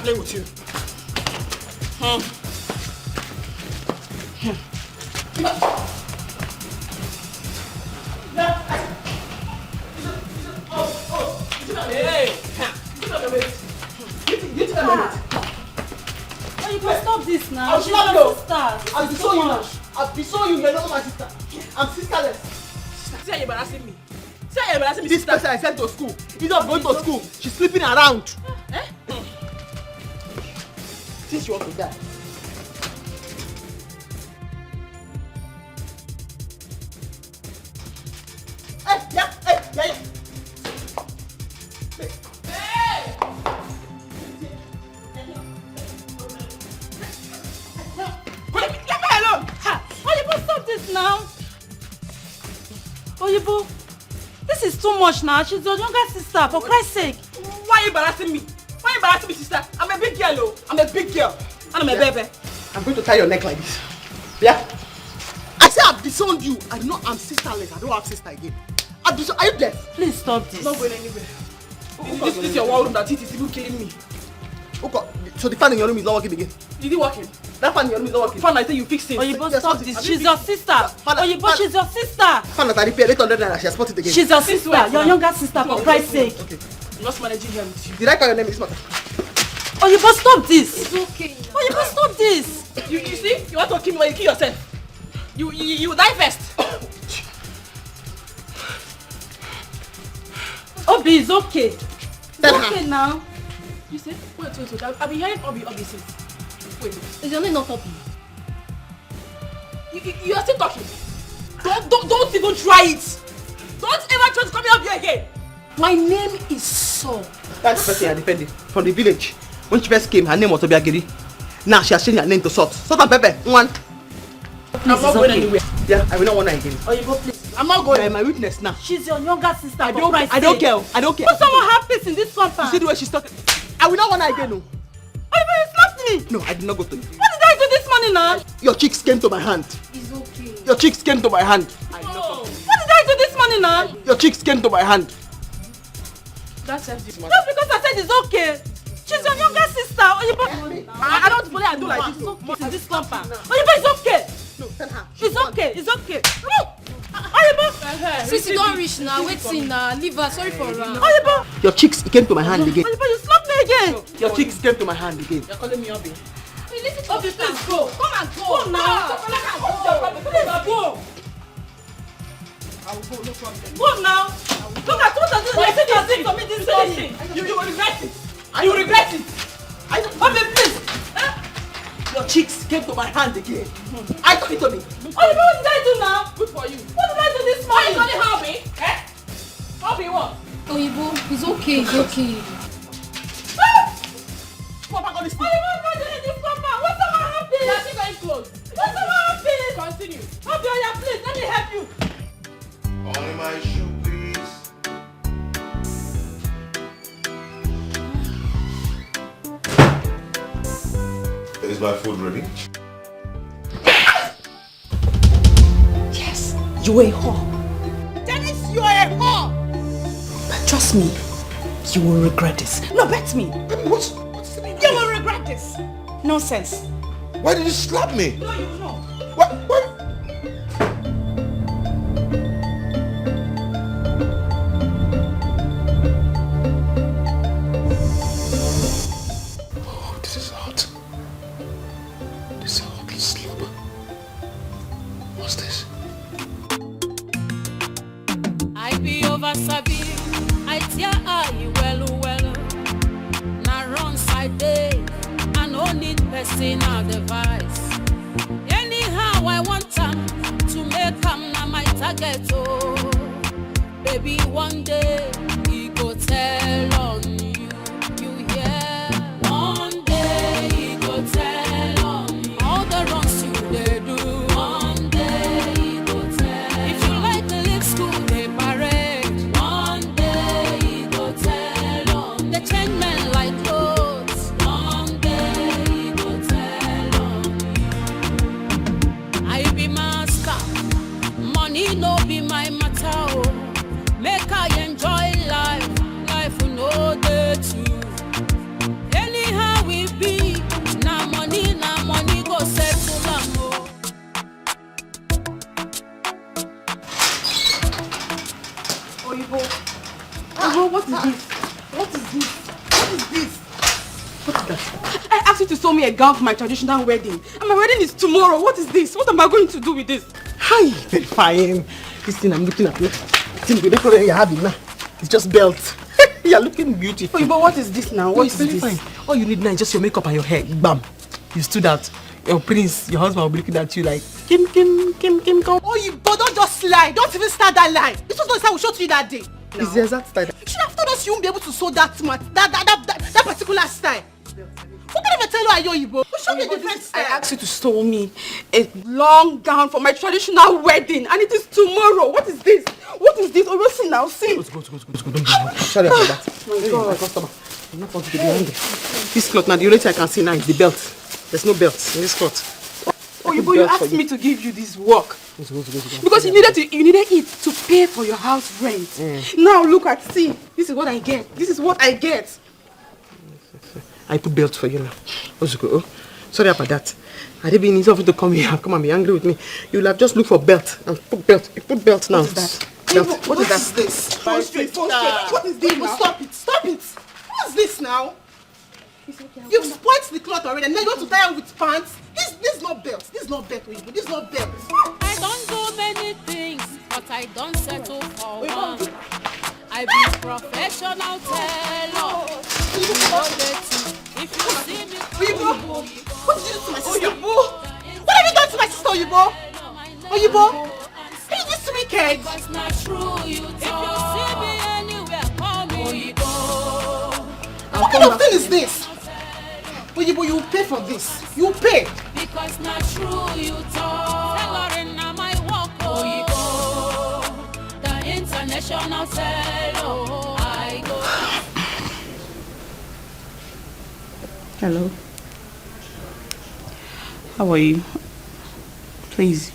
start playing with you. You can stop this now. I'll not go. I'll disown you. You're not my sister. I'm sisterless. See how you're embarrassing me. This person I sent to school. He's not going to school. She's sleeping around. Since you want to die. Yeah. Now, Oyibo, this is too much now. She's your younger sister, for Christ's sake. Why are you embarrassing me? Sister? I'm a big girl, oh. I'm a big girl. And I'm a baby. I'm going to tie your neck like this. Yeah? I say I've disowned you. I'm sisterless. I don't have sister again. Are you deaf? Please stop this. I'm not going anywhere. This is your war room that it is even killing me. Okay, so the fan in your room is not working again? Is it working? That fan in your room is not working. Fan, I say you fix it. Oyibo, stop this. She's your sister. Oyibo, she's your sister. Fan that I repair 800 naira. She has bought it again. She's your sister. Your younger sister, for Christ's sake. Okay. I'm not managing here with you. Did I call your name? It's not. Oyibo, stop this. It's okay. Oyibo, stop this. You see? You want to kill me when you kill yourself. You die first. Obi, it's okay. It's okay now. You see? Wait. I've been hearing Obi since. Wait. Is your name not Obi? You are still talking. Don't even try it. Don't ever try to come up here again. My name is Saul. That's the person I defended from the village. When she first came, her name was Obiagiri. Now she has changed her name to Salt. Salt and Pepper. One. I'm not going anywhere. Yeah, I will not want her again. Oyibo, please. I'm not going. I'm my witness now. She's your younger sister. I don't care. Put someone have peace in this compound. You see the way she's talking? I will not want her again. No. Oyibo, you slapped me. No, I did not go to you. What did I do this morning now? Your cheeks came to my hand. It's okay. Your cheeks came to my hand. What did I do this morning now? Your cheeks came to my hand. That's just because I said it's okay. She's your younger sister. Oyibo. I don't believe I do like this. It's okay. This compound. Oyibo, it's okay. No, tell her. It's okay. Oyibo. Sissy, don't reach now. Wait till now. Leave her. Sorry for her. Oyibo. Your cheeks came to my hand again. Oyibo, you slapped me again. Your cheeks came to my hand again. You're calling me Obi. Listen to Obi, please go. Come and go. Go now. Please go. I will go, no problem. Go now. Look at what you're doing to me this morning. You will regret it. You will regret it. Obi, please. Your cheeks came to my hand again. I took it to me. Obi, what did I do now? Good for you. What did I do this morning? Why you calling Obi? Obi what? Oyibo, it's okay. It's okay. Come back on this thing. Obi, what did I do this compound? What's someone happy? You are still going close. What's someone happy? Continue. Obi, please, let me help you. Only my shoe, please. Is my food ready? Yes, you're a whore. Dennis, you're a whore. But trust me, you will regret this. No, bet me. What's the meaning? You will regret this. Nonsense. Why did you slap me? No, you know. What? Oh, this is hot. This is hot slap. What's this? I be over Sabi, I tear eye well. Now wrong side day, I no need personal device. Anyhow I want them to make them na my target. Oh, baby, one day he go tell on you, you hear? One day he go tell on you all the wrongs you they do. One day he go tell. If you like the live school they parade. One day he go tell on. They change men like clothes. One day he go tell on you. I be master, money no be my matter. Oh. Make I enjoy life, life will no day too. Anyhow we you to sew me a gown for my traditional wedding. And my wedding is tomorrow. What is this? What am I going to do with this? Hi, very fine. This thing I'm looking at, the problem you're having now, it's just belt. You're looking beautiful. Oh, but what is this now? What is very this? fine. All you need now is just your makeup and your hair. Bam. You stood out. Your prince, your husband will be looking at you like, Kim, come. Oh, you but don't just lie. Don't even start that lie. This was the style we showed to you that day. No. It's the exact style. You should have told us you won't be able to sew that particular style. What kind of a tailor are you, Ibo? We show me a different style. I asked you to sew me a long gown for my traditional wedding, and it is tomorrow. What is this? What is this? Oh, we'll see now. See. Go. Don't be sorry about that. My God. My customer. I'm not going to be behind it. This cloth now, the only thing I can see now is the belt. There's no belt in this cloth. Oh, you asked me to give you this work. Go. Because you needed it to pay for your house rent. Now look at, see, this is what I get. I put belt for you now. Oh, sorry about that. Had it been easy for you to come here, come and be angry with me, you will have just looked for belt and put belt. You put belt now. What is that? Belt. What is this? Phone straight. What is this now? Stop it. What is this now? You've spoiled the cloth already and now you want to tie her with pants? This is not belt. This is not belt. I don't do many things, but I don't settle for one. I be professional teller. If you see me, Oyibo, what did you do to my sister? Oyibo, what have you done to my sister, Oyibo? Are you this wicked? it's not true. You if you see me anywhere, call me Oyibo. What kind of thing is this? Oyibo, you will pay for this. You will pay. Because not true, you talk. Tailoring na my work, Oyibo. The international tailor, I go. Hello. How are you? Please,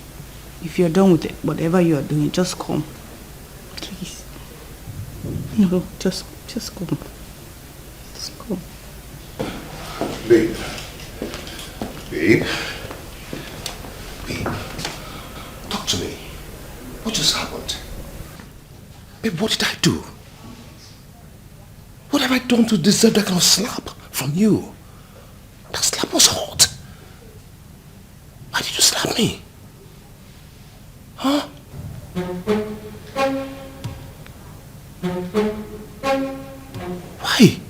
if you're done with it, whatever you are doing, just come. Please. No, just come. Just come. Babe. Talk to me. What just happened? Babe, what did I do? What have I done to deserve that kind of slap from you? That slap was hot. Why did you slap me? Huh? Why?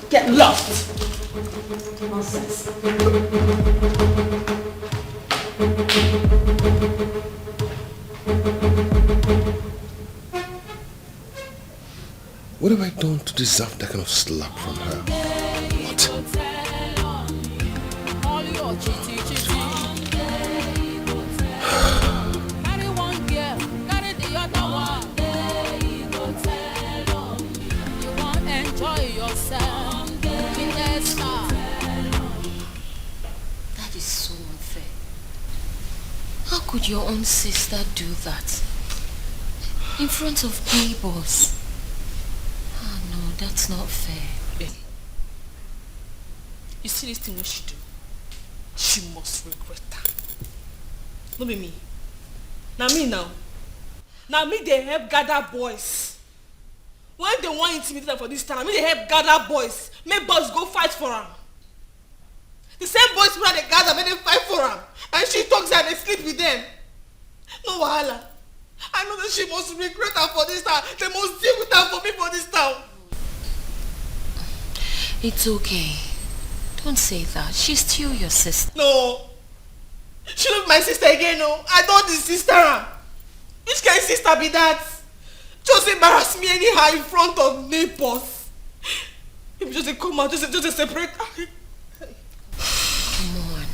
Get lost! Nonsense. What have I done to deserve that kind of slap from her? What? Carry one girl, carry the other one. You won't enjoy yourself. That is so unfair. How could your own sister do that? In front of neighbors? Ah, no, that's not fair. You see this thing what she do? She must regret that. No be me. Now me now. Now me they help gather boys. When they want intimidate them for this time, me they help gather boys. Make boys go fight for her. The same boys when they gather, make them fight for her. And she talks and they sleep with them. No wahala. I know that she must regret her for this time. They must deal with her for me for this time. It's okay. Don't say that. She's still your sister. No. She not be my sister again, no. I don't sister her. Which kind of sister be that? Just embarrass me anyhow in front of neighbors. If just come out, just separate. Come on.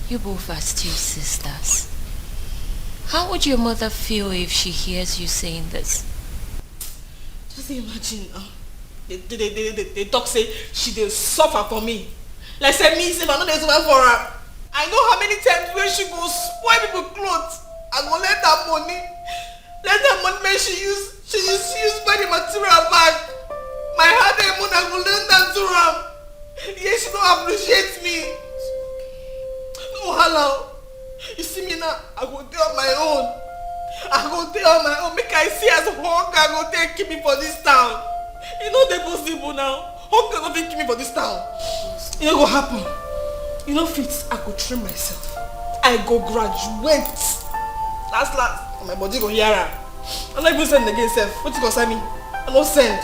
You both are still sisters. How would your mother feel if she hears you saying this? Just imagine. They talk say she dey suffer for me. Like say me say I no dey suffer for her. I know how many times when she go spoil people clothes, I go let her money make she use buy the material back. My hard earned money I go lend am to am. Yeah, she don't appreciate me. wahala. You see me now, I go dey on my own. Make I see as hunger go take keep me for this town. It no dey possible now. Hunger no fit keep me for this town. E no go happen. You know fit, I go train myself. I go graduate. Last, my body go hear am. I'm not even send again sef. What you concern me? I no send.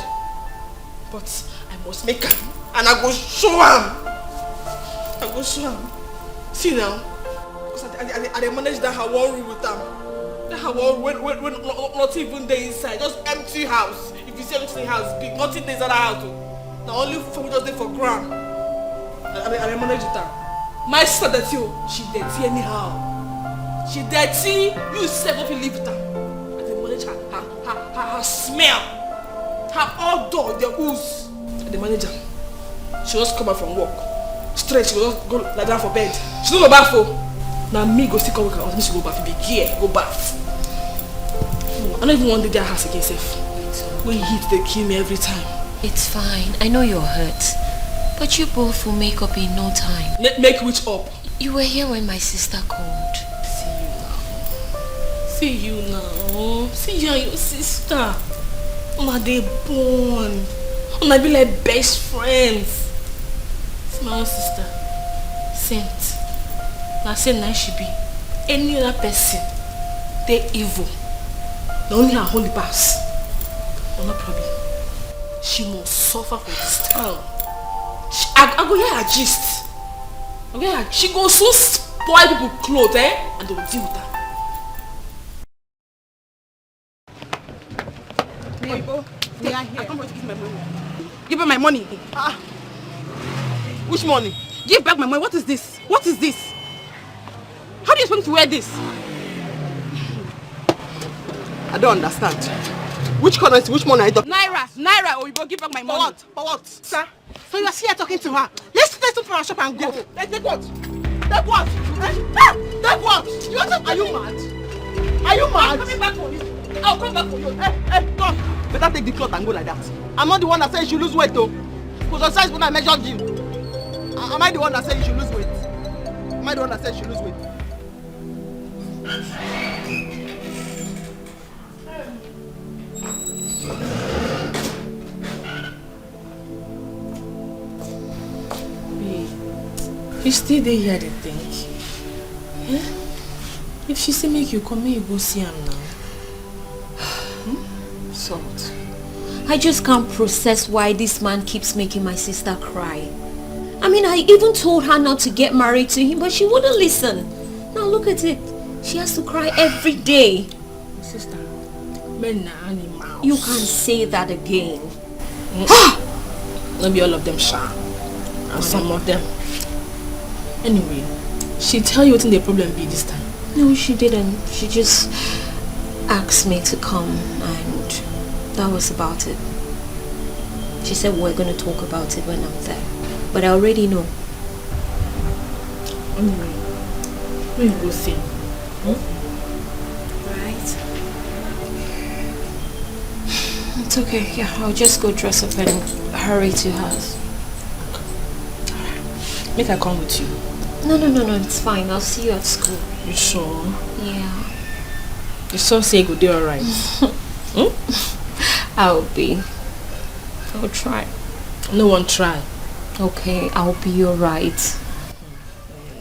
But I must make am. And I go show am. See now. Because I manage that her one room with them. That her one when not even there inside. Just empty house. If you see empty house, big, nothing there inside the house. Now only for just there for ground. I manage with her. My sister that you, she dirty anyhow. She dirty. You self don't live with her. I manage her smell. Her odor, the ooze. The manager. She just come back from work. Straight, she will just go lie down for bed. She don't go bath for. Now me go still come work and she go bath. Be gear, go bath. I don't even want to do that house again, safe. When heat, they kill me every time. It's fine. I know you're hurt. But you both will make up in no time. Make which up? You were here when my sister called. See you now. See you and your sister. Una they born. Una be like best friends. See my own sister. Saint. Now say now she be. Any other person, they evil. The only her holy pass. No problem. She must suffer for this town. I go hear her gist. She go so spoil people clothes, and they will deal with her. We are here. I come to give my money. Give her my money. Which money? Give back my money. What is this? What is this? How do you expect me to wear this? I don't understand. Which currency? Which money are you talking? Naira, or you go give back my money. For what? Sir? So you are here talking to her. Let's take from our shop and go. Take what? Take what? Take what? Are you mad? Are you mad? I'm coming back for you. I'll come back for you. Hey, come. Better take the cloth and go like that. I'm not the one that said you should lose weight though. Because your size when I measured you. Am I the one that said you should lose weight? Am I the one that said you should lose weight? You still dey here, they think. Eh? If she say make you come, you go see him now. Salt. I just can't process why this man keeps making my sister cry. I mean, I even told her not to get married to him, but she wouldn't listen. Now look at it. She has to cry every day. Sister, men are animals. You can't say that again. Not be all of them sharp. And some of them. Anyway, she tell you what the problem be this time? No, she didn't. She just asked me to come and that was about it. She said we're going to talk about it when I'm there. But I already know. Anyway, we will go see. Right. It's okay. Yeah, I'll just go dress up and hurry to house. Make I come with you. No, it's fine. I'll see you at school. You sure? Yeah. You sure say good day alright? I'll try. No one try. Okay, I'll be alright.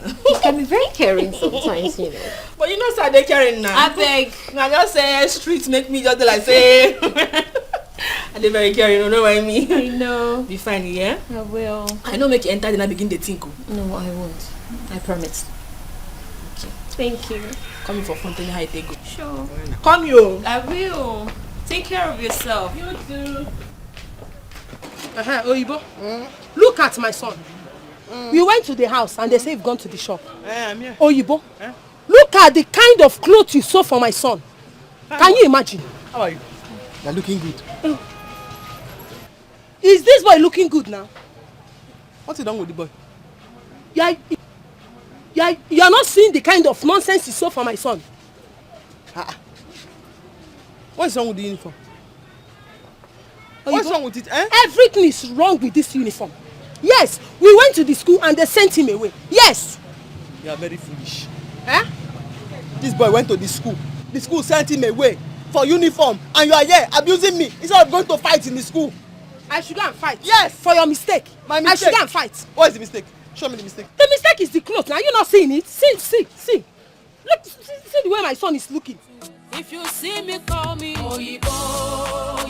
You can be very caring sometimes, you know. But you know sir, they caring now. I beg. I just say streets make me just like say and they very caring, you know what I mean? I know. Be fine, yeah? I will. I know make you enter then I begin the think. No, I won't. I promise. Okay. Thank you. Come for fun, tell you how it go. Sure. Come you. I will. Take care of yourself. You too. Oyibo. Look at my son. We went to the house and they say you've gone to the shop. I'm here. Oyibo. Look at the kind of clothes you saw for my son. Can you imagine? How are you? You're looking good. Is this boy looking good now? What's wrong with the boy? You are not seeing the kind of nonsense you saw for my son. What's wrong with the uniform? What's wrong with it? Everything is wrong with this uniform. Yes, we went to the school and they sent him away. Yes. You are very foolish. Eh? This boy went to the school. The school sent him away for uniform, and you are here abusing me instead of going to fight in the school. I should go and fight? Yes. For your mistake? My mistake? I should go and fight. What is the mistake? Show me the mistake. The mistake is the clothes. Are you not seeing it? See. Look, see the way my son is looking. If you see me, call me Oyibo,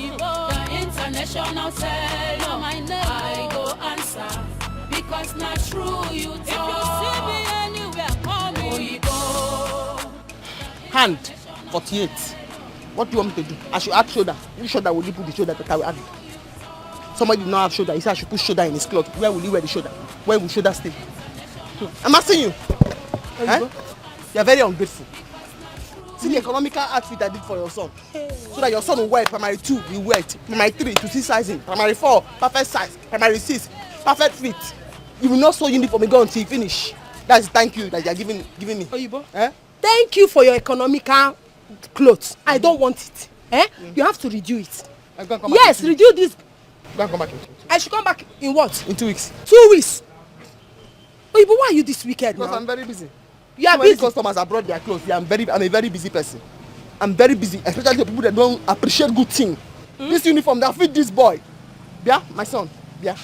the international seller. My name I go answer because not true you talk. If you see me anywhere, call me Oyibo. Hand 48. What do you want me to do? I should add shoulder. Which shoulder will you put the shoulder that I will add? Somebody did not have shoulder. He said I should put shoulder in his cloth. Where will you wear the shoulder? Where will shoulder stay? I'm asking you. Eh? You are very ungrateful. See the economical outfit I did for your son. So that your son will wear primary 2, will wear it. Primary 3 to see sizing. Primary 4, perfect size. Primary 6, perfect fit. You will not sew uniform again until you finish. That's thank you that you are giving me. Oyibo? Eh? Thank you for your economical clothes. I don't want it. Eh? You have to redo it. I'm going to come back. Yes, redo this. Go and come back in 2 weeks. I should come back in what? In 2 weeks. 2 weeks. Oyibo, why are you this wicked Because now? I'm very busy. You are So many busy. customers have brought their clothes. I'm a very busy person. I'm very busy, especially the people that don't appreciate good thing. This uniform that fit this boy. Yeah, my son. Yeah.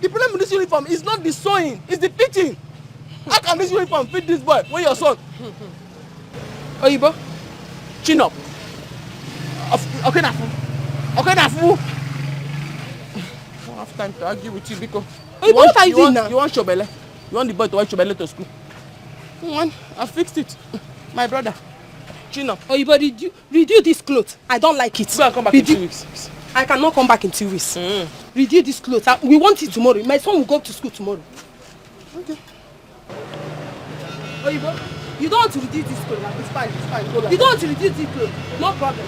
The problem with this uniform is not the sewing, it's the fitting. How can this uniform fit this boy when your son? Oyibo, chin up. Okay, Nafu. I don't have time to argue with you because. Oyibo, what are you doing now? You want Shobele? You want the boy to wear Shobele to school? I fixed it. My brother. Chin up. Oyibo, redo this clothes. I don't like it. Go and come back in 2 weeks. I cannot come back in 2 weeks. Redo this clothes. We want it tomorrow. My son will go to school tomorrow. Okay. Oyibo, you don't want to redo this clothes. It's fine. Go like You don't want to redo this clothes. No problem.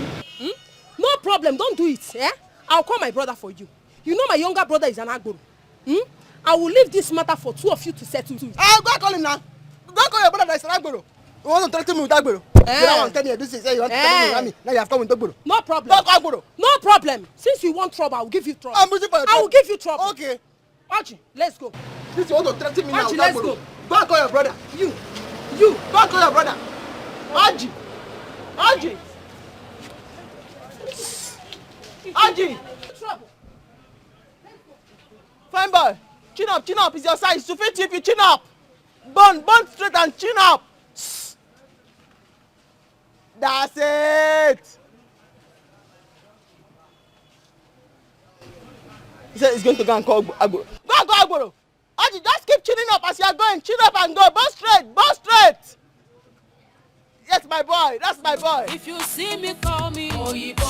No problem. Don't do it. Eh? I'll call my brother for you. You know my younger brother is an agboro. I will leave this matter for 2 of you to settle to it. Go and call him now. Go and call your brother that is an agboro. You want to threaten me with agboro? You don't want to tell me this is you want to threaten me with me. Now you have come with agboro. No problem. Go and call agboro. No problem. Since you want trouble, I will give you trouble. I'm busy for your I will give you trouble. Okay. Archie, let's go. Since you want to threaten me now Archie, with let's agboro. go. Go and call your brother. You. Go and call your brother. Archie. Trouble. Fine boy. Chin up. It's your size. To fit if you chin up. Burn straight and chin up. That's it. He said he's going to go and call Agboro. Go Agboro. Archie, just keep chinning up as you are going. Chin up and go. Burn straight. Yes, my boy. That's my boy. If you see me, call me Oyibo,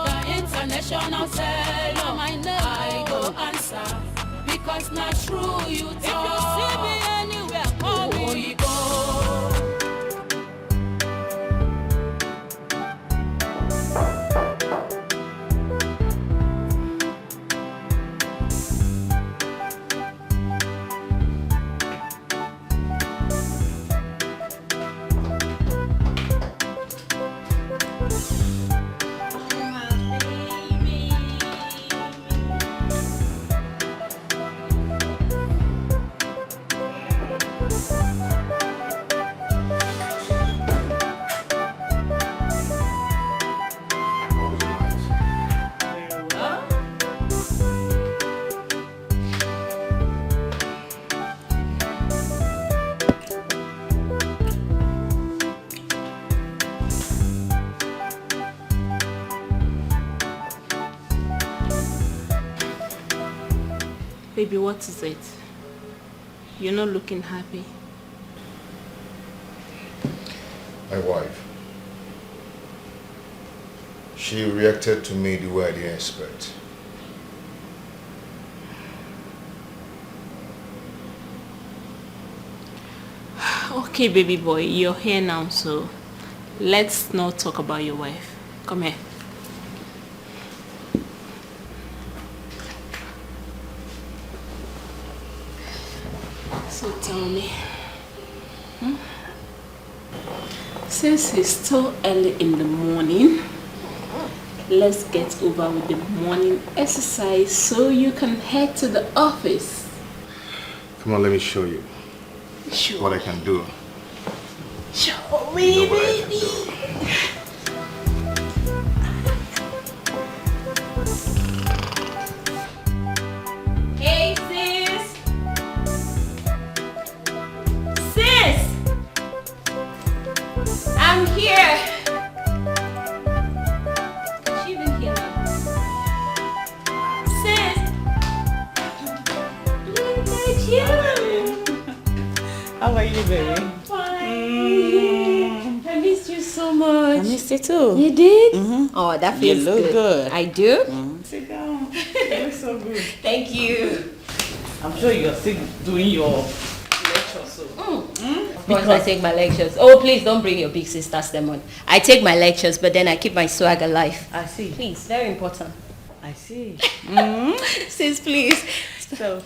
the international seller. My name I go answer because not true you talk. If you see me anywhere, call me Oyibo. Baby, what is it? You're not looking happy. My wife. She reacted to me the way I didn't expect. Okay, baby boy, you're here now, so let's not talk about your wife. Come here. So tell me, since it's still early in the morning, let's get over with the morning exercise so you can head to the office. Come on, let me show you Sure. what I can do. Show me, baby. Hey, sis! Sis! I'm here! Is she even here now? Sis! Look at you! How are you, baby? Fine. I missed you so much. I missed you too. You did? Oh, that feels You look good. I do? Sit down. You look so good. Thank you. I'm sure you're still doing your lecture, so. Of course, I take my lectures. Oh, please don't bring your big sister's demon. I take my lectures, but then I keep my swag alive. I see. Please, very important. I see. Sis, please. So,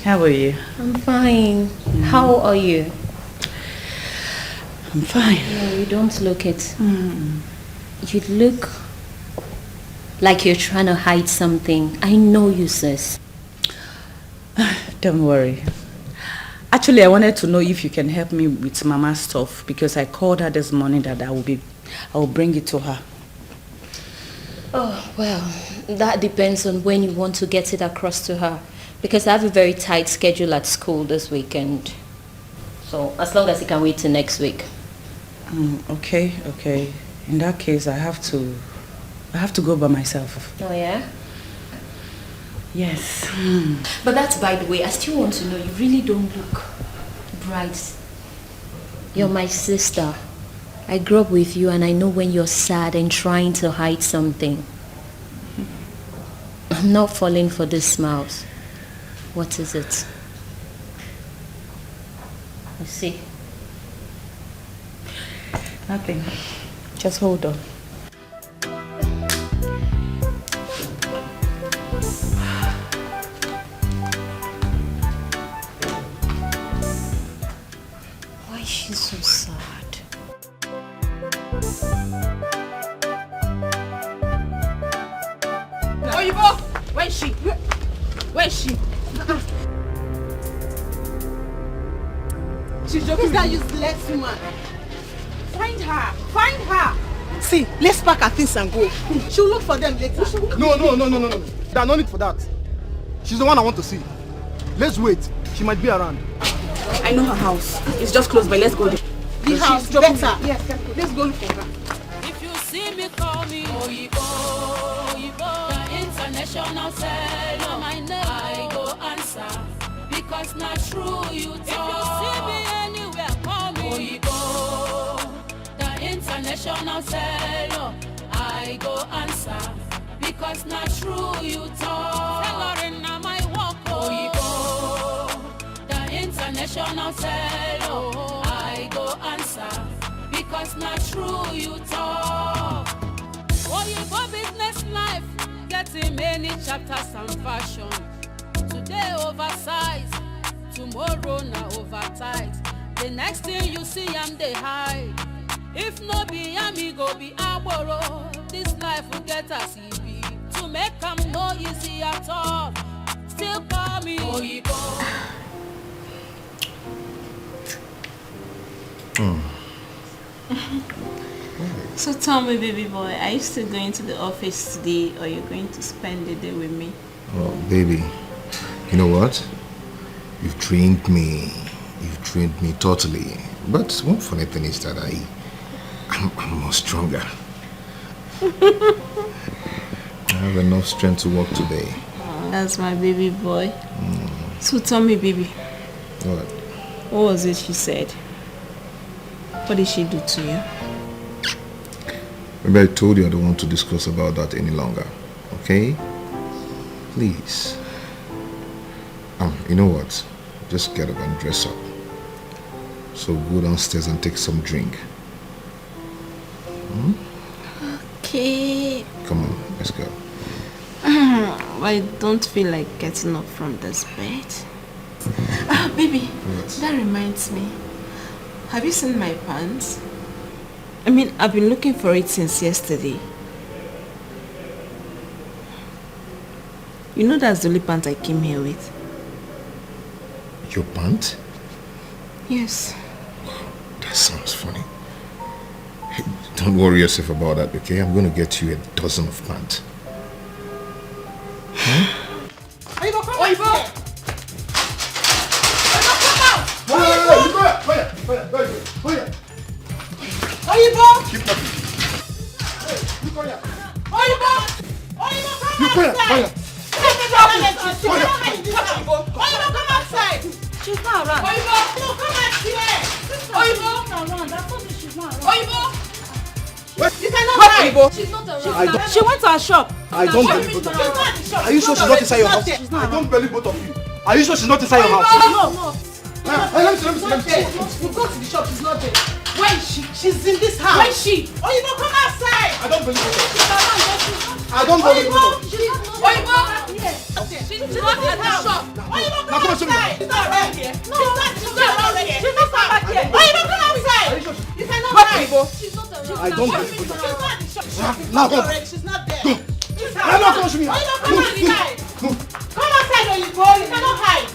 how are you? I'm fine. How are you? I'm fine. No, you don't look it. You look like you're trying to hide something. I know you, sis. Don't worry. Actually, I wanted to know if you can help me with Mama's stuff because I called her this morning that I will bring it to her. Oh, well, that depends on when you want to get it across to her. Because I have a very tight schedule at school this weekend. So, as long as it can wait till next week. Okay. In that case, I have to go by myself. Oh, yeah? Yes. But that's by the way. I still want to know, you really don't look bright. You're my sister. I grew up with you and I know when you're sad and trying to hide something. I'm not falling for these smiles. What is it? You see? Nothing. Just hold on. Why is she so sad? Oyibo! Where is she? Where is she? She's joking. Who's that useless woman? Find her! Find her! See, let's pack our things and go. She'll look for them later. No. There's no need for that. She's the one I want to see. Let's wait. She might be around. I know her house. It's just close by. Let's go there. The house, better. Yes, let's go look for her. If you see me, call me Oyibo, the international seller. My name, I go answer because not true you talk. If you see me anywhere, call me Oyibo, the international seller. I go answer because not true you talk. Tailoring na my work, Oyibo, the international seller. I go answer because not true you talk. Oyibo business life getting many chapters and fashion. Today oversized, tomorrow na overtight. The next thing you see am dey hide. If no be am, e go be agboro. This life will get as e be. To make am no easy at all. Still call me Oyibo. So tell me, baby boy, are you still going to the office today or are you going to spend the day with me? Oh, baby. You know what? You've trained me. You've trained me totally. But one funny thing is that I'm more stronger. I have enough strength to work today. Oh, that's my baby boy. So tell me, baby, What? what was it she said? What did she do to you? Maybe I told you I don't want to discuss about that any longer. Okay? Please. You know what? Just get up and dress up. So go downstairs and take some drink. Okay. Come on, let's go. I don't feel like getting up from this bed. Baby, What? that reminds me. Have you seen my pants? I mean, I've been looking for it since yesterday. You know that's the only pants I came here with. Your pant? Yes. That sounds funny. Hey, don't worry yourself about that, okay? I'm going to get you a dozen of pants. Huh? Oyibo, come on! Oyibo, come out! Oyibo! Keep talking. You come here. Oyibo! Oyibo, come outside! Oyibo, come outside! She's not around. Oyibo, no, come out here! Oyibo! She's not around. I told you she's not around. Oyibo! You cannot hide! She's not around. She went to her shop. I don't believe both of you. Are you sure she's not inside your house? I don't believe both of you. Are you sure she's not inside your house? No. Let me see. You go to the shop, she's not there. Where is she? She's in this house. Where is she? Oyibo, come outside! I don't believe both of you. I don't believe both of you. Oyibo! She's not in the shop. Oyibo, come outside! She's not around here. She's not around here. She's not come back here. Oyibo, come outside! You cannot hide. She's not around. I don't believe both of you. She's not in the shop. Now go. She's not there. Go. Let her touch me. Oyibo, come outside! Come outside, Oyibo. You cannot hide.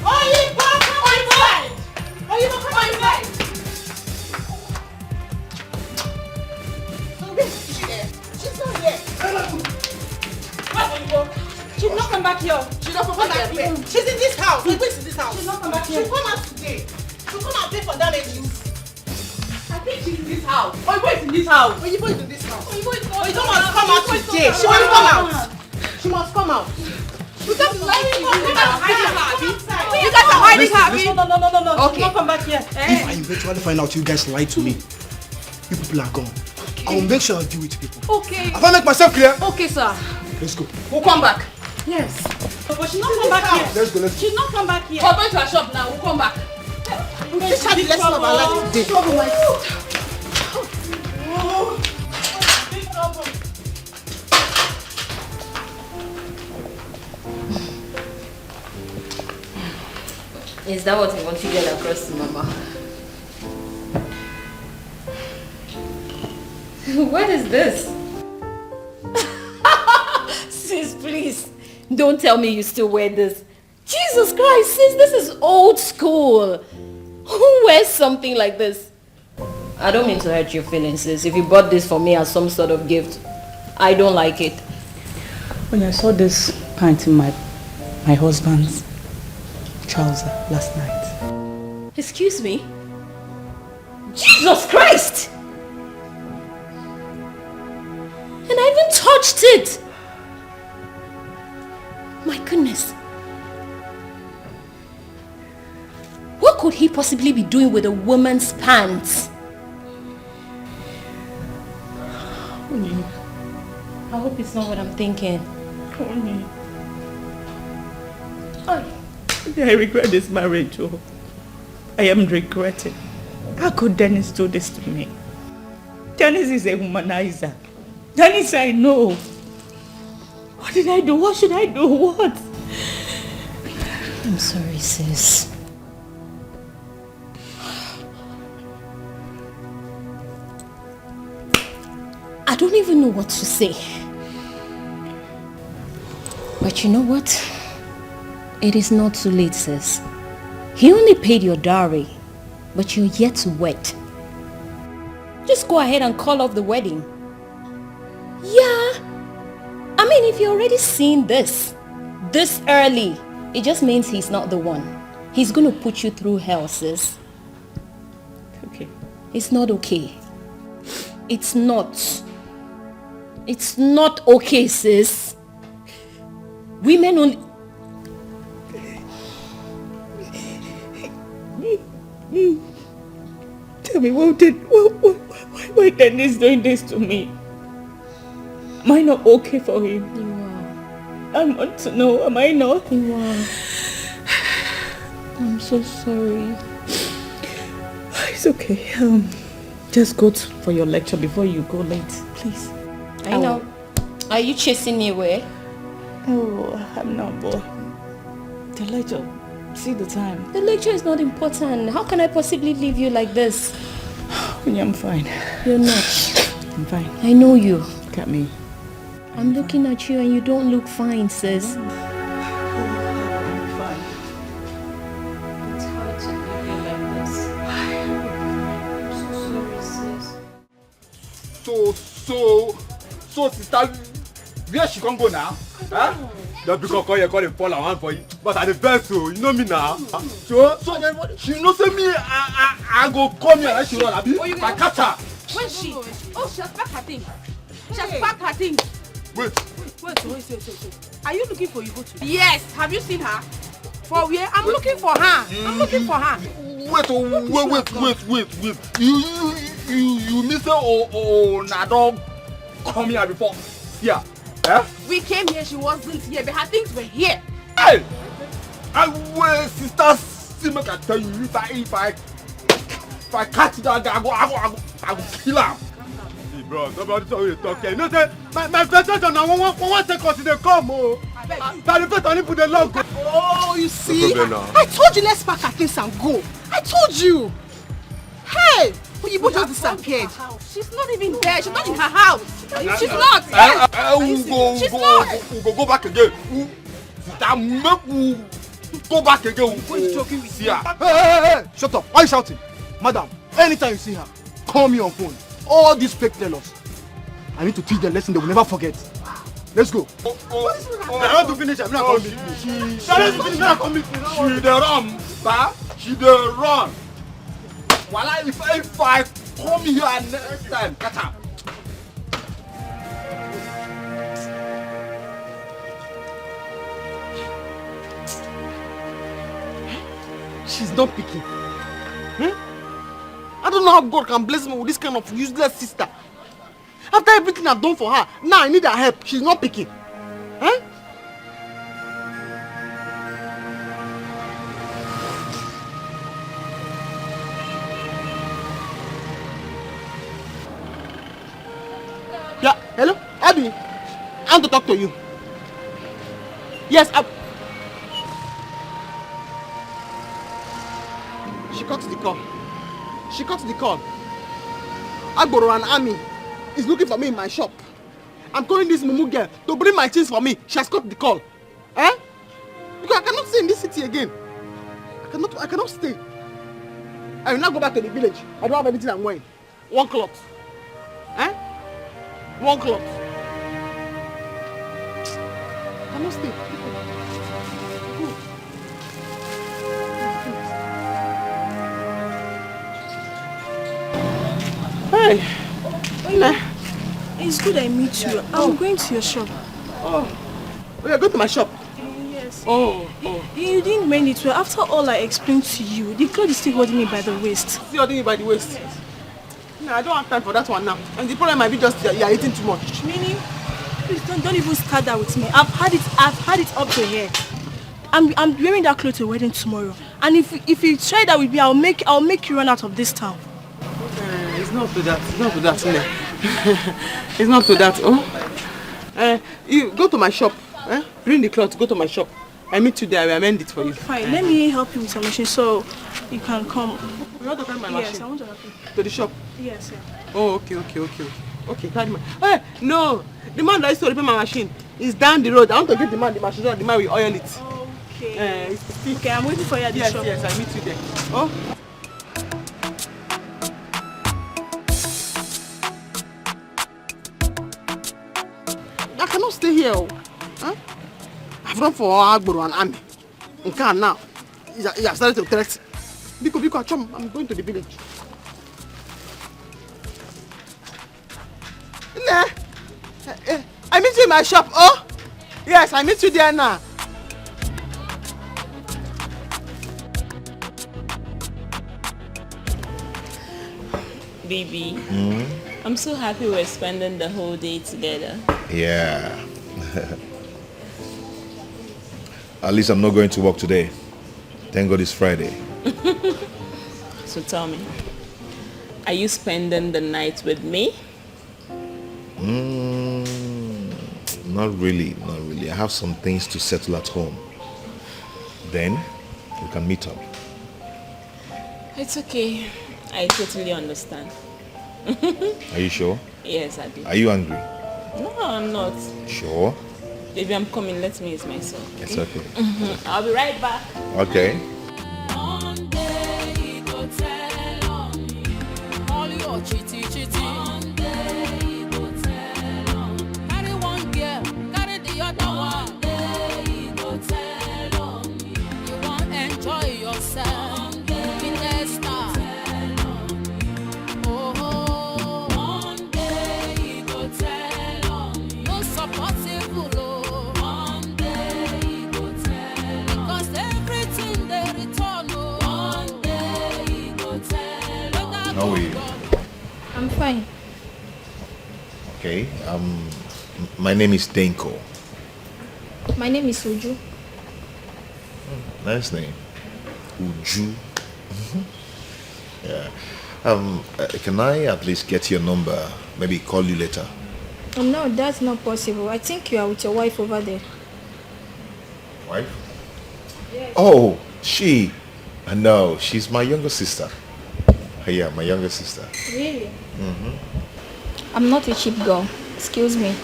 Oyibo, come outside! Oyibo, come outside! She's not here. Where's Oyibo? She's not come back here. She's not come back here. She's in this house. Oyibo is in this house. She's not come back here. She'll come out today. She'll come out pay for damages. I think she's in this house. Oyibo is in this house. Oyibo is in this house. Oyibo must come out today. She must come out. She must come out. You guys are hiding her, Abi. No. Okay. She's not come back here. If I eventually find out you guys lied to me, you people are gone. I will make sure I deal with you people. Okay. Have I make myself clear? Okay, sir. Let's go. We'll come back. Yes. But she's not come back here. Let's go. She's not come back here. We're going to her shop now. We'll come back. This has the lesson of our life today. Is that what you want to get across to Mama? What is this? Sis, please. Don't tell me you still wear this. Jesus Christ, sis, this is old school. Who wears something like this? I don't mean to hurt your feelings, sis. If you bought this for me as some sort of gift, I don't like it. When I saw this pant in my husband's trouser last night. Excuse me? Jesus Christ! And I even touched it! My goodness. What could he possibly be doing with a woman's pants? Onny. I hope it's not what I'm thinking. Onny. I regret this marriage. Oh. I am regretting. How could Dennis do this to me? Dennis is a womanizer. Dennis, I know. What did I do? What should I do? What? I'm sorry, sis. I don't even know what to say. But you know what? It is not too late, sis. He only paid your dowry, but you're yet to wed. Just go ahead and call off the wedding. Yeah. I mean, if you're already seeing this early, it just means he's not the one. He's going to put you through hell, sis. Okay. It's not okay. It's not. It's not okay, sis. Women only... Tell me, why Dennis doing this to me? Am I not okay for him? You are. I want to know, am I not? You are. I'm so sorry. It's okay. Just go for your lecture before you go late, please. I know. Are you chasing me away? Oh, I'm not bored. The lecture. See the time. The lecture is not important. How can I possibly leave you like this? Yeah, I'm fine. You're not. I'm fine. I know you. Look at me. I'm looking at you and you don't look fine, sis. So sister, where she can go now? Huh? Just because call the Paul and one for you. But at the best, so you know me now. So she knows me. I go come here and she run. Abi, I catch her. Where's she? Oh, she has packed her thing. She has packed her thing. Wait. Are you looking for Igbo too? Yes. Have you seen her? For where? I'm looking for her. I'm looking for her. Wait. You miss her or na don't come here before? Yeah. Eh? We came here, she wasn't here, but her things were here. Hey! Well, sister, see me can tell you if I catch that guy, I go kill him. Hey, bro, nobody tell you to talk here. You know, say my presentation now one second they come. Oh, but the first only put the logo. Oh, you see? I told you let's pack our things and go. I told you. Hey, you both just disappeared. She's not even there. She's not in her house. She's not. Yes. She's not. We'll go back again. Sister, make we go back again. See her. Hey, shut up. Why are you shouting? Madam, anytime you see her, call me on phone. All these fake tellers. I need to teach them a lesson they will never forget. Let's go. I want to finish. I'm not coming. She the run, sir. She the run. Wala, if I come here next time, catch her. She's not picking. I don't know how God can bless me with this kind of useless sister. After everything I've done for her, now I need her help. She's not picking. Huh? Yeah, hello? Abby, I want to talk to you. Yes, She cut the call. She cut the call. Agboro and Army is looking for me in my shop. I'm calling this Mumu girl to bring my things for me. She has cut the call. Eh? Because I cannot stay in this city again. I cannot stay. I will not go back to the village. I don't have anything I'm wearing. One cloth. Eh? One cloth. I cannot stay. Hey, it's good I meet you. I'm going to your shop. Oh, you're going to my shop? Yes. Oh. You didn't mean it well. After all I explained to you, the cloth is still holding me by the waist. Still holding you by the waist? Yes. No, I don't have time for that one now. And the problem might be just you're eating too much. Meaning? Please don't even start that with me. I've had it up to here. I'm wearing that clothes to wedding tomorrow. And if you try that with me, I'll make you run out of this town. It's not to that. It's not to that. It's not to that. Oh. You go to my shop. Bring the cloth. Go to my shop. I meet you there. I will amend it for you. Fine. Let me help you with your machine so you can come. You want to carry my machine? Yes, I want to help you. To the shop? Yes, yeah. Oh, okay. Okay, carry my. Hey, no. The man that used to repair my machine is down the road. I want to get the man the machine so the man will oil it. Okay. Okay, I'm waiting for you at the shop. Yes, I meet you there. Oh. I cannot stay here. Huh? I've run for Agboro and Army. Okay, now. You have started to threat. Because I'm going to the village. I meet you in my shop. Oh? Yes, I meet you there now. Baby, I'm so happy we're spending the whole day together. Yeah. At least I'm not going to work today. Thank God it's Friday. So tell me, are you spending the night with me? Not really. I have some things to settle at home. Then we can meet up. It's okay. I totally understand. Are you sure? Yes, I do. Are you angry? No, I'm not. Sure? Baby, I'm coming. Let me ease myself. Okay? It's okay. I'll be right back. Okay. One day he go tell on you all your chitty. One day he go My name is Denko. My name is Uju. Nice name. Uju. Yeah. Can I at least get your number? Maybe call you later. No, that's not possible. I think you are with your wife over there. Wife? Yes. Oh, she. No, she's my younger sister. Yeah, my younger sister. Really? I'm not a cheap girl. Excuse me.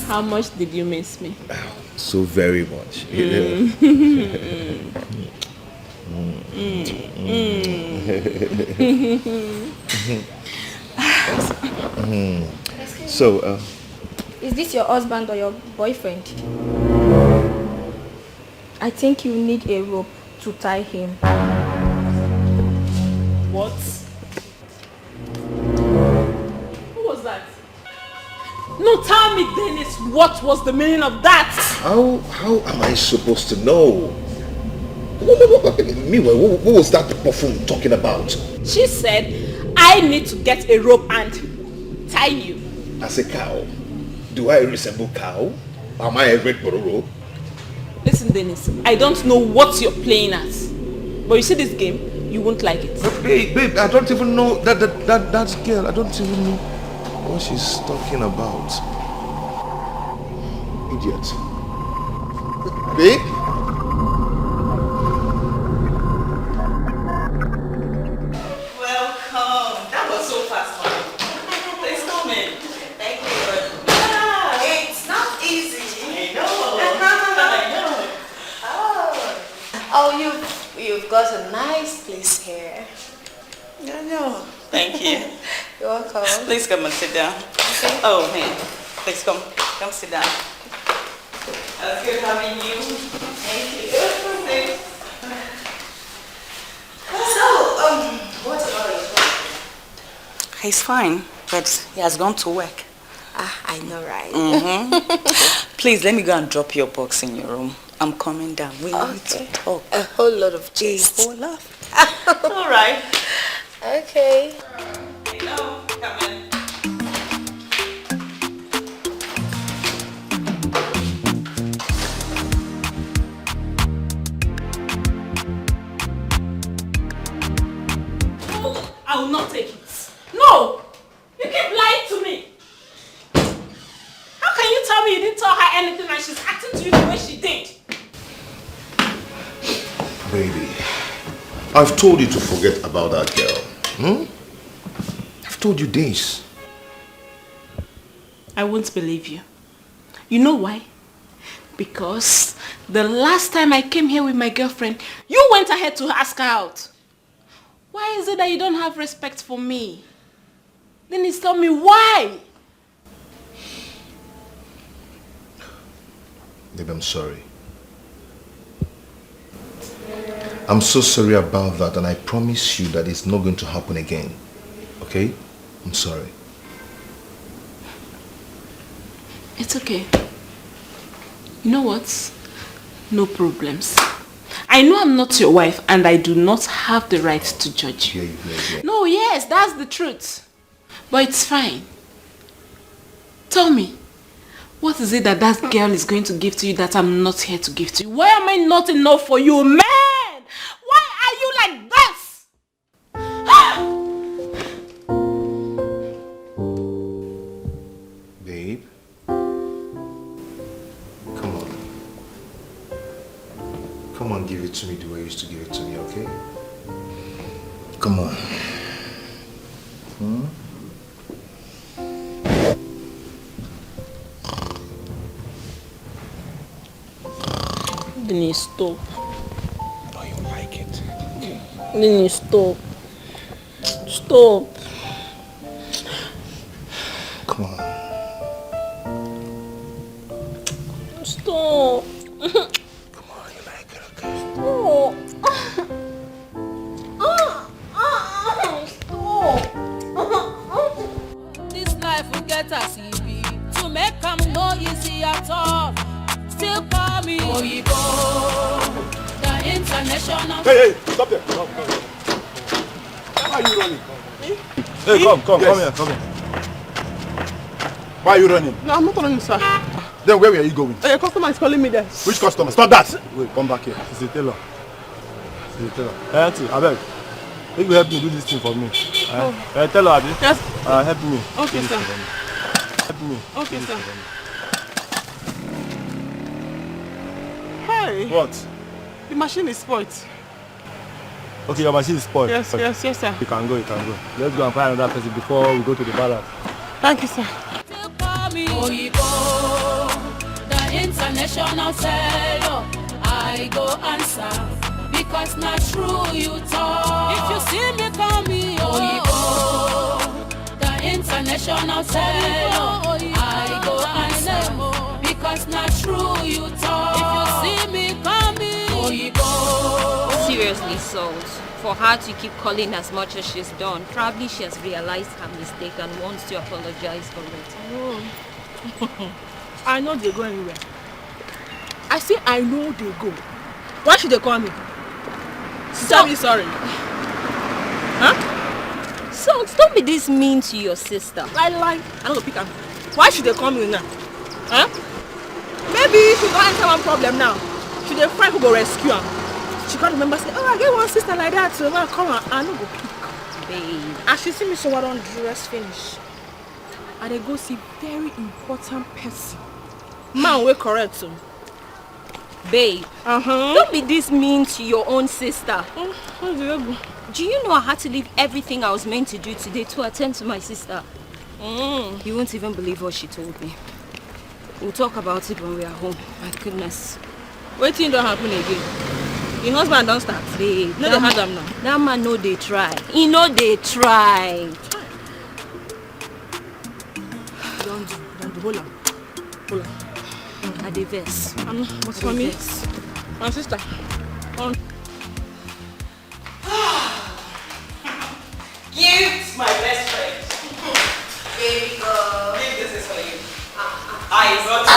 How much did you miss me? So very much. So, is this your husband or your boyfriend? I think you need a rope to tie him. What? Who was that? No, tell me, Dennis, what was the meaning of that? how am I supposed to know? Meanwhile, what was that buffoon talking about? She said, I need to get a rope and tie you. As a cow? Do I resemble cow? Am I a red bororo? Listen, Dennis, I don't know what you're playing at. But you see this game, you won't like it. But babe, I don't even know that girl. I don't even know what she's talking about. Idiot. Babe? Welcome. That was so fast, man. Please come in. Thank you. It's not easy. I know. Oh, you've got a nice place here. I know. Thank you. You're welcome. Please come and sit down. Okay. Oh, hey. Please come sit down. It's good having you. Thank you. So, what about your husband? He's fine, but he has gone to work. I know, right? Please, let me go and drop your box in your room. I'm coming down. We need to talk. A whole lot of gist. A whole lot. All right. Okay. Hello, come in. I will not take it. No! You keep lying to me. How can you tell me you didn't tell her anything and she's acting to you the way she did? Baby, I've told you to forget about that girl. I've told you this. I won't believe you. You know why? Because the last time I came here with my girlfriend, you went ahead to ask her out. Why is it that you don't have respect for me? Then tell me why. Babe, I'm sorry. I'm so sorry about that, and I promise you that it's not going to happen again. Okay? I'm sorry. It's okay. You know what? No problems. I know I'm not your wife and I do not have the right to judge you. Yeah. No, yes, that's the truth. But it's fine. Tell me, what is it that girl is going to give to you that I'm not here to give to you? Why am I not enough for you, man? Why are you like this? Babe? Come on, give it to me the way you used to give it to me, okay? Come on. Then stop. Oh, you like it? Then stop. Stop. Come on. Stop. Come on, you like it, okay? This life will get us easy. make am no easy at all. Still call me Oyibo, the international. Hey, stop there. Come. Why are you running? Me? Hey, come here. Why are you running? No, I'm not running, sir. Then where are you going? Your customer is calling me there. Which customer? Stop that! Wait, come back here. It's the tailor. Hey, auntie, abeg. If you help me do this thing for me. Tell her, Abi. Yes. Help me. Okay, sir. Help me. Okay, sir. Hey. What? The machine is spoiled. Okay, your machine is spoiled. Yes, okay. yes, yes, sir. You can go. Let's go and find another person before we go to the barracks. Thank you, sir. Oyibo, the international seller. I go answer because not true you talk. If you see me call me Oyibo, the international seller. I go answer because not true you talk. If you see me call me Oyibo. Seriously, Salt. For her to keep calling as much as she's done, probably she has realized her mistake and wants to apologize for it. Oh. I know they go anywhere. I say I know they go. Why should they call me? Tell me sorry. Huh? So don't be this mean to your sister. I don't go pick her. Why should they call me now? Huh? Maybe she don't enter one problem now. She the friend who go rescue her. She can't remember say, oh, I get one sister like that, so I come and I no go pick. Babe. And she see me so I don't dress finish. And they go see very important person. Man, we correct so. Babe, don't be this mean to your own sister. Do you know I had to leave everything I was meant to do today to attend to my sister? You won't even believe what she told me. We'll talk about it when we are home. My goodness. Waiting don't happen again. Your husband don't start. Babe, no, they have them now. That man know they try. He know they try. Don't do. Hold on. I dey vex. What's for me? My sister. Gift, my best friend. Baby girl. This is for you. I brought it.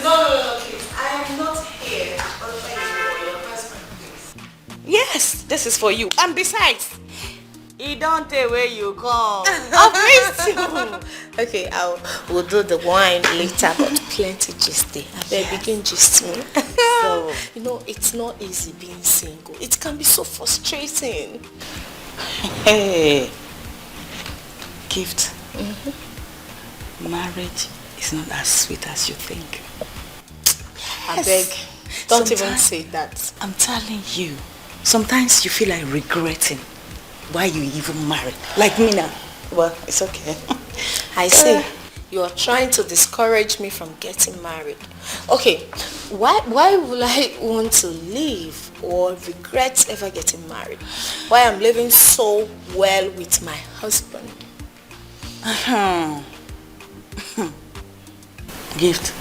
No, please. I am not here. But thank you for your best friend, please. Yes, this is for you. And besides, it don't tell where you come. I've missed you. Okay, we'll do the wine later, but plenty gist there. I better begin gist me. So, you know, it's not easy being single. It can be so frustrating. Hey, Gift. Marriage is not as sweet as you think. Yes. I beg, don't even say that. I'm telling you, sometimes you feel like regretting why you even married. Like me now. Well, it's okay. I see. You're trying to discourage me from getting married. Okay, why will I want to leave or regret ever getting married? Why I'm living so well with my husband? Gift.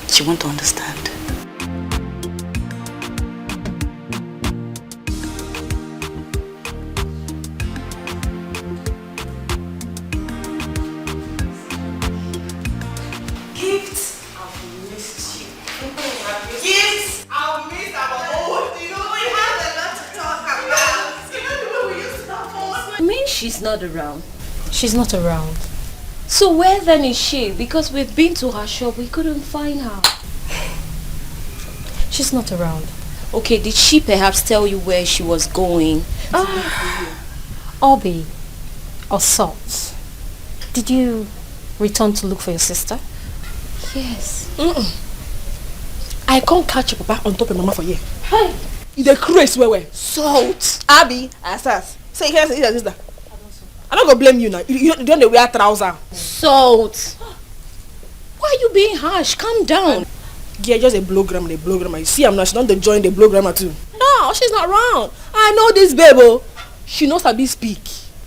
She won't understand. She's not around. She's not around. So where then is she? Because we've been to her shop, we couldn't find her. She's not around. Okay, did she perhaps tell you where she was going? Obi or Salt, did you return to look for your sister? Yes. I can't catch your papa on top of mama for you. Hey, the craze where Salt, Abby, Asas. Say you can't say that sister. I'm not gonna blame you now. You don't wear trousers. Salt. Why are you being harsh? Calm down. Yeah, just a blow grammar, You see, I'm not. She don't join the blow grammar too. No, she's not around. I know this baby. She knows how to speak.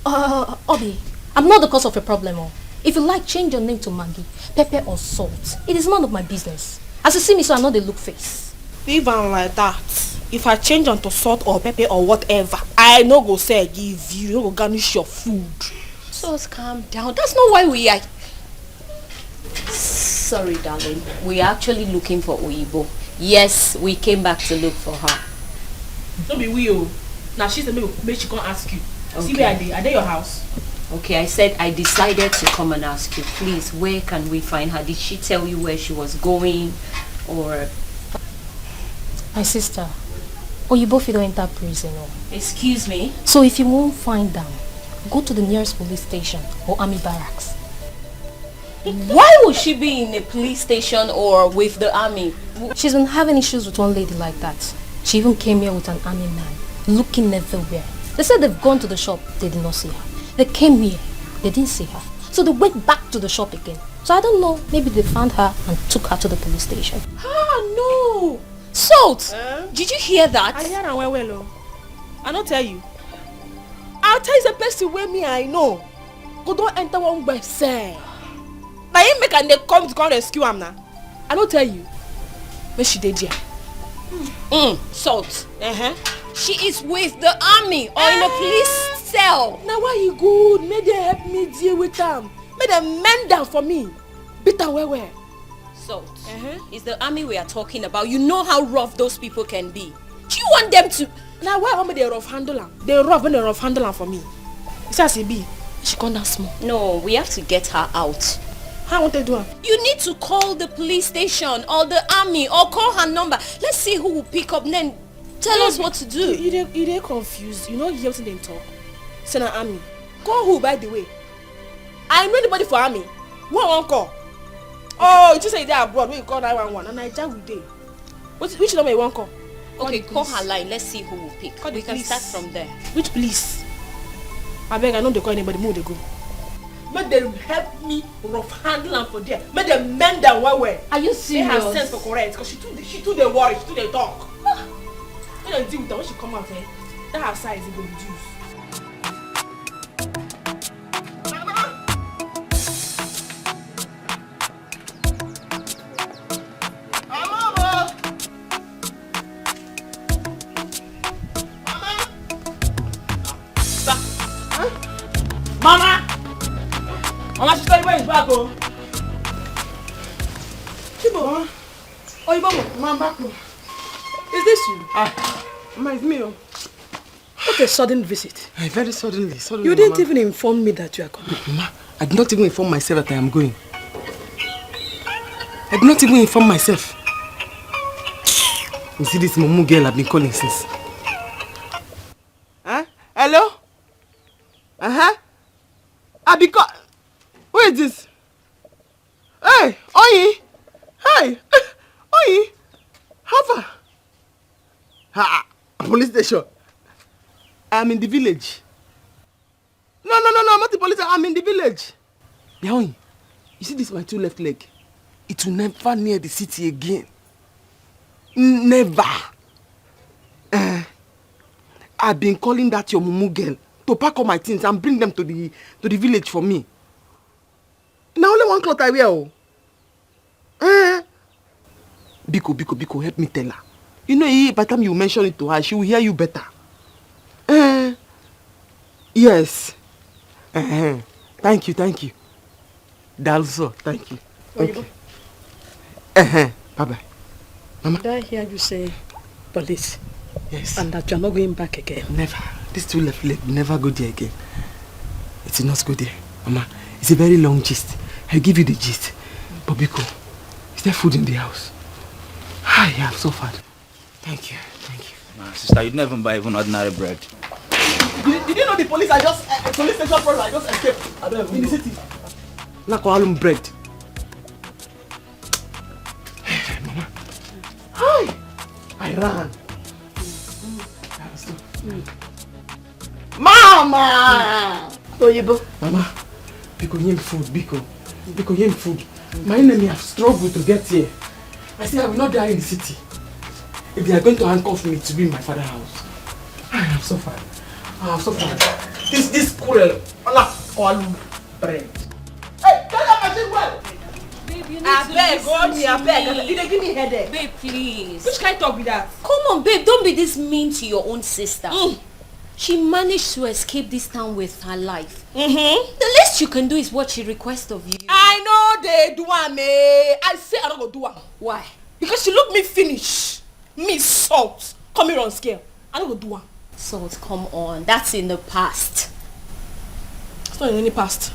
Obi, I'm not the cause of your problem. If you like, change your name to Maggie, Pepper or Salt. It is none of my business. As you see me, so I know they look face. Even like that. If I change onto Salt or Pepper or whatever, I no go say give you, no go garnish your food. Just calm down. That's not why we are... Sorry, darling. We are actually looking for Oyibo. Yes, we came back to look for her. Don't be weird. Now she said maybe she can't ask you. Okay. See where are they? Are they your house? Okay, I said I decided to come and ask you. Please, where can we find her? Did she tell you where she was going? Or... My sister, Oyibo fit don enter prison. Excuse me? So if you won't find them, go to the nearest police station or army barracks. Why would she be in a police station or with the army? She's been having issues with one lady like that. She even came here with an army man, looking everywhere. They said they've gone to the shop, they did not see her. They came here, they didn't see her. So they went back to the shop again. So I don't know, maybe they found her and took her to the police station. Ah, no! Salt! Did you hear that? I hear her well. I don't tell you. I'll tell you the person where me I know. Go don't enter one by say. Now you make and they come to rescue him now. I don't tell you. Where she did here? Salt. She is with the army or in a police cell. Now why you good? May they help me deal with them. May them mend down for me. Beat them where? Salt. It's the army we are talking about. You know how rough those people can be. Do you want them to... Now why want me they rough handle them? They rough when they rough handle them for me. It's as it be. She come down small. No, we have to get her out. How want they do her? You need to call the police station or the army or call her number. Let's see who will pick up, then tell us what to do. You confused. You know you hear what they talk. Send an army. Call who, by the way? I know anybody for army. Who I want call? Oh, you just say they're abroad. When you call 911 and Naija we dey. Which number you want call? Okay, call her line. Let's see who will pick. We can start from there. Which police? I beg, I know they call anybody. Move they go. Make them help me rough handle them for there. Make them mend them well. Are you serious? They have sense for correct. Because she too they worry. She too they talk. When they deal with her, when she come out, that her size is going to reduce. Mama, she's telling me he's back, oh. Chibo. Oh, you Mama, back, oh. Is this you? Mama, it's me, oh. What a sudden visit. Very suddenly. You didn't even inform me that you are coming. Mama, I did not even inform myself that I am going. I did not even inform myself. You see this Momo girl I've been calling since. Huh? Hello? Who is this? Hey, Onny! Hey! Onny! How far? Police station. I'm in the village. No, I'm not the police. I'm in the village. Yeah, Onny, you see this my two left leg? It will never near the city again. Never. I've been calling that your mumu girl to pack up my things and bring them to the village for me. Now only one cloth I wear. Biko, help me tell her. You know, by the time you mention it to her, she will hear you better. Yes. Thank you. Also, thank you. Okay. Bye-bye. Mama. Did I hear you say police? Yes. And that you're not going back again? Never. This two left leg will never go there again. It will not go there. Mama, it's a very long gist. I'll give you the gist. But Biko, is there food in the house? I have suffered. Thank you. Nah, sister, you never buy even ordinary bread. Did you know the police are just police station problem? I just escaped in the city. Now call them bread. Mama. Hi. I ran. Mama! Oyibo. Mama, Biko, yam food, Biko, yam food. My enemy have struggled to get here. I say I will not die in the city. If they are going to handcuff me to be in my father's house. I have suffered. This cruel, all bread. Hey, tell that machine well. Babe, you need I to beg, listen I to beg. me. Did they give me headache? Babe, please. Which kind of talk be that? Come on, babe. Don't be this mean to your own sister. She managed to escape this town with her life. The least you can do is what she requests of you. I know they do am, eh. I say I don't go do am. Why? Because she look me finish. Me salt. Come here on scale. I don't go do am. Salt, come on. That's in the past. It's not in any past.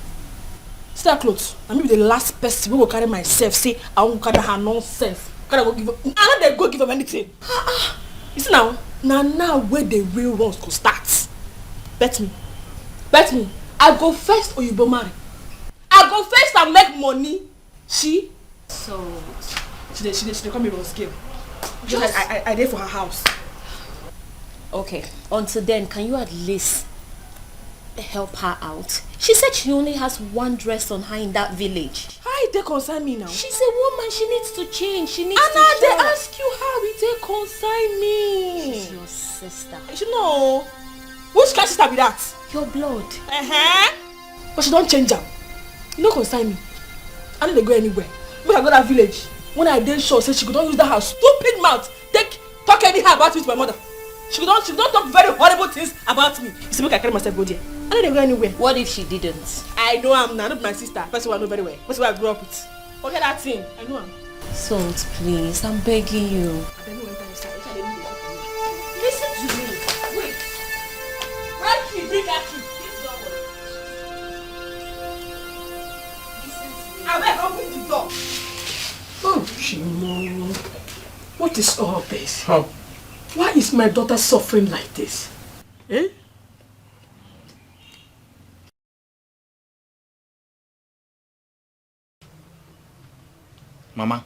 See that clothes. I may be the last person who will carry myself. Say I won't carry her nonsense. Can I go give her? I know they go give them anything. You see now where the real ones go start. Bet me. I go first or you go marry. I go first and make money. She dey come here on scale. Just I there for her house. Okay, until then, can you at least help her out? She said she only has one dress on her in that village. How it dey concern me now? She's a woman, she needs to change, she needs and to I change. dey ask you how it dey concern me. She's your sister. You know, which kind sister be that? Your blood. But she don't change am. You no concern me. I no dey go anywhere. Make I go that village. When I dey sure say she go don use that her stupid mouth talk anyhow about me to my mother. She don't talk very horrible things about me. You see, make I carry myself go there. I no dey go anywhere. What if she didn't? I know am now. Not my sister. Person I know very well. Person I grew up with. Forget that thing. I know am. Salt, please. I'm begging you. Listen to me. Wait. Where key? Bring that key. I beg, open the door. Oh, Shimo. What is all this? How? Why is my daughter suffering like this? Eh? Mama,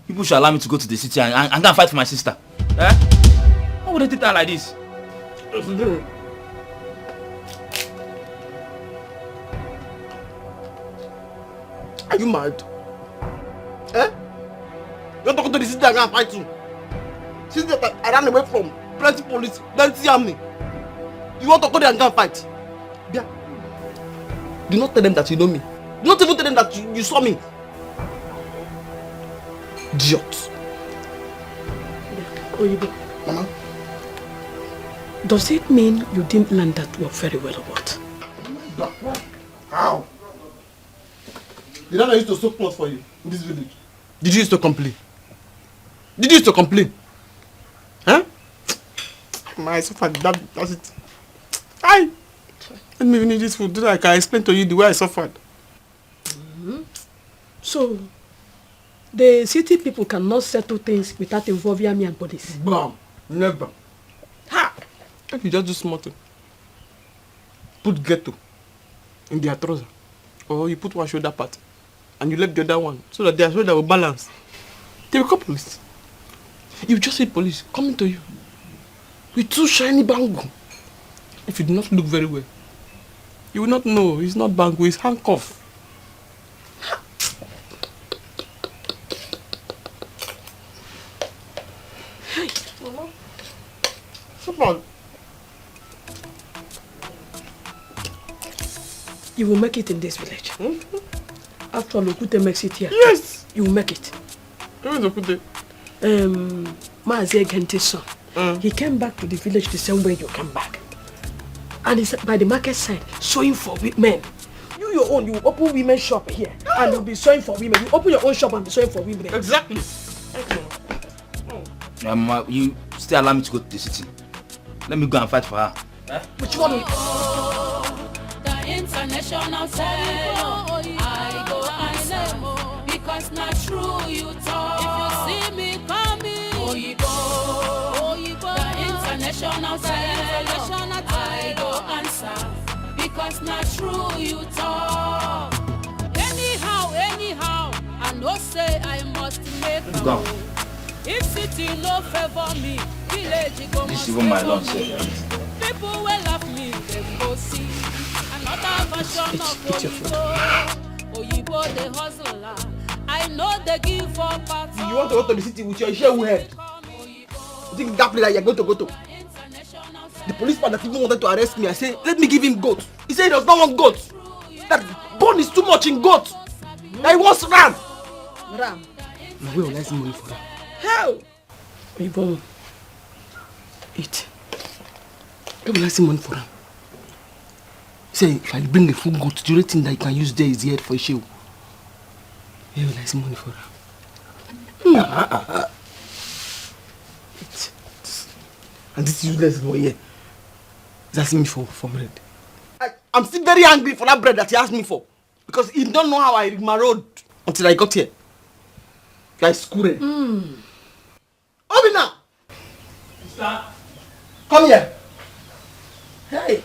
people should allow me to go to the city and go and fight for my sister. Eh? Why would they treat her like this? Are you mad? Eh? You're talking to the sister and go and fight you. Sister that I ran away from plenty police, plenty army. You want to go there and go and fight? Yeah. Do not tell them that you know me. Do not even tell them that you saw me. Idiot. Oyibo. Mama. Does it mean you didn't learn that word very well or what? How? Did I used to sew clothes for you in this village? Did you used to complain? Did you used to complain? Huh? My suffered, that's it. Let me finish this food so that I can explain to you the way I suffered. So, the city people cannot settle things without involving me and police? Bam! Never. Ha! If you just do small thing, put ghetto in their trouser, or you put one shoulder part, and you left the other one, so that their shoulder will balance, they will call police. You just see police coming to you with two shiny bangle. If you do not look very well, you will not know it's not bangle, it's handcuff. Hey, Mama. Come on. You will make it in this village. After all, Okute makes it here. Yes! You will make it. Who is Okute? Maazi Gente's son. He came back to the village the same way you came back. And he's by the market side, sewing for men. You your own, you open women's shop here. And you'll be sewing for women. You open your own shop and be sewing for women. Exactly. Mama, you still allow me to go to the city. Let me go and fight for her. Eh? Which one? The international tell I go and say because not true you talk. If you see me coming, the international tell I go answer because not true you talk. Anyhow, I know say I must make Let's go. If city no favor me, village go This must is even my favor lunch. me. People will love me, they go see another version of Oyibo the hustler. I know they give up parts. You want to go to the city with your issue head? You think that place that you're going to go to? The policeman that even wanted to arrest me, I said, let me give him goat. He said he does not want goat. That bone is too much in goat. That he wants ram. Ram? Now where will I see money for that? How? Oyibo, eat. Where will I see money for ram? Say, if I bring a full goat, the only thing that you can use there is the head for a show. Yeah, will I see money for her? And this useless boy here is asking me for bread. I'm still very angry for that bread that he asked me for. Because he don't know how I read my road until I got here. Like school. Obina! Sister. Come here. Hey.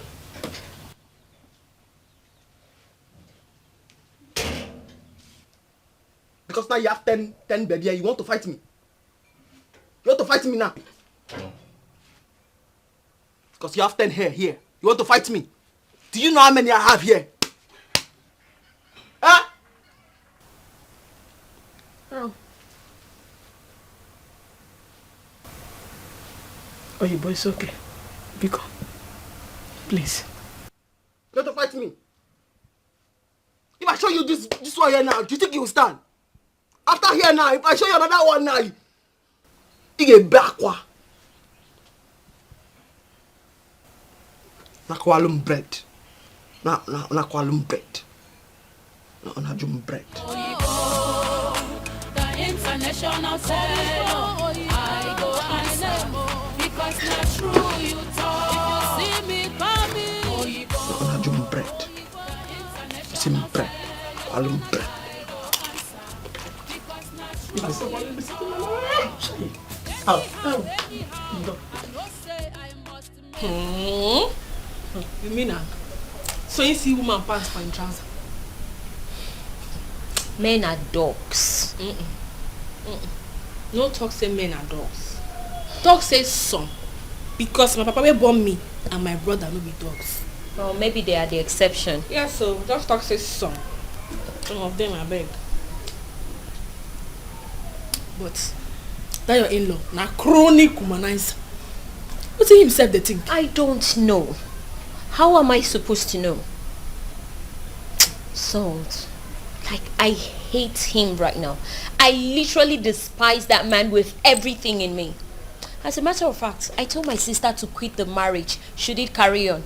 Because now you have 10 baby and you want to fight me. You want to fight me now. Because you have 10 hair here. You want to fight me. Do you know how many I have here? Huh? Oh. Oh, you boys okay? Biko, please. You want to fight me? If I show you this one here now, do you think you will stand? After here now, if I show you another one now, you get backward. Nakwalum bread. Nakwalum bread. Nakwalum bread. The international sale. I go and sell because not true you talk. If you see me coming, Nakwalum bread. See me bread. Nakwalum bread. You mean that? So you see woman pants for in trouser? Men are dogs. No talk say men are dogs. Talk say some. Because my papa will born me and my brother will be dogs. Well, maybe they are the exception. Yeah, so just talk say some. Some of them I beg. But that your in-law, na chronic womanizer. What's he himself the thing? I don't know. How am I supposed to know? Salt. Like, I hate him right now. I literally despise that man with everything in me. As a matter of fact, I told my sister to quit the marriage should it carry on.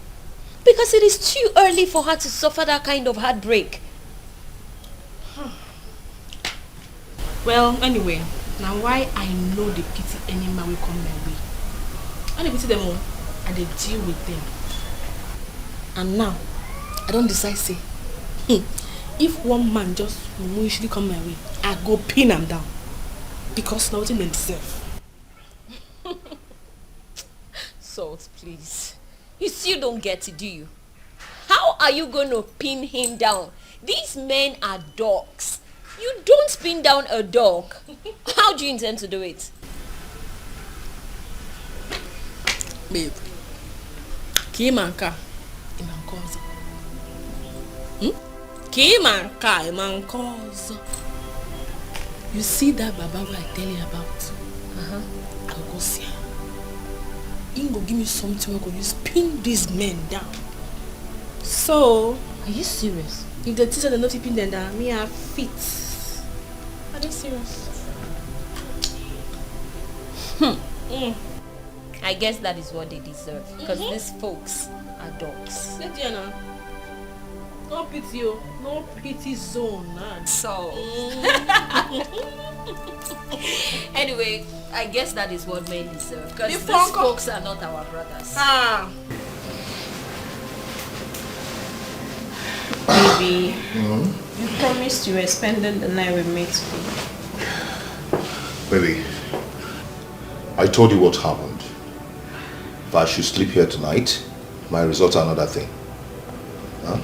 Because it is too early for her to suffer that kind of heartbreak. Well, anyway, now why I know the pity any man will come my way. And I pity them all, and they deal with them. And now, I don't decide say, if one man just usually come my way, I go pin him down. Because nothing they deserve. Salt, please. You still don't get it, do you? How are you going to pin him down? These men are dogs. You don't pin down a dog. How do you intend to do it? Babe, Kimanka, Imankozo. Kimanka, Imankozo. You see that Baba who I tell you about? I'll go see her. He go give me something where I go use pin these men down. So, are you serious? If the teacher don't pin them down, me have fit. Are they serious? I guess that is what they deserve. Because these folks are dogs. No pity, no pity zone. So, anyway, I guess that is what men deserve. Because these folks are not our brothers. Baby, you promised you were spending the night with me today. Baby, I told you what happened. If I should sleep here tonight, my results are another thing. Huh?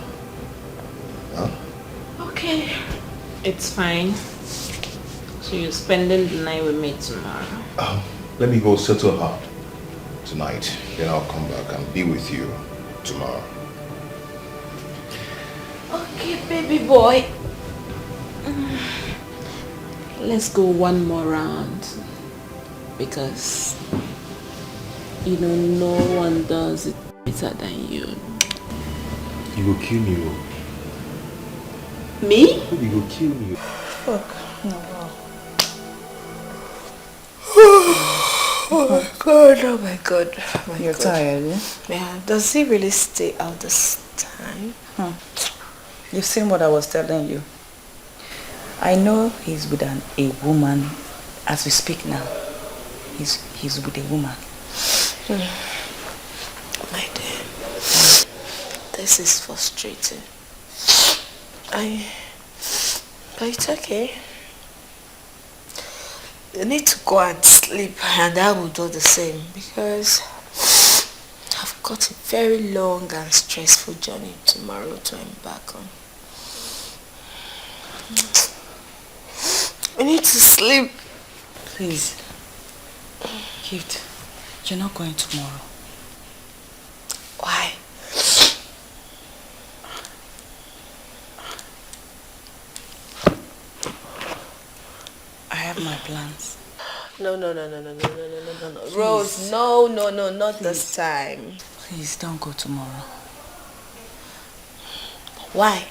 Okay, it's fine. So you're spending the night with me tomorrow. Let me go settle her tonight. Then I'll come back and be with you tomorrow. Okay, baby boy. Let's go one more round. Because, you know, no one does it better than you. You will kill me. Me? You will kill me. Fuck. No, wow. Oh my god, oh my god. You're tired, eh? Yeah, does he really stay out this time. You've seen what I was telling you. I know he's with a woman as we speak now. He's with a woman. My dear, this is frustrating. But it's okay. You need to go and sleep, and I will do the same because I've got a very long and stressful journey tomorrow to embark on. We need to sleep. Please. Gift, you're not going tomorrow. Why? I have my plans. No. Rose, no, not Please. this time. Please don't go tomorrow. Why?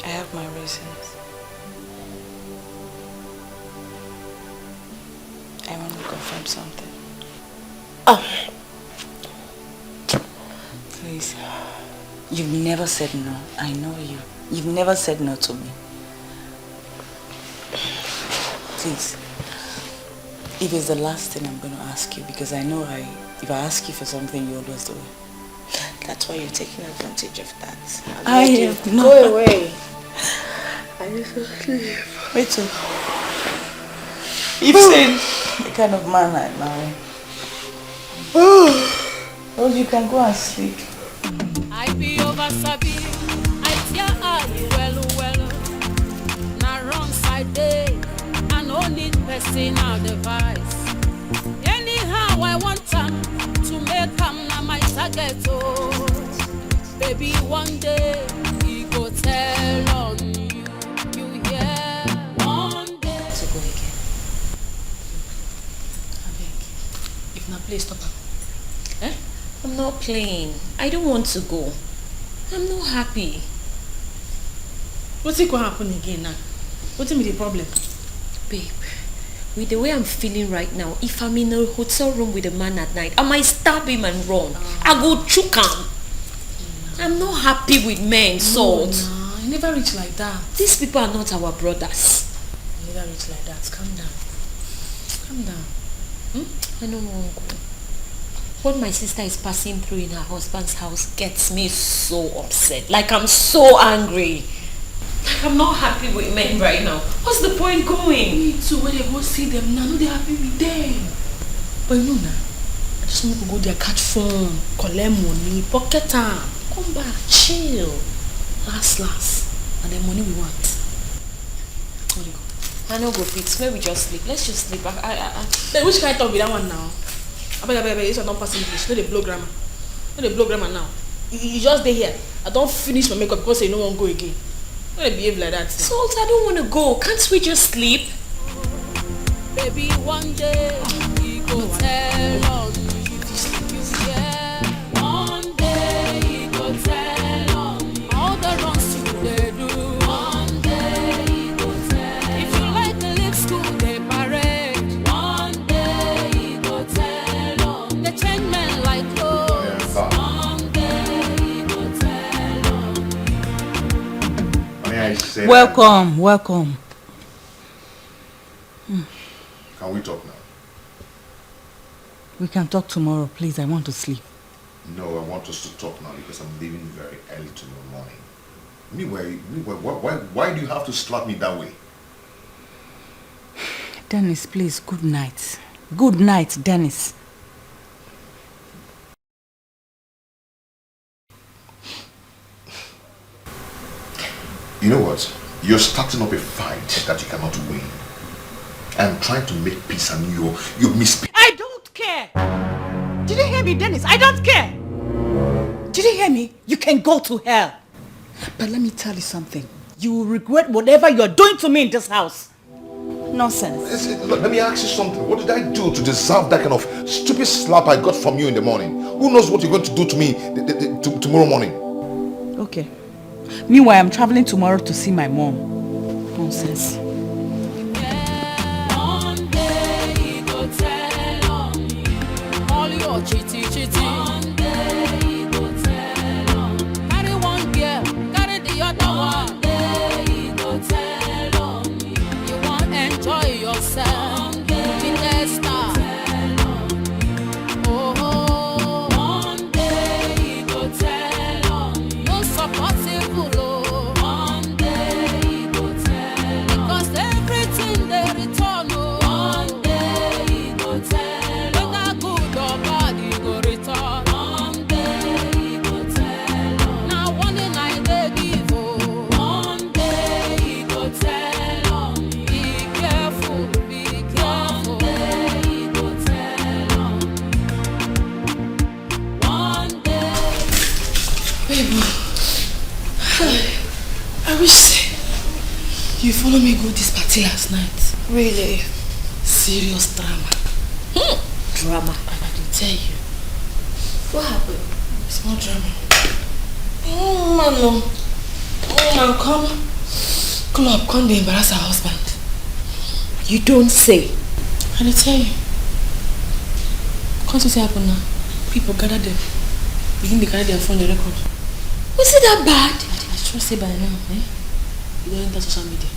I have my reasons. I want to confirm something. Please. You've never said no. I know you. You've never said no to me. Please. If it's the last thing I'm going to ask you, because I know if I ask you for something, you always do it. That's why you're taking advantage of that. I have not. Go away. I need to sleep. Me too. You've seen the kind of man I marry. Well, you can go and sleep. I be over Sabi, I tell you well. Na wrong side day, I no need personal device. Anyhow, I want time to make na my target. Oh, baby, one day he go tell on you hear. One day. To go again. I beg. If not, please stop her. Eh? I'm not playing. I don't want to go. I'm not happy. What's it gonna happen again now? What's the problem? Babe, with the way I'm feeling right now, if I'm in a hotel room with a man at night, I might stab him and run. I go choke him. I'm not happy with men, Salt. No, I never reach like that. These people are not our brothers. I never reach like that. Calm down. Calm down. I don't want to go. What my sister is passing through in her husband's house gets me so upset. Like I'm so angry. Like I'm not happy with men right now. What's the point going? Me too. When they go see them now, they happy with them. But you know now, I just want to go there, catch phone, collect money, pocket time, come back, chill, last, and the money we want. Where they go? I know go fix. Maybe we just sleep. Let's just sleep. Then which kind of talk be that one now? I beg, this one don't pass English. No, they blow grammar. No, they blow grammar now. You just stay here. I don't finish my makeup because you no one go again. No, they behave like that. Salt, I don't want to go. Can't we just sleep? Baby, one day he go tell on you. Yeah, one day he go tell on you. All the wrongs you they do. One day he go tell. If you like the live school, they parade. One day he go tell on. They change men like clothes. One day he go tell on. May I say Welcome. Can we talk now? We can talk tomorrow, please. I want to sleep. No, I want us to talk now because I'm leaving very early tomorrow morning. Why do you have to slap me that way? Dennis, please, good night. Good night, Dennis. You know what? You're starting up a fight that you cannot win. I'm trying to make peace and you miss. I don't care. Did you hear me, Dennis? I don't care. Did you hear me? You can go to hell. But let me tell you something. You will regret whatever you're doing to me in this house. Nonsense. Let me ask you something. What did I do to deserve that kind of stupid slap I got from you in the morning? Who knows what you're going to do to me tomorrow morning? Okay. Meanwhile, I'm traveling tomorrow to see my mom. Nonsense. Babe, I wish you follow me go this party last night. Really? Serious drama. Drama? I can tell you. What happened? Small drama. Oh man, no. Oh man, come club, come to embarrass her husband. You don't say. I dey tell you. Can't you see happen now? People gather them. Begin to carry their phone, the record. Was it that bad? I trust say by now, eh? You don't enter social media.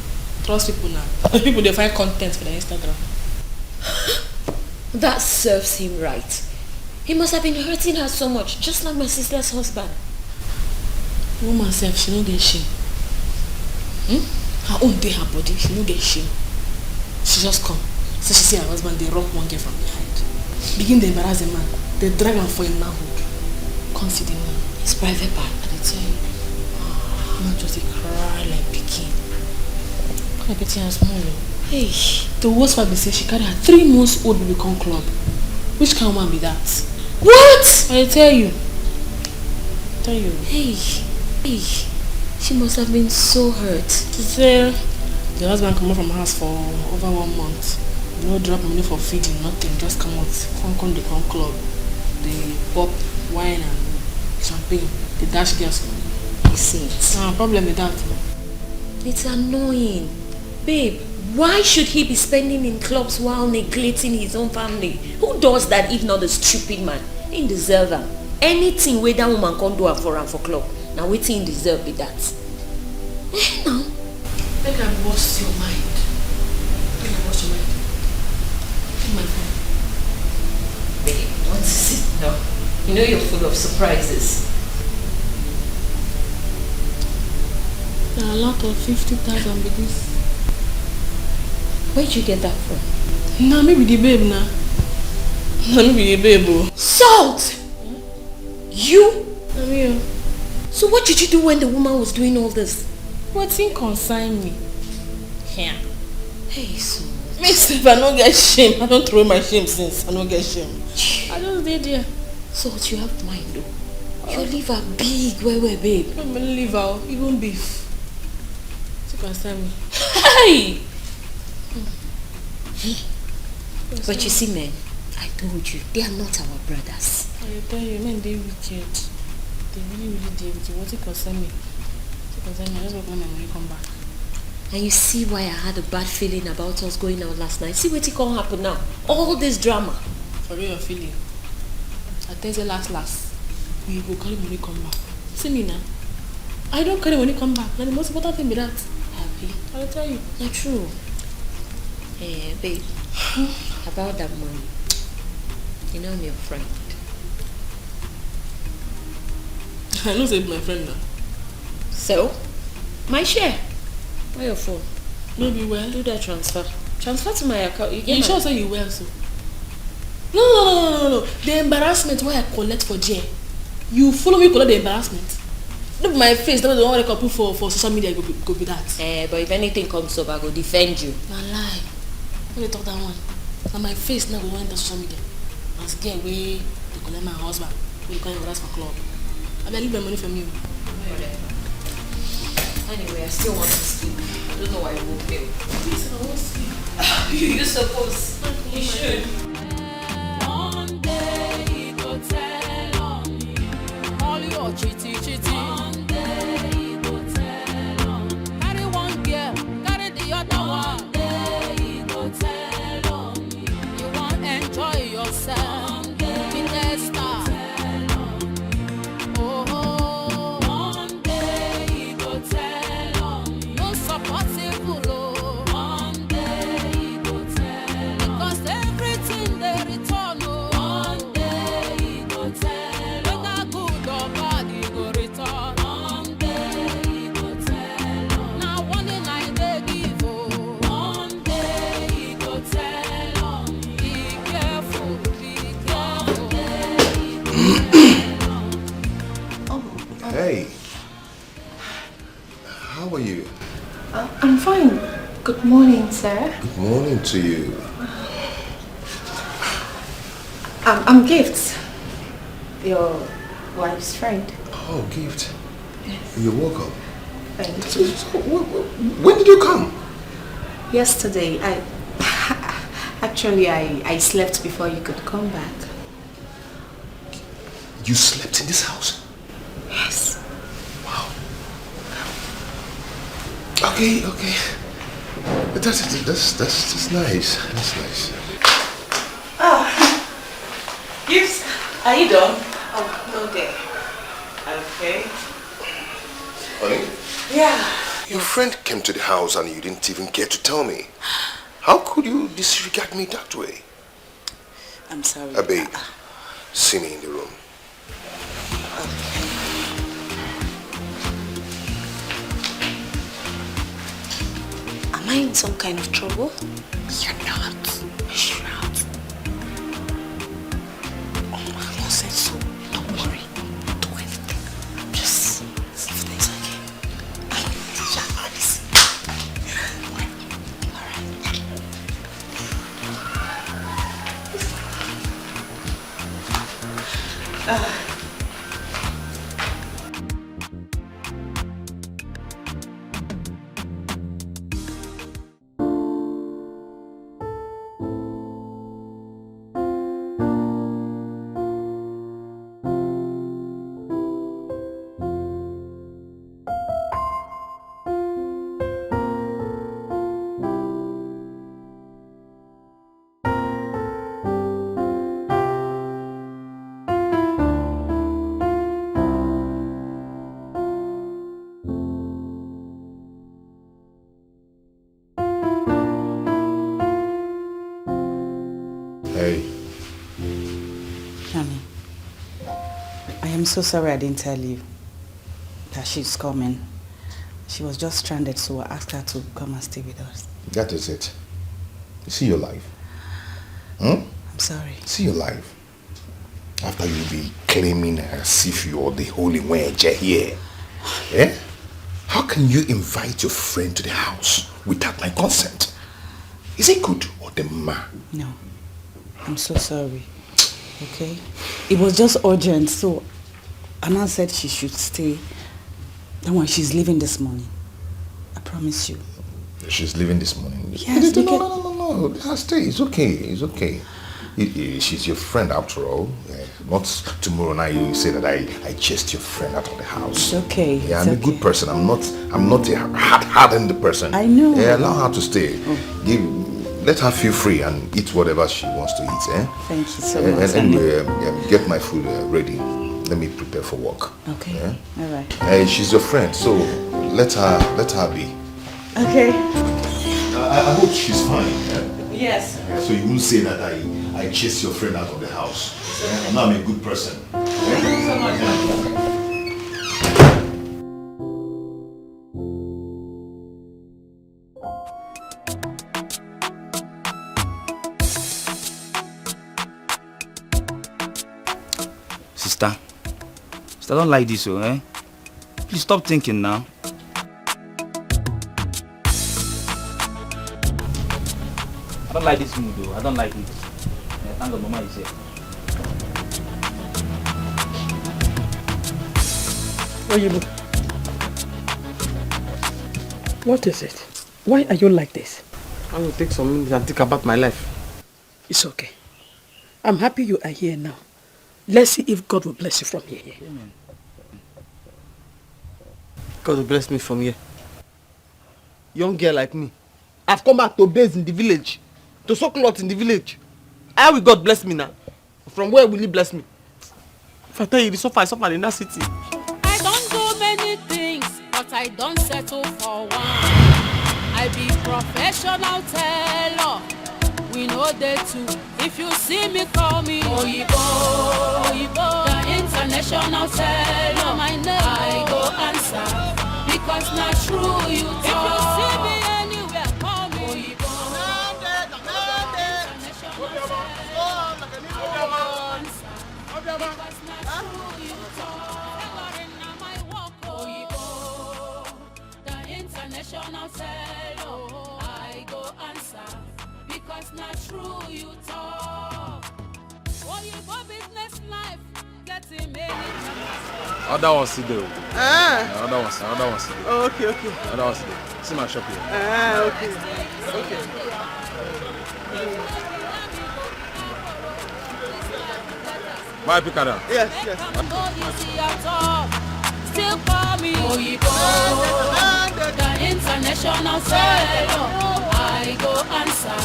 Trust people now. People they find content for their Instagram. That serves him right. He must have been hurting her so much, just like my sister's husband. The woman self, she don't get shame. Her own day, her body, she don't get shame. She just come. So she see her husband, they rock one girl from behind. Begin to embarrass the man. They drag him for him manhood. Come see the man. It's private part. I tell you. Man just cry like pikin. Come like petty and small. Hey. The worst part be say she carry her 3 months old baby come club. Which kind of woman be that? What? I tell you. Hey. She must have been so hurt. She say the husband come out from her house for over 1 month. No drop money for feeding, nothing. Just come out. Come they come club. They pop wine and champagne. They dash girls. You see it. Problem with that. It's annoying. Babe, why should he be spending in clubs while neglecting his own family? Who does that if not the stupid man? He deserve her. Anything where that woman can do for club. Now waiting deserve be that. No. Make her bust your mind. Make her bust your mind. Take my phone. Babe, don't sit down. You know you're full of surprises. There are a lot of 50,000 babies. Where'd you get that from? Nah, maybe the babe now. Nah, maybe the babe. Oh. Salt! You? I'm here. So what did you do when the woman was doing all this? What's in concern me? Yeah. Hey, so... Me if I don't get shame. I don't throw my shame since. I don't get shame. I just did there. Salt, you have mind though. Your liver big, where, babe? I'm gonna liver, even beef. What's concern me? Hey! But you see, men, I told you, they are not our brothers. I tell you, men, they wicked. They really do wicked. What's it concern me? I just want my money come back. And you see why I had a bad feeling about us going out last night. See what it can happen now. All this drama. For real feeling. I tell you last. We go carry money come back. See me now. I don't carry money come back. Now the most important thing be that. Happy. I'll tell you. Not true. Babe. About that money. You know I'm your friend. I know say my friend now. So? My share. Where your phone? Maybe well. Do that transfer. Transfer to my account. You sure say you well so? No. The embarrassment why I collect for jail. You follow me collect the embarrassment. Look my face, that was the one I can put for social media go be that. But if anything comes up, I go defend you. Nah lie. When they talk that one. Now my face now go enter social media. As girl way they collect my husband. We go embarrass for club. I leave my money from you. Anyway, I still want to sleep. I don't know why you woke me. Please, I won't sleep. You're supposed. You should. One day he go tell on you. All your chitty. One day he go tell on you. Carry one girl, carry the other one. One day he go tell on you. You want enjoy yourself. One day he go tell on you. One day he go tell on you. No possible. One day he go tell. Because everything they return. One day he go tell. Whether good or bad he go return. One day he go tell. Now one day I they give. One day he go tell on. Be careful. Hey, how are you? I'm fine. Good morning, sir. Good morning to you. I'm Gifts. Your wife's friend. Oh, gift. Yes. You're welcome. Thank So, you. when did you come? Yesterday, I slept before you could come back. You slept in this house? Yes. Wow. Okay. But that's nice. That's nice. Gifts, are you done? Oh, no there. Okay. Honey? Yeah. Your friend came to the house and you didn't even care to tell me. How could you disregard me that way? I'm sorry. Babe, see me in the room. Am I in some kind of trouble? You're not. You're not. I won't say so. Don't worry. Do anything. Just see if there's okay. I'm so sorry I didn't tell you that she's coming. She was just stranded, so I asked her to come and stay with us. That is it. You see your life. I'm sorry. See your life. After you be claiming as if you're the holy wench here. Eh? How can you invite your friend to the house without my consent? Is it good or the man? No. I'm so sorry. Okay? It was just urgent, so Anna said she should stay. Then when she's leaving this morning. I promise you. She's leaving this morning? Yes. No. Stay. It's okay. It's okay. She's your friend after all. Not tomorrow night you say that I chased your friend out of the house. It's okay. Yeah, I'm a good person. I'm not a hard-hardened person. I know. Yeah, allow her to stay. Let her feel free and eat whatever she wants to eat. Eh? Thank you so much. Anyway, get my food ready. Let me prepare for work. Okay. Yeah? All right. She's your friend, so let her be. Okay. I hope she's fine. Yeah? Yes. So you won't say that I chased your friend out of the house. Yeah? Now I'm a good person. Thank you so much. Sister, I don't like this, eh? Please stop thinking now. I don't like this mood though. I don't like it. Yeah, thank God Mama is here. What is it? Why are you like this? I will take some minutes and think about my life. It's okay. I'm happy you are here now. Let's see if God will bless you from here. Amen. God will bless me from here. Young girl like me. I've come back to base in the village. To soak cloth in the village. How will God bless me now? From where will he bless me? If I tell you the suffer, I suffer in that city. I don't do many things, but I don't settle for one. I be professional teller. We know they too. If you see me, call me Oyibo, Oyibo, the international teller. My name I go answer because not true you talk. If you see me anywhere, call me Oyibo. Because not true you talk. Everywhere my walk, Oyibo, the international teller. I go answer. Because not true you talk. Oh, you go business life, getting many Other one sit there. Other one sit there. Oh, okay. Other one sit there. See my shop here. Okay. My pick her down. Yes. Still call me Oyibo, the international seller. I go answer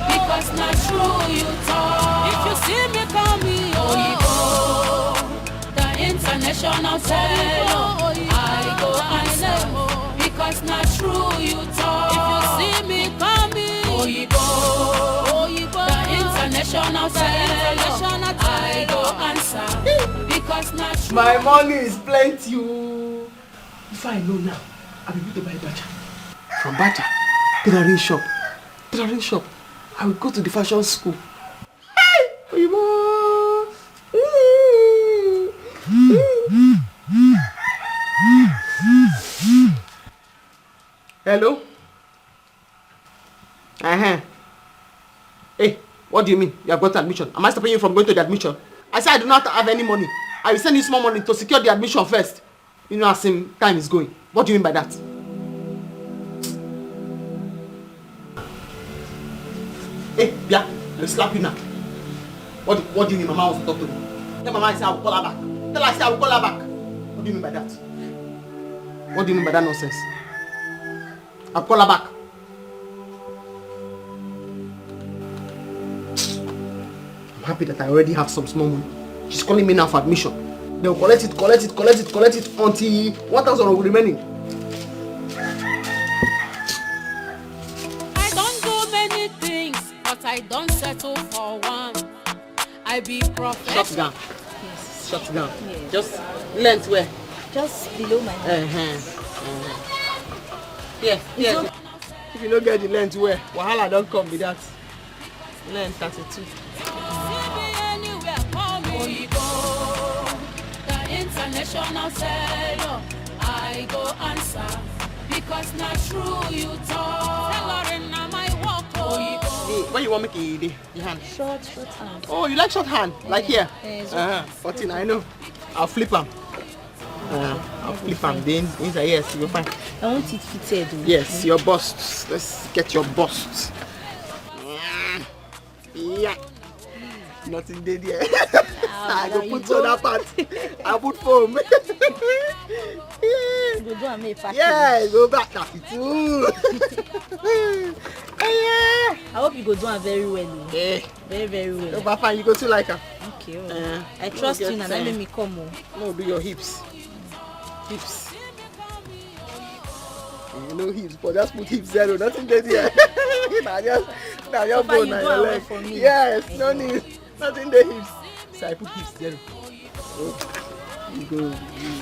because not true you talk. If you see me call me Oyibo, the international seller. I go answer because not true you talk. If you see me call me Oyibo, the international seller. I go answer because not true. My money is plenty. If I know now, I'll be able to buy Bacha. From Bacha, tailoring shop. I will go to the fashion school. Hey! Hello? Hey, what do you mean? You have got admission? Am I stopping you from going to the admission? I said I do not have any money. I will send you small money to secure the admission first. You know, as in time is going. What do you mean by that? Hey, yeah, I'll slap you now. What do you mean Mama wants to talk to me? Tell Mama I say I will call her back. Tell her I say I will call her back. What do you mean by that? What do you mean by that nonsense? I'll call her back. I'm happy that I already have some small money. She's calling me now for admission. They'll collect it until 1,000 will remaining. I don't do many things, but I don't settle for one. I be professional. Shut down. Yes. Shut down. Yes. Just length where? Just below my head. Yeah. If you don't get the length where, wahala don't come with that. Length 32. International seller, I go answer because not true you talk. Tailoring na my work. Hey, where you want me to your hand? Short hand. Oh, you like short hand? Like here? 14, I know. I'll flip them. I'll flip them. Then inside, yes, you'll find. I want it fitted. Yes, your bust. Let's get your bust. Yeah. Nothing dead yet. I go put soda part. I put foam. Go do and make package. Yeah, go back 32. I hope you go do it very well. Yeah. Very, very well. No, Papa, you go to like her. Okay. I trust you and let me come on. No, do your hips. No hips, but just put hips zero. Nothing dead yet. Now just bone on your leg. For me. Yes, no need. Nothing the hips. So I put hips zero. You go.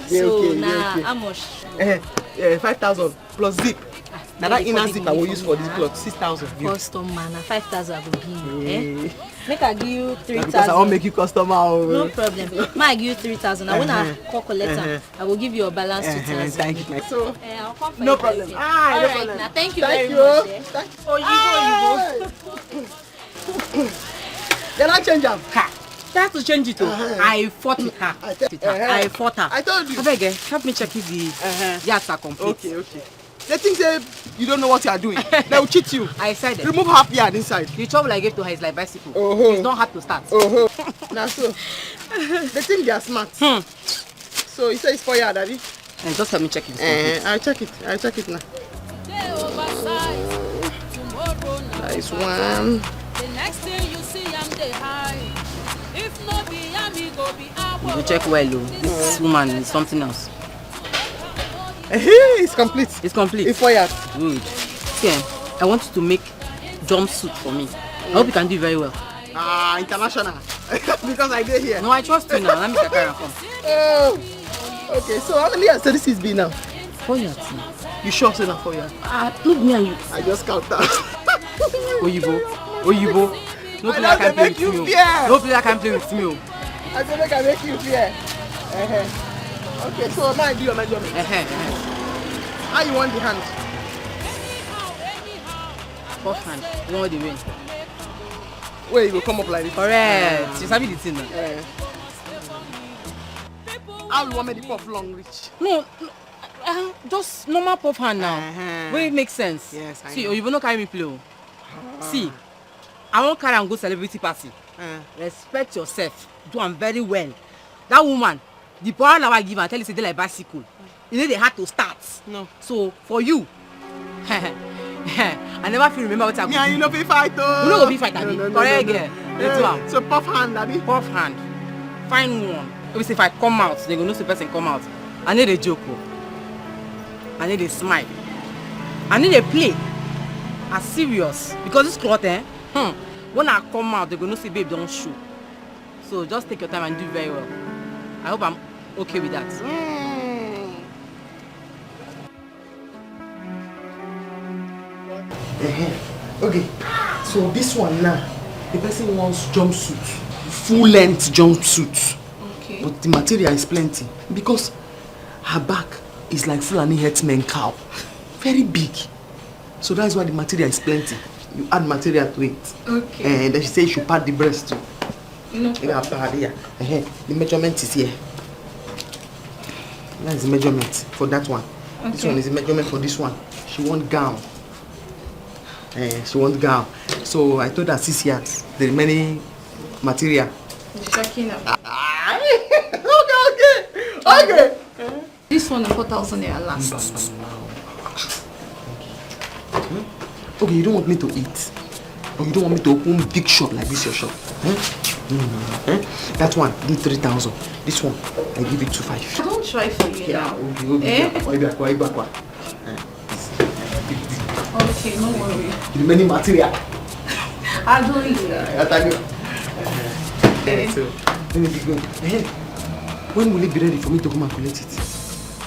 So okay, now, okay. how much? 5,000 plus zip. Now that inner zip I will use for this cloth. 6,000. Customer, now 5,000 I will give you. Make I give you 3,000. Because I won't make you customer. No problem. Make I give you 3,000. Now when I call collector, I will give you a balance 2,000. Thank you. So, I'll come for no you. problem. All No right, problem. now thank you very much. Oh, you go. Then I change them. They have to change it too. I fought with her. I fought her. I told you. I beg, help me check if the yards are complete. Okay. They think you don't know what you are doing. They will cheat you. I said it. Remove half yard inside. The trouble I gave to her is like bicycle. It's not hard to start. Now so, they think they are smart. So you say it's 4 yard, Daddy? And just help me check it. I'll check it now. That is one. The next thing you see, I'm the high. If no be amigo, be You will check well, this woman is something else. It's complete. It's complete. It's 4 yard. Good. See, I want you to make jumpsuit for me. I hope you can do it very well. International. Because I did here. No, I trust you now. Let me take care of him. Oh. Okay, so how many years this is been now? 4 years. You sure say that 4 years? Look me and you. I just count that. Oyibo. No player can play with me. No player can play with me. I said make I make you fear. Okay, so now I do your measurement. How you want the hand? First hand. You want the way? Where you will come up like this? Correct. You sabi the thing now. How you want me to puff long reach? No, just normal puff hand now. Where it makes sense. Yes, I see, know. you will not carry me play. See, I won't carry and go celebrity party. Respect yourself. Do am very well. That woman, the power now I give her, tell you say they like bicycle. You know they had to start. No. So for you, I never feel remember what I Yeah, you know be fight though. You know go be fight, Abi. Correct girl. Let's do am. So puff hand, Abi. Puff hand. Find one. Obviously if I come out, they go know the person come out. I need a joke. I need a smile. I need a play. I'm serious. Because this cloth, when I come out, they go know say babe don't show. So just take your time and do very well. I hope I'm okay with that. Okay, so this one now, the person wants jumpsuit, full length jumpsuit. Okay. But the material is plenty because her back is like Fulani herdsmen cow, very big. So that's why the material is plenty. You add material to it. Okay. And then she says you should pad the breast too. No problem. Here. The measurement is here. That's the measurement for that one. Okay. This one is the measurement for this one. She wants gown. She wants gown. So I told her 6 yards. The remaining material. Checking out. Okay. This one is 4,000 naira last. Okay, you don't want me to eat? Or you don't want me to open big shop like this your shop? That one, do 3,000. This one, I give it to 5. I don't try for you now. Okay, no worry. The remaining material. I don't eat. So, let me be going. When will it be ready for me to come and collect it?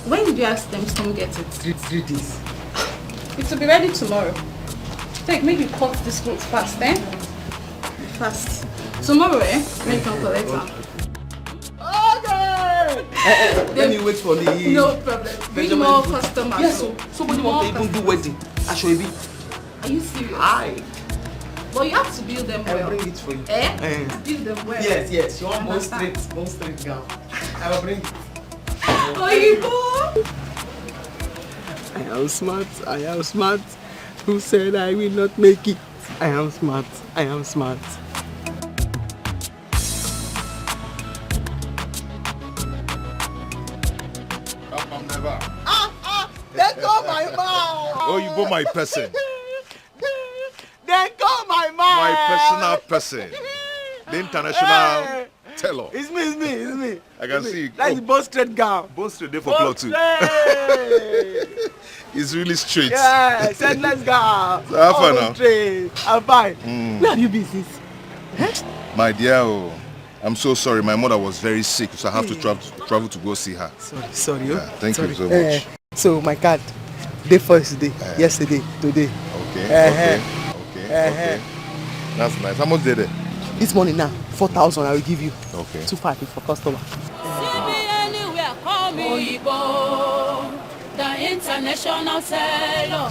When did you ask them to come get it? 3 days. It will be ready tomorrow. Take, make you cut this clothes fast, eh? Fast. Tomorrow, make you come collect her. Let me wait for the... No problem. Bring more customers. Yes, so somebody wants to even do wedding. Ashoebi. Are you serious? Aye. But you have to build them well. I will bring it for you. Build them well. Yes. You want one straight gown. I will bring it. Oyibo! I am smart. Who said I will not make it? I am smart. Then call my mom. Oh, you bought my person. Then call my mom. My personal person. The international teller. It's me. I can see. That's the bone straight gown. Bone straight there for plot too. It's really straight. Yeah, said let's go. So how far now? Straight. I'm fine. Where have you been since? My dear, I'm so sorry. My mother was very sick, so I have to travel to go see her. Sorry. Yeah, thank you so much. So my card, day first day, yesterday, today. Okay. That's nice. How much did it? This morning now, 4,000 I will give you. Okay. 250 for customer. The international seller.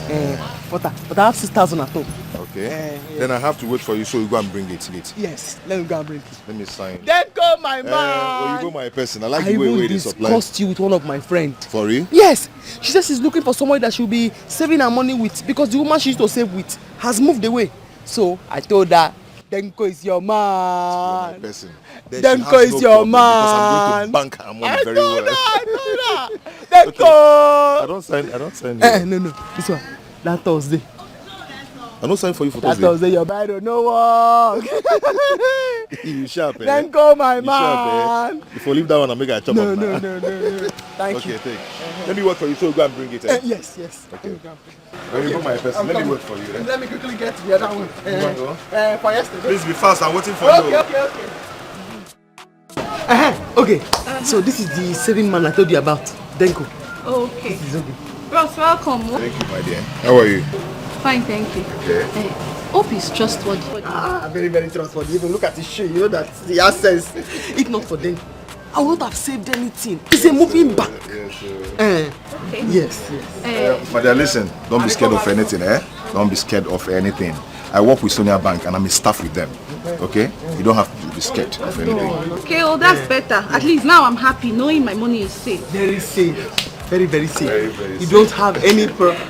But I have 6,000 at home. Okay. Then I have to wait for you, so you go and bring it late. Yes, let me go and bring it. Let me sign. Then go my man. Oh, you go my person. I like the way they supply. I discussed you with one of my friends. For real? Yes. She says she's looking for somebody that she'll be saving her money with because the woman she used to save with has moved away. So I told her, Denko is your man. Denko is your man. Because I'm going to bank her money very well. I told her. Denko. I don't sign. No. This one. That Thursday. I don't sign for you for Thursday. Thursday. That Thursday, your bad don't know work. You sharp, eh? Denko, my man. Sharp, eh? If you leave that one, I'll make a chop up. No. Thank you. Okay, take. Let me work for you, so you go and bring it. Yes. Okay. When you go my person, let me work for you. Let me quickly get the other one. For yesterday. Please be fast. I'm waiting for you. Okay. So this is the saving man I told you about, Denko. Okay. This is okay. Bros, welcome. Thank you, my dear. How are you? Fine, thank you. Okay. Hope is trustworthy. Very, very trustworthy. Even look at his shoe, you know that he has sense. If not for them, I would not have saved anything. It's a moving bank. Okay. Yes. My dear, listen. Don't be scared of anything, eh? Don't be scared of anything. I work with Sonia Bank and I'm a staff with them. Okay? You don't have to be scared of anything. Okay, oh, that's better. At least now I'm happy knowing my money is safe. Very safe. Very, very safe. Very you safe. Don't have any problem.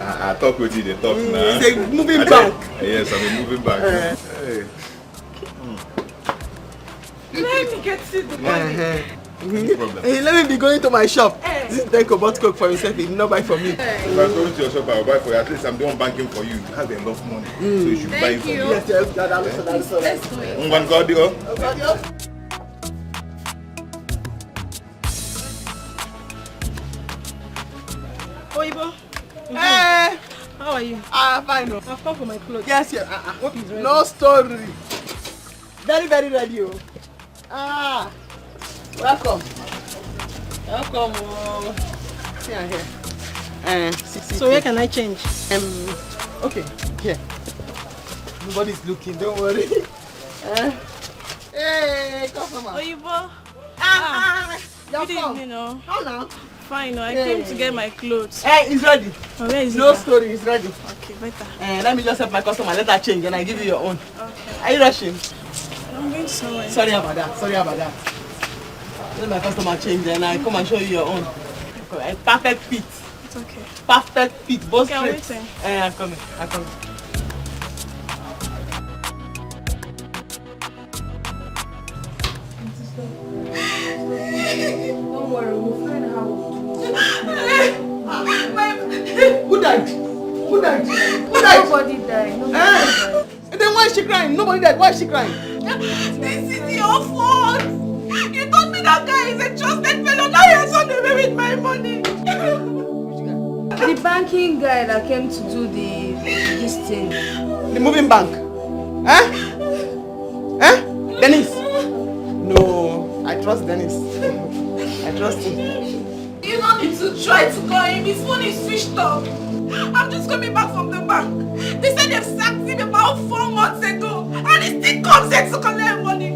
I talk with you, they talk now. It's a moving back. Yes, I'm a moving back. Hey. Let me get to the money. No problem. Hey, let me be going to my shop. This Denko bought coke for himself. He did not buy for me. If I'm going to your shop, I'll buy for you. At least I'm the one banking for you. You have enough money. So you should buy it for me. Yes, that's Let's go. One Gaudio. Oibo. Hey! How are you? Fine. I've come for my clothes. Yes. What is ready? No story. Very, very ready. Welcome. Welcome. See here. So where can I change? Okay. Here. Nobody's looking. Don't worry. Hey, customer. Oibo. Good evening, no. How now? Fine, I came to get my clothes. Hey, it's ready. Oh, where is it? No story, it's ready. Okay, better. Let me just help my customer. Let her change and I give you your own. Okay. Are you rushing? I'm going somewhere. Sorry about that. Let my customer change and I come and show you your own. Perfect fit. It's okay. Perfect fit. Both Okay, I'm straight. waiting. I'm coming. Don't worry, we'll find out. Who died? Nobody died. And then why is she crying? Nobody died. Why is she crying? This is your fault. You told me that guy is a trusted fellow. Now he has run away with my money. The banking guy that came to do this thing. The moving bank. Dennis? No, I trust Dennis. I trust him. You don't need to try to call him. His phone is switched off. I'm just coming back from the bank. They said they've sacked him about 4 months ago. And he still comes here to collect money.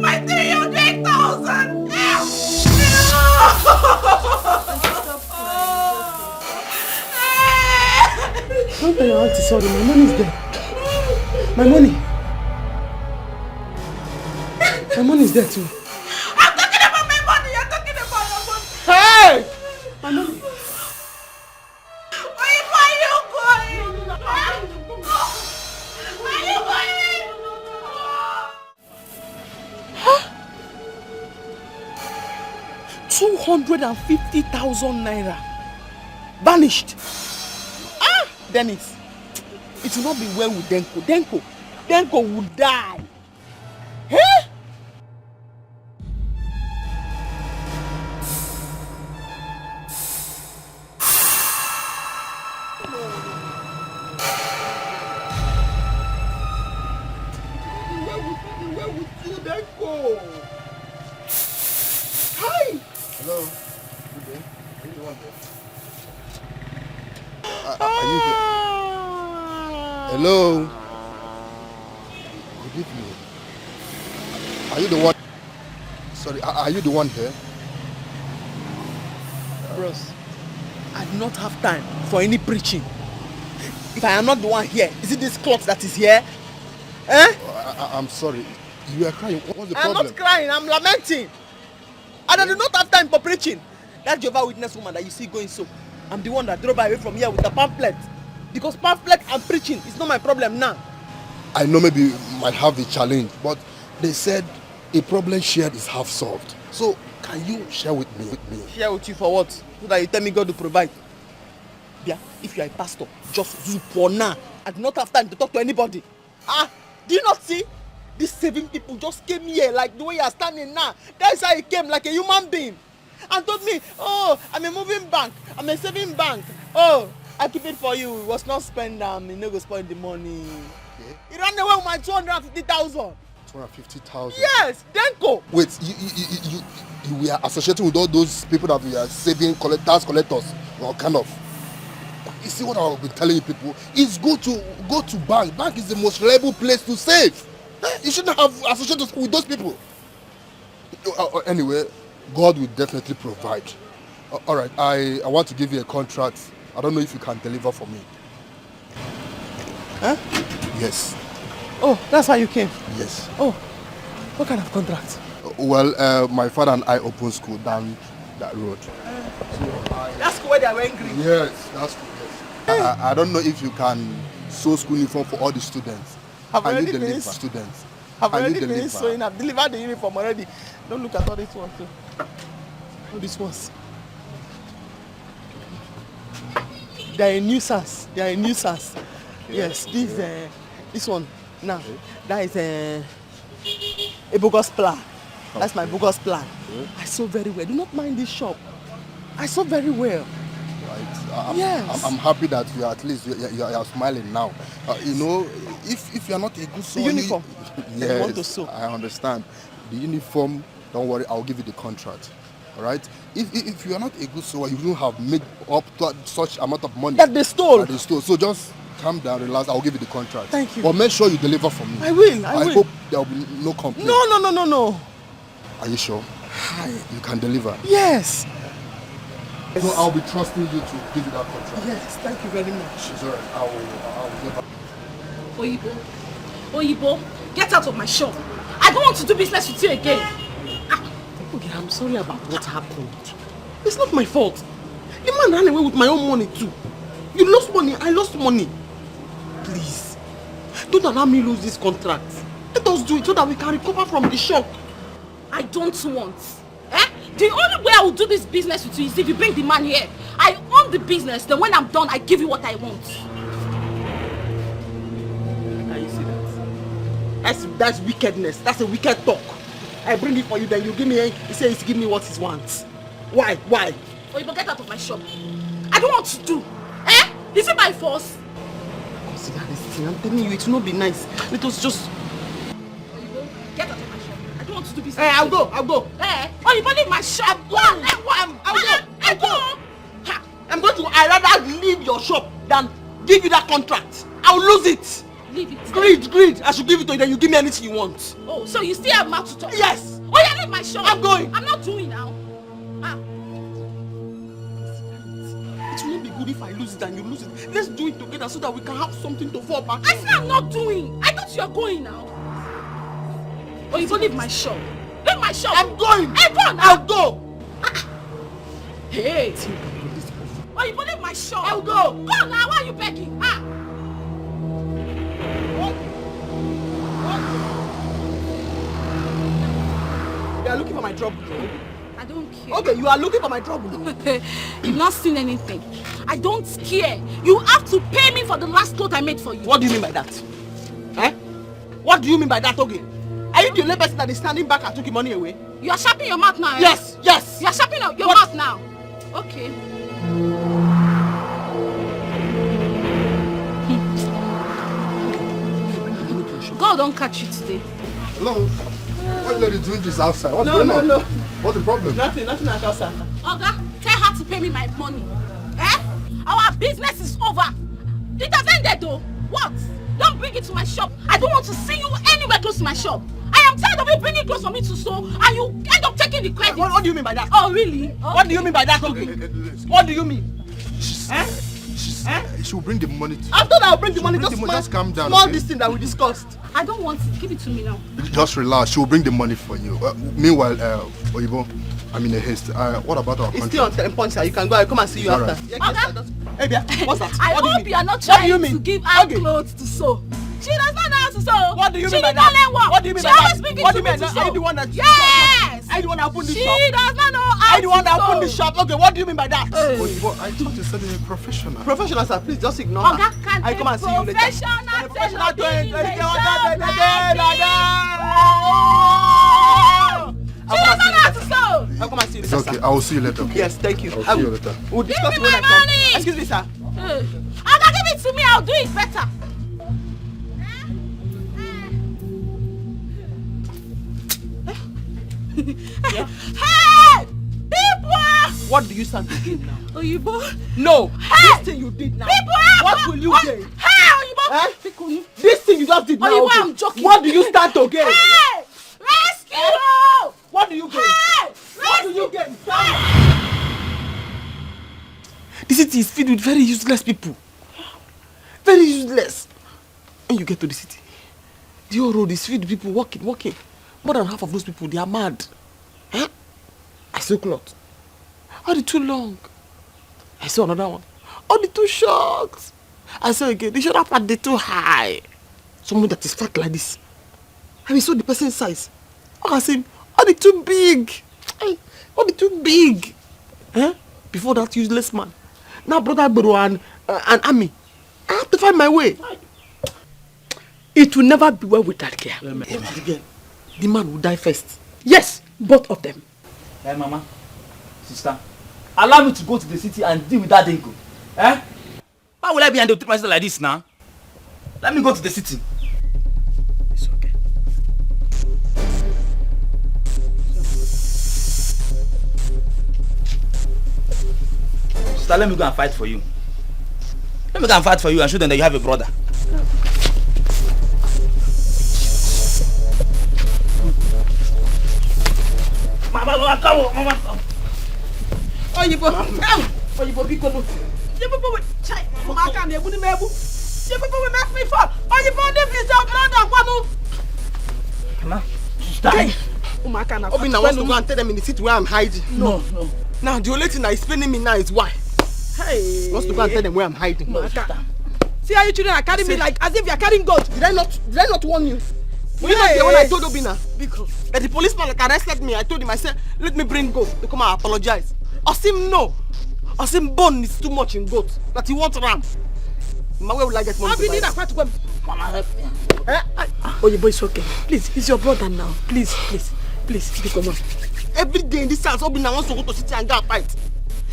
My 300,000. Don't tell your auntie sorry. My money is there. My money. My money is there too. I'm talking about my money. You're talking about your money. Hey! My money. Where are you going? Where are you going? 250,000 naira. Vanished. Dennis. It will not be well with Denko. Denko will die. Hey? Where would you Denko? Hi. Hello. Good day. Are you the one there? Are you here? Hello. Good evening. Are you the one? Sorry, are you the one here? Bros, I do not have time for any preaching. If I am not the one here, is it this cloth that is here? I'm sorry. You are crying. What's the I'm problem? not crying, I'm lamenting. And I do not have time for preaching. That Jehovah Witness woman that you see going so, I'm the one that drove away from here with a pamphlet. Because pamphlet and preaching is not my problem now. I know maybe you might have a challenge, but they said a problem shared is half solved. So can you share with me? Share with you for what? So that you tell me God to provide. Yeah, if you are a pastor, just zoop for now. I do not have time to talk to anybody. Do you not see? These 7 people just came here like the way you are standing now. That's how he came, like a human being. And told me, oh, I'm a moving bank. I'm a saving bank. Oh, I keep it for you. It was not spend you no go spend the money. Okay. He ran away with my 250,000. 250,000? Yes, Denko. Wait, you were associating with all those people that we are saving, tax collectors, or kind of. You see what I've been telling you people? It's good to go to bank. Bank is the most reliable place to save. You shouldn't have associated with those people. Anyway, God will definitely provide. All right, I want to give you a contract. I don't know if you can deliver for me. Huh? Yes. Oh, that's why you came? Yes. Oh, what kind of contract? Well, my father and I opened school down that road. That's school where they are wearing green? Yes, that's cool. Yes. I don't know if you can sew school uniform for all the students. I've Can you already deliver? finished. Students. I've Can you already deliver? finished sewing. I've delivered the uniform already. Don't look at all these ones too. All these ones. They are a nuisance. They are a nuisance. Yes, this one now. That is a bogus plan. That's my bogus plan. I sew very well. Do not mind this shop. I sew very well. Right. Yes. I'm happy that you are at least you are smiling now. You know, if you are not a good sewer, the uniform. Yes, I want to sew. I understand. The uniform, don't worry, I'll give you the contract. All right. If you are not a good sewer, you wouldn't have made up to such amount of money that they stole. That they stole. So just calm down, relax. I'll give you the contract. Thank you. But make sure you deliver for me. I will. I will. hope there will be no complaint. No. Are you sure? You can deliver. Yes. So I'll be trusting you to give you that contract. Yes, thank you very much. It's all right. I'll get back. Oyibo, get out of my shop. I don't want to do business with you again. Okay, I'm sorry about what happened. It's not my fault. The man ran away with my own money too. You lost money, I lost money. Please, don't allow me lose this contract. Let us do it so that we can recover from the shock. I don't want. The only way I will do this business with you is if you bring the man here. I own the business, then when I'm done, I give you what I want. You see that? That's wickedness. That's a wicked talk. I bring it for you, then you give me, he says give me what he wants. Why? Or you get out of my shop. I don't want to do. Is it my force? Consider this thing. I'm telling you, it will not be nice. Let us just... Get out of my shop. I don't want to do business. I'll go. Oh, you leave my shop. I'll go. I'm going to... I'd rather leave your shop than give you that contract. I'll lose it. Leave it. Greed. I should give it to you, then you give me anything you want. Oh, so you still have mouth to talk? Yes. Oh, yeah, leave my shop. I'm going. I'm not doing now. It will not be good if I lose it and you lose it. Let's do it together so that we can have something to fall back on. I said I'm not doing. I thought you are going now. Oh, you don't leave my shop. Leave my shop. I'm going. Hey, go now. I'll go. Hey. Oh, you don't leave my shop. I'll go. Go now. Why are you begging? You are looking for my trouble. I don't care. Okay, you are looking for my trouble. You've not seen anything. I don't care. You have to pay me for the last cloth I made for you. What do you mean by that? What do you mean by that, okay? Are you the only person that is standing back and took your money away? You are sharpening your mouth now. Yes. You are sharpening your mouth now. Okay. God don't catch you today. Hello? What lady doing this outside? What's going on? No. What's the problem? Nothing at all, sir. Oga, tell her to pay me my money. Our business is over. It has ended though. What? Don't bring it to my shop. I don't want to see you anywhere close to my shop. I am tired of you bringing clothes for me to sew and you end up taking the credit. What do you mean by that? Oh, really? Okay. What do you mean by that, okay? What do you mean? She will bring the money to you. I thought I'll bring the money. Just calm down. Small Okay? this thing that we discussed. I don't want it. Give it to me now. Just relax. She will bring the money for you. Meanwhile, Oyibo, I'm in a haste. What about our It's contract? still on 10 points, sir. You can go. I'll come and see you All after. right. Yeah, yes, Hey, Bia, what's that? I What do you hope mean? you are not What do you trying mean? to give her Okay. clothes to sew. She does not know how to sew. What do you She mean by did not that? learn work. What do you mean She by that? always bring it What to do you me mean? to Are you sew. the one that... Yes. Are you the one that opened the She shop? does not know how Are you the one that to opened the sew. shop? Okay, what do you mean by that? Oyibo, I thought you said you're a professional. Professional, sir. Please just ignore Oga, her. can I'll come and see you later. professional to it. She does not know how to sew. I'll come and see you It's later, okay. sir. I will see you later. Okay? Yes, thank you. I'll see you later. We'll discuss Give when me I my come. money. Excuse me, sir. Oga, give it to me. I'll do it better. Hey! People! What do you stand to gain now? Oyibo. No. Hey! This thing you did now. People! What will you gain? Hey, Oyibo! This thing you just did now. Oyibo, okay. I'm joking. What do you stand to gain? Hey! Rescue! What do you gain? Hey! What do you gain? This city is filled with very useless people. Very useless. When you get to the city, the whole road is filled with people walking. More than half of those people, they are mad. Eh? I saw cloth. Are they too long? I saw another one. Are they too short? I saw again, the shoulder part, they too high. Someone that is fat like this. And we saw the person's size. I said, are they too big? Are they too big? Eh? Before that useless man. Now brother Bro and Ami. I have to find my way. It will never be well with that girl. Again, the man will die first. Yes, both of them. Hey, Mama, sister, allow me to go to the city and deal with that dingo. Eh? Why will I be and treat myself like this now? Let me go to the city. It's okay. Sister, let me go and fight for you. Let me go and fight for you and show them that you have a brother. Mama, come on, Mama, come. Oh, you go. Oh, you go big one. You people will check. Mama can't be able to move. You people will make me fall. Oh, you people will be so blood. Mama, sister. Mama can't. Obina wants to go and tell them in the city where I'm hiding. No. Now the only thing that is paining me now is why. He wants to go and tell them where I'm hiding. See how you children are carrying me like as if you are carrying gold. Did I not warn you? Were you not there when I told Obina? Because that the policeman that arrested me, I told him, I said, let me bring goat to come and apologize. Osim no. Osim bone is too much in goat. That he wants ram. Where will I get money? Mama, help me. Oh, your boy, it's okay. Please, he's your brother now. Please, come on. Every day in this house, Obina wants to go to the city and go and fight.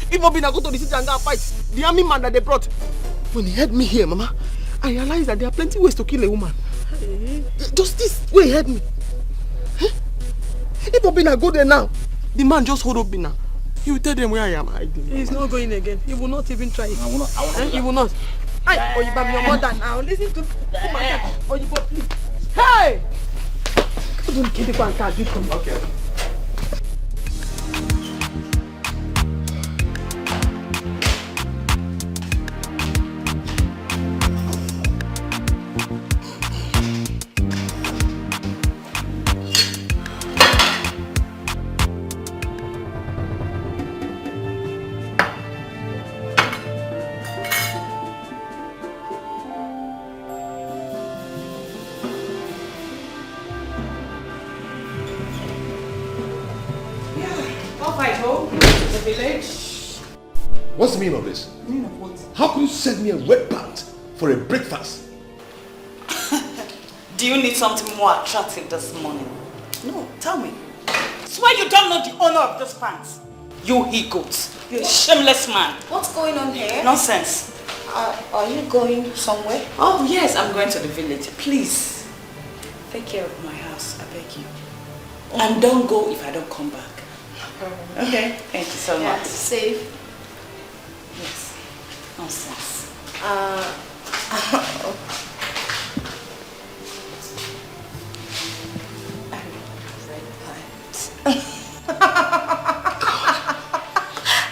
If Obina go to the city and go and fight, the army man that they brought, when he heard me here, Mama, I realized that there are plenty ways to kill a woman. Just this way he heard me. If Obina go there now, the man just hold Obina. He will tell them where I am hiding. He's not going again. He will not even try it. He will not. Oh, you your mother now. Listen to oh, you please. Hey! Don't kill the one. Okay. What's the meaning of this? Meaning of what? How could you send me a red pant for a breakfast? Do you need something more attractive this morning? No, tell me. Swear you don't know the owner of this pants. You he-goat. You're a shameless man. What's going on here? Nonsense. Are you going somewhere? Oh yes, I'm going to the village. Please, take care of my house, I beg you. And don't go if I don't come back. Okay, thank you so much. Safe. Yes. Nonsense.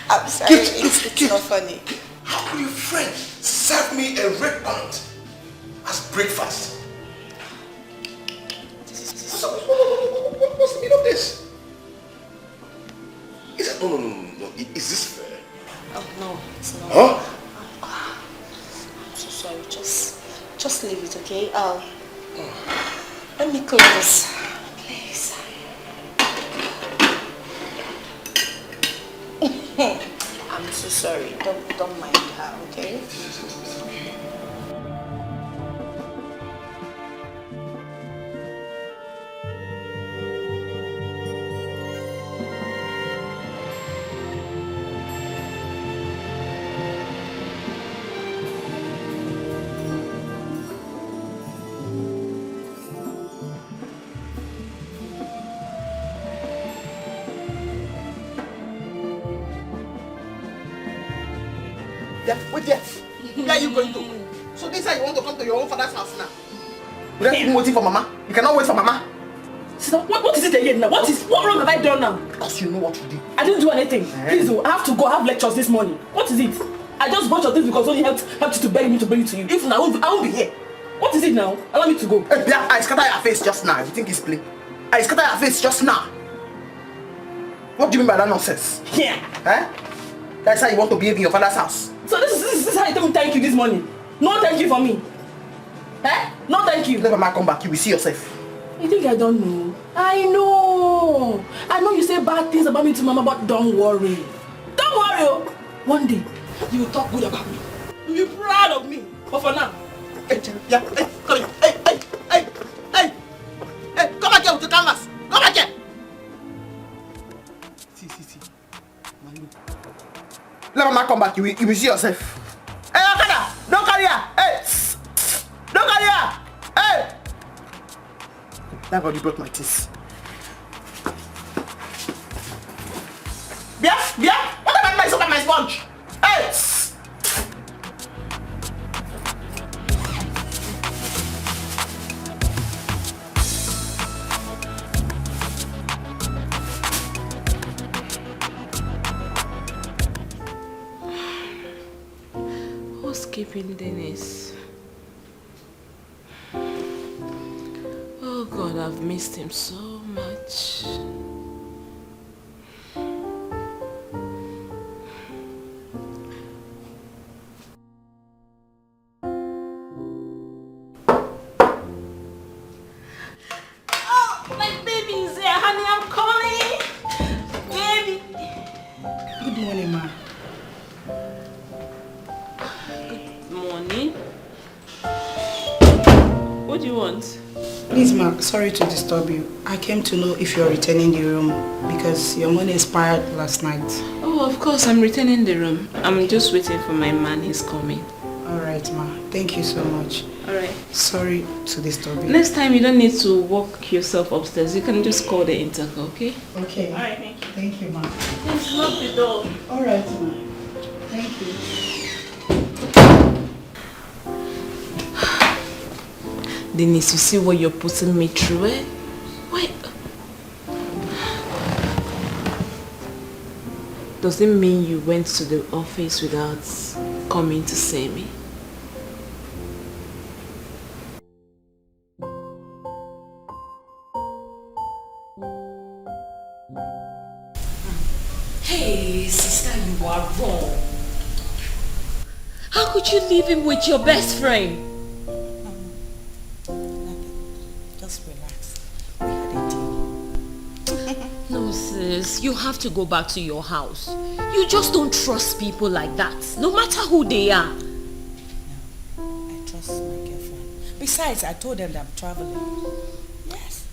I'm sorry, it's not funny. How could your friend serve me a red pant as breakfast? What's the meaning of this? Is that, no. Is this fair? Oh no, it's not. Huh? I'm so sorry. Just leave it, okay? Let me close. Please. I'm so sorry. Don't mind her, okay? Wait there. Where are you going to? So this is how you want to come to your own father's house now? Without even waiting for Mama? You cannot wait for Mama? Sister, what is it again now? What wrong have I done now? Because you know what you did. I didn't do anything. Please do. I have to go. I have lectures this morning. What is it? I just bought your things because only helped you to beg me to bring it to you. If now I won't be here. What is it now? Allow me to go. Hey, yeah, I scatter your face just now. You think it's play? I scatter your face just now. What do you mean by that nonsense? Yeah. Eh? That's how you want to behave in your father's house. So this is how you tell me thank you this morning. No thank you for me. Eh? No thank you. Let Mama come back. You will see yourself. You think I don't know? I know. I know you say bad things about me to Mama, but don't worry. Don't worry. One day, you will talk good about me. You'll be proud of me. But for now, hey, yeah, hey, come here. Hey, come back here with the canvas. Come back here. See. Let Mama come back. You will see yourself. Hey, Okada, don't carry her. Hey, don't carry her. Hey. Thank God you broke my teeth. Bia, what about my soap and my sponge? Hey! Who's keeping Dennis? Oh God, I've missed him so much. Oh, my baby is there, honey, I'm calling. Baby. Good morning, ma. Good morning. What do you want? Please, ma, sorry to disturb you. I came to know if you're returning the room because your money expired last night. Oh, of course, I'm returning the room. I'm just waiting for my man, he's coming. Alright, ma. Thank you so much. Alright. Sorry to disturb you. Next time, you don't need to walk yourself upstairs. You can just call the intercom, okay? Okay. Alright, thank you. Thank you, ma. Please lock the door. Alright, ma. Thank you. Denise, you see what you're putting me through, eh? Wait. Does it mean you went to the office without coming to see me? Hey, sister, you are wrong. How could you leave him with your best friend? Just relax. We had a deal. No, sis, you have to go back to your house. You just don't trust people like that, no matter who they are. No, I trust my girlfriend. Besides, I told them that I'm traveling. Yes.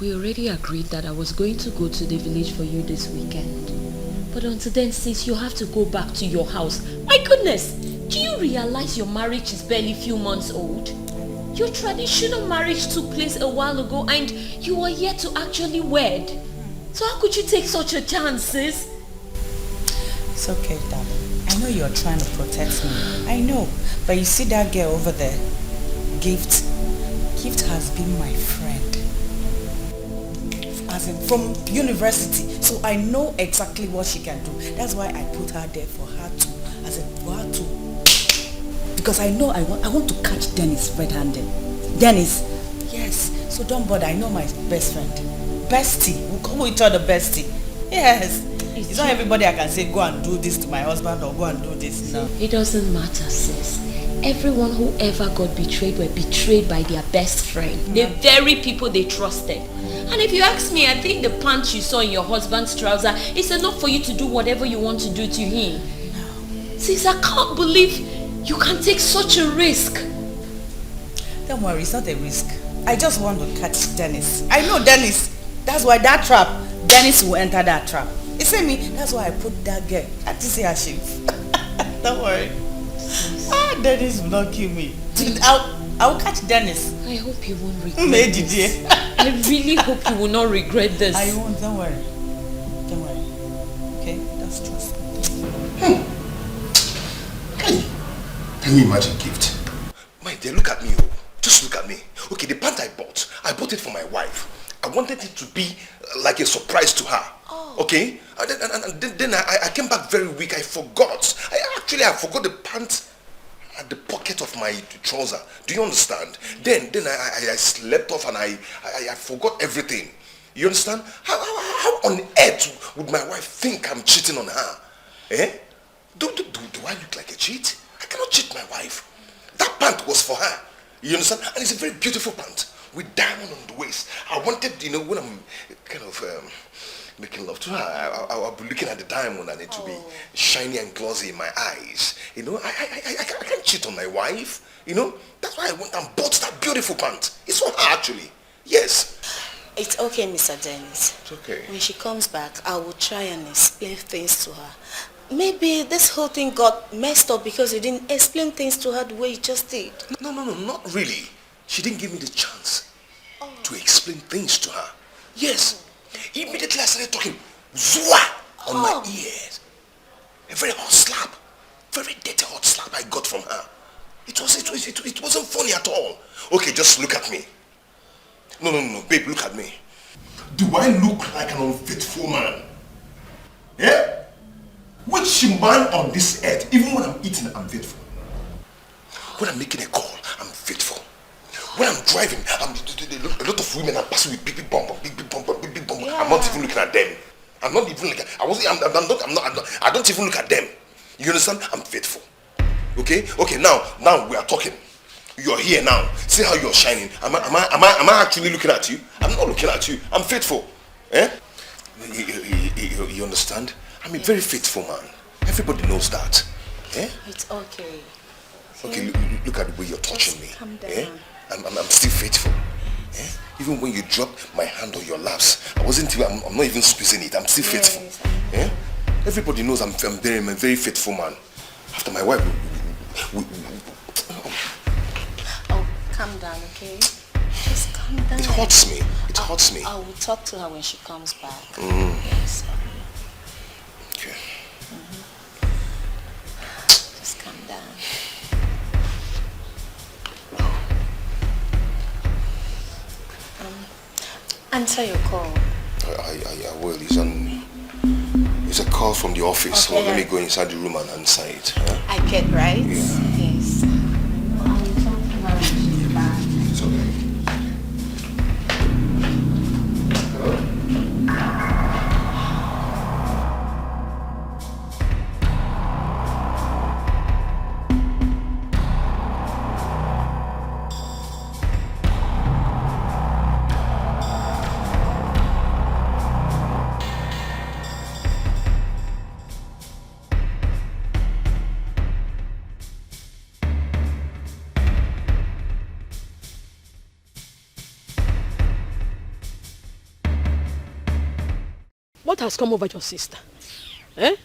We already agreed that I was going to go to the village for you this weekend. But until then, sis, you have to go back to your house. My goodness, do you realize your marriage is barely a few months old? Your traditional marriage took place a while ago and you are yet to actually wed. So how could you take such a chance, sis? It's okay, darling. I know you're trying to protect me. I know. But you see that girl over there? Gift has been my friend. As in, from university. So I know exactly what she can do. That's why I put her there for her to. Because I know I want to catch Dennis red-handed. Dennis, yes. So don't bother. I know my best friend. Bestie. We'll call each other bestie. Yes. It's not everybody I can say, go and do this to my husband or go and do this. No. It doesn't matter, sis. Everyone who ever got betrayed were betrayed by their best friend. The very people they trusted. And if you ask me, I think the pants you saw in your husband's trouser is enough for you to do whatever you want to do to him. No. Sis, I can't believe you can take such a risk. Don't worry, it's not a risk. I just want to catch Dennis. I know Dennis. That's why that trap, Dennis will enter that trap. You see me? That's why I put that girl. Can't you see her shape? Don't worry. Dennis will not kill me. I'll catch Dennis. I hope you won't regret this. I really hope you will not regret this. I won't, don't worry. Don't worry. Okay? That's trust me. Hey! Can you imagine, Gift? My dear, look at me. Oh. Just look at me. Okay, the pant I bought it for my wife. I wanted it to be like a surprise to her. Oh. Okay? And then I came back very weak. I forgot. I forgot the pants at the pocket of my trouser. Do you understand? Then I slept off and I forgot everything. You understand? How on earth would my wife think I'm cheating on her? Eh? Do I look like a cheat? I cannot cheat my wife. That pant was for her. You understand? And it's a very beautiful pant with diamond on the waist. I wanted, when I'm kind of making love to her, I'll be looking at the diamond and it will be shiny and glossy in my eyes. I can't cheat on my wife. That's why I went and bought that beautiful pant. It's for her actually. Yes. It's okay, Mr. Dennis. It's okay. When she comes back, I will try and explain things to her. Maybe this whole thing got messed up because you didn't explain things to her the way you just did. No, not really. She didn't give me the chance to explain things to her. Yes. Immediately I started talking Zua on my ears. A very hot slap. Very dirty hot slap I got from her. It wasn't funny at all. Okay, just look at me. No, babe, look at me. Do I look like an unfaithful man? Yeah? Which man on this earth, even when I'm eating, I'm faithful. When I'm making a call, I'm faithful. When I'm driving, a lot of women are passing with big bumper. Yeah. I'm not even looking at them. I'm not even looking. I don't even look at them. You understand? I'm faithful. Okay. Now we are talking. You're here now. See how you're shining. Am I actually looking at you? I'm not looking at you. I'm faithful. Eh? You understand? I'm a very faithful man. Everybody knows that. Eh? It's okay. Okay, look at the way you're touching me. Calm down. Eh? I'm still faithful. Eh? Even when you dropped my hand on your laps, I'm not even squeezing it. I'm still faithful. Eh? Everybody knows I'm a very faithful man. After my wife, Oh, calm down, okay? Just calm down. It hurts me. I will talk to her when she comes back. Yes. Okay. Just calm down. Answer your call. I will. It's a call from the office. Okay, so let me go inside the room and answer it. Huh? I get right? Yeah. Yes. It's okay. What has come over your sister? Eh?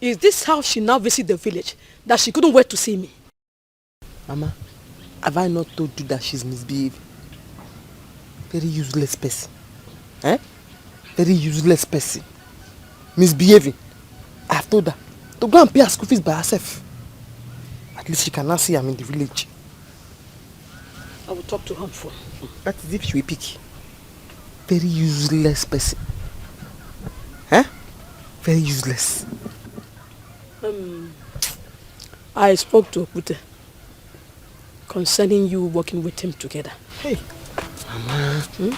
Is this how she now visits the village, that she couldn't wait to see me? Mama, have I not told you that she's misbehaving? Very useless person. Eh? Very useless person. Misbehaving. I have told her to go and pay her school fees by herself. At least she can now see I'm in the village. I will talk to her on phone. That is if she will pick. Very useless person. Eh? Very useless. I spoke to Okute concerning you working with him together. Hey, Mama. You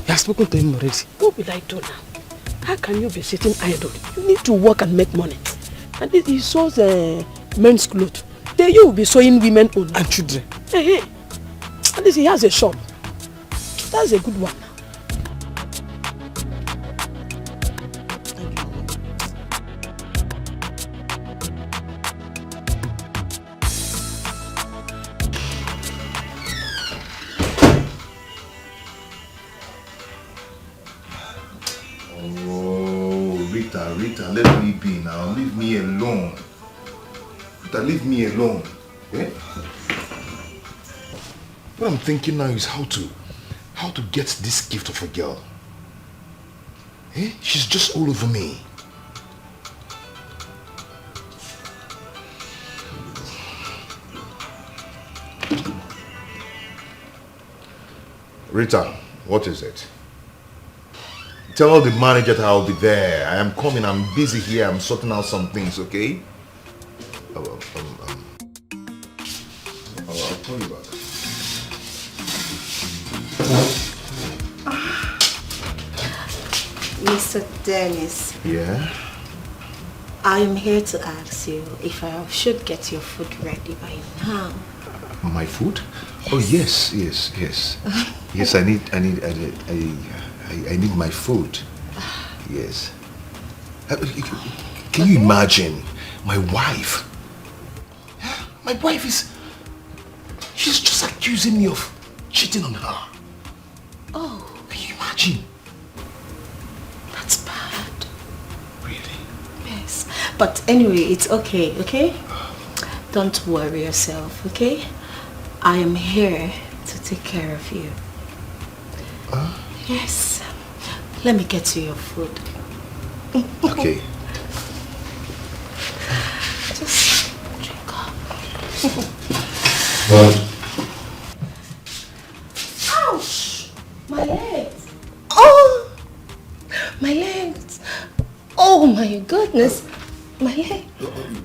have spoken to him already. What will I do now? How can you be sitting idle? You need to work and make money. And he sews men's clothes. Then you will be sewing women only. And children. Hey. At least he has a shop. That's a good one. Rita, let me be now. Leave me alone. Rita, leave me alone. Eh? What I'm thinking now is how to get this gift of a girl. Eh? She's just all over me. Rita, what is it? Tell the manager that I'll be there. I am coming. I'm busy here. I'm sorting out some things, okay? I'll call you back. Mr. Dennis. Yeah? I am here to ask you if I should get your food ready by now. My food? Oh yes. Yes, I need my food. Yes. Can you imagine my wife? My wife she's just accusing me of cheating on her. Oh. Can you imagine? That's bad. Really? Yes. But anyway, it's okay, okay? Don't worry yourself, okay? I am here to take care of you. Yes. Let me get you your food. Okay. Just drink up. Ouch! My legs. Oh! My legs. Oh my goodness. My leg.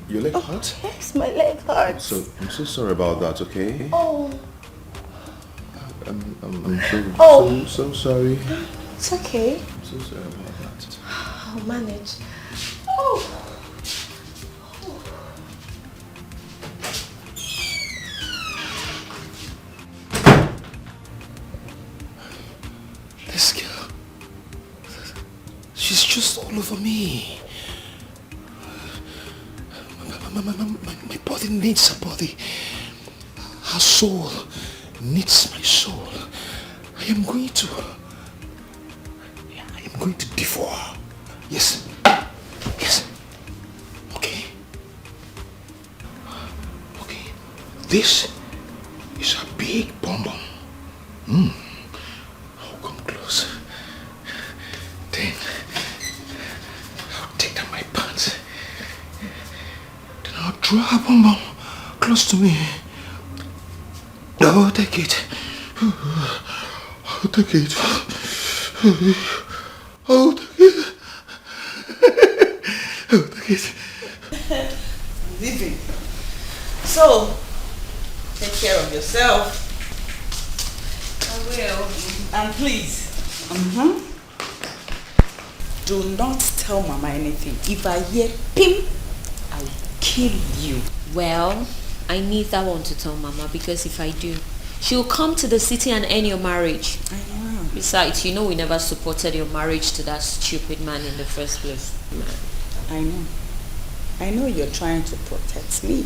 Your leg hurt? Yes, my leg hurts. I'm so sorry about that, okay? Oh. I'm so sorry. It's okay. I'm so sorry about that. I'll manage. Oh. This girl, she's just all over me. My body needs her body. Her soul needs my soul. I am going to devour her. Yes. Yes. Okay. Okay. This is a big bonbon. I'll come close. Then I'll take down my pants. Then I'll draw her bonbon close to me. I'll take it. I'll take it. I'll take it. I'll take it. Living. So, take care of yourself. I will. And please. Do not tell Mama anything. If I hear pim, I'll kill you. Well, I need that one to tell Mama, because if I do, she'll come to the city and end your marriage. I know. Besides, you know we never supported your marriage to that stupid man in the first place. I know. I know you're trying to protect me.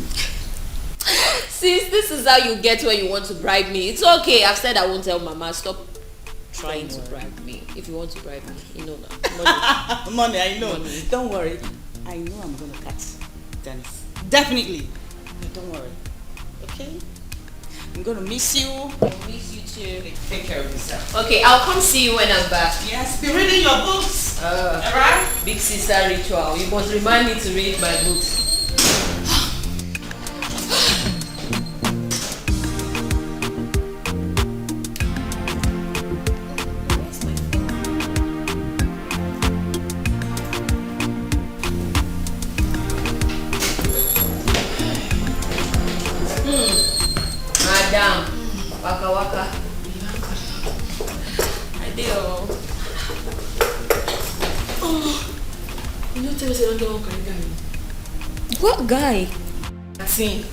Sis, this is how you get when you want to bribe me. It's okay. I've said I won't tell Mama. Stop trying to bribe me. If you want to bribe me, you know that. Money, I know. Money. Don't worry. I know I'm going to catch Dennis. Definitely. But don't worry. Okay? I'm going to miss you. I'll miss you too. Take care of yourself. Okay, I'll come see you when I'm back. Yes, be reading your books. Alright? Big sister ritual. You must remind me to read my books. Madam, waka waka. I did all. You know, tell me say don't get one guy. What guy? I see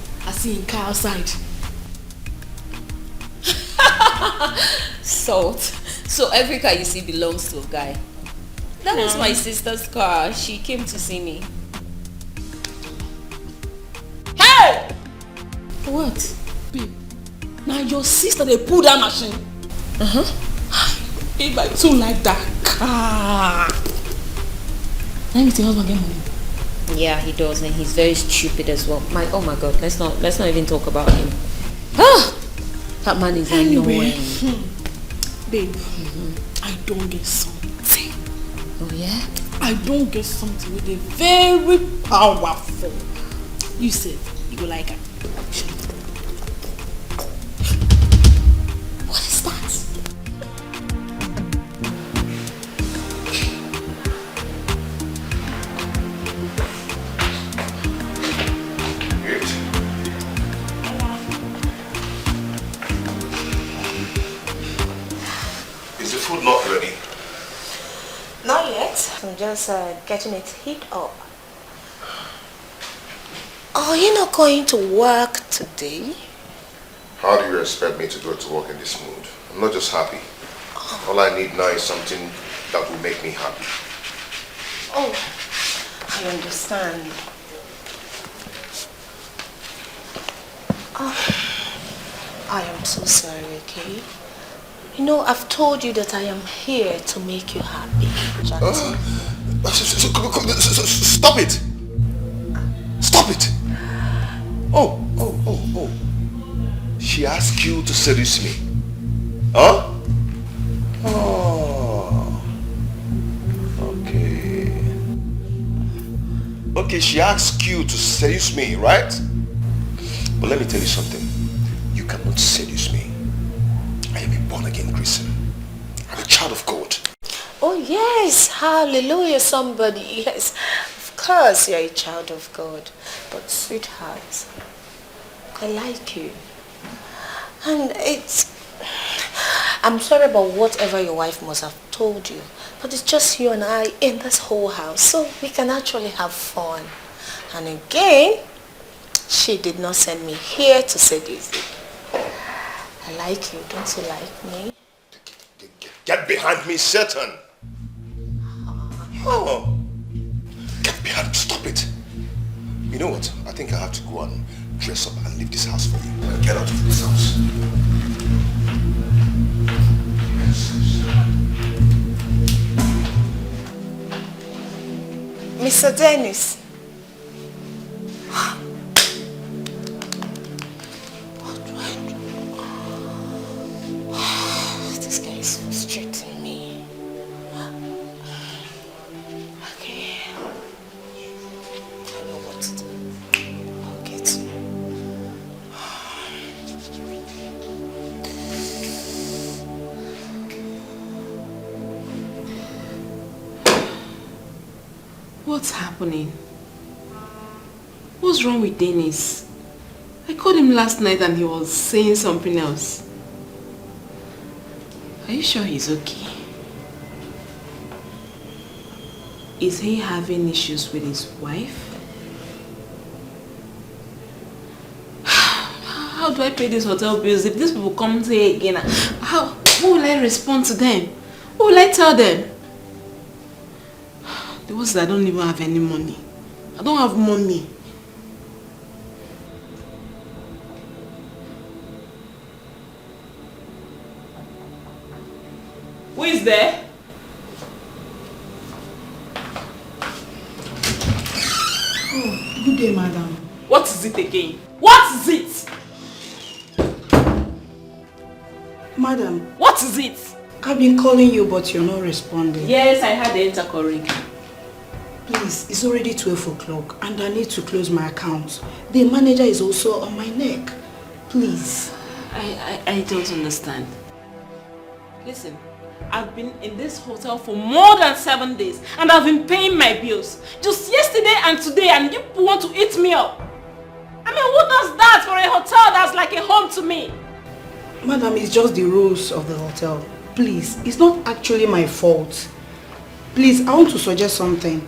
in car outside. Salt. So every car you see belongs to a guy. That was my sister's car. She came to see me. Hey! What? Babe, now your sister they pull that machine. If I too like that car. Now you think husband get money? Yeah, he does, and he's very stupid as well. Oh my god, let's not even talk about him. That man is annoying. Babe, I don't get something. Oh yeah? I don't get something with a very powerful. You said you go like her. What is that? just getting it heat up. Are you not going to work today? How do you expect me to go to work in this mood? I'm not just happy. All I need now is something that will make me happy. Oh, I understand. Oh, I am so sorry, okay? You know, I've told you that I am here to make you happy, Jackson. Stop it! Stop it! Oh. She asked you to seduce me. Huh? Oh. Okay, she asked you to seduce me, right? But let me tell you something. You cannot seduce me. I am a born-again Christian. I'm a child of God. Oh yes, hallelujah, somebody. Yes, of course you're a child of God. But sweetheart, I like you. And I'm sorry about whatever your wife must have told you. But it's just you and I in this whole house. So we can actually have fun. And again, she did not send me here to seduce you. I like you, don't you like me? Get behind me, Satan! Oh. Get behind, stop it! You know what? I think I have to go and dress up and leave this house for you. Get out of this house. Mr. Dennis. This guy is frustrating me. Okay. I know what to do. I'll get you. What's happening? What's wrong with Dennis? I called him last night and he was saying something else. Are you sure he's okay? Is he having issues with his wife? How do I pay these hotel bills if these people come here again? What will I respond to them? What will I tell them? The worst is I don't even have any money. I don't have money. Who is there? Oh, good day, madam. What is it again? What is it? Madam. What is it? I've been calling you, but you're not responding. Yes, I had the intercom ring. Please, it's already 12 o'clock and I need to close my account. The manager is also on my neck. Please. I don't understand. Listen, I've been in this hotel for more than 7 days and I've been paying my bills. Just yesterday and today, and you people want to eat me up. I mean, who does that for a hotel that's like a home to me? Madam, it's just the rules of the hotel. Please, it's not actually my fault. Please, I want to suggest something.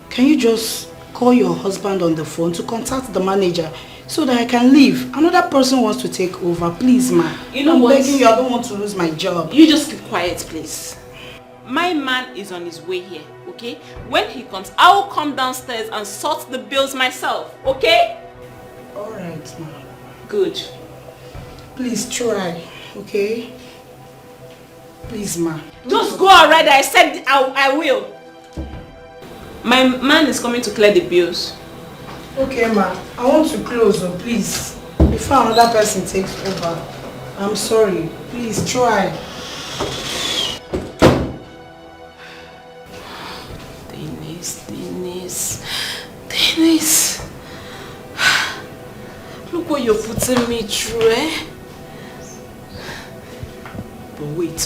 Can you just call your husband on the phone to contact the manager so that I can leave? Another person wants to take over. Please, ma. You know I'm what? begging you, I don't want to lose my job. You just keep quiet, please. My man is on his way here, okay? When he comes, I will come downstairs and sort the bills myself, okay? Alright, ma. Good. Please try, okay? Please, ma. Just go already. I said I will. My man is coming to clear the bills. Okay, ma. I want to close, so please. Before another person takes over. I'm sorry. Please try. Dennis. Look what you're putting me through, eh? But wait.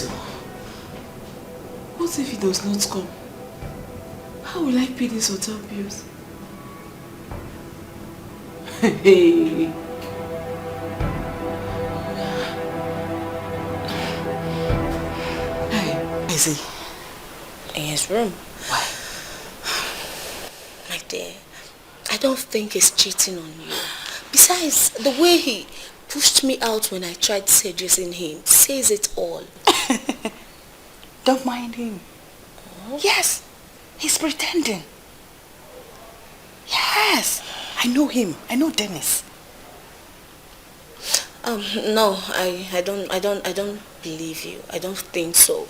What if he does not come? How will I pay these hotel bills? Hey. Is he in his room? Why? I don't think he's cheating on you. Besides, the way he pushed me out when I tried seducing him says it all. Don't mind him. Oh? Yes, he's pretending. Yes, I know him. I know Dennis. No, I don't believe you. I don't think so.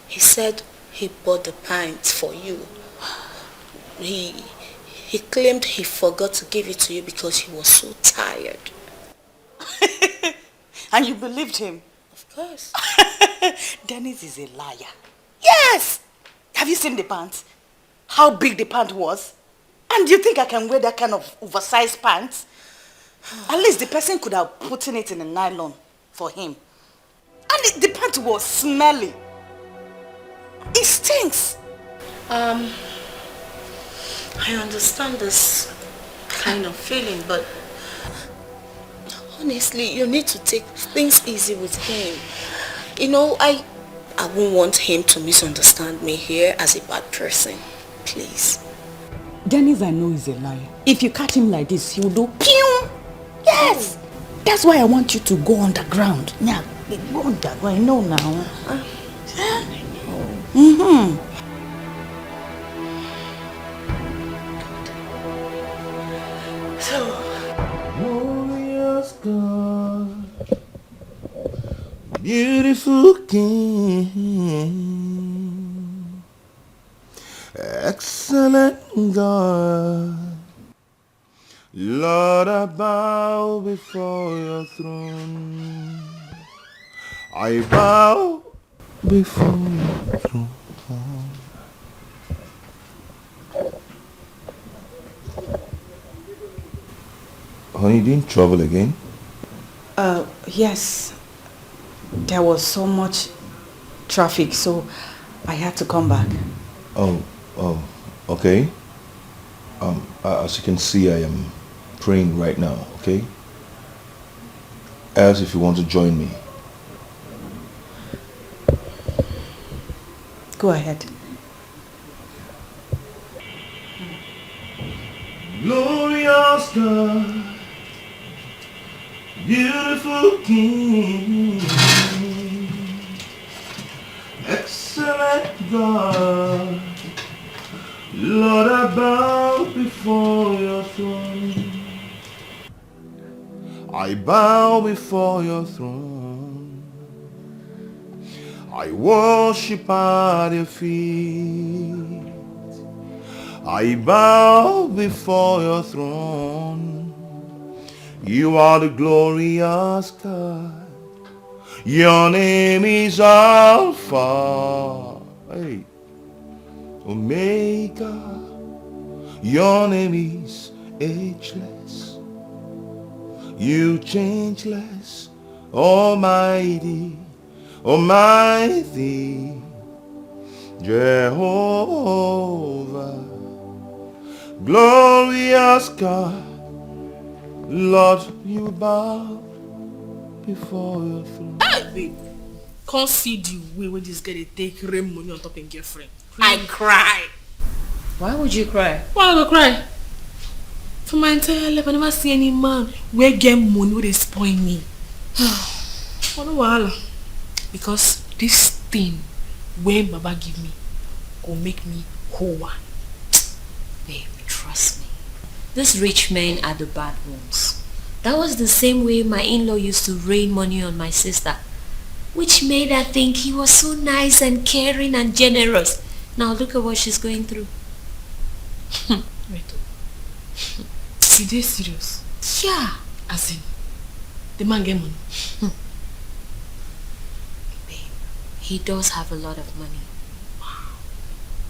He said he bought the pants for you. He claimed he forgot to give it to you because he was so tired. And you believed him? Of course. Dennis is a liar. Yes! Have you seen the pants? How big the pant was? And you think I can wear that kind of oversized pants? At least the person could have put it in a nylon for him. And the pant was smelly. It stinks. I understand this kind of feeling, but honestly, you need to take things easy with him. You know, I won't want him to misunderstand me here as a bad person. Please. Dennis, I know, is a liar. If you catch him like this, he'll do pew! Yes! That's why I want you to go underground. Yeah, go underground. I know now. Mm-hmm. Glorious God, beautiful King, excellent God, Lord, I bow before your throne. I bow before your throne. Honey, you didn't travel again? Yes. There was so much traffic, so I had to come back. Oh, okay. As you can see, I am praying right now, okay? As if you want to join me. Go ahead. Glorious God, beautiful King, excellent God, Lord, I bow before your throne. I bow before your throne. I worship at your feet. I bow before your throne. You are the glorious God. Your name is Alpha, hey, Omega. Your name is ageless. You changeless, Almighty, Almighty, Jehovah. Glorious God, Lord, you bow before your throne. Hey, babe, can't see the way when this girl they take rain money on top of girlfriend. I cry. Why would you cry? Why would I cry? For my entire life, I never see any man where get money where they spoil me. Oh no wahala. Because this thing when Baba give me will make me whole one. Babe, trust me. These rich men are the bad ones. That was the same way my in-law used to rain money on my sister, which made her think he was so nice and caring and generous. Now look at what she's going through. Wait. Is they serious? Yeah. As in, the man get money. Babe, he does have a lot of money. Wow.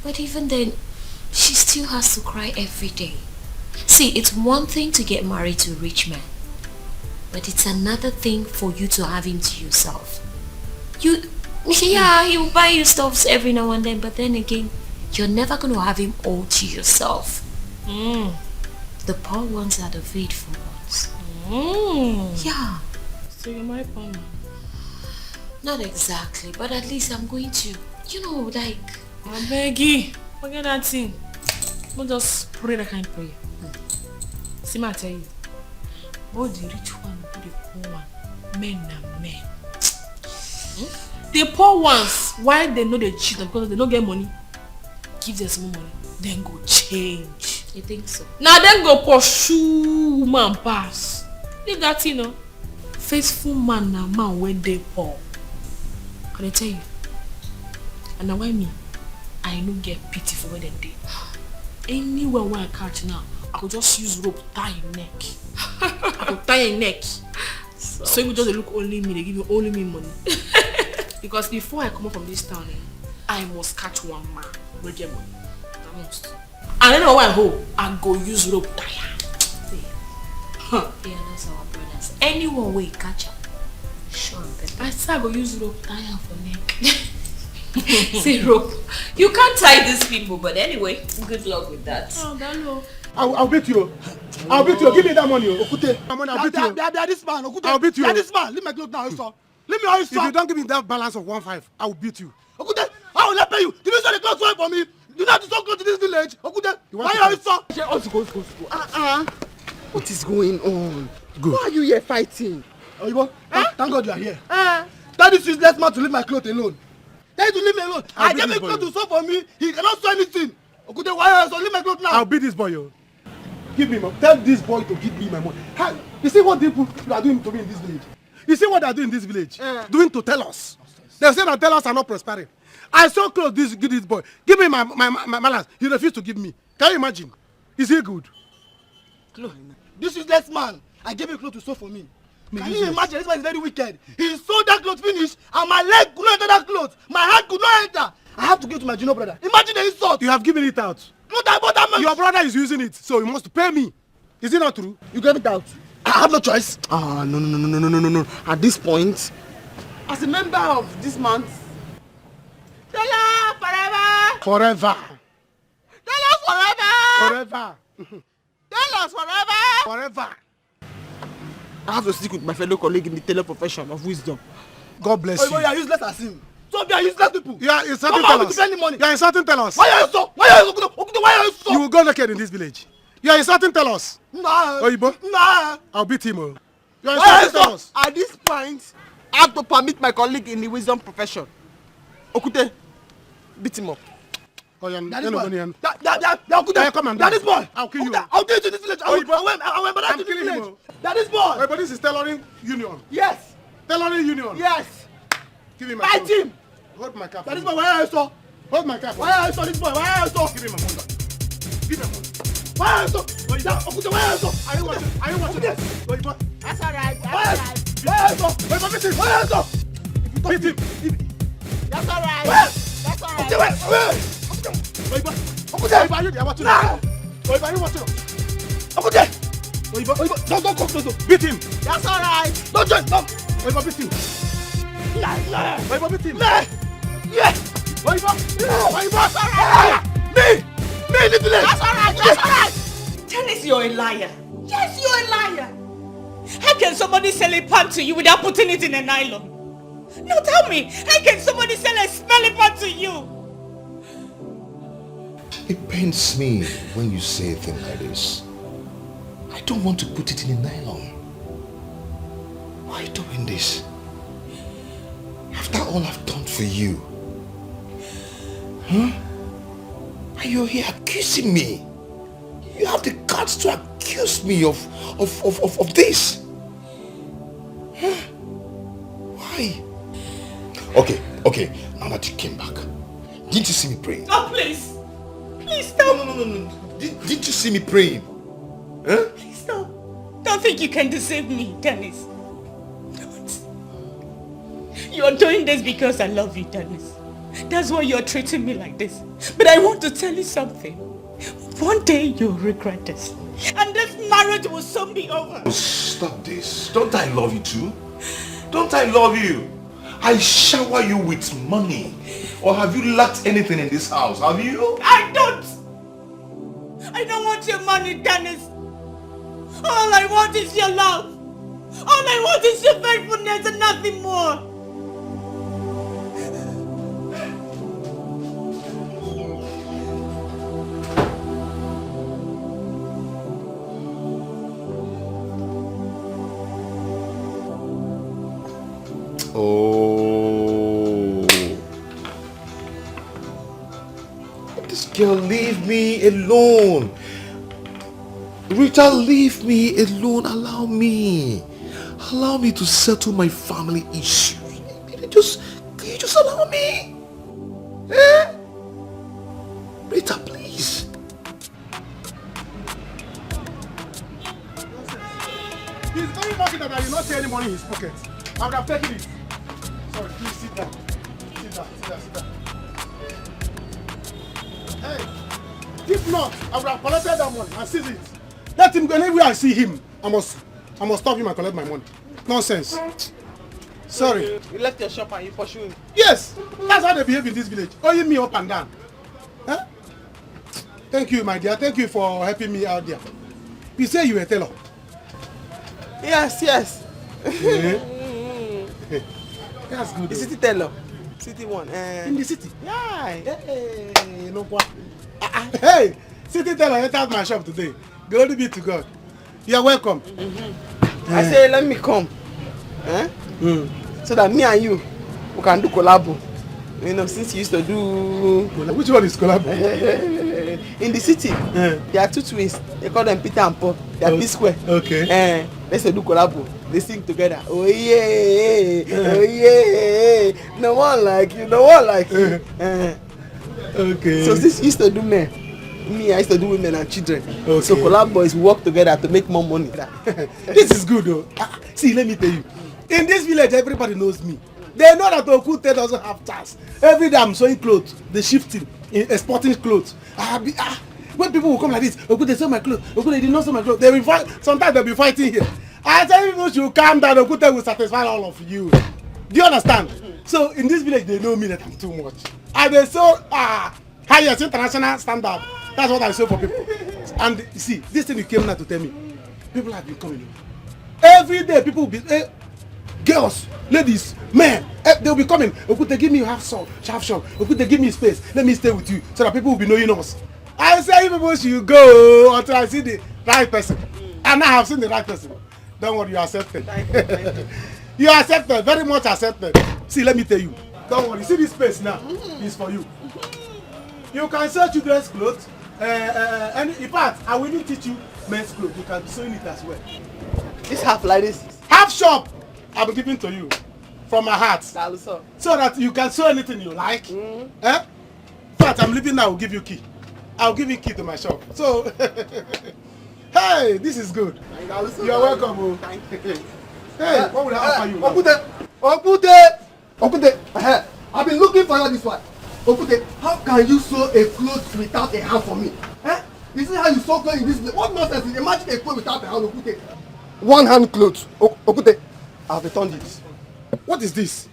But even then, she still has to cry every day. See, it's one thing to get married to a rich man, but it's another thing for you to have him to yourself. Yeah, he will buy you stuff every now and then, but then again, you're never going to have him all to yourself. The poor ones are the faithful ones. Yeah. So you're my poor man? Not exactly, but at least I'm going to, like... I beg you, forget that thing. We'll just pray that kind of prayer. See, I tell you, both the rich one and the poor one, men and men. The poor ones, why they know they cheat because they don't get money, give them some money, then go change. You think so? Now then go pursue woman pass. Leave that, you know. Faithful man and man when they poor. Can I tell you? And now why me? I don't get pity for where they dey. Anywhere where I catch now, I could just use rope tie your neck. I could tie your neck. So you just look only me, they give you only me money. Because before I come up from this town, I must catch one man with get money. I must. And then when I go, I go use rope tie. Yeah, that's our brothers. Anyone will catch up. Sure, I say I go use rope tie for neck. See, rope. You can't tie these people, but anyway, good luck with that. Oh, hello. I'll beat you. I'll beat you. Give me that money, Okute. I'll beat you. They are this man, Okute. I'll beat you. They are this man. Leave my clothes now, also. Leave me all If you don't give me that balance of 1.5, I will beat you. Okute, I will not pay you. Did you sell the clothes for me? You know how to sell clothes to this village, Okute. Why are you so? What is going on? Good. Why are you here fighting? Oyibo, thank God you are here. Tell this useless man to leave my clothes alone. Tell him to leave me alone. I gave him clothes to sew for me. He cannot sew anything. Okute, why are you so? Leave my clothes now. I'll beat this boy, yo. Give me my. Tell this boy to give me my money. You see what people are doing to me in this village? You see what they are doing in this village? Doing to tell us. They say that tell us are not prospering. I saw clothes give this boy. Give me my balance. He refused to give me. Can you imagine? Is he good? Clothes. This useless man, I gave him clothes to sew for me. Can you imagine? This man is very wicked. He sold that clothes finish and my leg could not enter that clothes. My hand could not enter. I have to give it to my junior brother. Imagine the insult. You have given it out. Not about that man. Your brother is using it, so you must pay me. Is it not true? You gave it out. I have no choice. No. At this point, as a member of this month, Stella forever. Forever. Stella forever. Forever. Stella forever. Forever. I have to stick with my fellow colleague in the tailor profession of wisdom. God bless you. You are useless as him. So you are useless people. You are insulting tell us. money. You are insulting tell us. Why are you so? Why are you so? Why are you so? You will go naked in this village. You are insulting tell us. Nah. Oyibo? Nah. I'll beat him. You are Why insulting tell us. At this point, I have to permit my colleague in the wisdom profession. Okute, beat him up. That is boy. Come on. That is boy. I'll kill you. I'll do it to this village. I will killing him. That is boy. Wait, but this is tailoring union. Yes. Tailoring union. Yes. Give me my Fight him. Hold my cap. That is boy. Why are you so? Hold my cap. Why are you so? This boy. Why are you so? Give me my money. Give me my money. Why are you so? Okute, why are you so? Are you watching this? That's alright. Why are you so? Wait, beat him. Why are you so? Beat him. That's alright. That's alright. Wait. Okute, are you there watching? Nah. Wait, are you watching? Okute. Don't come. Beat him. That's alright. Don't join. No. Wait, beat him. Nah. Wait, beat him. Nah. Yeah. Wait, that's alright. Me in the village. That's alright. Dennis, you're a liar. Yes, you're a liar. How can somebody sell a pan to you without putting it in a nylon? No, tell me, how can somebody sell a smelly pan to you? It pains me when you say a thing like this. I don't want to put it in a nylon. Why are you doing this? After all I've done for you. Huh? Are you here accusing me? You have the guts to accuse me of this. Huh? Why? Okay, now that you came back, didn't you see me praying? Oh, please. Please stop. No. Didn't you see me praying? Huh? Please stop. Don't think you can deceive me, Dennis. Don't. You're doing this because I love you, Dennis. That's why you're treating me like this. But I want to tell you something. One day you'll regret this. And this marriage will soon be over. Oh, stop this. Don't I love you too? Don't I love you? I shower you with money. Or have you lacked anything in this house? Have you? I don't want your money, Dennis. All I want is your love. All I want is your faithfulness and nothing more. Rachel, leave me alone. Rita, leave me alone. Allow me to settle my family issues. Can you just allow me? Eh? Rita, please. He's very lucky that I did not see any money in his pocket. I would have taken it. Sorry, please sit down. Sit down. Hey, if not, I would have collected that money and seized it. Let him go. Anywhere I see him, I must stop him and collect my money. Nonsense. Sorry. You left your shop and you pursue him. Yes, that's how they behave in this village. Owing me up and down. Huh? Thank you, my dear. Thank you for helping me out there. You say you were a tailor. Yes. Yeah. That's good. The city tailor. City one. In the city? Yeah. Hey, no what? Hey, city tailor entered my shop today. Glory be to God. You are welcome. I say let me come. So that me and you we can do collabo. You know, since you used to do... Which one is collabo? In the city, there are two twins. They call them Peter and Paul. They are P-square. Okay. Let's do collabo. They sing together. Oh yeah. No one like you. Okay. So this used to do men. Me, I used to do women and children. Okay. So collab boys work together to make more money. This is good though. See, let me tell you. In this village, everybody knows me. They know that Okute doesn't have chance. Every day I'm sewing clothes, they shifting, exporting clothes. When people will come like this, Okute sell my clothes, Okute did not sell my clothes. They will fight. Sometimes they'll be fighting here. I tell people should calm down. Okute will satisfy all of you. Do you understand? So in this village, they know me that I'm too much. And they sew highest international standard. That's what I sew for people. And you see, this thing you came now to tell me, people have been coming. Every day, people will be. Girls, ladies, men, they'll be coming. Okute, give me half shop. Okute, give me space. Let me stay with you so that people will be knowing us. I say people should go until I see the right person. And I have seen the right person. Don't worry, you are accepted. Thank you. You are accepted, very much accepted. See, let me tell you. Don't worry, see this space now. It's for you. You can sell children's clothes. And in fact, I will even teach you men's clothes. You can be sewing it as well. This half like this. Half shop. I'll be giving to you from my heart so that you can sew anything you like. In fact, I'm leaving now. I'll give you key. I'll give you key to my shop. So, hey, this is good. You're welcome. Thank you. Hey, what will I offer you? Okute, I've been looking for you this one. Okute, how can you sew a cloth without a hand for me? You see how you sew clothes in this place? What nonsense is imagine a cloth without a hand, Okute? One hand clothes. Okute, I've returned it. What is this?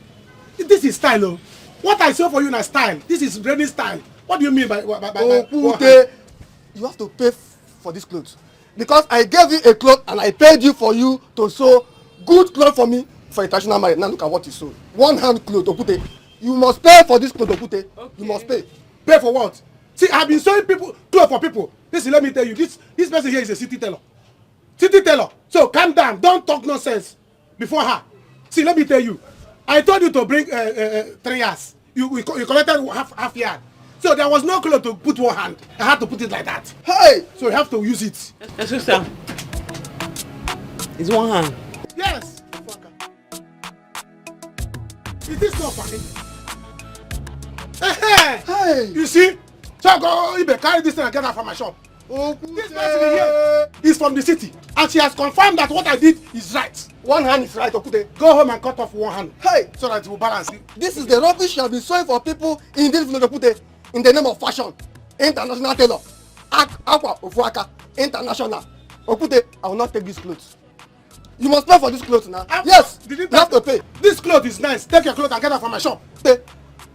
This is style, oh. What I sew for you is style. This is branding style. What do you mean by Okute, you have to pay for this clothes. Because I gave you a cloth and I paid you for you to sew good clothes for me for a traditional marriage. Now look at what you sew. One hand cloth, Okute. You must pay for this clothes, Okute. Okay. You must pay. Pay for what? See, I've been sewing clothes for people. Listen, let me tell you, this person here is a city tailor. City tailor. So calm down. Don't talk nonsense before her. See, let me tell you. I told you to bring 3 yards. You collected half yard. So there was no cloth to put one hand. I had to put it like that. Hey! So you have to use it. Sister, it's one hand. Yes. Is this not funny? Hey! You see? So I go carry this thing and get out from my shop. This person here is from the city, and she has confirmed that what I did is right. One hand is right, Okute. Go home and cut off one hand. Hey! So that it will balance. This is the rubbish you have been sewing for people in this village, Okute. In the name of fashion. International tailor. Aqua Ofuaka. International. Okute, I will not take these clothes. You must pay for this clothes now. Yes! You have to pay. This cloth is nice. Take your clothes and get out from my shop. Pay.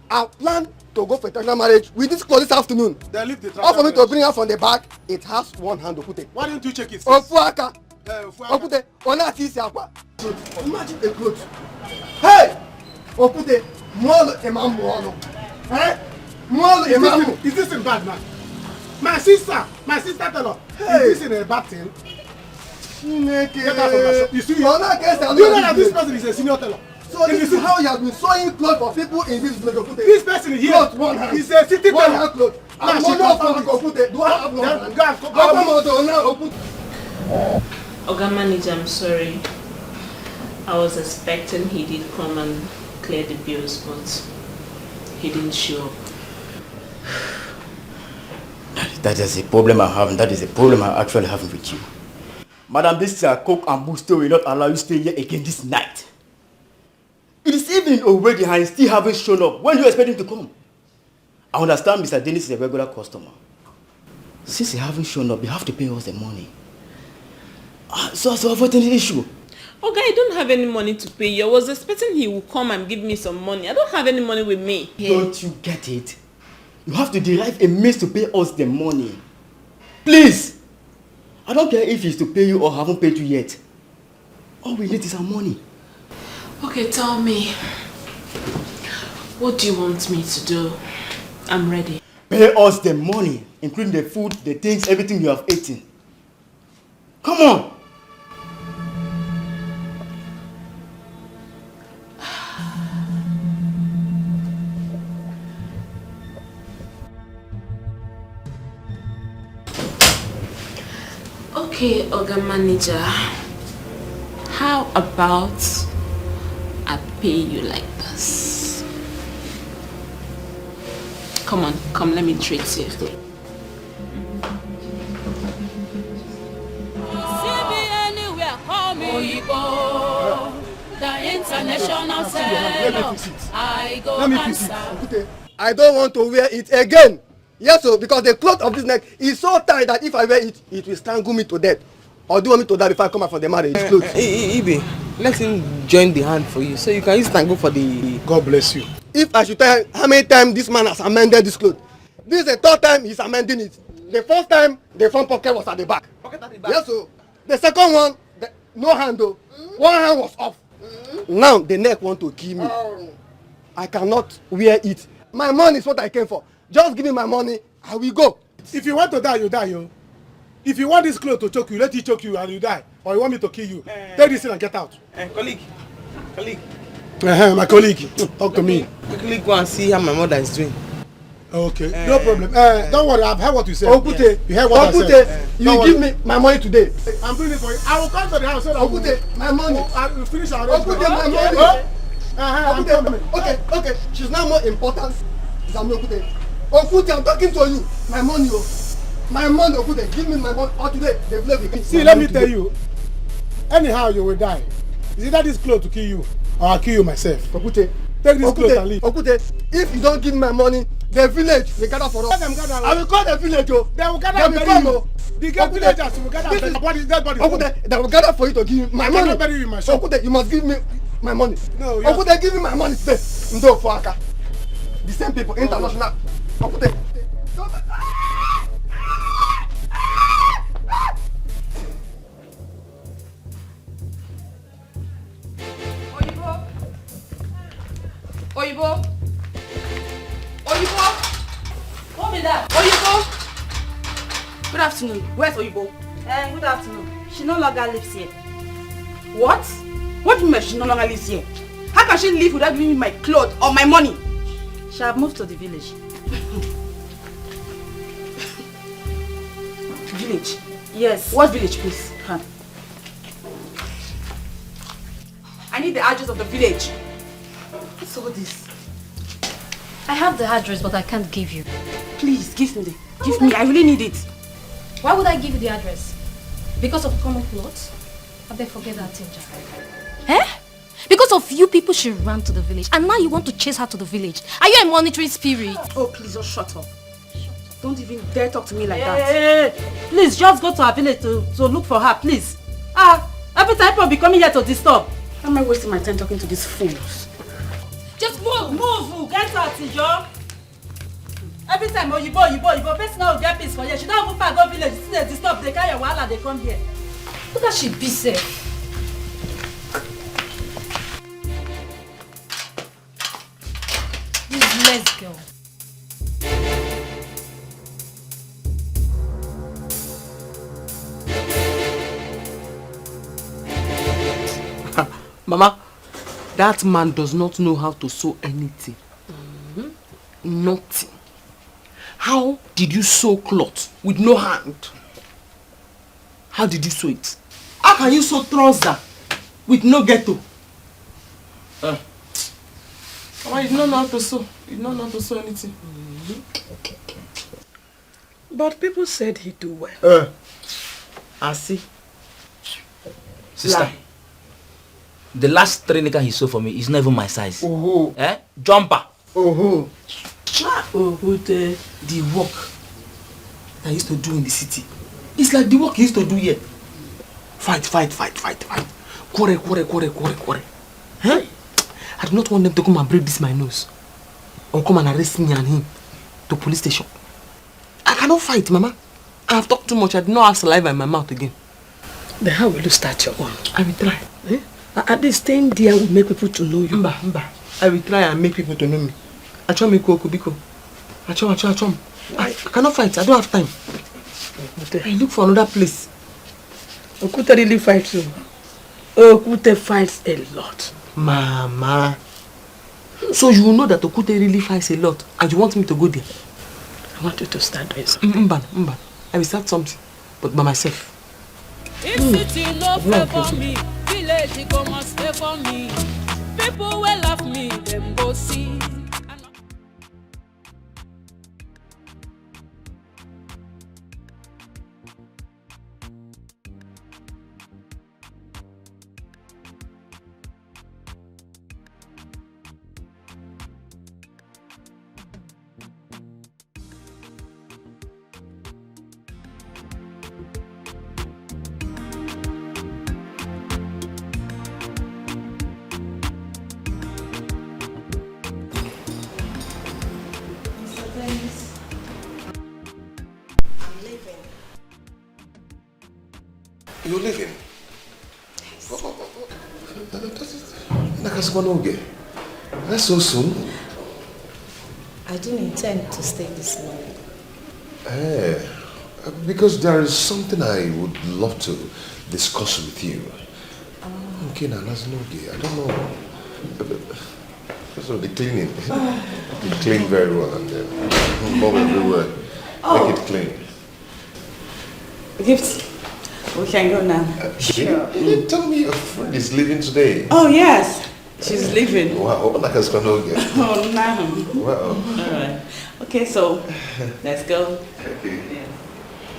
I plan to go for international marriage with this clothes this afternoon. Then leave the all for me to bring her from the back. It has one hand, Okute. Why don't you check it? Ofuaka. Okute, ona tisi akwa. Imagine the clothes. Hey! Okute, mwalo ema mwalo. Is this in bad man? My sister tailor. Is this in a bad thing? Get out from my shop. You see, you know that this person is a senior tailor. So this is how you have been sewing clothes for people in this village. This person here is a city tailor. I'm not open it. Do I have no? Oga Manager, I'm sorry. I was expecting he did come and clear the bills, but he didn't show up. That is a problem I have, and that is a problem I actually have with you. Madam, this coke and booster will not allow you to stay here again this night. It is evening already and he still haven't shown up. When do you expect him to come? I understand Mr. Dennis is a regular customer. Since he haven't shown up, you have to pay us the money. So avoid any issue. Okay, I don't have any money to pay you. I was expecting he would come and give me some money. I don't have any money with me. Don't you get it? You have to derive a means to pay us the money. Please! I don't care if he's to pay you or haven't paid you yet. All we need is our money. Okay, tell me. What do you want me to do? I'm ready. Pay us the money, including the food, the things, everything you have eaten. Come on! Okay, Oga Manager. How about I pay you like this? Come on, come, let me treat you. See me anywhere, call me Oyibo, the international seller. I go answer. I don't want to wear it again. Yes, so because the cloth of this neck is so tight that if I wear it, it will strangle me to death. Or do you want me to die before I come out from the marriage? Ibe, let him join the hand for you so you can use it and go for the... God bless you. If I should tell you how many times this man has amended this cloth, this is the third time he's amending it. The first time, the front pocket was at the back. Pocket at the back? Yes, so the second one, no hand though. One hand was off. Now the neck want to kill me. I cannot wear it. My money is what I came for. Just give me my money, I will go. If you want to die, you die, yo. If you want this clothes to choke you, let it choke you and you die. Or you want me to kill you, take this thing and get out. Colleague. My colleague, talk to me. Quickly go and see how my mother is doing. Okay, no problem. Don't worry, I've heard what you said. Okute, you heard what I said. You give me my money today. I'm doing it for you. I will come to the house so that Okute, my money. I will finish our Okute, my money. I'm coming. Okay. She's now more important than Okute. Okute, I'm talking to you. My money, my money, Okute. Give me my money. Or today, the village will see, let me tell you. Anyhow, you will die. Is either this clothes to kill you, or I'll kill you myself. Okute, take this clothes and leave. Okute, if you don't give me my money, the village will gather for us. I will call the village, They will gather and bury you. The villagers will gather and bury your dead body. Okute, they will gather for you to give me my money. I cannot bury you in my shop. Okute, you must give me my money. No, Okute, give me my money today. Ndo Fuaka. The same people, international. Okute. Oyibo. What be that? Oyibo. Good afternoon. Where's Oyibo? Good afternoon. She no longer lives here. What? What do you mean she no longer lives here? How can she live without giving me my clothes or my money? She have moved to the village. Village? Yes. What village, please? Huh. I need the address of the village. What's all this? I have the address, but I can't give you. Please, give me. Give me. I really need it. Why would I give you the address? Because of common plots? But they forget that thing, Jack. Eh? Because of you people she ran to the village, and now you want to chase her to the village. Are you a monitoring spirit? Oh, please, just shut up. Don't even dare talk to me like that. Hey, please, just go to her village to look for her, please. Every time people be coming here to disturb. Why am I wasting my time talking to these fools? Just move, get out, Tijo. Every time, Oyibo, person now will get peace for you. She don't even pass go village, see they disturb, they carry a wahala, they come here. Look at she be safe. Let's go. Mama, that man does not know how to sew anything. Nothing. How did you sew cloth with no hand? How did you sew it? How can you sew trouser with no ghetto? Mama, you don't know how to sew. You don't know how to sew anything. But people said he do well. I see. Sister, Lie. the last 3 niggas he sold for me is not even my size. Oh. Jumper. Oh. With the work I used to do in the city. It's like the work he used to do here. Fight. Quarrel. I do not want them to come and break this my nose. Or come and arrest me and him to police station. I cannot fight, Mama. I have talked too much. I do not have saliva in my mouth again. Then how will you start your own? I will try. At least staying there will make people to know you. Mba. I will try and make people to know me. Achom Biko. Achom. I cannot fight. I don't have time. I look for another place. Okute really fights too. Okute fights a lot. Mama. So you know that Okute really fights a lot and you want me to go there? I want you to start doing something. Mba. I will start something, but by myself. If city no favor me, village go must stay for me. People will love me, them go see. You're leaving? That's so soon. I didn't intend to stay this morning. Because there is something I would love to discuss with you. Okay, now that's no gay. I don't know. Because of the cleaning. You clean very well and then bomb everywhere. Make it clean. Gifts. We can go now. Sure. You didn't tell me your friend is leaving today. Oh, yes. She's leaving. Wow, like a squanoga. Oh, no. Wow. All right. Okay, so let's go. Okay.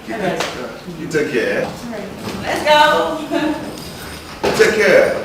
Yeah. All right. You take care. All right. Let's go. Take care.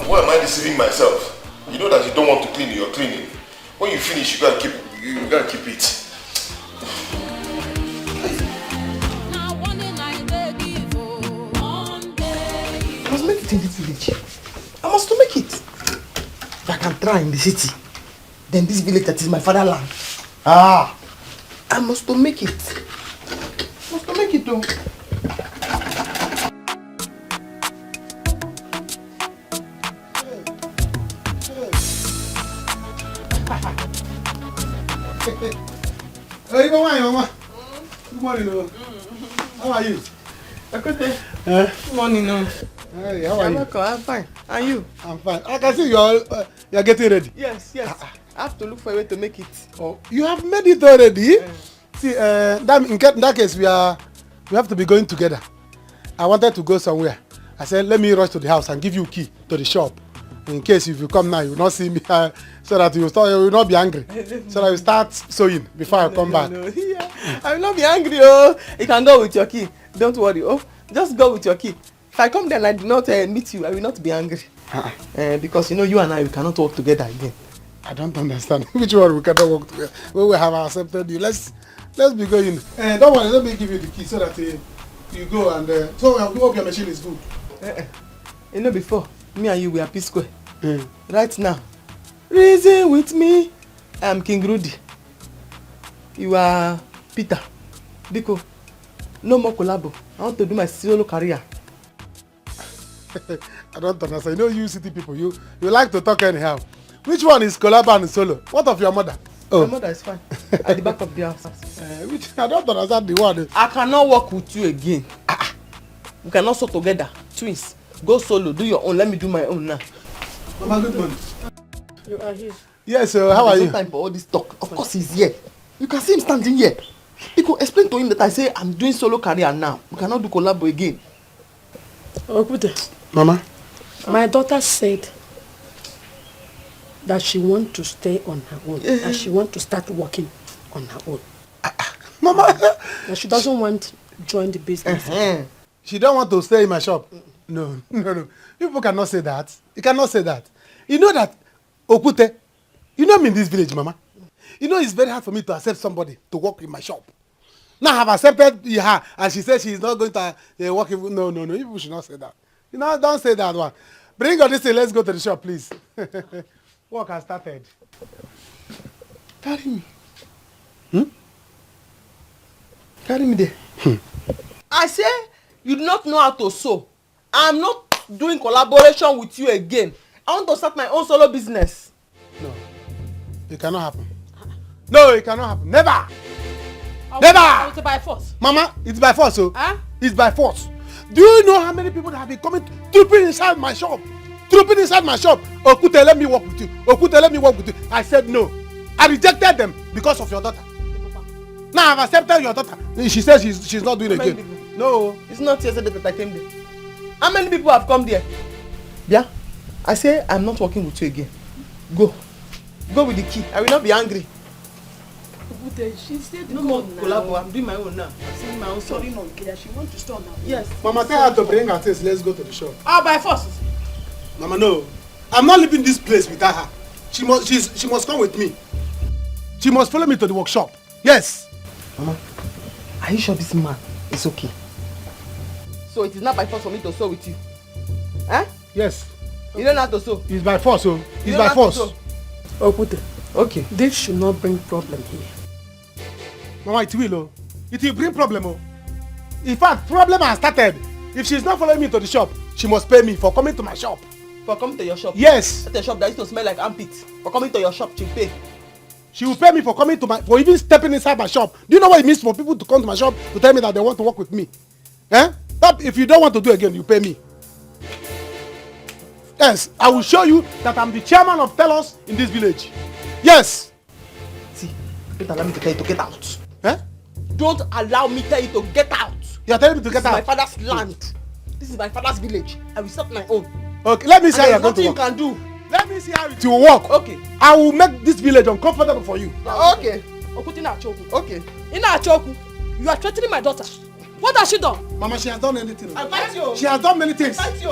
Why am I deceiving myself? You know that you don't want to clean, you're cleaning. When you finish, you gotta keep it. I must make it in this village. I must to make it. If I can try in the city, then this village that is my fatherland. I must to make it. I must to make it though. Hey, Mama. Good morning, no. How are you? Good morning, no. Hey, how are you? I'm fine. And you? I'm fine. I can see you're getting ready. Yes. I have to look for a way to make it. Oh, you have made it already? See, in that case, we have to be going together. I wanted to go somewhere. I said, let me rush to the house and give you key to the shop. In case if you come now, you will not see me, so that you will not be angry. So that you start sewing before I come back. No. Yeah. I will not be angry, oh. You can go with your key. Don't worry, oh. Just go with your key. If I come there and I do not meet you, I will not be angry. Because you know, you and I, we cannot work together again. I don't understand. Which one we cannot work together? When we have accepted you, let's be going. Don't worry, let me give you the key so that you go and so I hope your machine is good. You know, before me and you we are P square. Right now, reason with me. I am King Rudy. You are Peter. Biko, no more collabo. I want to do my solo career. I don't understand. You know you city people, you like to talk anyhow. Which one is collabo and solo? What of your mother? My mother is fine. At the back of the house. I don't understand the word. I cannot work with you again. We cannot sew together. Twins. Go solo. Do your own. Let me do my own now. Mama, good morning. You are here. Yes, sir. How are you? There's no time for all this talk. Of course he's here. You can see him standing here. You could explain to him that I say I'm doing solo career now. We cannot do collabo again. Mama? My daughter said that she wants to stay on her own. And she wants to start working on her own. Mama! And she doesn't want to join the business. She don't want to stay in my shop. No. People cannot say that. You cannot say that. You know that, Okute, you know me in this village, Mama. You know it's very hard for me to accept somebody to work in my shop. Now I have accepted her, and she said she is not going to work. No. You people should not say that. You know, don't say that one. Bring all this thing, let's go to the shop, please. Work has started. Carry me. Carry me there. I say you do not know how to sew. I'm not doing collaboration with you again. I want to start my own solo business. No. It cannot happen. No, it cannot happen. Never! Never! It's by force. Mama, it's by force, oh. Huh? It's by force. Do you know how many people that have been coming trooping inside my shop? Trooping inside my shop. Okute, let me work with you. Okute, let me work with you. I said no. I rejected them because of your daughter. Now I've accepted your daughter. She says she's not doing it again. People? No. It's not yesterday that I came there. How many people have come there? Yeah? I say I'm not working with you again. Go. Go with the key. I will not be angry. She said no more collabo. I'm doing my own now. I'm seeing my own story. She wants to start now. Yes. Mama, tell her to bring her things. Let's go to the shop. By force. Mama, no. I'm not leaving this place without her. She must come with me. She must follow me to the workshop. Yes. Mama, are you sure this man is okay? So it is not by force for me to sew with you? Huh? Yes. You don't know how to sew? It's by force, oh. It's by force. Okute. Okay. This should not bring problem here. Mama, it will, oh. It will bring problem, oh. In fact, problem has started. If she's not following me to the shop, she must pay me for coming to my shop. For coming to your shop? Yes. That's a shop that used to smell like armpits. For coming to your shop, she'll pay. She will pay me for coming to for even stepping inside my shop. Do you know what it means for people to come to my shop to tell me that they want to work with me? Eh? That if you don't want to do again, you pay me. Yes, I will show you that I'm the chairman of tellers in this village. Yes. See, don't allow me to tell you to get out. Eh? Don't allow me to tell you to get out. You are telling me to get out? This is my father's land. This is my father's village. I will start my own. Okay, let me see how you're going to work. Nothing you can do. Let me see how it will work. Okay. I will make this village uncomfortable for you. Okay. Okay. You are threatening my daughter. What has she done? Mama, she has done anything. I fight you. She has done many things. I fight you.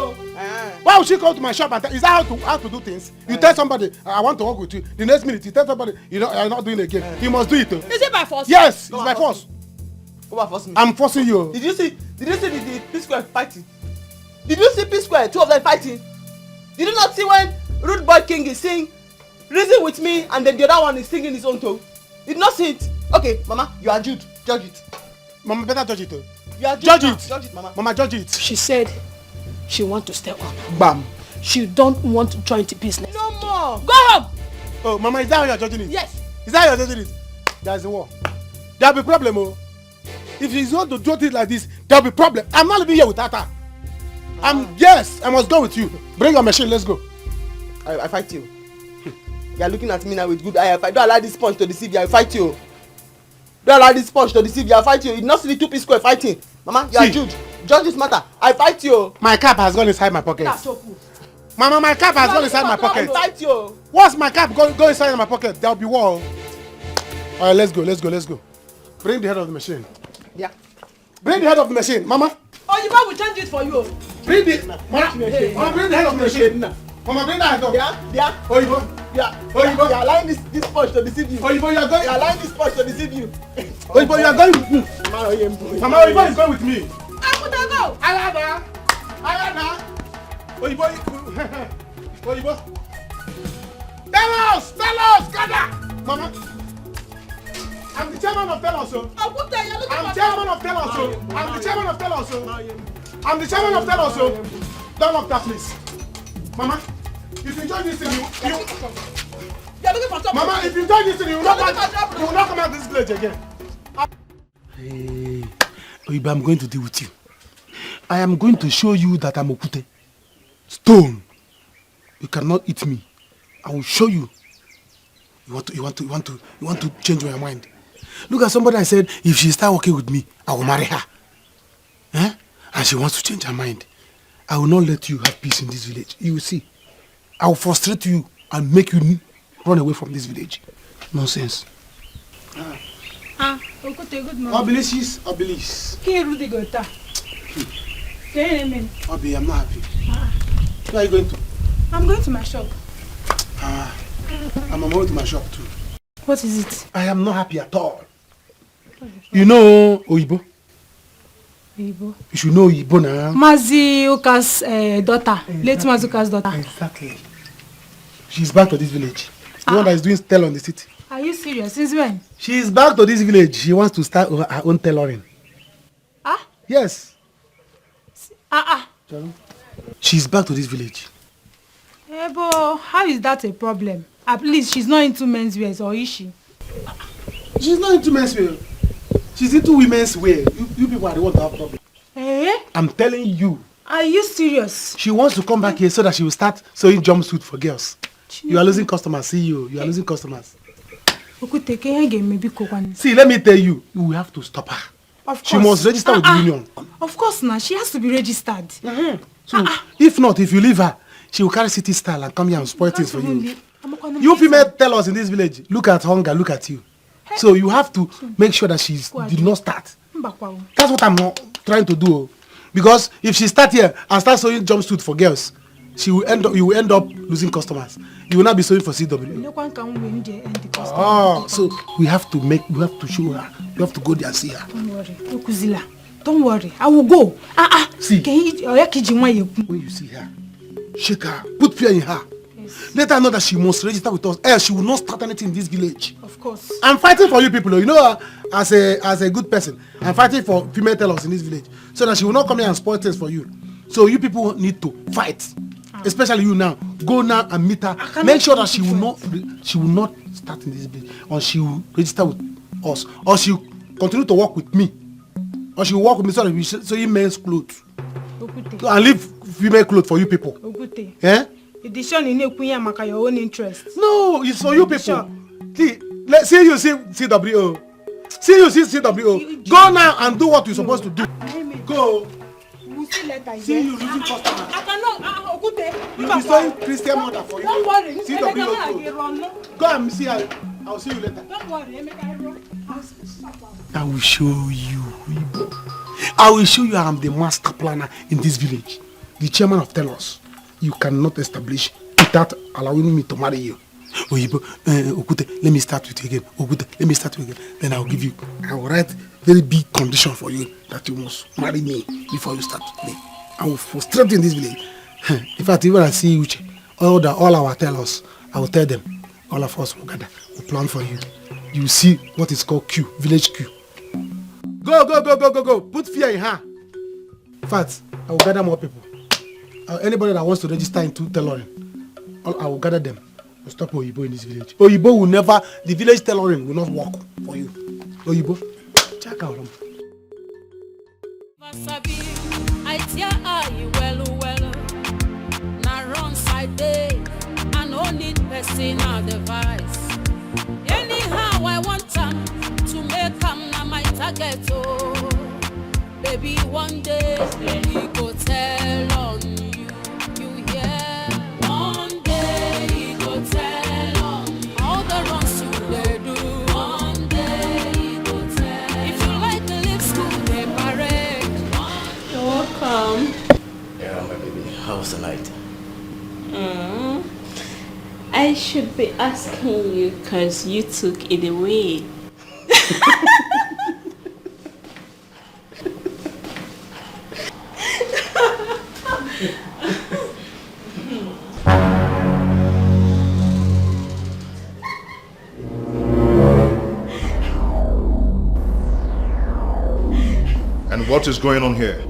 Why would she come to my shop and is that how to do things? You tell somebody, I want to work with you. The next minute, you tell somebody, you're not doing it again. You must do it. Is it by force? Yes, it's by force. Who are forcing me? I'm forcing you. Did you see the P-Square fighting? Did you see P-Square, two of them fighting? Did you not see when Rude Boy King is saying, reason with me, and then the other one is singing his own tone? Did not see it? Okay, Mama, you are Jude. Judge it. Mama, better judge it. You are judge now. it. Judge it, Mama. Mama, judge it. She said she wants to stay on. Bam. She don't want to join the business. No more. Go home. Oh, Mama, is that how you're judging it? Yes. Is that how you're judging it? There's a war. There'll be problem, oh. If she's not to do it like this, there'll be problem. I'm not living here without her. Yes, I must go with you. Bring your machine, let's go. I fight you. You are looking at me now with good eye. If I don't allow this punch to deceive you, I fight you. Don't allow this punch to deceive you, I fight you. You did not see the two P-Square fighting. Mama, you are Jude. Judge this matter. I fight you. My cap has gone inside my pocket. Mama, my cap has gone inside my pocket. I fight you. Once my cap go inside my pocket, there'll be war. Alright, let's go. Bring the head of the machine. Yeah. Bring the head of the machine, Mama. Oh, you will change it for you. Bring the Mama, bring the head of the machine. Mama, bring that head up. Yeah. Oyibo. Yeah. Oyibo. You are allowing this punch to deceive you. Oyibo, you are going. You are allowing this punch to deceive you. Oyibo, you are going with me. Mama, Oyibo is going with me. Go. Ayana. Oyibo. Oyibo. Tell us, gather. Mama, I'm the chairman of Telos. I'm chairman of Telos. I'm the chairman of Telos. I'm the chairman of Telos. Don't lock that place. Mama, if you join this thing, You're looking for trouble. Mama, if you join this thing, you will not come out this village again. Hey, Oyibo, I'm going to deal with you. I am going to show you that I'm Okute. Stone. You cannot eat me. I will show you. You want to change my mind. Look at somebody I said, if she start working with me, I will marry her. Eh? And she wants to change her mind. I will not let you have peace in this village. You will see. I will frustrate you and make you run away from this village. Nonsense. Okute, good morning. Obelis. Here, Rudy Gota. Obi, I'm not happy. Where are you going to? I'm going to my shop. I'm on my way to my shop too. What is it? I am not happy at all. You know Oyibo? Oyibo? You should know Oyibo now. Mazi Oka's daughter. Exactly. Late Mazi Oka's daughter. Exactly. She's back to this village. The one that is doing tell on the city. Are you serious? Since when? She is back to this village. She wants to start her own tailoring. Yes. She's back to this village. But how is that a problem? At least she's not into men's wear, or is she? She's not into men's wear. She's into women's wear. You people are the ones that have problem. I'm telling you. Are you serious? She wants to come back here so that she will start sewing jumpsuit for girls. You are losing customers. See you. You are losing customers. See, let me tell you. You have to stop her. Of course. She must register with the union. Of course now. She has to be registered. So, if not, if you leave her, she will carry city style and come here and spoil things for you. You female tell us in this village, look at hunger, look at you. So you have to make sure that she did not start. That's what I'm trying to do. Because if she start here and start sewing jumpsuit for girls, you will end up losing customers. You will not be sewing for CW. So we have to show her. We have to go there and see her. Don't worry, Okuzila. Don't worry, I will go. See, when you see her, shake her, put fear in her. Yes. Let her know that she must register with us, else she will not start anything in this village. Of course. I'm fighting for you people, you know, as a good person. I'm fighting for female tellers in this village, so that she will not come here and spoil things for you. So you people need to fight, especially you now. Go now and meet her. Make sure that she will not start in this village, or she will register with us, or she will continue to work with me, or she will work with me so that we sew men's clothes. And leave female clothes for you people. Eh? Edition in your own interest. No, it's for you people. Sure. See you see CWO. See you see CWO. Go now and do what you're supposed to do. Go. See you losing customers. I cannot. You'll be sewing Christian mother for you. Don't worry. CWO. Go and see her. I'll see you later. Don't worry. I will show you. I will show you I am the master planner in this village. The chairman of Telos. You cannot establish without allowing me to marry you. Oyibo, Okute, let me start with you again. Okute, let me start with you again. Then I will write very big condition for you that you must marry me before you start with me. I will frustrate you in this village. In fact, even I see Uche, all our Telos, I will tell them, all of us will gather, we'll plan for you. You will see what is called Q, village Q. Go. Put fear in her. In fact, I will gather more people. Anybody that wants to register into tailoring, I will gather them. We'll stop Oyibo in this village. Oyibo will never, the village tailoring will not work for you. Oyibo, check out them. I tear eye well. Now wrong side day, I no need personal device. Anyhow, I want time to make come na my target. Oh, baby, one day we go tell on you. You hear? One day we go tell on you. All the wrongs you they do. One day we go tell. If you like the live school, they parade. You're welcome. Yeah, my baby. How was the night? I should be asking you because you took it away. And what is going on here?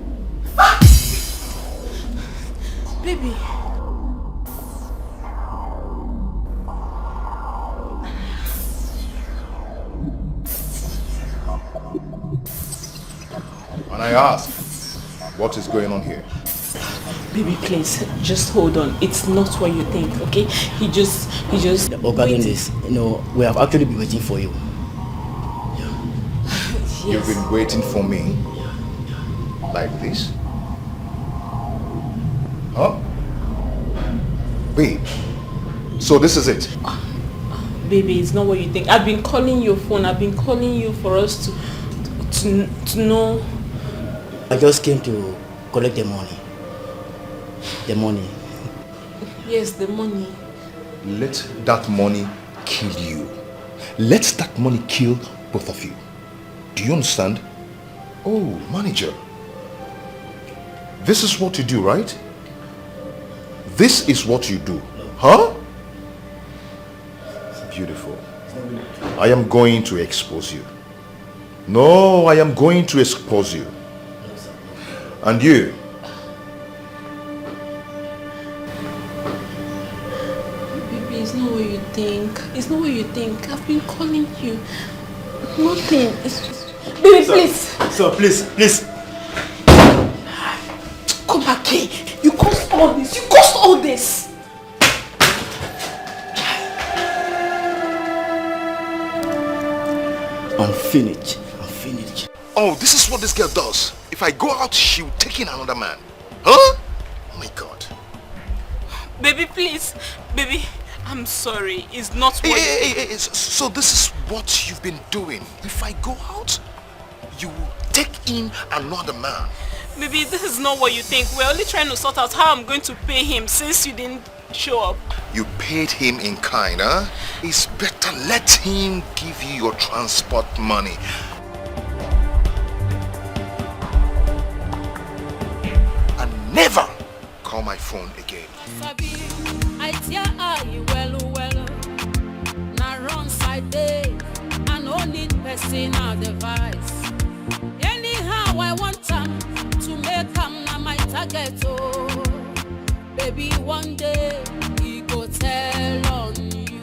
Baby. And I ask, what is going on here? Baby, please, just hold on. It's not what you think, okay? He just... Regarding this, we have actually been waiting for you. Yes. You've been waiting for me? Like this? Huh? Babe, so this is it? Baby, it's not what you think. I've been calling your phone. I've been calling you for us to know. I just came to collect the money. The money. Yes, the money. Let that money kill you. Let that money kill both of you. Do you understand? Oh, manager. This is what you do, right? This is what you do. Huh? Beautiful. I am going to expose you. No, I am going to expose you. And you. Baby, it's not what you think. It's not what you think. I've been calling you. Nothing. It's just... Baby, please. Sir, please. Come back here. You caused all this. You caused all this. I'm finished. Oh, this is what this girl does. If I go out, she will take in another man. Huh? Oh my God. Baby, please. Baby, I'm sorry. It's not what Hey, so this is what you've been doing. If I go out, you will take in another man. Baby, this is not what you think. We're only trying to sort out how I'm going to pay him since you didn't show up. You paid him in kind, huh? It's better let him give you your transport money. And never call my phone again. I tell you well, now wrong side day, I no need personal device. Anyhow, I want them to make them na my target, oh. Baby, one day, he go tell on you,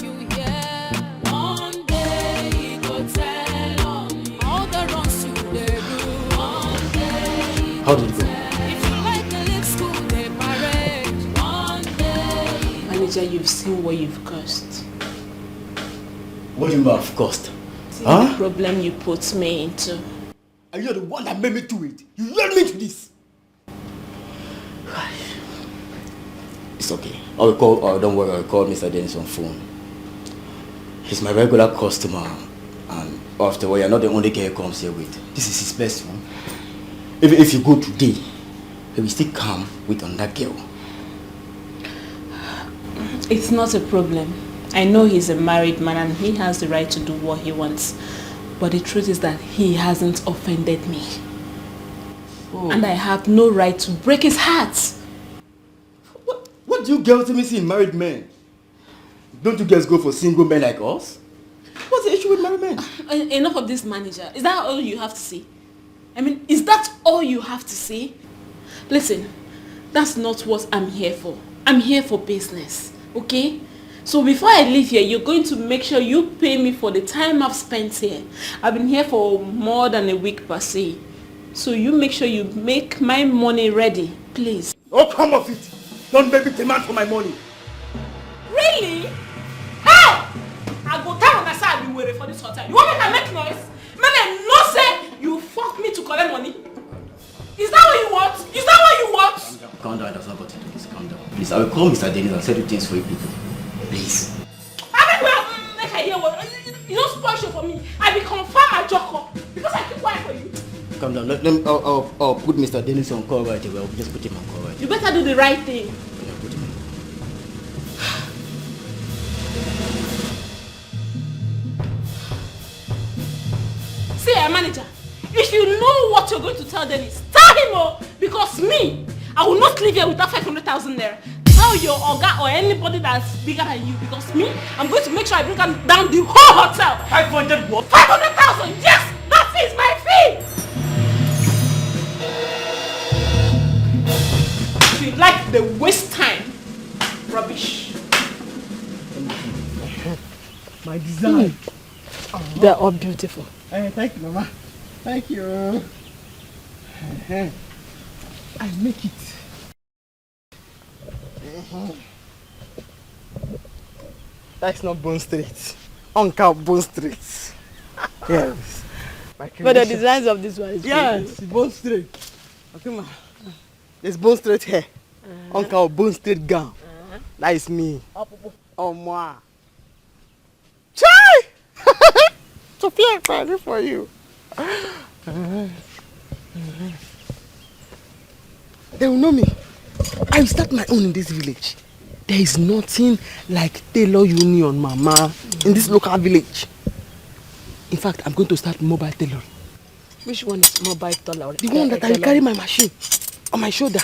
you hear? One day, he go tell on you, all the wrongs you they do. One day, How did it go? if you like the live school, they parade. One day. Manager, you've seen what you've caused. What do you mean of cost? See the problem you put me into. Are you the one that made me do it? You led me to this. It's okay. I will call, don't worry, I'll call Mr. Dennis on phone. He's my regular customer. And after all, you're not the only girl he comes here with. This is his best one. If you go today, he will still come with another girl. It's not a problem. I know he's a married man and he has the right to do what he wants. But the truth is that he hasn't offended me. Oh. And I have no right to break his heart. What do you girls even see in married men? Don't you girls go for single men like us? What's the issue with married men? Enough of this, manager. Is that all you have to say? I mean, is that all you have to say? Listen, that's not what I'm here for. I'm here for business, okay? So before I leave here, you're going to make sure you pay me for the time I've spent here. I've been here for more than a week per se. So you make sure you make my money ready, please. Oh, come off it! Don't make me demand for my money. Really? How? I go down on the side and be waiting for this hotel. You want me to make noise? Man, no say you fuck me to collect money. Is that what you want? Is that what you want? Calm down, that's not got to do this. Calm down. Please, I will call Mr. Dennis and settle things for you people. Please. Make I hear what you don't spoil show for me. I will confirm my job because I keep quiet for you. Calm down. I'll put Mr. Dennis on call right away. I'll just put him on call right away. You better do the right thing. Yeah, put him in. See, manager, if you know what you're going to tell Dennis, tell him because me, I will not leave here without 500,000 naira. Tell your Oga or anybody that's bigger than you because me, I'm going to make sure I bring down the whole hotel. 500 what? 500,000, yes! That is my fee! They waste time. Rubbish. My design. They're all beautiful. Thank you, Mama. Thank you. I make it. That's not Bone Street. Uncle Bone Street. Yes. But the designs of this one is yes, Bone Street. Okay, ma. There's Bone Street hair. Uncle Bone Street gown. That is me. Oh, moi. Chai! Sophia, I'm ready for you. They will know me. I will start my own in this village. There is nothing like tailor union, Mama, in this local village. In fact, I'm going to start mobile tailoring. Which one is mobile tailor? The one that I carry my machine on my shoulder.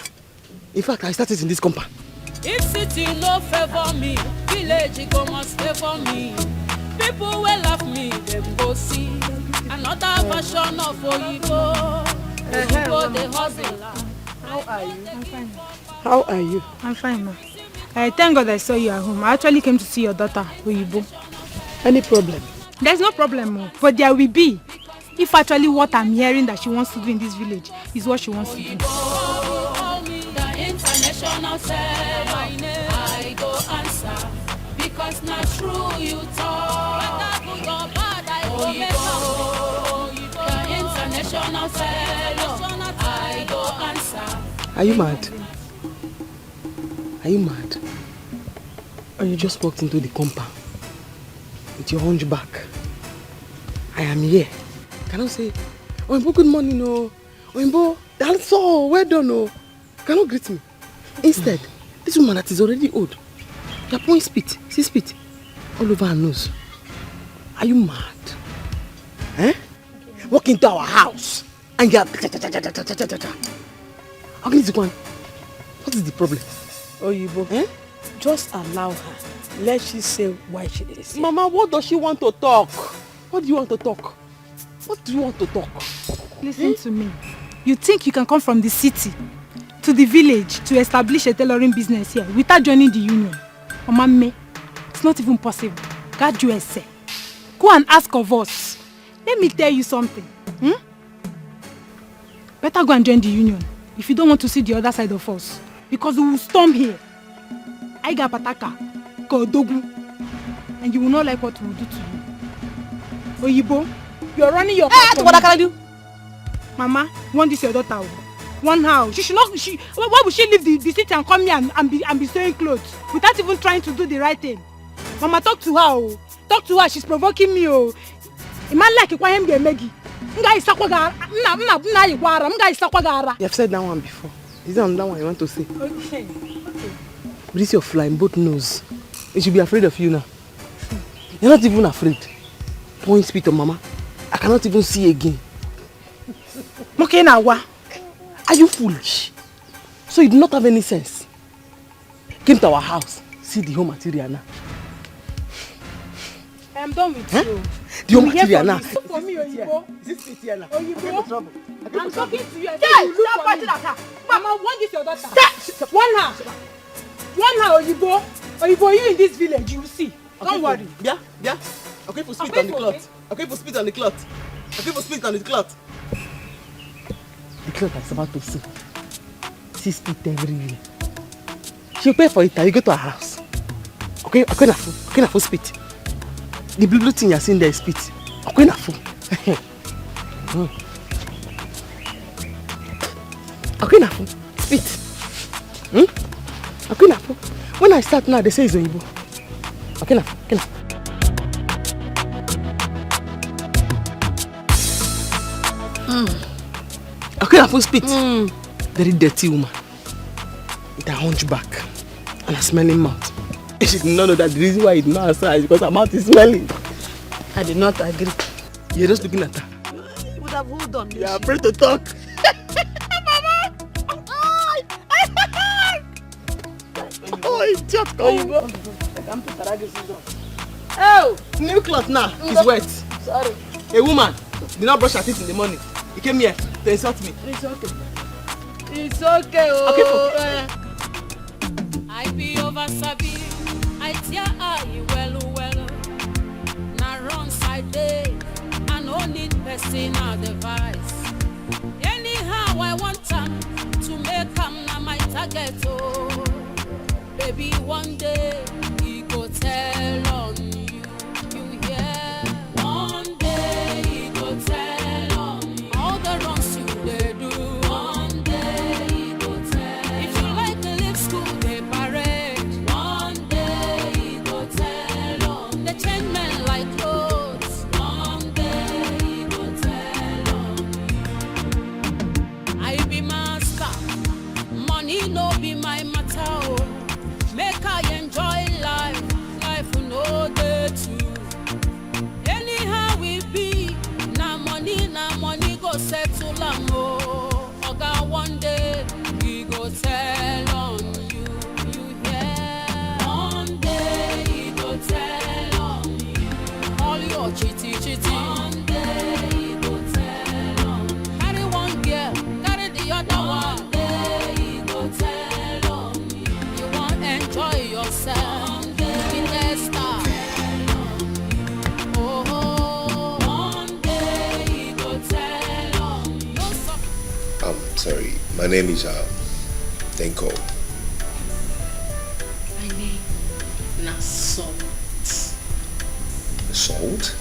In fact, I started in this compound. If city no favor me, village go must favor me. People will love me, they go see another version of Oyibo. Oyibo the hustler. How are you? I'm fine. How are you? I'm fine, ma. Thank God I saw you at home. I actually came to see your daughter, Oyibo. Any problem? There's no problem, ma. But there will be. If actually what I'm hearing that she wants to do in this village is what she wants to do. The international seller, I go answer because not true you talk. Whether good or bad, I go make up. The international seller, I go answer. Are you mad? Are you mad? Or you just walked into the compound with your hunchback? I am here. Cannot say, Oyinbo, good morning, no. Oyinbo, that's all. Well done, no. Cannot greet me. Instead, this woman that is already old, you're pouring spit, see spit, all over her nose. Are you mad? Eh? Walk into our house and you're... Okay, Zikwan, what is the problem? Oyibo, just allow her. Let she say why she is here. Mama, what does she want to talk? What do you want to talk? What do you want to talk? Listen to me. You think you can come from the city to the village to establish a tailoring business here without joining the union? Mama, me, it's not even possible. God, you say. Go and ask of us. Let me tell you something. Better go and join the union if you don't want to see the other side of us. Because we will storm here. I got Pataka, Kodogu, and you will not like what we will do to you. Oyibo, you are running your house. What can I do? Mama, want this your daughter? One house. She should not. Why would she leave the city and come here and be sewing clothes without even trying to do the right thing? Mama, talk to her. Oh. Talk to her. She's provoking me. Oh, a man like him get Maggie. You have said that one before. Is that another one you want to say? Okay. But this your flying both nose. You should be afraid of you now. You're not even afraid. Point spit on Mama. I cannot even see again. Okay, now what? Are you foolish? So you do not have any sense. Came to our house, see the home material now. I am done with you. The home material now. Look for me, Oyibo. Is this it here now? Oyibo. I'm talking to you. Stop pointing at her. Mama, want this your daughter? Stop. One house. One house, Oyibo. Oyibo, you in this village, you will see. Don't worry. Yeah. Okay, for spit on the cloth. Okay, for spit on the cloth. Okay, for spit on the cloth. The cloth is about to see. See spit everywhere. She'll pay for it and you go to her house. Okay, na full spit. The blue thing you're seeing there is spit. Okay, na full. Okay, na full. Spit. Okay, na full. When I start now, they say it's Oyibo. Okay, na full. Okay, na full spit. Very dirty woman. With a hunchback and a smelling mouth. She did not know that the reason why it's not answer is because her mouth is smelling. I did not agree. You're just looking at her. You would have hold on. You're afraid to talk. Oh, new cloth now is wet. Sorry. A woman did not brush her teeth in the morning. He came here to insult me. It's okay. It's okay. Oh. Okay, over sabi. I tear eye well. Na wrong side day. I no need personal device. Anyhow I want to make na my target. Oh, baby, one day he go tell on you. You hear? One day he go tell on you. All the wrongs you they do. One day he go tell. If you like to live school, they parade. One day he go tell on. They change men like clothes. One day he go tell on. I be master. Money no be my matter. Oh. Make I enjoy life. Life no day too. Anyhow we be. Na money go settle am. Oh. Oga one day he go tell on you. You hear? One day he go tell on you. All your chitty. One day he go tell on you. Carry one girl, carry the other one. One day he go tell on you. You want enjoy yourself. One day be the star. Oh, one day he go tell on you. No suck. Sorry, my name is Denko. My name na Salt. Salt?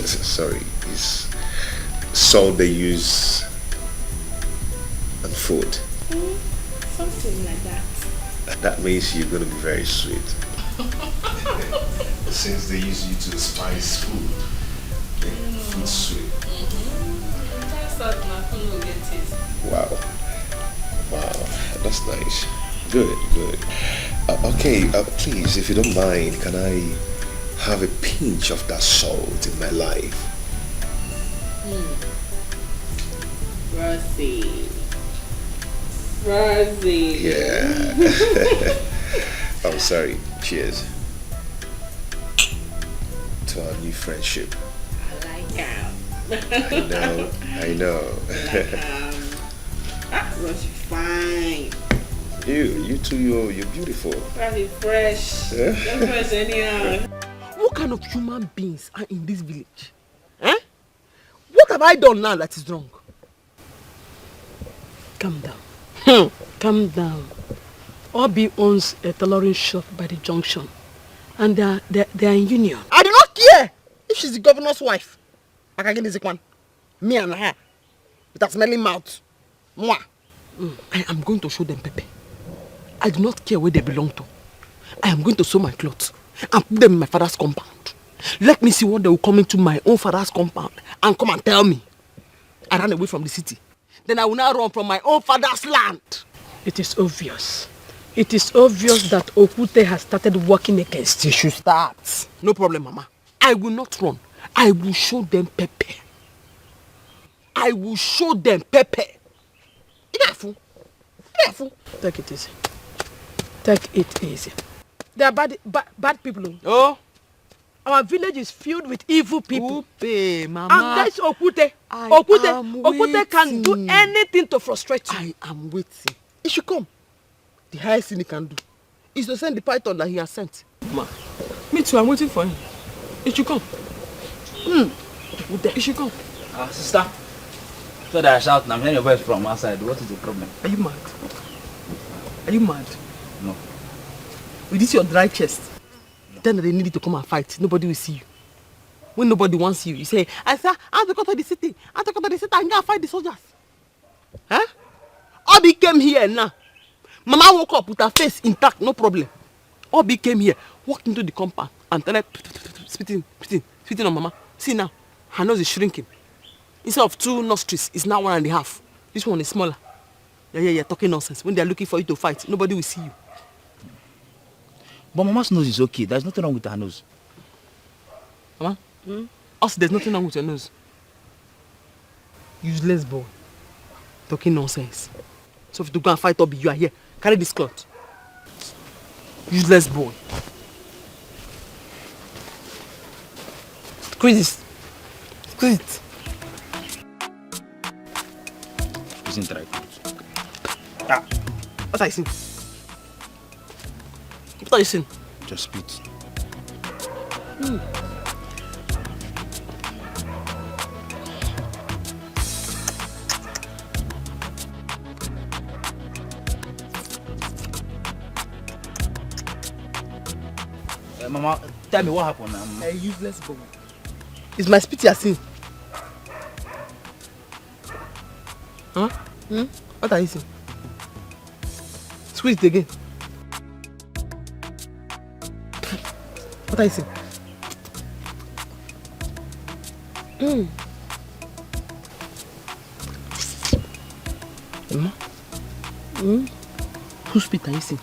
Sorry, is salt they use on food? Something like that. That means you're gonna be very sweet. Since they use you to spice food, make food sweet. That's not my get taste. Wow, that's nice. Good. Okay, please, if you don't mind, can I have a pinch of that salt in my life? Rosie. Yeah. I'm sorry. Cheers to our new friendship. I like him. I know. Rosie fine. You too, you're beautiful. Very fresh. Yeah? Don't fresh anyhow. What kind of human beings are in this village? Eh? What have I done now that is wrong? Calm down. Calm down. Obi owns a tailoring shop by the junction. And they are in union. I do not care if she's the governor's wife. Again is one. Me and her. With a smelling mouth. Mwah. I am going to show them Pepe. I do not care where they belong to. I am going to sew my clothes and put them in my father's compound. Let me see what they will come into my own father's compound and come and tell me. I ran away from the city. Then I will now run from my own father's land. It is obvious. It is obvious that Okute has started working against you. She should start. No problem, Mama. I will not run. I will show them Pepe. I will show them Pepe. Careful. Take it easy. Take it easy. They are bad people. Oh. Our village is filled with evil people. Mama. And that's Okute. Okute can do anything to frustrate you. I am waiting. It should come. The highest thing he can do is to send the python that he has sent. Ma, me too, I'm waiting for him. It should come. It should come. Sister. So that I shout and I'm hearing your voice from outside. What is the problem? Are you mad? Are you mad? No. With this your dry chest. Then they need you to come and fight. Nobody will see you. When nobody wants you, you say, I have to go to the city. I have to go to the city and go and fight the soldiers. Huh? Obi came here now. Mama woke up with her face intact, no problem. Obi came here, walked into the compound and started spitting on Mama. See now, her nose is shrinking. Instead of 2 nostrils, it's now 1.5. This one is smaller. Yeah, talking nonsense. When they are looking for you to fight, nobody will see you. But Mama's nose is okay. There's nothing wrong with her nose. Mama? Also, there's nothing wrong with your nose. Useless boy. Talking nonsense. So if you go and fight Obi, you are here. Carry this cloth. Useless boy. Squeeze it. Isn't right. What I see? What are you saying? Just spit. Mama, tell me what happened now. A useless boy. It's my spit you are seeing. Huh? What are you saying? Squeeze it again. What are you saying? Emma? Whose spit are you seeing?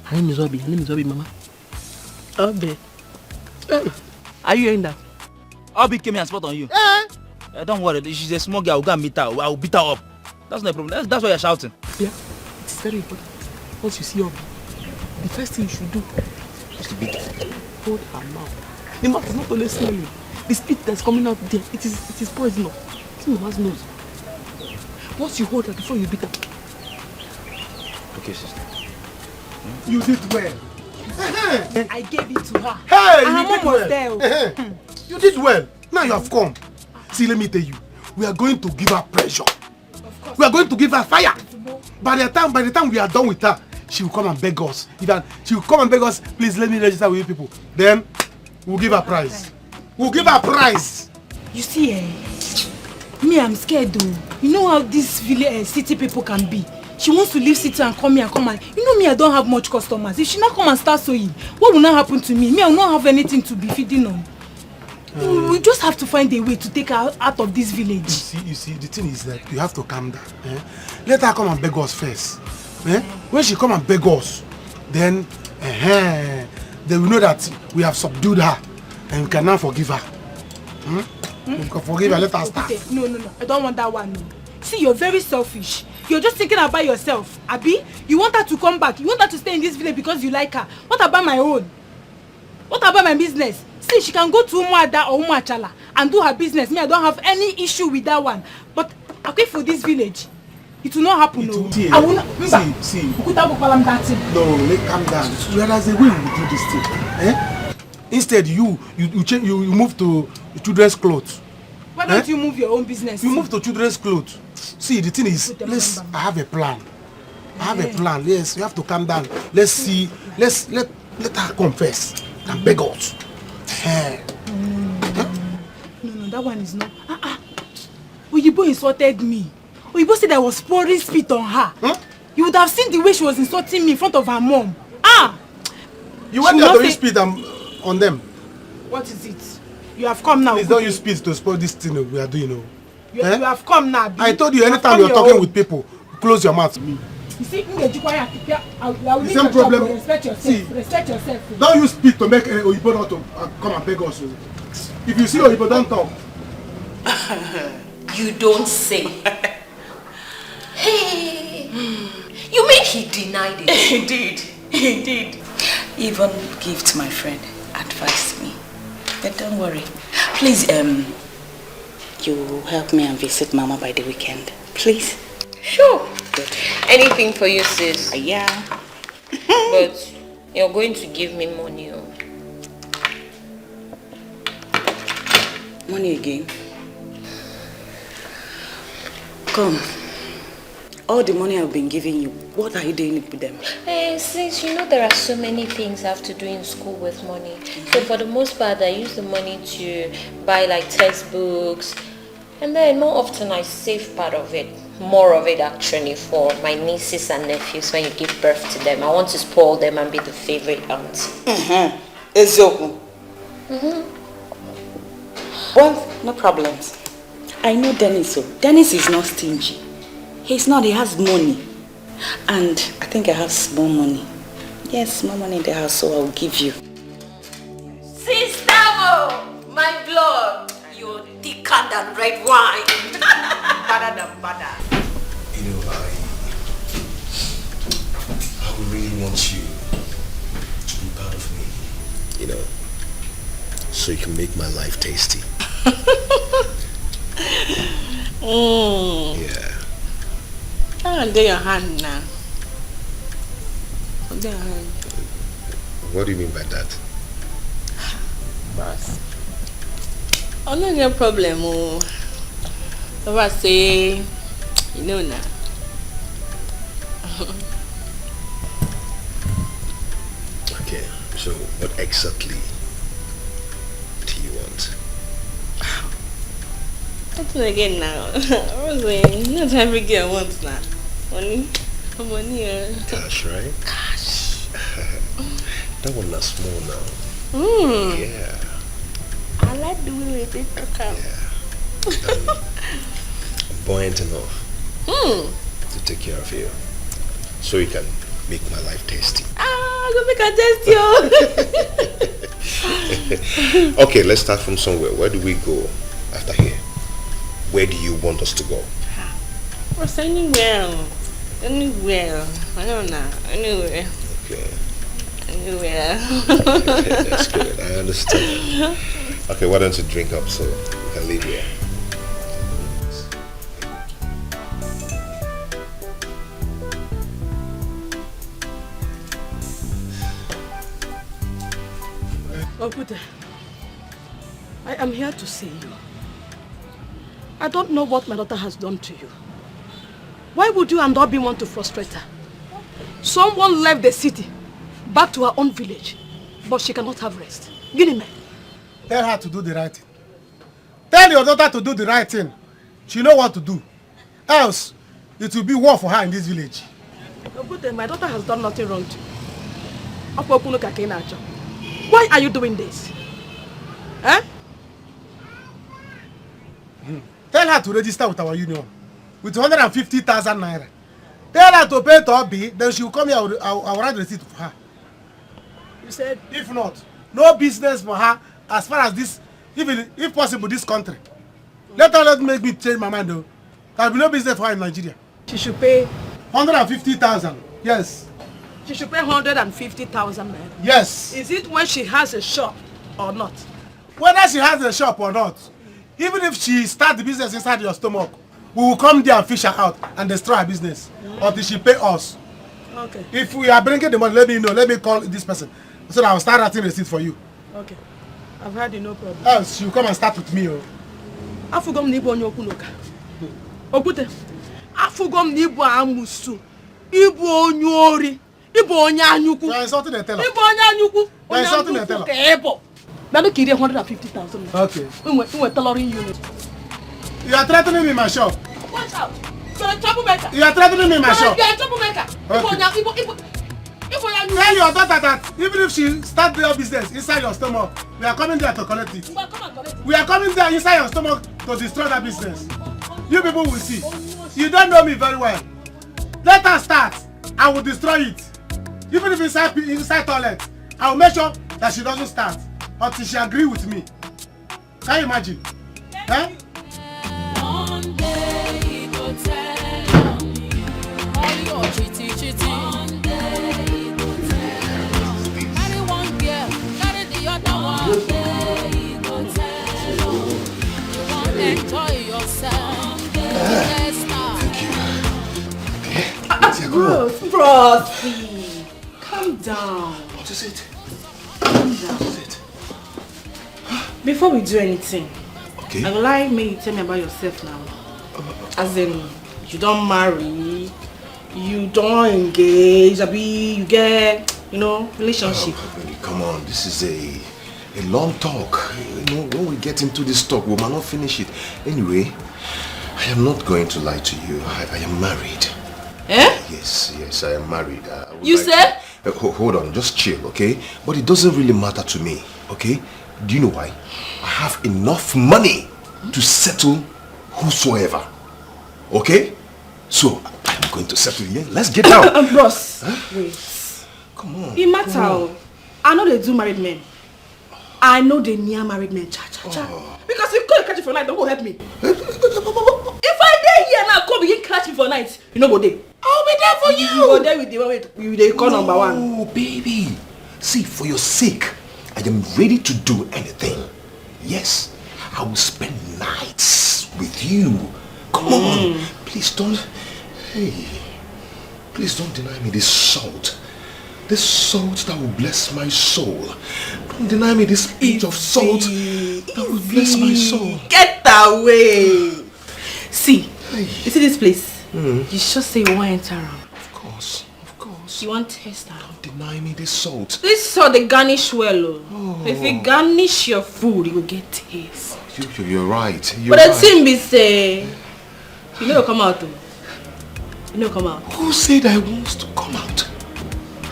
Her name is Obi, Mama. Obi. Are you hearing that? Obi came here and spot on you. Don't worry, she's a small girl. I'll go and meet her. I'll beat her up. That's no problem. That's why you're shouting. Yeah, it is very important. Once you see Obi, the first thing you should do is to beat her. Hold her mouth. The mouth is not only smelling. The spit that's coming out there, it is poisonous. It's in Mama's nose. Once you hold her before you beat her. Okay, sister. You did well. I gave it to her. Hey, and you her did mom was well. there. You did well. Now you have come. See, let me tell you, we are going to give her pressure. We are going to give her fire. By the time we are done with her, she will come and beg us. She will come and beg us, please let me register with you people. Then we'll give her prize. We'll give her prize. You see, me, I'm scared though. You know how these city people can be. She wants to leave city and come here and come and... You know me, I don't have much customers. If she not come and start sewing, what will not happen to me? Me, I will not have anything to be feeding on. We just have to find a way to take her out of this village. You see, the thing is that you have to calm down. Let her come and beg us first. When she come and beg us, then they will know that we have subdued her and we can now forgive her. We can forgive her, let her start. No, I don't want that one. No. See, you're very selfish. You're just thinking about yourself, Abi. You want her to come back. You want her to stay in this village because you like her. What about my own? What about my business? See, she can go to Umuada or Umuachala and do her business. Me, I don't have any issue with that one. But okay, for this village, it will not happen. No. I will not. See. No, calm down. There's a way we will do this thing. Instead, you move to children's clothes. Why don't you move your own business? You move to children's clothes. See, the thing is, I have a plan. I have a plan. Yes, you have to calm down. Let's see. Let her confess and beg us. No, that one is not. Oyibo insulted me. Oyibo said I was pouring spit on her. You would have seen the way she was insulting me in front of her mom. You went there to use spit on them. What is it? You have come now. Please don't use spit to spoil this thing we are doing. You have come now. I told you anytime you are talking with people, close your mouth. You see, the same problem. Respect yourself. Respect yourself. Don't use spit to make Oyibo not to come and beg us. If you see Oyibo, don't talk. You don't say. Hey, you mean he denied it? He did. Even gift my friend advised me. But don't worry. Please, you help me and visit Mama by the weekend. Please. Sure. Good. Anything for you, sis. Yeah. But you're going to give me money. Money again? Come. All the money I've been giving you, what are you doing with them? Sis, you know there are so many things I have to do in school with money. So for the most part, I use the money to buy like textbooks. And then more often I save part of it. More of it actually for my nieces and nephews when you give birth to them. I want to spoil them and be the favorite auntie. Ezoku. Well, no problems. I know Dennis. So Dennis is not stingy. He's not, he has money. And I think I have small money. Yes, small money in the house, so I'll give you. Sister, my blood, you're thicker than red wine. Better than butter. You know, I would really want you to be part of me, you know, so you can make my life tasty. Yeah. I'll do your hand now. What do you mean by that? Boss. Oh, no problem. Oh, I say, you know now. Okay, so what exactly do you want? That's again now. I was saying, not every girl wants that. Money. Cash, right? Cash. That one is small now. Yeah. I like the way it okay. Yeah. I'm buoyant enough to take care of you. So you can make my life tasty. Go make a taste, yo. Okay, let's start from somewhere. Where do we go after here? Where do you want us to go? Anywhere. Anywhere. I don't know. Anywhere. Okay. Anywhere. That's good. I understand. Okay, why don't you drink up so we can leave here? Ogude, I am here to see you. I don't know what my daughter has done to you. Why would you and Obi want to frustrate her? Someone left the city, back to her own village, but she cannot have rest. Guinea man. Tell her to do the right thing. Tell your daughter to do the right thing. She know what to do. Else, it will be war for her in this village. Ogude, my daughter has done nothing wrong to you. Why are you doing this? Eh? Tell her to register with our union with 150,000 naira. Tell her to pay to Obi, then she will come here. I will write the receipt for her. You said? If not, no business for her as far as this, even if possible, this country. Let her not make me change my mind though. There will be no business for her in Nigeria. She should pay 150,000. Yes. She should pay 150,000 naira. Yes. Is it when she has a shop or not? Whether she has a shop or not, even if she starts the business inside your stomach, we will come there and fish her out and destroy her business until she pay us. Okay. If we are bringing the money, let me know. Let me call this person so that I will start writing receipt for you. Okay. I've had no problem. Else, she will come and start with me. Afugom ni ibu onye okunoka. Okwute. Afugom ni ibu amusu. Ibu onye ori. Ibu onye anyukwu. You are insulting the teller. Ibu onye anyukwu. You are insulting the teller. Ebo. Nanu kiri 150,000. Okay. We tailoring unit. You are threatening me in my shop. Watch out. You are a troublemaker. You are threatening me in my shop. You are a troublemaker. Okay. Tell your daughter that even if she starts your business inside your stomach, we are coming there to collect it. We are coming there inside your stomach to destroy that business. You people will see. You don't know me very well. Let her start. I will destroy it. Even if inside toilet, I will make sure that she doesn't start until she agree with me. Can you imagine? Eh? One day he go tell me all your chitty. One day he go tell me carry one girl, carry the other one. One day he go tell me you want enjoy yourself. Bros, calm down. What is it? Calm down. What is it? Before we do anything, okay. I would like me to tell me about yourself now. As in, you don't marry, you don't engage, you get, relationship. Oh, come on, this is a long talk. When we get into this talk, we might not finish it. Anyway, I am not going to lie to you. I am married. Eh? Yes, I am married. You said? Hold on, just chill, okay? But it doesn't really matter to me, okay? Do you know why? I have enough money to settle whosoever, okay? So, I'm going to settle here. Let's get down. Boss, huh? wait. Come on. It matter. I know they do married men. I know they near married men. Cha. Because if you catch you for night, don't go help me. If I dey here now, come begin catch me for night, you know go there. I'll be there for you. You go there with the call number one. Oh, baby. See, for your sake, I am ready to do anything. Yes, I will spend nights with you. Come on. Please don't... Hey. Please don't deny me this salt. This salt that will bless my soul. Don't deny me this pinch of salt that will bless my soul. Get away! See, you see this place? You just say you want to enter around. Of course. You want to taste that? Don't deny me this salt. This salt they garnish well. Oh. If you garnish your food, you will get taste. You're right. But the thing be say, you know come out though. You know come out. Who said I want to come out?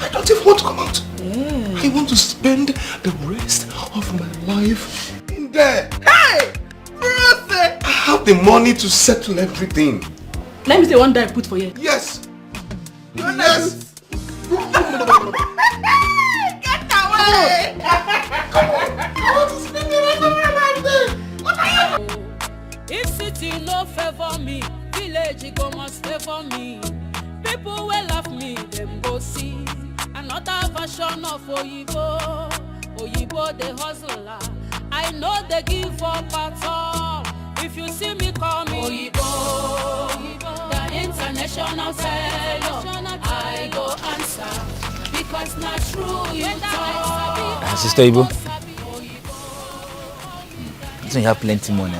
I don't even want to come out. Yeah. I want to spend the rest of my life in there. Hey! Brother! I have the money to settle everything. Let me say one day I put for you. Yes. Yes. Get away! Come on. I want to spend the rest of my life there. What are you? If city no favor me, village go must favor me. People will laugh me, them go see another version of Oyibo. Oyibo the hustler. I know they give up at all. If you see me call me Oyibo, the international seller, I go answer because not true you talk. Sister Ibo, I think you have plenty money.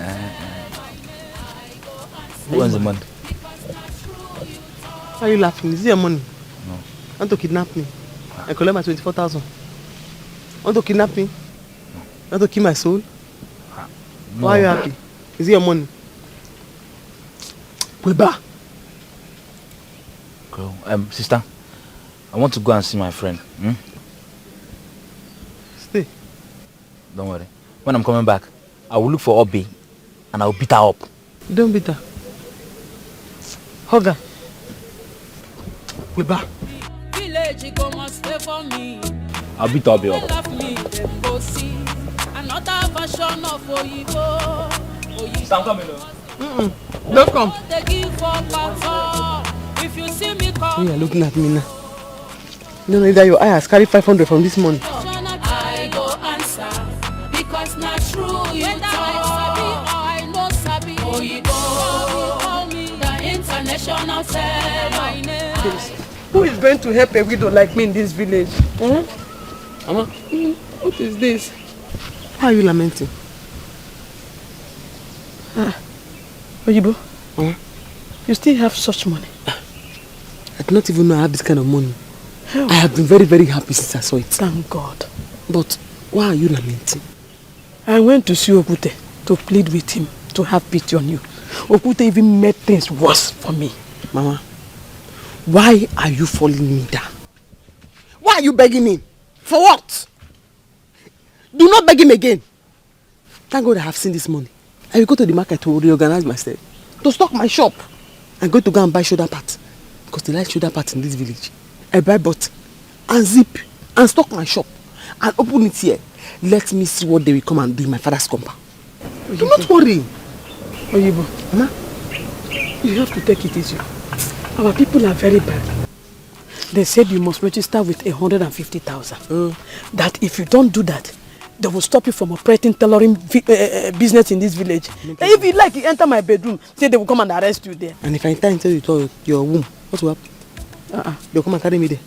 Who owns the money? Why are you laughing? Is it your money? No. Want to kidnap me? I collect my 24,000. Want to kidnap me? Want to kill my soul? No. Why are you happy? Is it your money? Weba. Girl, sister, I want to go and see my friend. Stay. Don't worry. When I'm coming back, I will look for Obi and I will beat her up. Don't beat her. Hug her. Weba. Village go must favor me. I'll beat Obi up. Love me, them go see another version of Oyibo. I'm coming. Don't come. They give up at all. If you see me come, You are looking at me now. No, either your eye has carried 500 from this morning. I go answer because not true you talk. I know sabi Oyibo, the international seller. Who is going to help a widow like me in this village? Mama, what is this? Why are you lamenting? Oyibo, you still have such money? I did not even know I have this kind of money. I have been very, very happy since I saw it. Thank God. But why are you lamenting? I went to see Okute to plead with him to have pity on you. Okute even made things worse for me. Mama, why are you falling me down? Why are you begging him? For what? Do not beg him again. Thank God I have seen this money. I will go to the market to reorganize myself, to stock my shop. I'm going to go and buy shoulder pads, because they like shoulder pads in this village. I buy both and zip and stock my shop and open it here. Let me see what they will come and do in my father's compound. Do not worry. Oyibo, Mama, you have to take it easy. Our people are very bad. They said you must register with 150,000. That if you don't do that, they will stop you from operating tailoring business in this village. If you like, you enter my bedroom, say they will come and arrest you there. And if I enter into your womb, what will happen? They'll come and carry me there.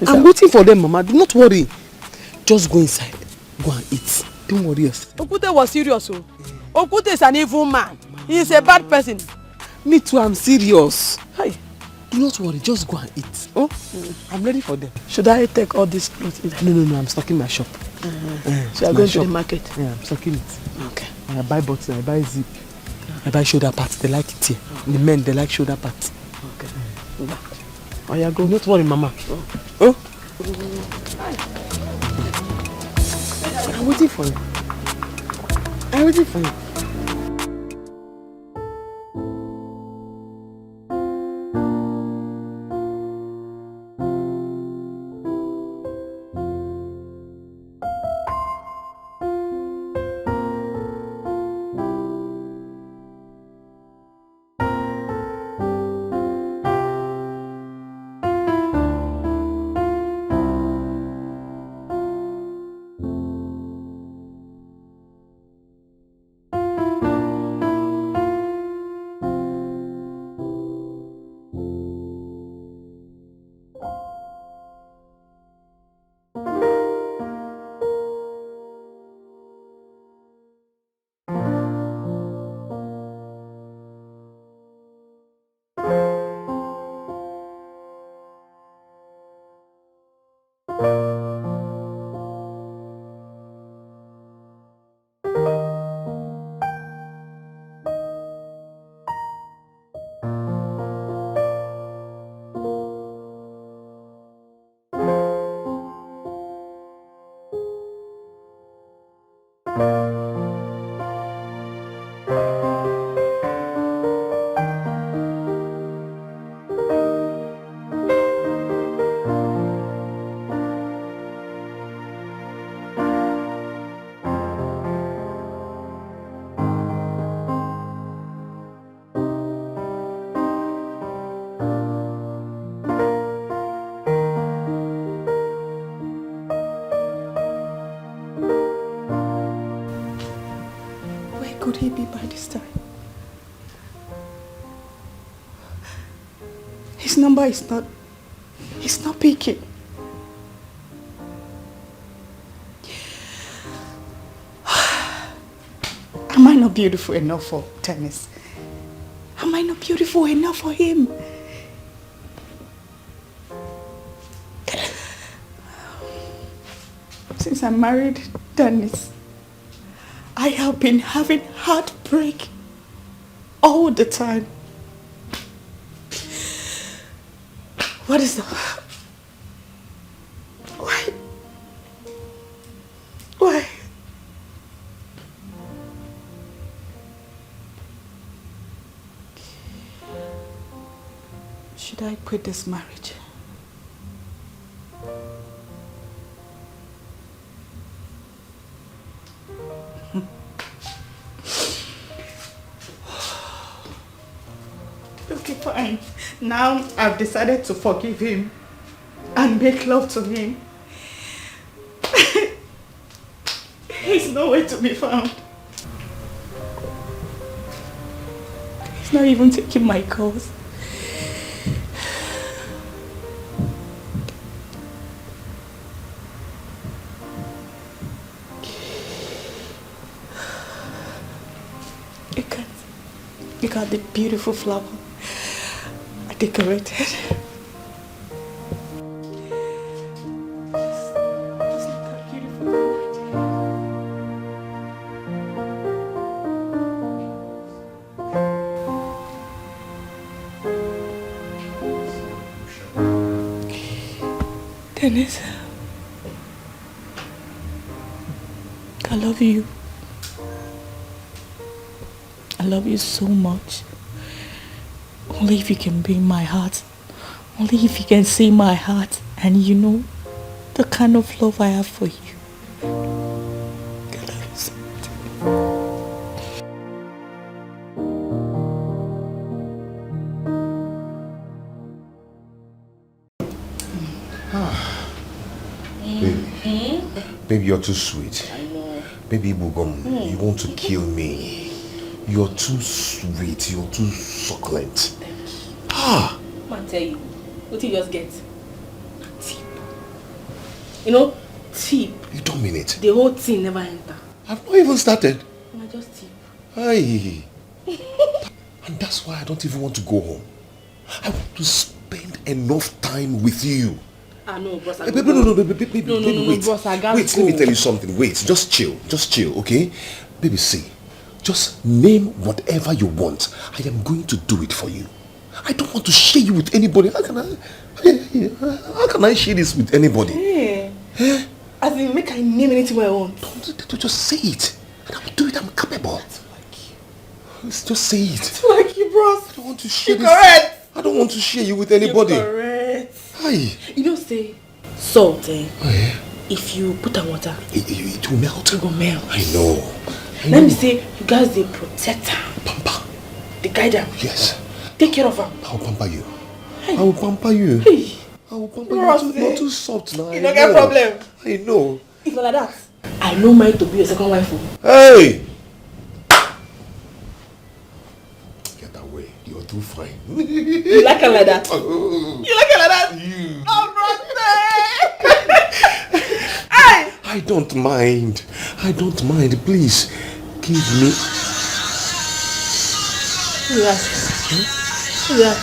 I'm waiting for them, Mama. Do not worry. Just go inside. Go and eat. Don't worry yourself. Okute was serious. Okute is an evil man. He is a bad person. Me too, I'm serious. Hi. Do not worry, just go and eat. I'm ready for them. Should I take all these clothes? No, I'm stocking my shop. So I'm going to the market? Yeah, I'm stocking it. Okay. And I buy buttons, I buy zip. I buy shoulder pads, they like it here. The men, they like shoulder pads. Okay. Oh, yeah, go. Not worry, Mama. I'm waiting for you. I'm waiting for you. be by this time. His number is not... He's not picking. Am I not beautiful enough for Dennis? Am I not beautiful enough for him? Since I married Dennis, I have been having heartbreak all the time. What is that? Why? Why? Should I quit this marriage? Okay, fine. Now I've decided to forgive him and make love to him. He's nowhere to be found. He's not even taking my calls. Look at the beautiful flower I decorated. Dennis, I love you. I love you so much. Only if you can be in my heart. Only if you can see my heart and you know the kind of love I have for you. I love you so Baby. Baby, you're too sweet. I know. Baby Bugum, you want to kill me. You're too sweet, you're too succulent. Ah! I tell you, what do you just get? Tip. You know, tip. You don't mean it. The whole thing never enter. I've not even started. I just tip. Hey. And that's why I don't even want to go home. I want to spend enough time with you. Ah no, boss. Hey, baby, no, wait. Boss, I gotta wait, let me tell you something. Wait, just chill, okay? Baby, see. Just name whatever you want. I am going to do it for you. I don't want to share you with anybody. How can I share this with anybody? Hey. As in, make I name anything I want. Don't just say it. And I will do it. I'm capable. That's like you. Just say it. That's like you, bros. I don't want to share this. Correct. I don't want to share you with anybody. You're correct. Hi. You know, say salt, Oh, yeah. If you put on water, it will melt. It will melt. I know. Let me say, you guys, they protect her. Pamper. They guide her. Yes. Take care of her. I will pamper you. Hey. I will pamper you. Hey. I will pamper you. Not too soft now. You don't get problem. I know. It's not like that. I know mine to be your second wife. Hey! Get away. You're too fine. You like her like that? You like her like that? You. Oh, brother! Hey! I don't mind. Please, give me... Yeah. Yeah.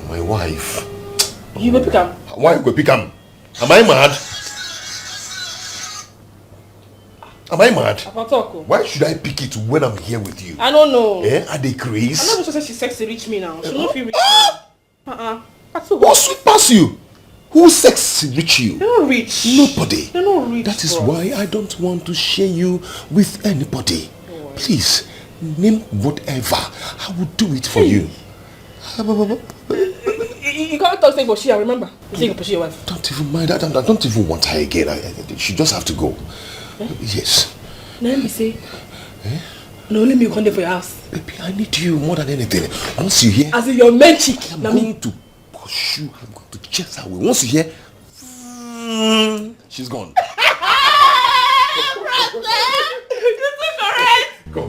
My wife. You will pick him. Why you go pick him? Am I mad? Why should I pick it when I'm here with you? I don't know. Are they crazy? I'm not just saying she's sexy reach me now. She don't feel rich. What sweet pass you? Who sex rich you? They're not rich. Nobody. They're not rich. That is why I don't want to share you with anybody. Please, name whatever. I will do it for you. You can't talk saying Boshia, remember? You say you pursue your wife. Don't even mind that. I don't even want her again. She just have to go. Yes. Now let me say. No, let me come there for your house. Baby, I need you more than anything. Once you hear... As in your main chick. I'm going to pursue. I'm going to chase her away. Once you hear... She's gone.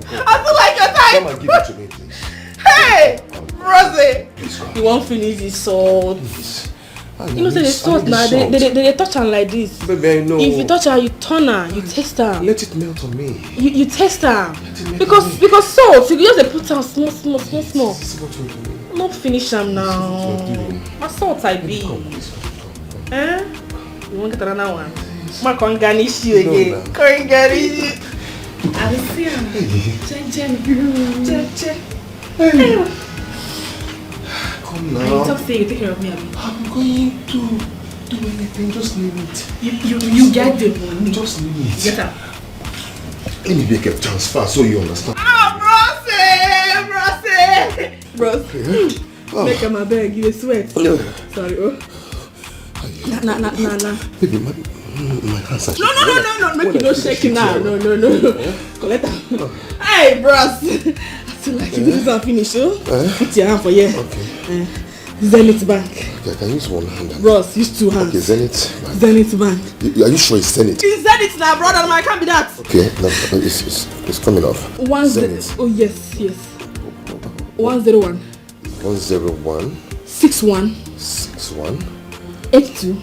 Come. I feel like you're tired. Come and give it to me, please. Hey, Rosie. You won't finish the salt. You know, say the salt now, they touch her like this. Baby, I know. If you touch her, you turn her, you taste her. Let it melt on me. You taste her. Because salt, you just put her small. Not finish them now. My salt I be. Eh? You want to get another one? I can't garnish you again. Can't garnish you. I will see him. Check. Come now. You talk say you take care of me, Abby. I'm going to do anything. Just name it. You get the money. Just name it. Get up. Let me make a transfer so you understand. Bros. Make him a beg, you sweat. Sorry, Nah. Baby, my hands are shaking. No. Make you no shaking now. No. Collect her. Hey, bros. I feel like you this is finish, Put your hand for here. Okay. Zenith Bank. Okay, I can use one hand. Bros, use two hands. Okay, Zenith Bank. Zenith Bank. Are you sure it's Zenith? It's Zenith now, brother. I can't be that. Okay, no, it's coming off. Zenith. Oh, yes. 101. 101. 61. 82.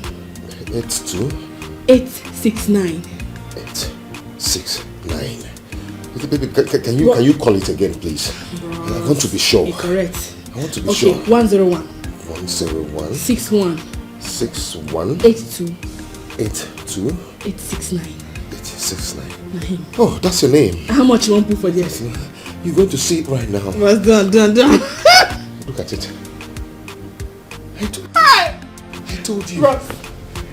869. 869. Baby, can you call it again, please? Bro, I want to be sure. You're correct. I want to be sure. Okay, 101. 101. 61. 82. 869. 869. Oh, that's your name. How much you want to put for this? You're going to see it right now. What's done? Look at it. I told you. Bro,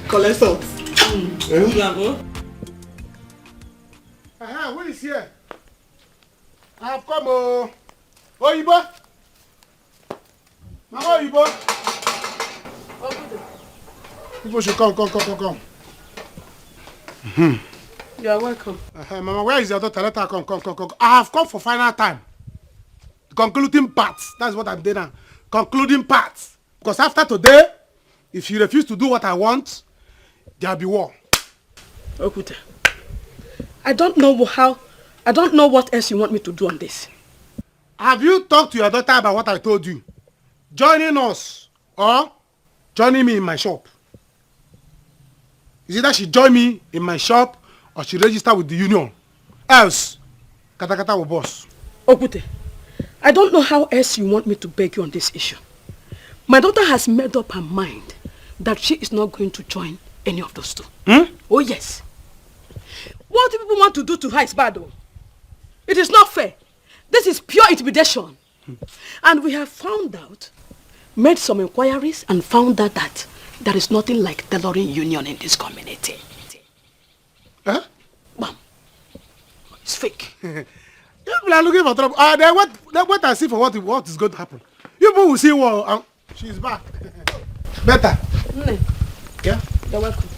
collect salt. Who is here? I have come. Oyibo. Mama Oyibo. People should come. You are welcome. Mama, where is your daughter? Let her come. I have come for final time. The concluding parts. That's what I'm doing now. Concluding parts. Because after today, if you refuse to do what I want, there'll be war. Okute, I don't know what else you want me to do on this. Have you talked to your daughter about what I told you? Joining us or joining me in my shop? Is it that she join me in my shop or she register with the union? Else, Katakata will boss. Okute, I don't know how else you want me to beg you on this issue. My daughter has made up her mind that she is not going to join any of those two. Oh yes. What people want to do to her is bad though. It is not fair. This is pure intimidation. And we have found out, made some inquiries and found out that there is nothing like tailoring union in this community. Huh? Bam. It's fake. People are looking for trouble. They wait and see for what is going to happen. You people will see war. She's back. Better. Yeah? You're welcome.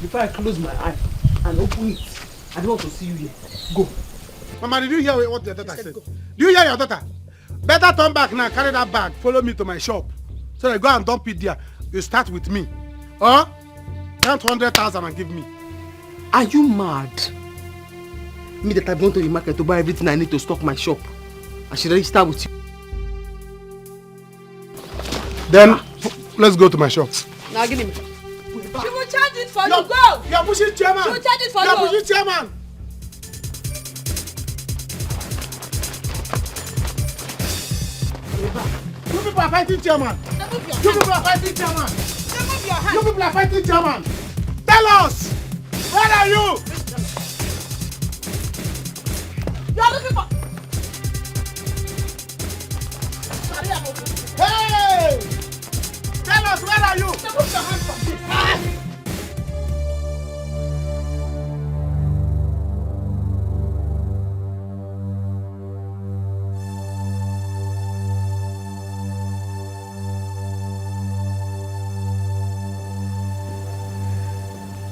Before I close my eye and open it, I don't want to see you here. Go. Mama, did you hear what your daughter said? Do you hear your daughter? Better turn back now, carry that bag, follow me to my shop. So they go and dump it there. You start with me. Or count 100,000 and give me. Are you mad? Me that I've gone to the market to buy everything I need to stock my shop. I should register with you. Then let's go to my shop. Now give me. She will charge it for you. Go. You're pushing chairman. She will charge it for you. You're pushing chairman. You people are fighting chairman. You people are fighting chairman. Remove your hand. You people are fighting chairman. Tell us, where are you? You are looking for. Hey! Tell us, where are you? Remove your hand from this.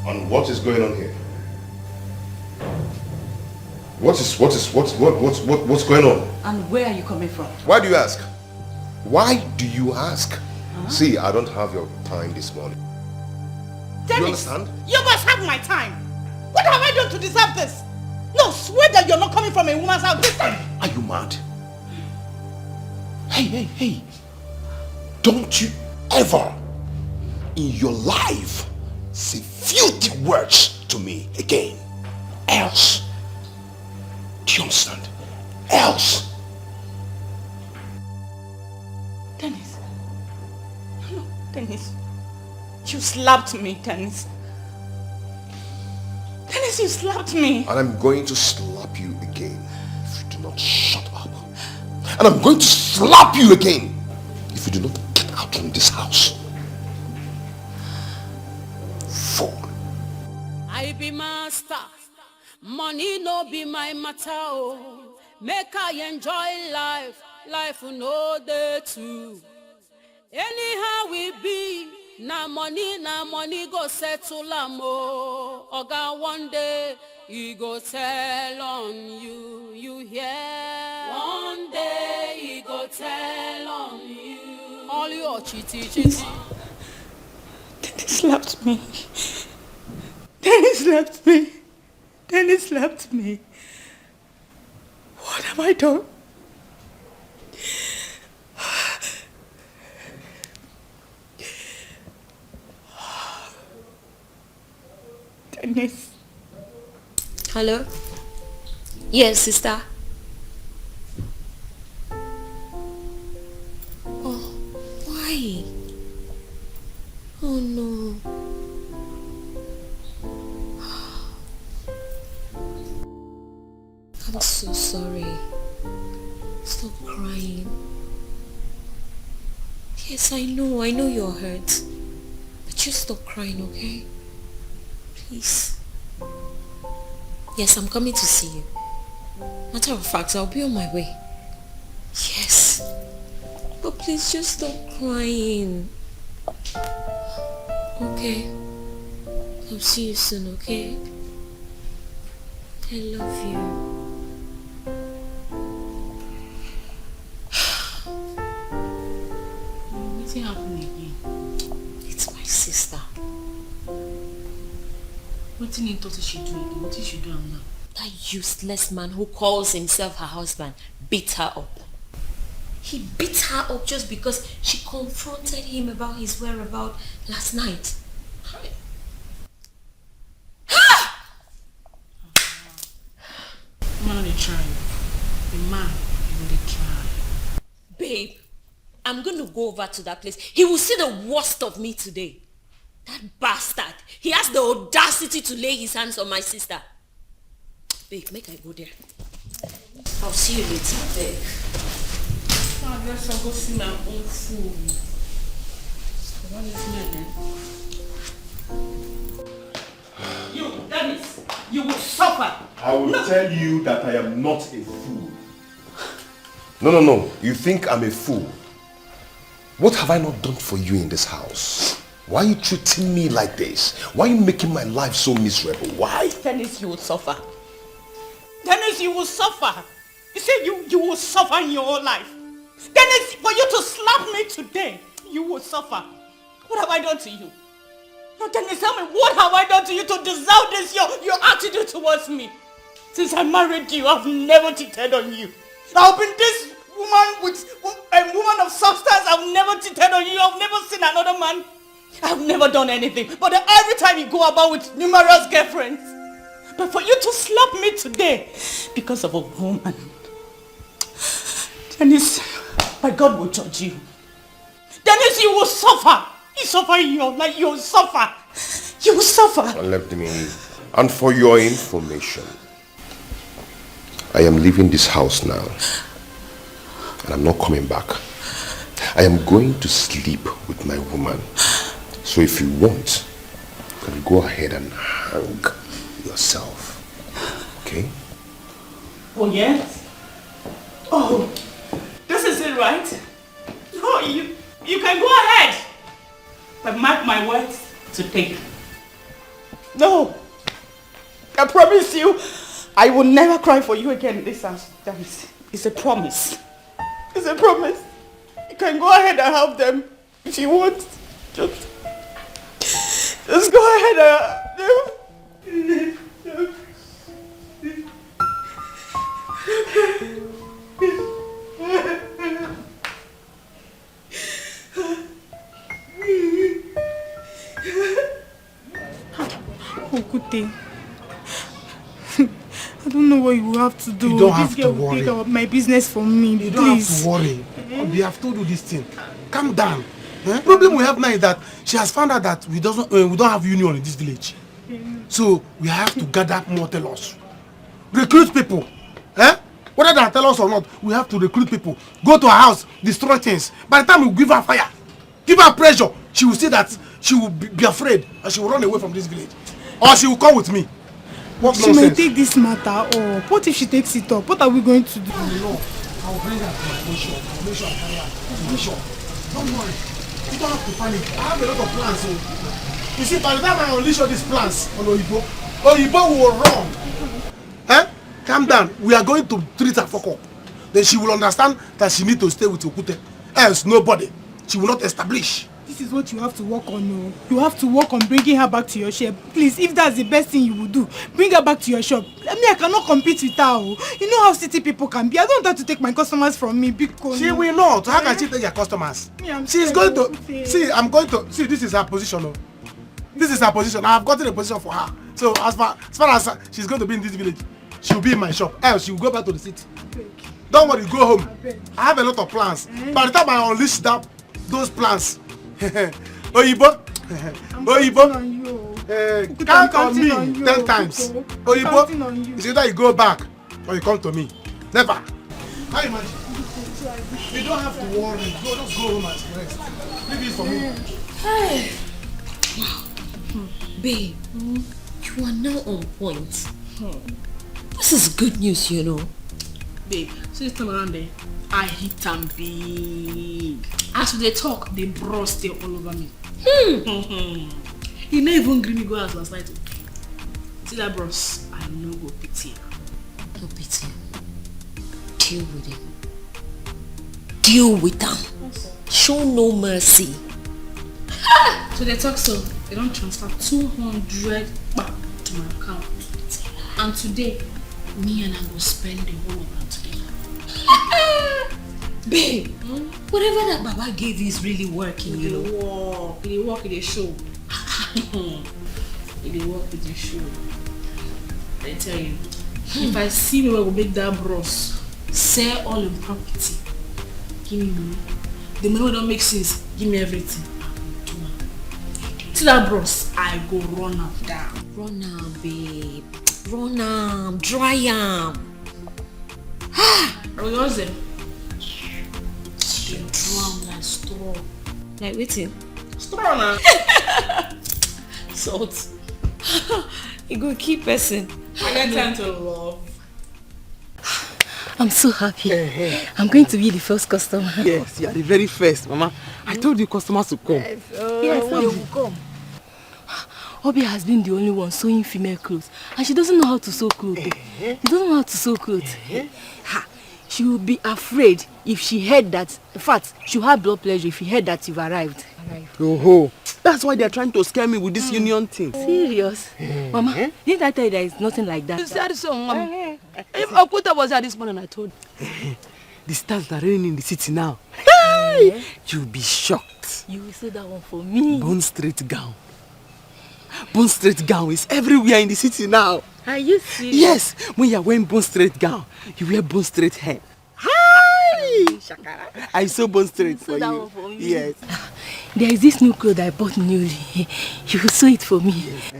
And what is going on here? What's going on? And where are you coming from? Why do you ask? Why do you ask? Huh? See, I don't have your time this morning. Dennis, you understand? You must have my time. What have I done to deserve this? No, swear that you're not coming from a woman's house this time. Are you mad? Hey. Don't you ever in your life say filthy words to me again. Else. Do you understand? Else. Dennis. No, Dennis. You slapped me, Dennis. Dennis, you slapped me. And I'm going to slap you again if you do not shut up. And I'm going to slap you again if you do not get out from this house. Fool. I be master, money no be my matter. Oh. Make I enjoy life, life no day too. Anyhow we be, na money go settle am oh. Oga one day, he go tell on you, you hear? One day, he go tell on you. All your chitty. Dennis slapped me. Dennis slapped me. Dennis slapped me. What have I done? Dennis. Hello? Yes, sister. Oh, why? Oh no. I'm so sorry. Stop crying. Yes, I know you're hurt. But just stop crying, okay? Please. Yes, I'm coming to see you. Matter of fact, I'll be on my way. Yes. But please just stop crying. Okay. I'll see you soon, okay? I love you. What's happening again? It's my sister. What do you thought she do again? What did she do now? That useless man who calls himself her husband beat her up. He beat her up just because she confronted him about his whereabouts last night. Man, they try. The man, he will try. Babe, I'm going to go over to that place. He will see the worst of me today. That bastard. He has the audacity to lay his hands on my sister. Babe, make I go there. I'll see you later, babe. I guess I'll go see my own food. What is my name? You, Dennis, you will suffer. I will tell you that I am not a fool. No. You think I'm a fool? What have I not done for you in this house? Why are you treating me like this? Why are you making my life so miserable? Why? Dennis, you will suffer. Dennis, you will suffer. You say you will suffer in your whole life. Dennis, for you to slap me today, you will suffer. What have I done to you? No, Dennis, tell me, what have I done to you to deserve this, your attitude towards me? Since I married you, I've never cheated on you. I've been this woman a woman of substance. I've never cheated on you. I've never seen another man. I've never done anything. But every time you go about with numerous girlfriends. But for you to slap me today because of a woman. Dennis, my God will judge you. Dennis, you will suffer. You suffer in your life. You will suffer. You will suffer. Let me. And for your information, I am leaving this house now. And I'm not coming back. I am going to sleep with my woman. So if you want, you can go ahead and hang yourself. Okay? Oh, yes? Oh, this is it, right? No, you can go ahead. But mark my words today. No. I promise you, I will never cry for you again in this house. It's a promise. It's a promise. You can go ahead and help them if you want. Just go ahead and... everything. I don't know what you will have to do. You don't have this girl to will worry. take up my business for me. You don't have to worry. We have told you this thing. Calm down. Problem we have now is that she has found out that we don't have union in this village. So we have to gather more tellers. Recruit people. Whether they tell us or not, we have to recruit people. Go to her house, destroy things. By the time we give her fire, give her pressure, she will see that she will be afraid and she will run away from this village. Or she will come with me. What she nonsense? may take this matter up. What if she takes it up? What are we going to do? No, I will bring her to my mission. Don't worry. You don't have to panic. I have a lot of plans. So. You see, by the time I unleash all these plans on Oyibo will run. Calm down. We are going to treat her fuck up. Then she will understand that she needs to stay with Okute. Else, nobody. She will not establish. This is what you have to work on. No. You have to work on bringing her back to your shop. Please, if that's the best thing you will do, bring her back to your shop. I cannot compete with her. You know how city people can be. I don't want her to take my customers from me. Because she will not. How can she take your customers? She is going to... See, I'm going to... See, this is her position. This is her position. I have gotten a position for her. So, as far as she's going to be in this village, she will be in my shop. Else, she will go back to the city. Don't worry, go home. I have a lot of plans. By the time I unleash those plans, Oyibo, count on me 10 times. Oyibo, it's either you go back or you come to me. Never. How you imagine? You don't have to worry. Just go home and rest. Leave it for me. Hey. Wow. Babe, you are now on point. This is good news, you know. Babe, so this time around there, I hit them big. As they talk, they burst all over me. He never even give me go as last night. See that bros, I no go pity. No pity. Deal with him. Deal with them. Show no mercy. So they talk so they don't transfer 200 back to my account. And today, me and I will spend the whole of that together. Babe, whatever that Baba gave you is really working, you know. It work with the show. It work with the show. I tell you, if I see me will make that bros sell all the property, give me money. The money don't make sense, give me everything. See that bros, I go run am down. Run am, babe. Run am, dry am. Are we going there? They drown like straw. Like waiting. Straw now. Salt. You go keep person. I got time to love. I'm so happy. I'm going to be the first customer. Yes, you are the very first, Mama. I told you customers to come. Yes, they will come. Obi has been the only one sewing female clothes, and she doesn't know how to sew clothes. She doesn't know how to sew clothes. She will be afraid if she heard that. In fact, she'll have blood pressure if she heard that you've arrived. Oh, that's why they're trying to scare me with this union thing. Serious? Mama, didn't I tell you there is nothing like that? You said so, Mama. If Okuta was here this morning, I told you. The stars are raining in the city now. Hey! You'll be shocked. You will sew that one for me. Bone straight gown. Bone straight gown is everywhere in the city now. Are you serious? Yes, when you're wearing bone straight gown, you wear bone straight hair. Hi! I sew bone straight for you. For me. Yes. There is this new clothes I bought newly. You will sew it for me. Yes.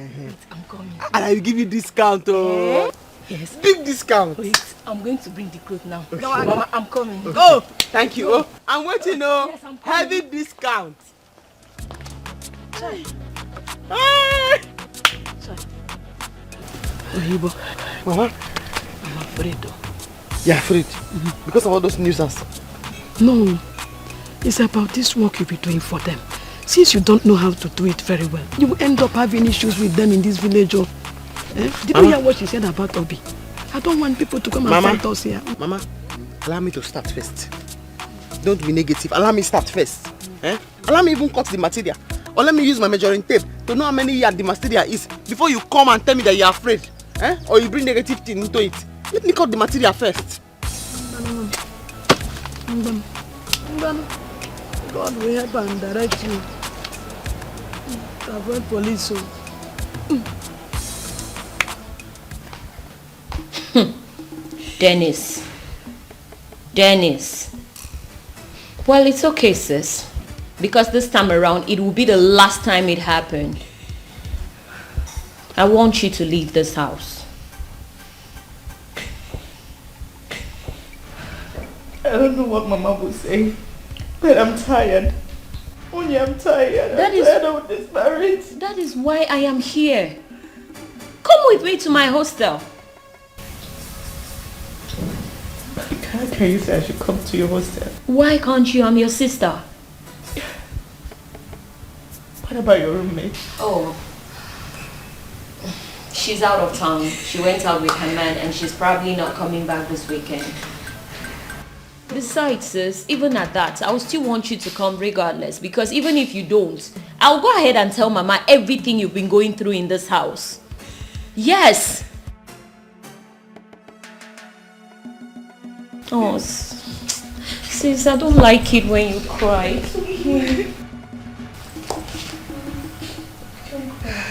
I'm coming. And I will give you discount. Oh. Yes. Big discount. Wait, I'm going to bring the clothes now. No, Mama, I'm coming. Okay. Oh, thank you. Oh, I'm waiting. Oh, yes, heavy discount. Sorry. Oyibo, Mama, I'm afraid though. You're afraid? Because of all those nuisance? No, it's about this work you'll be doing for them. Since you don't know how to do it very well, you will end up having issues with them in this village. Did you hear what she said about Obi? I don't want people to come and fight us here. Mama, allow me to start first. Don't be negative. Allow me start first. Allow me even cut the material. Or let me use my measuring tape to know how many yards the material is before you come and tell me that you're afraid. Or you bring negative thing into it. Let me cut the material first. God will help and direct you. Avoid police. Dennis. Well, it's okay, sis. Because this time around, it will be the last time it happened. I want you to leave this house. I don't know what Mama will say, but I'm tired. Only I'm tired. I'm tired of this marriage. That is why I am here. Come with me to my hostel. Can you say I should come to your hostel? Why can't you? I'm your sister. What about your roommate? Oh. She's out of town. She went out with her man and she's probably not coming back this weekend. Besides, sis, even at that, I will still want you to come regardless, because even if you don't, I'll go ahead and tell Mama everything you've been going through in this house. Yes! Oh, sis, I don't like it when you cry. It's okay. Don't cry.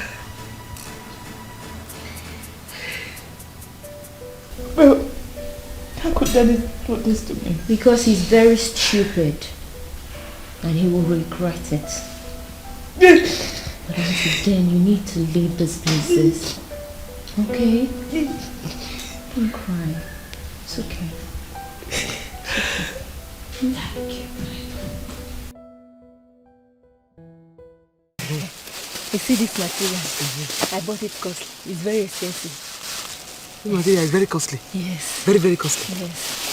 Well, how could Daddy do this to me? Because he's very stupid. And he will regret it. But until then, you need to leave this place. Okay? Don't cry. It's okay. Thank you. You see this material? I bought it costly. It's very expensive. This material is very costly. Yes. Very, very costly. Yes.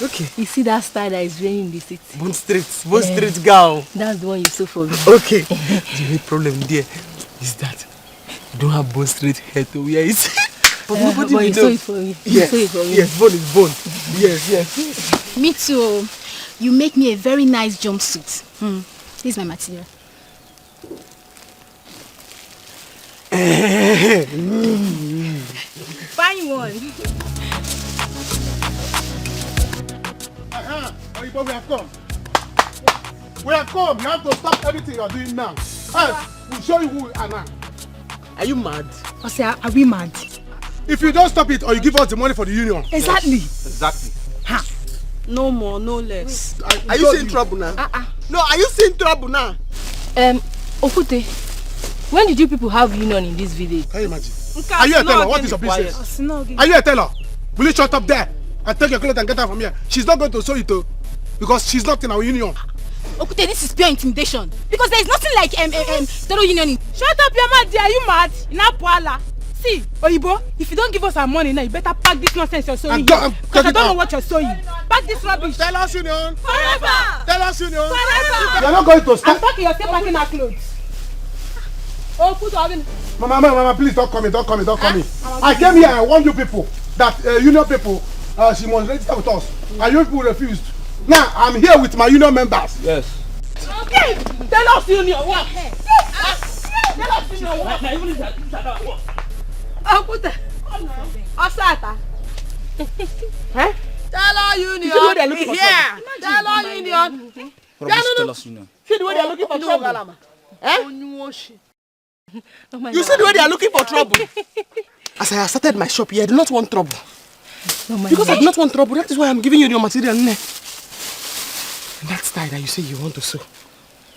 Okay. You see that style that is reigning in the city? Bond Street girl. That's the one you sew for me. Okay. The only problem there is that you don't have Bond Street hair to wear it. But nobody but you sew it for me. Yes. You sew it for me. Yes, bone is bone. Yes. Me too. You make me a very nice jumpsuit. This is my material. Fine one. But we have come. We have come. You have to stop everything you are doing now. We'll show you who we are now. Are you mad? I say, are we mad? If you don't stop it or you give us the money for the union. Exactly. Yes. Exactly. Ha. No more, no less. Are you seeing trouble now? No, are you seeing trouble now? Okute, when did you people have union in this village? Can you imagine? Are you a teller? What is your business? Are you a teller? Will you shut up there and take your clothes and get out from here? She's not going to sew it though, because she's not in our union. Okute, this is pure intimidation. Because there is nothing like teller union. Shut up, your mad. Are you mad? Inapuala. See, Oyibo, if you don't give us our money now, you better pack this nonsense you're sewing here. Because I don't know what you're sewing. Pack this rubbish. Tell us union. Forever. Tell us union. Forever. You're not going to stop. I'm talking, you're still packing our clothes. Oh, put our Mama, please don't come in. I came here, I warned you people that union people, she must register with us. And you people refused. Now, I'm here with my union members. Yes. Okay, tell us union what? Tell us union what? Oh, put that. Osata. Huh? Tell our union. Yeah. Tell our union. Tell us union. See the way they are looking for trouble. You see the way they are looking for trouble. As I started my shop here, I do not want trouble. Because I do not want trouble, that is why I'm giving you your material. And that style that you say you want to sew,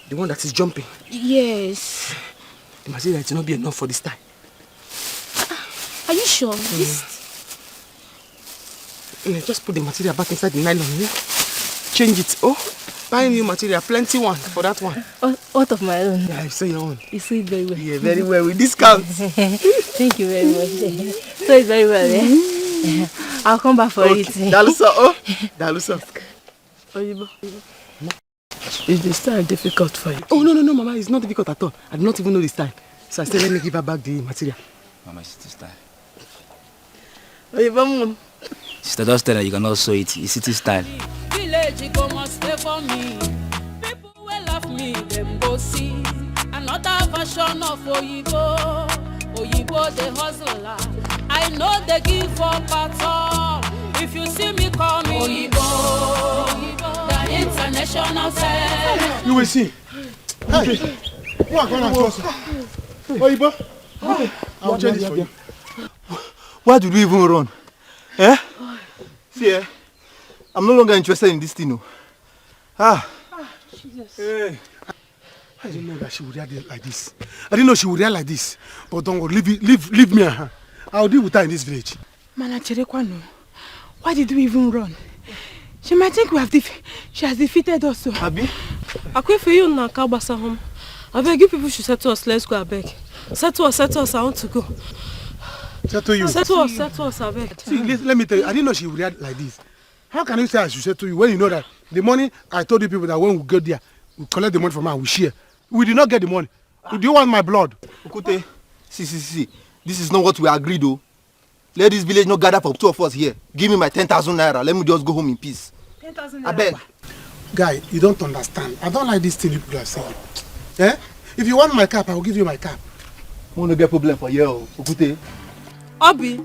the one that is jumping. Yes. The material will not be enough for this time. Are you sure? Just put the material back inside the nylon. Change it. Oh, buy new material, plenty one for that one. What of my own? Yeah, I say your own. You see it very well. Yeah, very well with discounts. Thank you very much. So it's very well, eh? I'll come back for it. Dalusa, Dalusa. Oyibo. Is the style difficult for you? Oh, no, Mama, it's not difficult at all. I do not even know the style. So I said, let me give her back the material. Mama, it's the style. Oyibo, Mom. Sister, just tell her you cannot sew it. It's city style. Village go must stay for me. People will love me, them go see. Another version of Oyibo. Oyibo the hustler. I know they give up at all. If you see me call me Oyibo, the international set. You will see. Hey, what going on? Oyibo, I'll change this for you. Why did we even run? Eh? See, I'm no longer interested in this thing. No. Jesus. Hey. I didn't know that she would react like this. I didn't know she would react like this. But don't worry, leave me and her. I'll deal with her in this village. Mana Cherekwano, why did we even run? She might think she has defeated us. Abi? I quit for you now, Kabasa home. I beg you people should settle us. Let's go, I beg. Settle us, I want to go. Settle you? Settle us, I beg. See, let me tell you, I didn't know she would react like this. How can you say I should settle you when you know that the money I told you people that when we go there, we collect the money from her, we share. We did not get the money. Do you want my blood? Okute, see. This is not what we agreed, though. Let this village not gather for two of us here. Give me my 10,000 naira. Let me just go home in peace. 10,000 naira. I beg. Guy, you don't understand. I don't like this thing people are saying. Eh? If you want my cap, I will give you my cap. I want to get problem for you, Okute. Obi,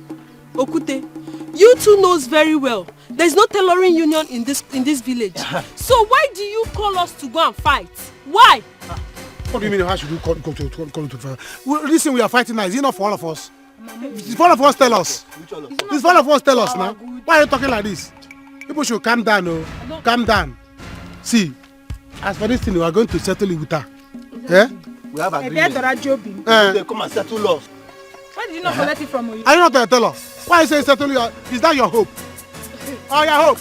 Okute, you two knows very well. There's no tailoring union in this village. So why do you call us to go and fight? Why? What do you mean? How should we call to fight? Listen, we are fighting now. Is it not for all of us? If all of us tell us. If all of us tell us now. Why are you talking like this? People should calm down, oh. Calm down. See, as for this thing, we are going to settle it with her. Yeah? We have agreement. Come and settle us. Why did you not collect it from you? Are you not going to tell us? Why are you saying settle you? Is that your hope? Oh, your hope?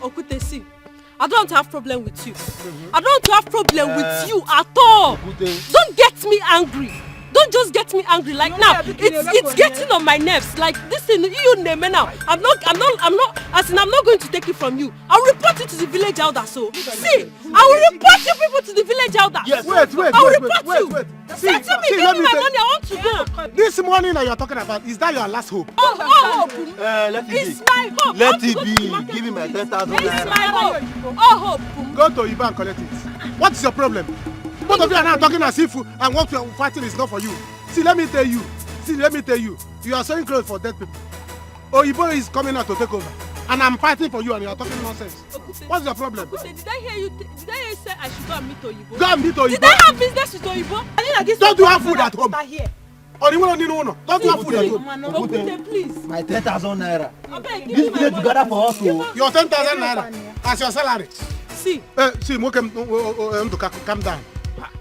Okute, see, I don't have problem with you. I don't have problem with you at all. Don't get me angry. Don't just get me angry like now. It's getting on my nerves. Like this thing, you name it now. I'm not going to take it from you. I'll report it to the village elder. So see, I will report you people to the village elder. Yes. Wait. I'll report you. Settle me, give me my money. I want to go. This money that you're talking about, is that your last hope? Oh, hope. Let it It's be. my hope. Let it be. Give me my 10,000 It's naira. my hope. Oh, hope. Go to Iba and collect it. What is your problem? Both of you are now talking as if and what we are fighting is not for you. See, let me tell you. You are selling clothes for dead people. Oyibo is coming out to take over. And I'm fighting for you and you are talking nonsense. What's your problem? Did I hear you say I should go and meet Oyibo? Go and meet Oyibo. Did I have business with Oyibo? Don't you have food at home? Don't you have food at home? Okute, please. My 10,000 naira. Give This village together for us. Your 10,000 naira as your salary. See, calm down.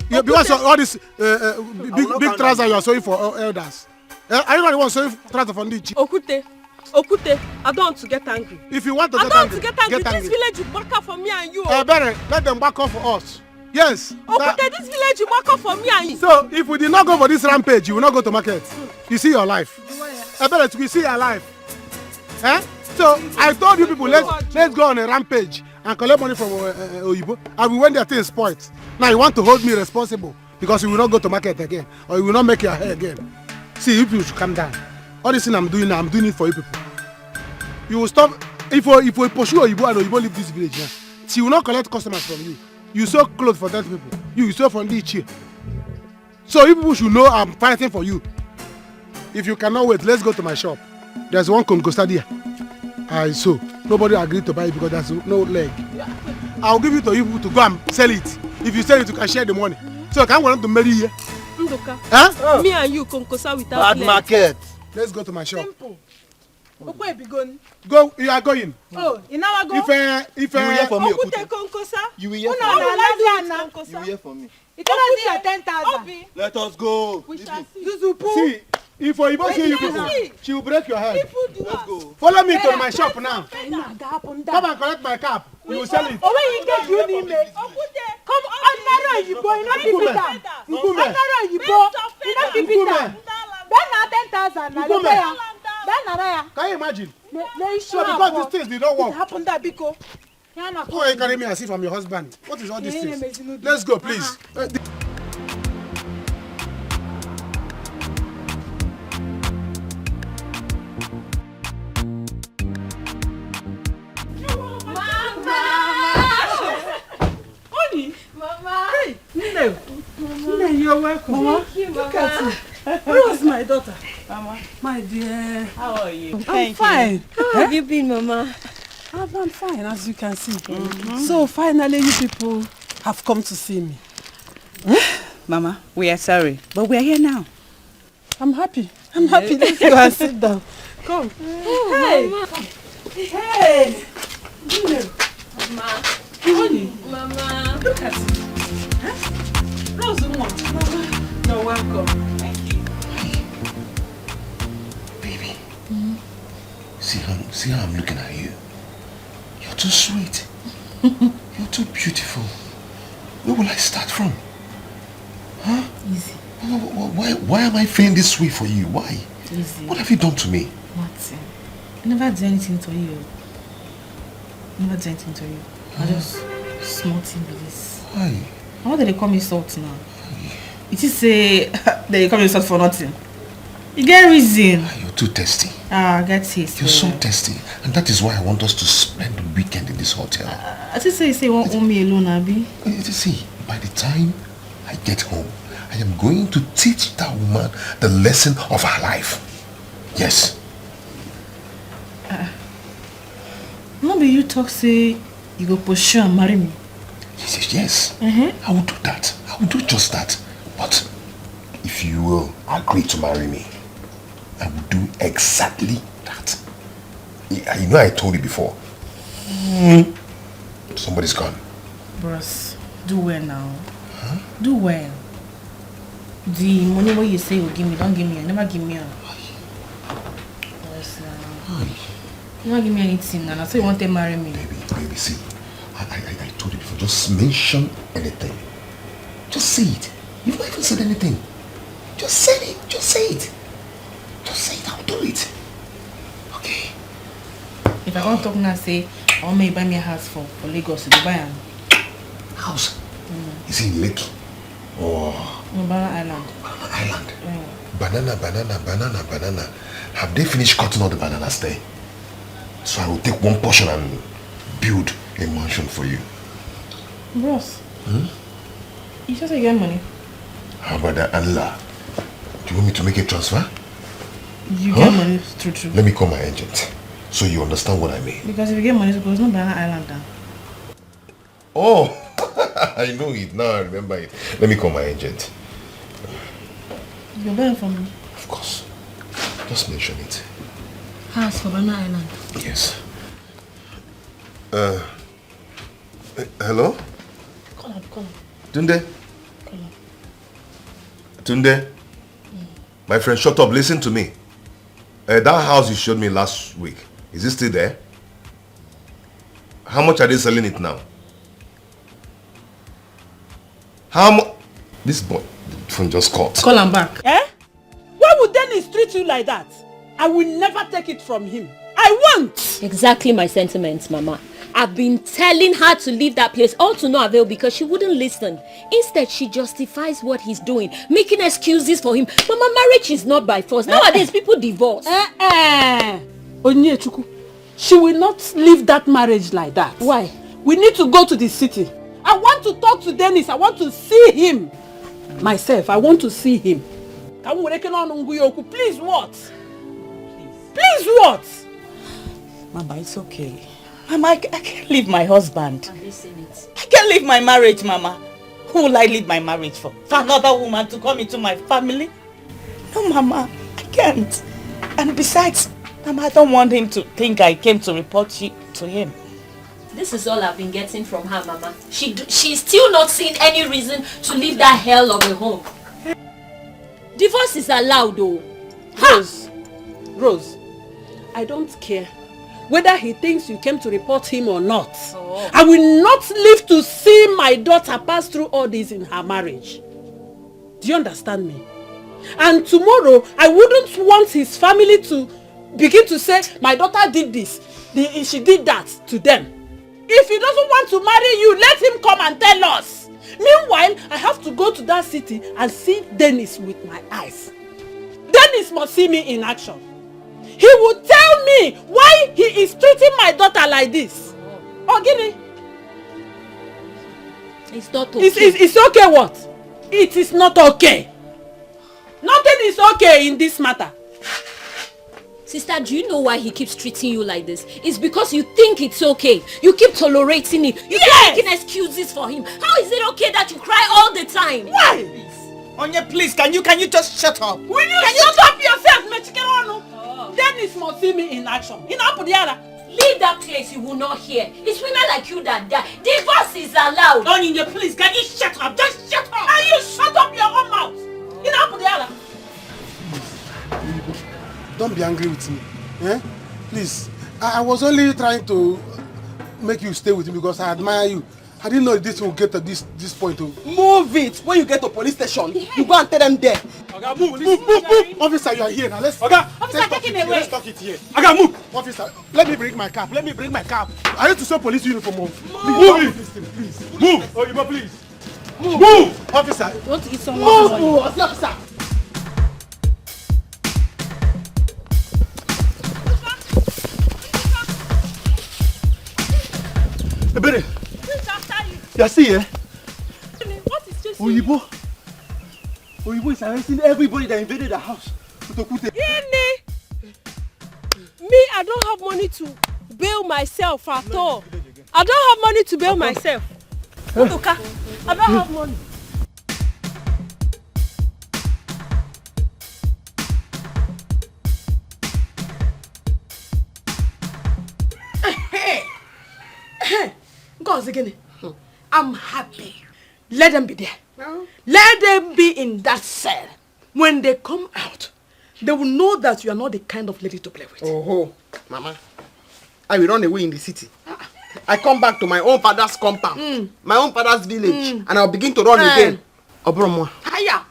Because all this big trousers you are sewing for elders. Are you not the one sewing trousers for Ndichi? Okute, I don't want to get angry. If you want to I get don't angry, want to get angry. This village will back up for me and you. Better let them back up for us. Yes. Okute, this village will back up for me and you. So if we did not go for this rampage, you will not go to market. You see your life. Better we see your life. So I told you people, let's go on a rampage and collect money from Oyibo. And we went there things spoiled. Now you want to hold me responsible because you will not go to market again or you will not make your hair again. See, you people should calm down. All this thing I'm doing now, I'm doing it for you people. You will stop. If we pursue Oyibo and Oyibo leave this village now, she will not collect customers from you. You sell clothes for that people. You sell from the cheer. So you people should know I'm fighting for you. If you cannot wait, let's go to my shop. There's one Congo Stadia. I saw. Nobody agreed to buy it because there's no leg. I'll give it to you to go and sell it. If you sell it, you can share the money. So I can't want to marry you. Ndoka, me and you Konkosa without leg. Market. Let's go to my shop. Simple. Where be going? Go, you are going. Oh, in our go. If you will hear from me, Okute Konkosa. You will hear from me. You will hear from me. It cannot be 10,000. Let us go. We shall see. See, if Oyibo see you people, she will break your head. Let's go. Follow me to my shop now. Come and collect my cap. We will sell it. Oh, when you get you need me. Come on, you boy, not keep it down. You not keep it down. Then 10,000. Can you imagine? So because these things they don't work. It happened that because. Why you carry me as if I'm your husband? What is all these things? Let's go, please. Onny! Mama! Hey, Nne, you're welcome. Mama, thank you, Mama. Look at you. Where is my daughter? Mama. My dear. How are you? I'm fine. How have you been, Mama? I'm fine, as you can see. So finally you people have come to see me. Mama, we are sorry, but we are here now. I'm happy. Let's go and sit down. Come. Hey! Hey! Mama. Onny. Mama. Look at it. Huh? Rose, Mama. You're welcome. Thank you. Baby. See how I'm looking at you. You're too sweet. You're too beautiful. Where will I start from? Huh? Easy. Why am I feeling this way for you? Why? Easy. What have you done to me? Martin, I never did anything to you. Never did anything to you. I just smarting with this. Why? Why did they call me salt now? It is say they call me salt for nothing. You get reason. You're too testy. I get taste. You're so testy. And that is why I want us to spend the weekend in this hotel. I just say you want me alone, Abby. See, by the time I get home, I am going to teach that woman the lesson of her life. Yes. No be you talk say you go pursue and marry me. Yes. I will do that. I will do just that. But if you will agree to marry me, I will do exactly that. You know I told you before. Somebody's gone. Bros, do well now. Huh? Do well. The money what you say you give me, don't give me. You never give me. You don't give me anything, and I say you want to marry me. Baby, see, I told you before, just mention anything. Just say it. You've not even said anything. Just say it. Just say it. Just say it, I'll do it. Okay. If I want to talk now, say, I want me to buy me a house for Lagos, to buy a house? Is it in Lake? Or? No, Banana Island. Banana Island? Yeah. Banana. Have they finished cutting all the bananas there? So I will take one portion and build a mansion for you. Bros, you just say you get money. How about that, Allah? Do you want me to make a transfer? You get money, true. Let me call my agent, so you understand what I mean. Because if you get money, it's no Banana Island down. Oh, I know it now. I remember it. Let me call my agent. You're buying from me. Of course. Just mention it. House for Banana Island. Yes. Hello? Call him. Tunde? Tunde? My friend, shut up. Listen to me. That house you showed me last week, is it still there? How much are they selling it now? How much? This boy, the phone just caught. Call him back. Eh? Why would Dennis treat you like that? I will never take it from him. I won't! Exactly my sentiments, Mama. I've been telling her to leave that place, all to no avail, because she wouldn't listen. Instead, she justifies what he's doing, making excuses for him. Mama, marriage is not by force. Nowadays, people divorce. Onyechuku, she will not leave that marriage like that. Why? We need to go to the city. I want to talk to Dennis. I want to see him. Myself, I want to see him. Please what? Please what? Mama, it's okay. Mama, I can't leave my husband. Have you seen it? I can't leave my marriage, Mama. Who will I leave my marriage for? For another woman to come into my family? No, Mama, I can't. And besides, Mama, I don't want him to think I came to report you to him. This is all I've been getting from her, Mama. She's still not seeing any reason to leave that hell of a home. Divorce is allowed, though. Rose, I don't care whether he thinks you came to report him or not. Oh. I will not live to see my daughter pass through all this in her marriage. Do you understand me? And tomorrow, I wouldn't want his family to begin to say, my daughter did this, she did that to them. If he doesn't want to marry you, let him come and tell us. Meanwhile, I have to go to that city and see Dennis with my eyes. Dennis must see me in action. He will tell me why he is treating my daughter like this. Oh, Guinea. It's not okay. It's okay what? It is not okay. Nothing is okay in this matter. Sister, do you know why he keeps treating you like this? It's because you think it's okay. You keep tolerating it. You keep making excuses for him. How is it okay that you cry all the time? Why? Onye, please, can you just shut up? Will you shut up yourself, Mechikerono? Dennis must see me in action. In Apudiara. Leave that place, you will not hear. It's women like you that die. Divorce is allowed. Onny, please, can you shut up? Just shut up. And you shut up your own mouth. In Apudiara. Don't be angry with me. Eh? Please. I was only trying to make you stay with me because I admire you. I didn't know this will get to this point. Move it. When you get to police station, you go and tell them there. Oga, move. Officer, you are here now. Officer, take him away. Let's talk it here. Oga, move. Officer, let me bring my cap. I need to show police uniform. Move it. Please. Move. Oyibo, please. Move. Officer. You want to eat someone's money? Move. Officer. Ebere. You see, eh? What is just Oyibo is arresting everybody that invaded the house. Me, I don't have money to bail myself at all. I don't have money to bail myself. Udoka, I don't have money. God's again. I'm happy. Let them be there. Let them be in that cell. When they come out, they will know that you are not the kind of lady to play with. Oh, Mama. I will run away in the city. I come back to my own father's compound, my own father's village, and I'll begin to run again. Obromwa. Hiya.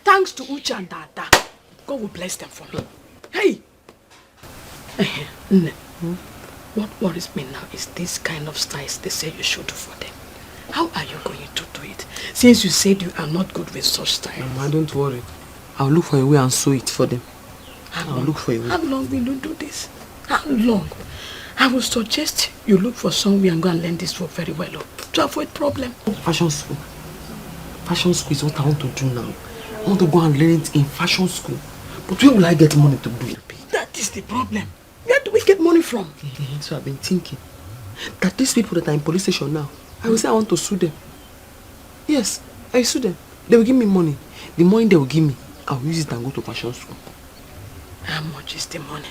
Thanks to Uche and Dada, God will bless them for me. Hey. What worries me now is this kind of styles they say you should do for them. How are you going to do it? Since you said you are not good with such styles. Mama, don't worry. I'll look for a way and sew it for them. I'll look for a way. How long will you do this? How long? I will suggest you look for somewhere and go and learn this work very well to avoid problem. Fashion school. Fashion school is what I want to do now. I want to go and learn it in fashion school. But where will I get money to do it? That is the problem. Where do we get money from? So I've been thinking that these people that are in police station now, I will say I want to sue them. Yes, I sue them. They will give me money. The money they will give me, I will use it and go to fashion school. How much is the money?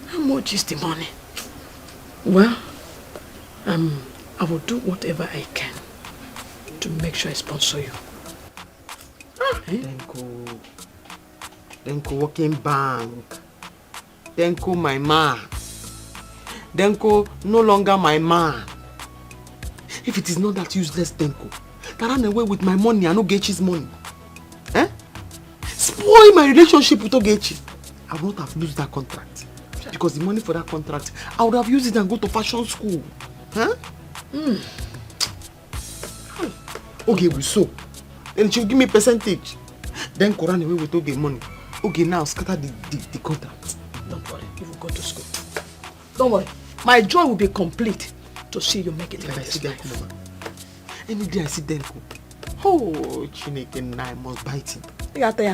How much is the money? Well, I will do whatever I can to make sure I sponsor you. Then go working bank. Then go my man. Then go no longer my man. If it is not that useless Denko that ran away with my money and Ogechi's money, spoil my relationship with Ogechi, I would not have used that contract. Because the money for that contract, I would have used it and go to fashion school. Okay, we sew. Then she'll give me a percentage. Then go run away with Oge money. Oge now scatter the contract. Don't worry, you will go to school. Don't worry. My joy will be complete to see you make it in this life. Any day I see Denko, oh, Chineke, and I must bite him. You got to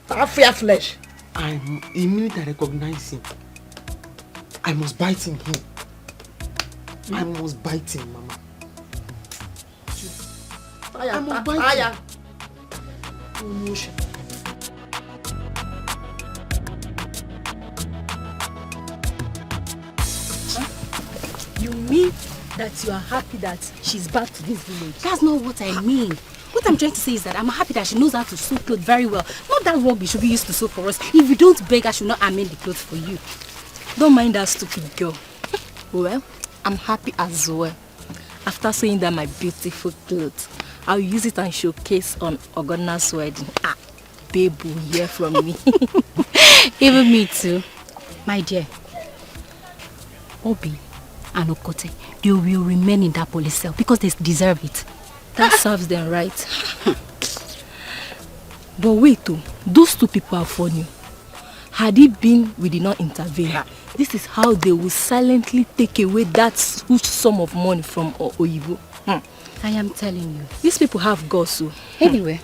have fair flesh. The minute I recognize him, I must bite him. I must bite him, Mama. I must bite him. You mean that you are happy that she's back to this village? That's not what I mean. What I'm trying to say is that I'm happy that she knows how to sew clothes very well. Not that rubbish should be used to sew for us. If you don't beg, I should not amend the clothes for you. Don't mind that stupid girl. Well, I'm happy as well. After sewing down my beautiful clothes, I'll use it and showcase on Ogona's wedding. Babe will hear from me. Even me too. My dear, Obi and Okote, they will remain in that police cell because they deserve it. That serves them right. But wait, those two people are funny. Had it been we did not intervene, this is how they will silently take away that huge sum of money from Oyibo. I am telling you, these people have guts. So. Anyway,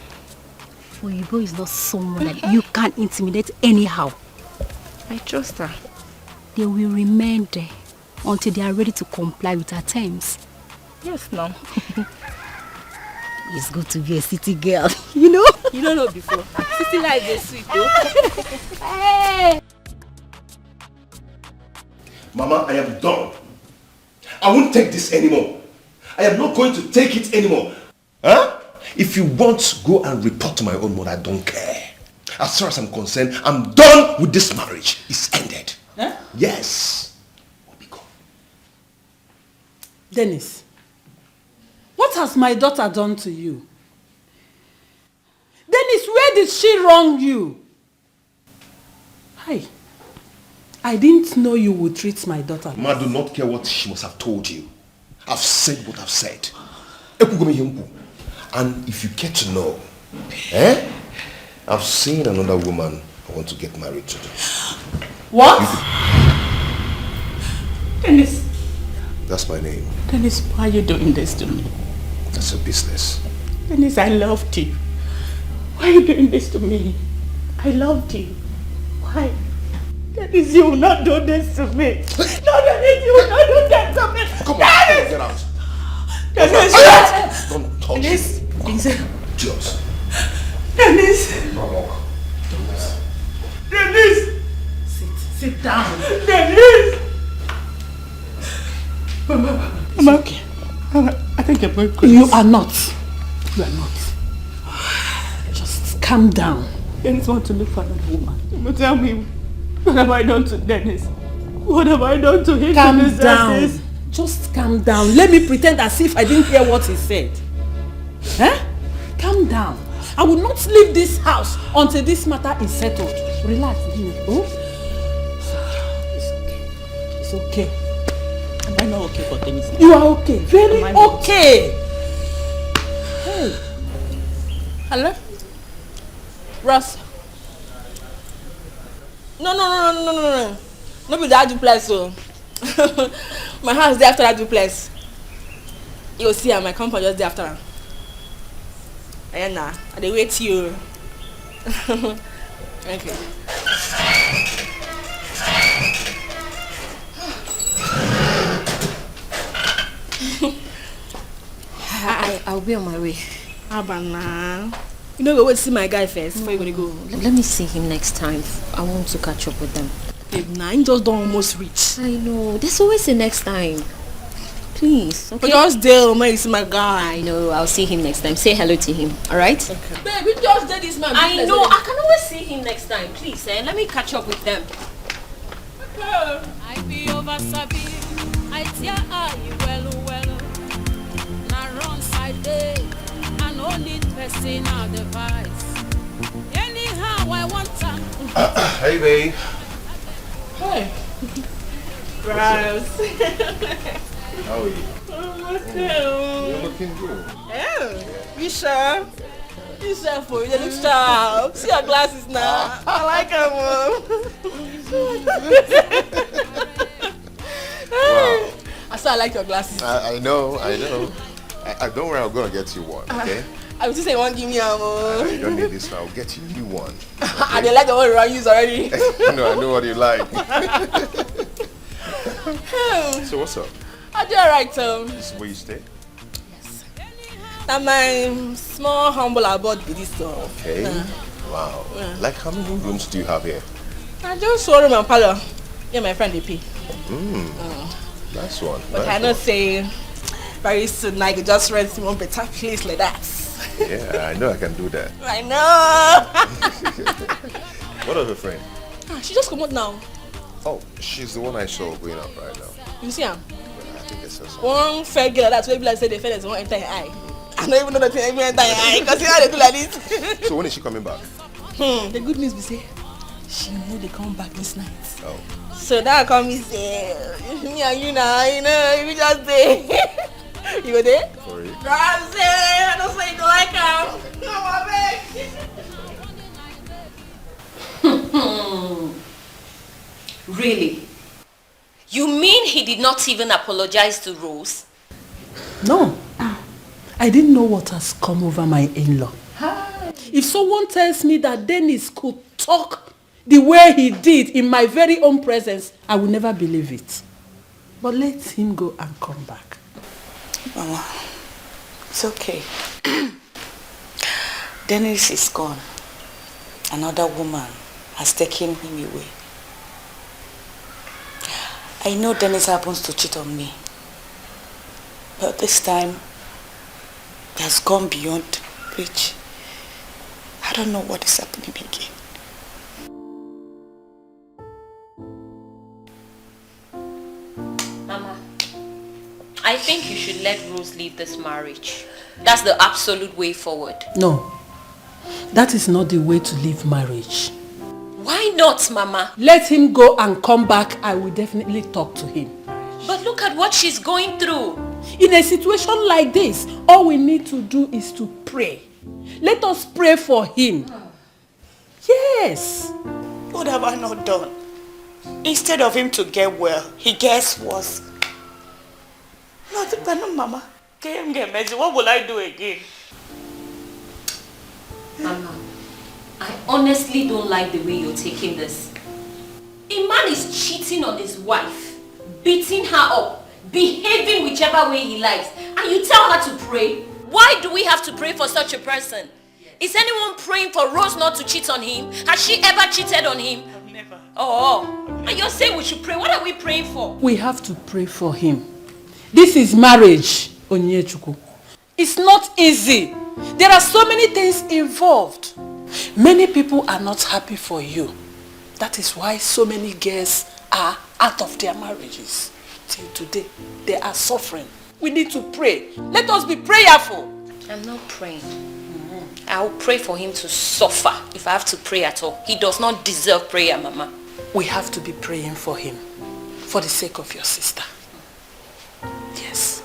Oyibo is not someone that you can intimidate anyhow. I trust her. They will remain there until they are ready to comply with our terms. Yes, now. It's good to be a city girl, you know? You don't know before. City life is sweet, though. Hey! Mama, I am done. I won't take this anymore. I am not going to take it anymore. Huh? If you want, go and report to my own mother. I don't care. As far as I'm concerned, I'm done with this marriage. It's ended. Huh? Yes. Dennis, what has my daughter done to you? Dennis, where did she wrong you? Hi. I didn't know you would treat my daughter. Ma, do not care what she must have told you. I've said what I've said. And if you care to know, I've seen another woman I want to get married to. What? Dennis. That's my name. Dennis, why are you doing this to me? That's your business. Dennis, I loved you. Why are you doing this to me? I loved you. Why? Dennis, you will not do this to me. No, Dennis, you will not do that to me. Come on, Dennis! get out. Dennis! Don't touch Dennis! me. Just. Dennis! Dennis! Dennis! Sit down. Dennis! I'm okay. I think I'm going crazy. You are not. You are not. Just calm down. Dennis wants to look for another woman. Tell me, what have I done to Dennis? What have I done to him? Calm down. Just calm down. Let me pretend as if I didn't hear what he said. Huh? Calm down. I will not leave this house until this matter is settled. Relax. Oh? It's okay. Am I not okay for Dennis? You are okay. Very okay. Hey. Hello? Ross. No. No be that duplex, so. My house is there after that duplex. You'll see her, my compound just there after her. Nah, they wait you. Okay. I'll be on my way. Abana. You know, go wait to see my guy first before you gonna go. Let me see him next time. I want to catch up with them. Babe, nah, he just don't almost reach. I know. There's always a next time. Please, okay? But just there when you see my guy. I know. I'll see him next time. Say hello to him. All right? Okay. Babe, we just did this man. I know. I can always see him next time. Please, let me catch up with them. I be over Sabi. I tear you well. Now wrong side day. I no need personal device. Anyhow, I want some. Hey, babe. Hey. Gross. How are you? You're looking good. Oh, you sure? You sure for you? They look sharp. See your glasses now. I like them, Mom. Wow. I saw I like your glasses. I know. I don't worry, I'm gonna get you one, okay? I was just saying, one give me a Mom. You don't need this now. I'll get you a new one. Okay? I didn't like the one I use already. No, I know what you like. So what's up? I do alright, This is where you stay? Yes. Now my small humble abode with this store. Okay. Wow. Like how many rooms do you have here? I just one room and parlor. Yeah, my friend they pay. Nice one. But nice I know say very soon I could just rent one better place like that. Yeah, I know I can do that. I know. What of your friend? She just come out now. Oh, she's the one I saw going up right now. You see her? I think I saw something. One fair girl like that, so people like say the fairness won't enter your eye. I don't even know that thing enter your eye because you know they do like this. So when is she coming back? The good news be say she know they come back this night. Oh. So now come me say me and you now, you know, we just say you go there? For real? I'm saying, I don't say you don't like her. No, I'm Really? You mean he did not even apologize to Rose? No. I didn't know what has come over my in-law. If someone tells me that Dennis could talk the way he did in my very own presence, I will never believe it. But let him go and come back. Mama, it's okay. Dennis is gone. Another woman has taken him away. I know Dennis happens to cheat on me. But this time, he has gone beyond reach. I don't know what is happening again. Mama, I think you should let Rose leave this marriage. That's the absolute way forward. No, that is not the way to leave marriage. Why not, Mama? Let him go and come back. I will definitely talk to him. But look at what she's going through. In a situation like this, all we need to do is to pray. Let us pray for him. Yes. What have I not done? Instead of him to get well, he gets worse. No, Mama. What will I do again? Mama, I honestly don't like the way you're taking this. A man is cheating on his wife, beating her up, behaving whichever way he likes, and you tell her to pray? Why do we have to pray for such a person? Is anyone praying for Rose not to cheat on him? Has she ever cheated on him? I've never. Oh, and you're saying we should pray. What are we praying for? We have to pray for him. This is marriage, Onyechukwu. It's not easy. There are so many things involved. Many people are not happy for you. That is why so many girls are out of their marriages. Till today, they are suffering. We need to pray. Let us be prayerful. I'm not praying. I'll pray for him to suffer if I have to pray at all. He does not deserve prayer, Mama. We have to be praying for him. For the sake of your sister. Yes.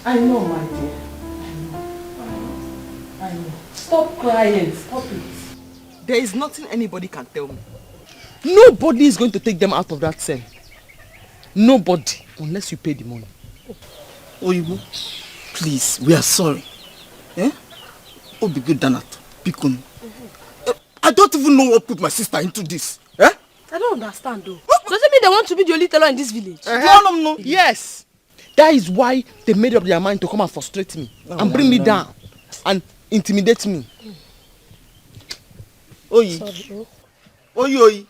I know, my dear. I know. Stop crying. Stop it. There is nothing anybody can tell me. Nobody is going to take them out of that cell. Nobody, unless you pay the money. Oyibo, please, we are sorry. Eh? Oh, be good, Danat. Pikun. I don't even know what put my sister into this. Eh? I don't understand though. Does it mean they want to be the only teller in this village? No. Yes. That is why they made up their mind to come and frustrate me and bring me down and intimidate me. Oyi. Sorry. Oyi.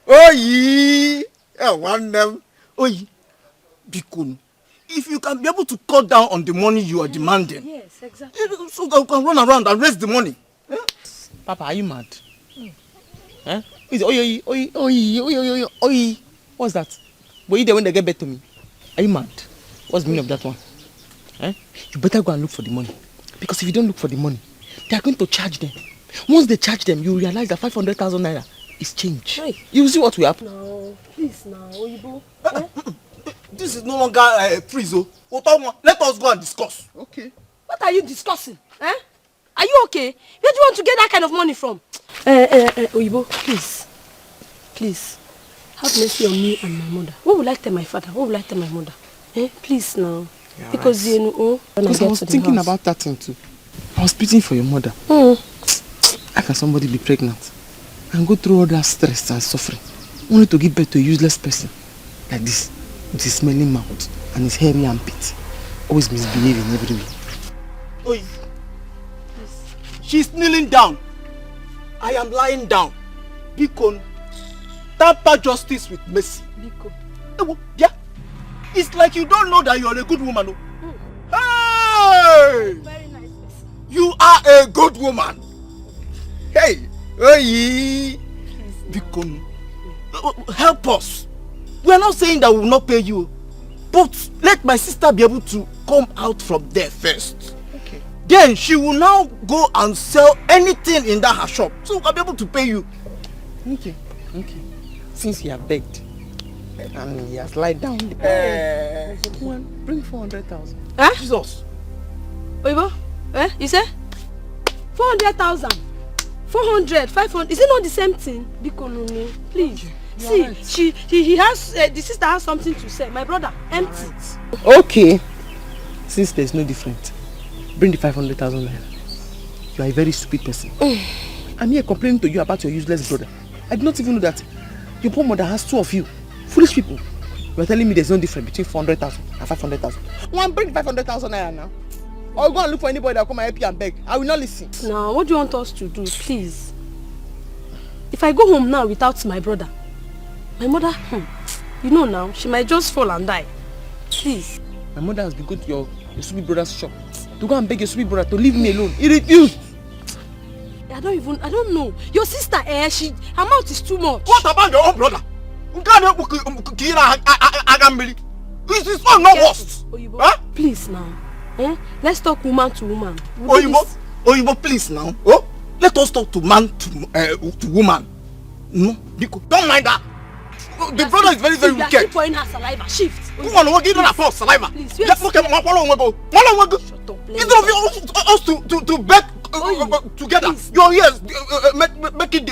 Oyi. One them. Oyi. Bikun. If you can be able to cut down on the money you are demanding. Yes, exactly. So you can run around and raise the money. Eh? Papa, are you mad? Eh? Oyi. What's that? Were you there when they get back to me? Are you mad? What's the meaning of that one? Eh? You better go and look for the money. Because if you don't look for the money, they are going to charge them. Once they charge them, you realize that 500,000 naira is change. Hey. You see what will happen? No, please now, Oyibo. This is no longer a prison. Let us go and discuss. Okay. What are you discussing? Eh? Are you okay? Where do you want to get that kind of money from? Oyibo, please. Have mercy on me and my mother. What would I tell my father? What would I tell my mother? Please now. Yeah, because right. you know, because I was thinking about that thing too. I was pitying for your mother. How can somebody be pregnant and go through all that stress and suffering only to give birth to a useless person like this, with his smelling mouth and his hairy armpit, always misbehaving every way? Oi. She's kneeling down. I am lying down. Bikon, tamper justice with mercy. Biko. Yeah. It's like you don't know that you are a good woman. Hey! Very nice person. You are a good woman. Hey! Hey! Bikon, help us. We are not saying that we will not pay you, but let my sister be able to come out from there first. Okay. Then she will now go and sell anything in that her shop, so we can be able to pay you. Okay. Since you have begged and he has lied down, bring 400,000. Huh? Jesus. Oyibo, you say 400,000, 400, 500. Is it not the same thing? Biko, no, please. See, right. He has the sister has something to say. My brother, empty. Right. Okay. Since there's no difference, bring the 500,000 naira. You are a very stupid person. I'm here complaining to you about your useless brother. I did not even know that your poor mother has two of you. Foolish people. You are telling me there's no difference between 400,000 and 500,000. One, bring 500,000 naira now. Or go and look for anybody that will come and help you and beg. I will not listen. Now, what do you want us to do, please? If I go home now without my brother, My mother, you know now, she might just fall and die. Please. My mother has been going to your stupid brother's shop to go and beg your stupid brother to leave me alone. He refused. I don't know. Your sister, her mouth is too much. What about your own brother? This is not worst. Huh? Please now. Let's talk woman to woman. Oyibo, please now. Oh, let us talk to man to woman. No, don't mind that. The brother is very, very wicked. You are pouring her saliva. Shift. Woman, what give her for saliva? Please, let's look at instead of us to beg together. Your ears make it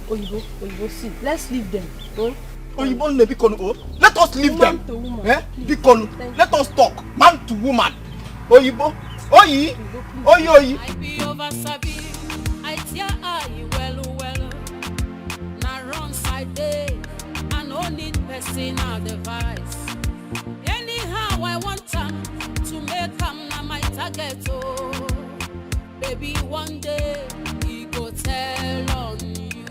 Oyibo, see. Let's leave them. Let us leave them. Let us talk. Man to woman. Oyibo. Oyi. I be over sabi. I tear eye well. Na wrong side day. I no need personal device. Anyhow I want to make na my target. Oh, baby, one day he go tell on you.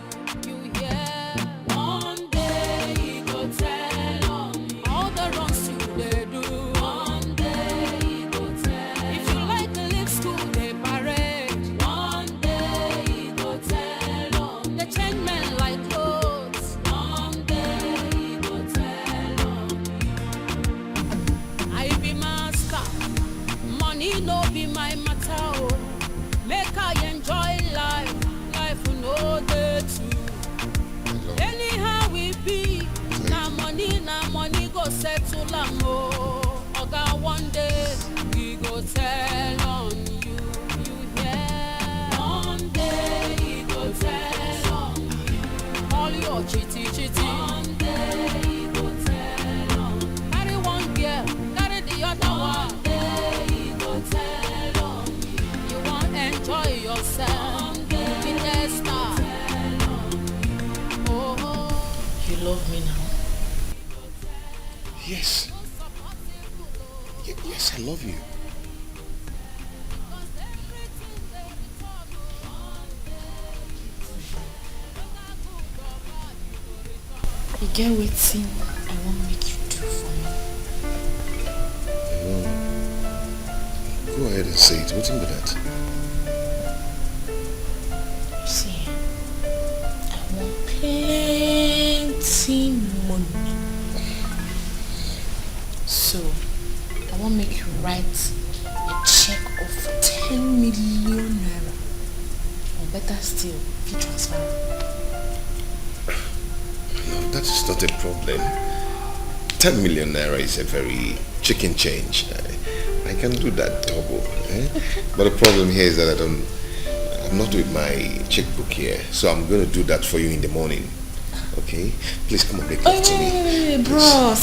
You hear? One day he go tell on you. All the wrongs you they do. One day he go tell. If you like the live school they parade. One day he go tell on. They change men like clothes. One day he go tell on you. I be master. Money no be my matter. Oh. Make I enjoy life. Life will no day too. Anyhow we be. Na money go settle am oh. Oga one day he go tell on you. You hear? One day he go tell on you. All your chitty. One day he go tell on you. Carry one girl, carry the other one. One day he go tell on you. You want enjoy yourself. Be Esther. Oh. You love me now? Yes. Yes, I love you. You get waiting I won't make you do for me. Go ahead and say it. What's in with that? You see, I want plenty money. So, I won't make you write a check of 10 million naira. Or better still, if you transfer. No, that is not a problem. 10 million naira is a very chicken change. I can do that double. But the problem here is that I'm not with my checkbook here. So I'm going to do that for you in the morning. Okay? Please come and make love to me. Hey, bro,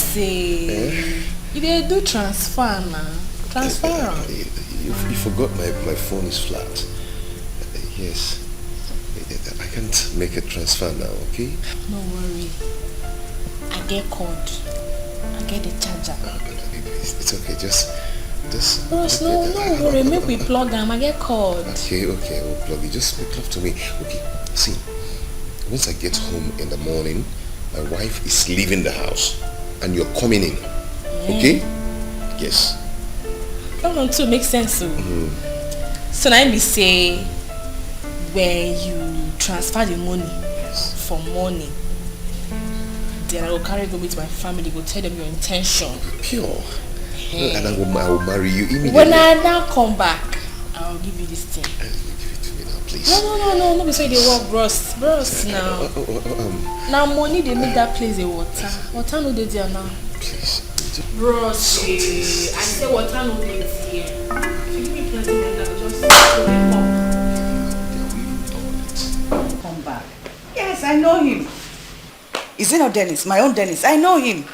you did do transfer now. Transfer. You forgot my phone is flat. Yes. I can't make a transfer now, okay? No worry. I get code. I get the charger. It's okay, just Bros, no worry. Make we plug them. I get code. Okay, we'll plug it. Just make love to me. Okay, see. Once I get home in the morning, my wife is leaving the house and you're coming in. Okay? Yes. That one too makes sense. So now me say when you transfer the money for morning, then I will carry go meet my family, go tell them your intention. Pure. And I will marry you immediately. When I now come back, I'll give you this thing. Give it to me now, please. No, be so they work bros now. Now money they make that place a water. Water no dey there now. Please. Bros, I say water no dey here. If you give me plenty money, I'll just Come back. Yes, I know him. Is it not Dennis? My own Dennis. I know him.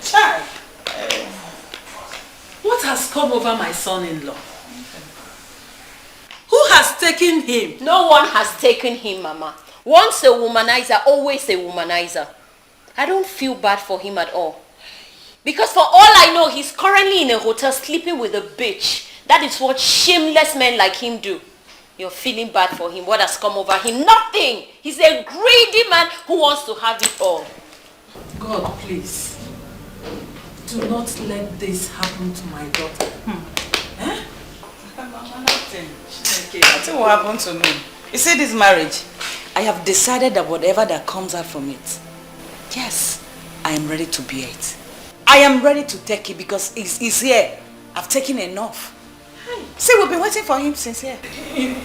Child. What has come over my son-in-law? Who has taken him? No one has taken him, Mama. Once a womanizer, always a womanizer. I don't feel bad for him at all. Because for all I know, he's currently in a hotel sleeping with a bitch. That is what shameless men like him do. You're feeling bad for him. What has come over him? Nothing. He's a greedy man who wants to have it all. God, please. Do not let this happen to my daughter. Eh? Nothing will happen to me. You see this marriage? I have decided that whatever that comes out from it, yes, I am ready to bear it. I am ready to take it because he's here. I've taken enough. See, we've been waiting for him since here.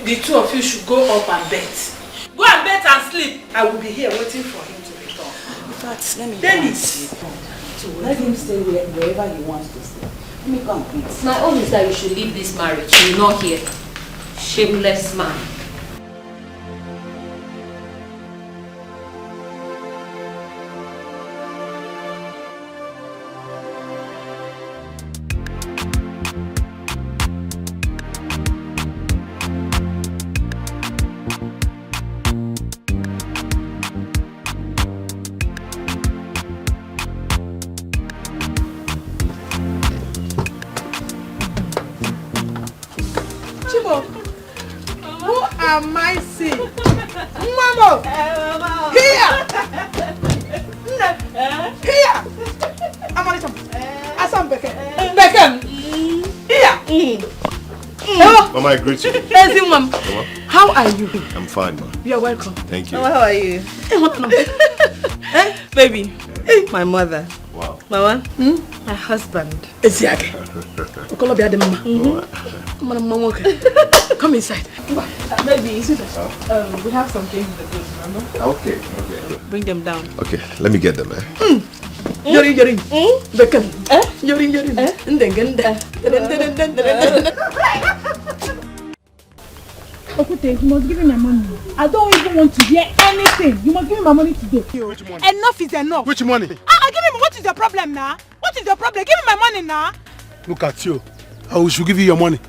The two of you should go up and bet. Go and bet and sleep. I will be here waiting for him to return. In fact, let me Dennis. So let him stay wherever he wants to stay. Let me go and please. My own is that you should leave this marriage. You're not here. Shameless man. Am I seeing? Mama! Here! Here! Asam Beken! Here! Mama, I greet you. Mom. How are you? I'm fine, ma. You're welcome. Thank you. How are you? Baby, my mother. Wow. Mama, my husband. Eziage. Come inside. Baby, we have some things in the goods, remember? Okay. Bring them down. Okay, let me get them, eh? Yorin. Beken. Yorin. Okute, you must give me my money. I don't even want to hear anything. You must give me my money today. Which money? Enough is enough. Which money? Give me. What is your problem now? What is your problem? Give me my money now. Look at you. I should give you your money.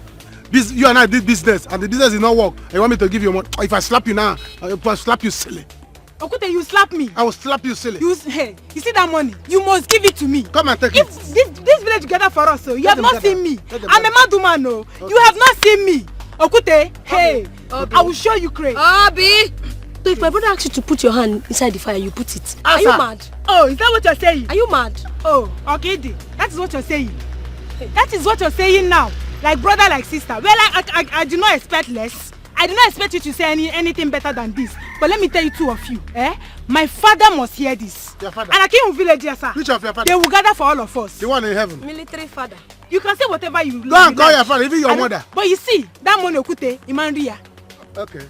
You and I did business, and the business did not work. And you want me to give you money? If I slap you now, I will slap you silly. Okute, you slap me. I will slap you silly. You see that money? You must give it to me. Come and take it. This village gather for us, so you have not seen me. I'm a mad woman, no. Okay. You have not seen me. Okute, hey, Obi. I will show you crazy. Obi! So if my brother asks you to put your hand inside the fire, you put it. Asa. Are you mad? Oh, is that what you're saying? Are you mad? Oh, okay, that is what you're saying. That is what you're saying now. Like brother, like sister. Well, I do not expect less. I do not expect you to say anything better than this. But let me tell you, two of you, my father must hear this. Your father? And I came from village, yes, sir. Which of your father? They will gather for all of us. The one in heaven. Military father. You can say whatever you Go and call your father, even your mother. But you see, that money Okute, Imanria. Okay.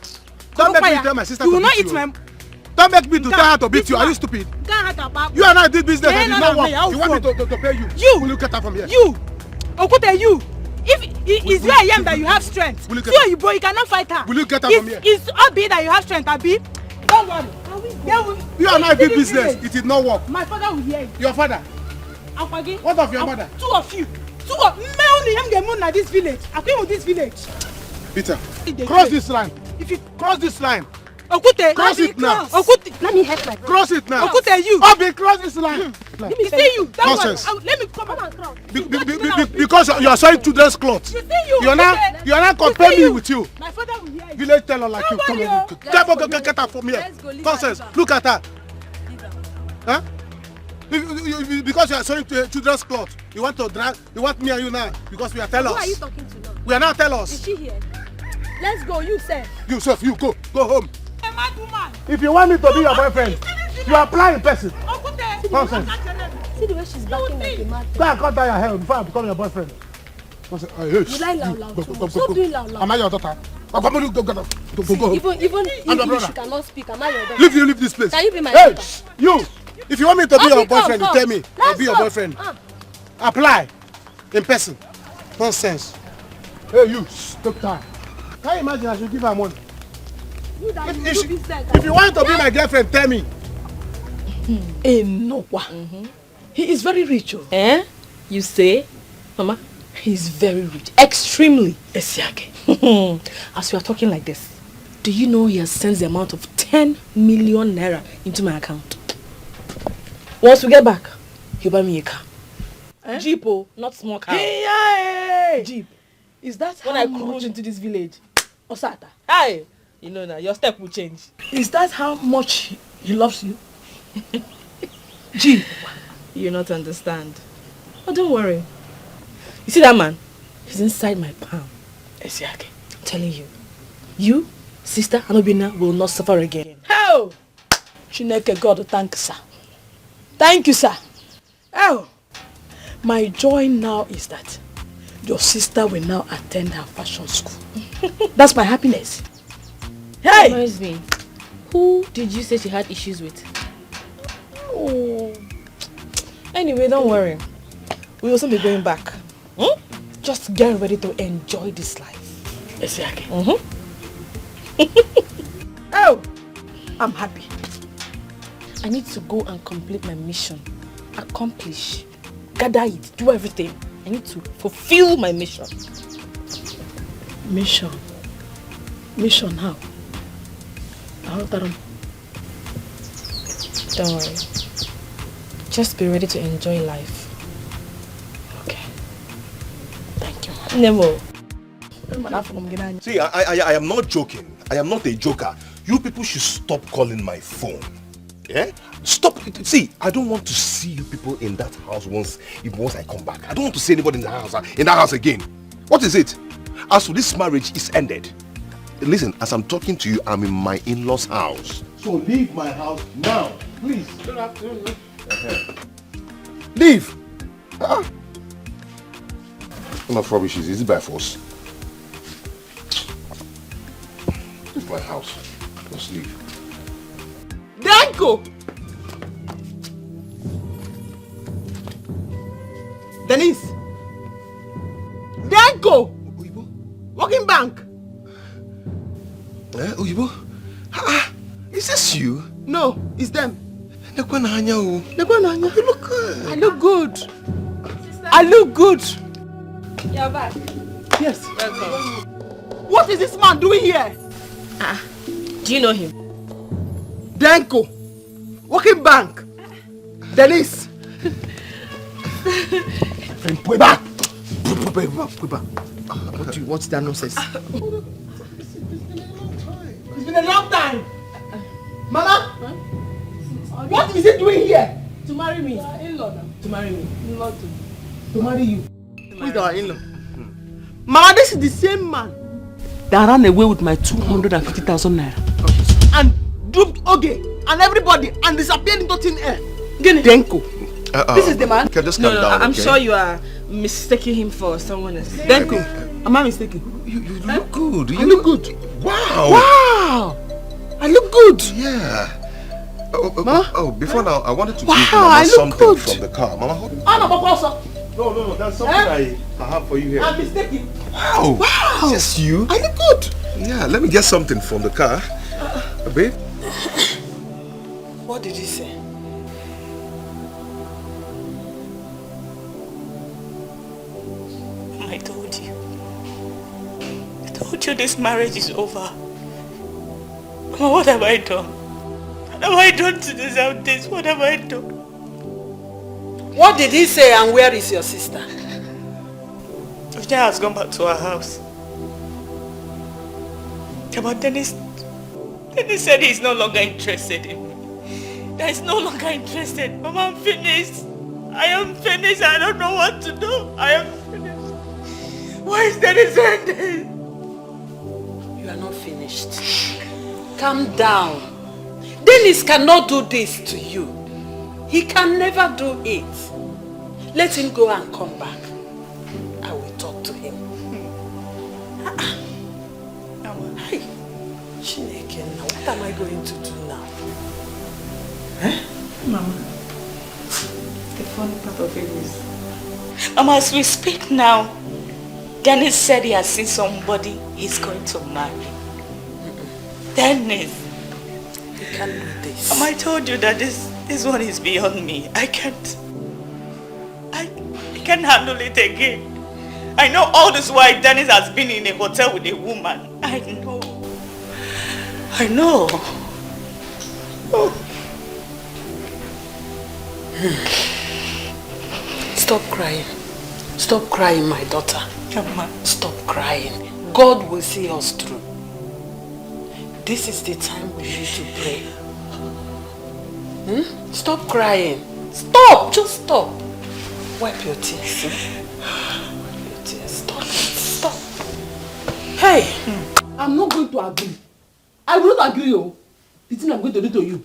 Don't make me tell my sister you to will not beat eat you. my... Don't make me to tell her to beat you. Are you stupid? You and I did business and it did not work. You want me to pay you? Will you get her from here? You! Okute, you! If it's where I am that you have strength. You boy, you cannot fight her. Will you get her from here? It's Obi that you have strength, Abi. Don't worry. You and I did business. It did not work. My father will hear you. Your father? What of your mother? Two of you. Me only am the moon at this village. I came with this village. Peter, cross this line. If you cross this line. Okute, cross it now. Okute, let me help my cross it now. Okute, you. Obi, cross this line. Let me see you. Nonsense. Let me come and cross. Because you are selling children's clothes. You see you. You are not comparing me with you. My father will hear you. Village teller like you. Come on. Get her from here. Nonsense. Look at her. Huh? Because you are selling children's clothes. You want me and you now because we are tellers. Who are you talking to now? We are not tellers. Is she here? Let's go, you sir. You go home. If you want me to be your boyfriend, you apply in person. Nonsense. See the way she's backing like a mad. Go and cut down your hair before I become your boyfriend. Nonsense. You lie loud. Stop doing loud. Am I your daughter? Go home. Even English you cannot speak. Am I your daughter? Leave this place. Can you be my daughter? You. If you want me to be your boyfriend, you tell me. I'll be your boyfriend. Apply in person. Nonsense. Hey, you. Take time. Can you imagine I should give her money? If you want to be my girlfriend, tell me. Noah. He is very rich. You say, Mama, he is very rich. Extremely. Esiage. As we are talking like this, do you know he has sent the amount of 10 million naira into my account? Once we get back, he'll buy me a car. Jeep, not small car. Jeep. Is that when I cruise into this village? Osata. Hey, you know now, your step will change. Is that how much he loves you? Gee, you not understand. Oh, don't worry. You see that man? He's inside my palm. Esiake. I'm telling you. You, sister Anobina, will not suffer again. How? Chineke God, thank you, sir. Thank you, sir. Oh, my joy now is that your sister will now attend her fashion school. That's my happiness. Hey! Reminds me, who did you say she had issues with? Oh. Anyway, don't worry. We will soon be going back. Just get ready to enjoy this life. Esiake. Mm-hmm. Oh, I'm happy. I need to go and complete my mission. Accomplish. Gather it. Do everything. I need to fulfill my mission. Mission? Mission how? Don't worry. Just be ready to enjoy life. Okay. Thank you. Nemo. See, I am not joking. I am not a joker. You people should stop calling my phone. Yeah? Stop. See, I don't want to see you people in that house once I come back. I don't want to see anybody in that house again. What is it? As for this marriage is ended. Listen, as I'm talking to you, I'm in my in-laws' house. So leave my house now, please. Don't have to. Leave. Enough rubbishes. Is it by force? This is my house. Just leave. Danko! Denise! Danko! Oyibo? Working bank! Oyibo? Is this you? No, it's them. You look good. I look good. I look good. You're back. Yes. Welcome. What is this man doing here? Do you know him? Danko. Working bank. Denise. Pweba. What's that nonsense? It's been a long time. Mama, what is he doing here? To marry me. In-law now. To marry me. In-law To marry you. Who is our in-law? Mama, this is the same man that ran away with my 250,000 naira and duped Oge and everybody and disappeared into thin air. Denko. This is the man? You can just calm down, I'm okay? sure you are mistaking him for someone else. Denko. Am I mistaken? You look good. I look good. Wow. Wow. I look good. Yeah. Mama? Before now, I wanted to Wow, give Mama I look something good. from the car. Mama, hold on. No, that's something I have for you here. I'm mistaken. Wow. Wow. Is this you? I look good. Yeah, let me get something from the car. Babe? What did he say? I told you. I told you this marriage is over. Mama, what have I done? What have I done to deserve this? What have I done? What did he say and where is your sister? Ujaya has gone back to her house. Yeah, but Dennis said he's no longer interested in me. That he's no longer interested. Mama, I'm finished. I am finished. I don't know what to do. I am finished. Why is Dennis saying this? You are not finished. Calm down. Dennis cannot do this to you. He can never do it. Let him go and come back. I will talk to him. Hey, Chineke, now what am I going to do now? Mama, the funny part of it is, Mama, as we speak now, Dennis said he has seen somebody he's going to marry. Dennis. You can't do this. Mama, I told you that this one is beyond me. I can't handle it again. I know all this while Dennis has been in a hotel with a woman. I know. Oh. Stop crying. Stop crying, my daughter. Mama. Stop crying. God will see us through. this is the time we need to pray. Stop crying. Stop! Just stop. Wipe your tears. Wipe your tears. Stop. Stop. Hey! I'm not going to agree. I will not agree, oh. The thing I'm going to do to you.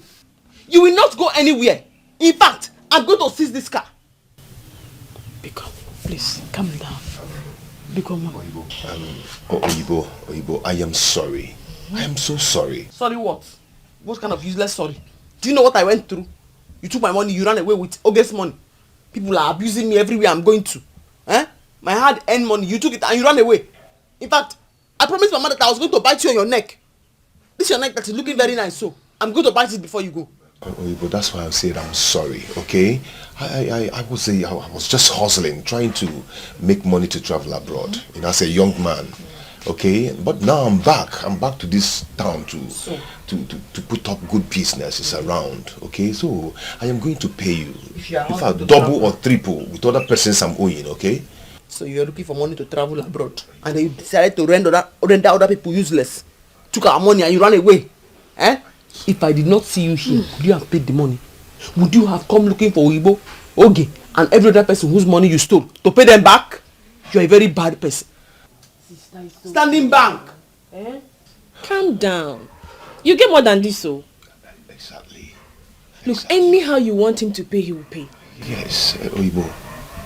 You will not go anywhere. In fact, I'm going to seize this car. Biko, please, calm down. Biko, Oyibo, I am sorry. I am so sorry. Sorry what? What kind of useless sorry? Do you know what I went through? You took my money, you ran away with August money. People are abusing me everywhere I'm going to. My hard-earned money, you took it and you ran away. In fact, I promised my mother that I was going to bite you on your neck. This is your neck that is looking very nice, so I'm going to bite it before you go. Oyibo, that's why I said I'm sorry, okay? I was just hustling, trying to make money to travel abroad, as a young man, okay? But now I'm back. I'm back to this town to put up good businesses around, okay? So I am going to pay you. In fact, double or triple with other persons I'm owing, okay? So you're looking for money to travel abroad, and then you decided to render other people useless. Took our money and you ran away. If I did not see you here, would you have paid the money? Would you have come looking for Oyibo, Oge, and every other person whose money you stole to pay them back? You're a very bad person. Standing bank. Calm down. You get more than this, so. Exactly. Look, anyhow you want him to pay, he will pay. Yes, Oyibo.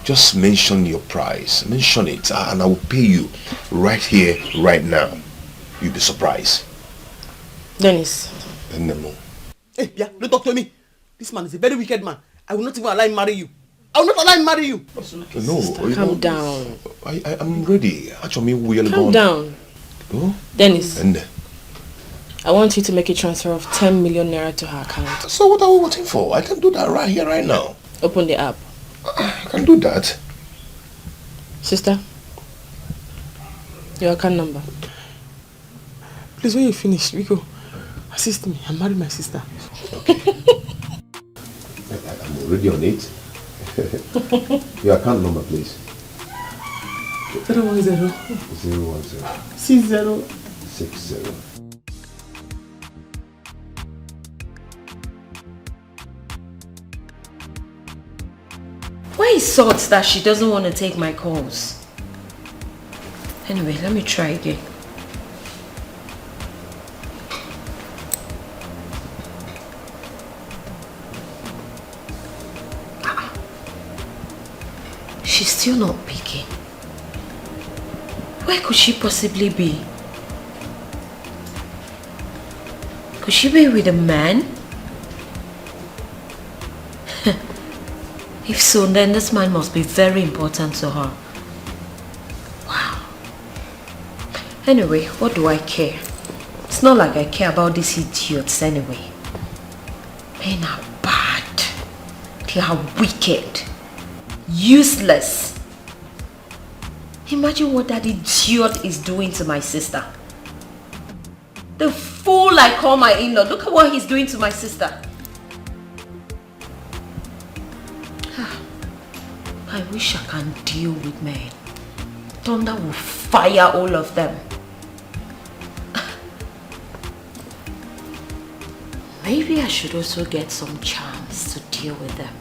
Just mention your price. Mention it, and I will pay you right here, right now. You'll be surprised. Dennis. Nemo. Hey, yeah, don't talk to me. This man is a very wicked man. I will not even allow him marry you. I will not allow him marry you. No, calm down. I'm ready. Actually, calm down. Oh? Dennis. And I want you to make a transfer of 10 million naira to her account. So what are we waiting for? I can do that right here, right now. Open the app. I can do that. Sister, your account number. Please, when you finish, Rico, assist me. I married my sister. Okay. I'm already on it. Your account number, please. 010 010 60 60. Why is Salt that she doesn't want to take my calls? Anyway, let me try again. She's still not picking. Where could she possibly be? Could she be with a man? If so, then this man must be very important to her. Wow. Anyway, what do I care? It's not like I care about these idiots anyway. Men are bad. They are wicked. Useless. Imagine what that idiot is doing to my sister. The fool I call my in-law. Look at what he's doing to my sister. I wish I can deal with men. Thunder will fire all of them. Maybe I should also get some charms to deal with them.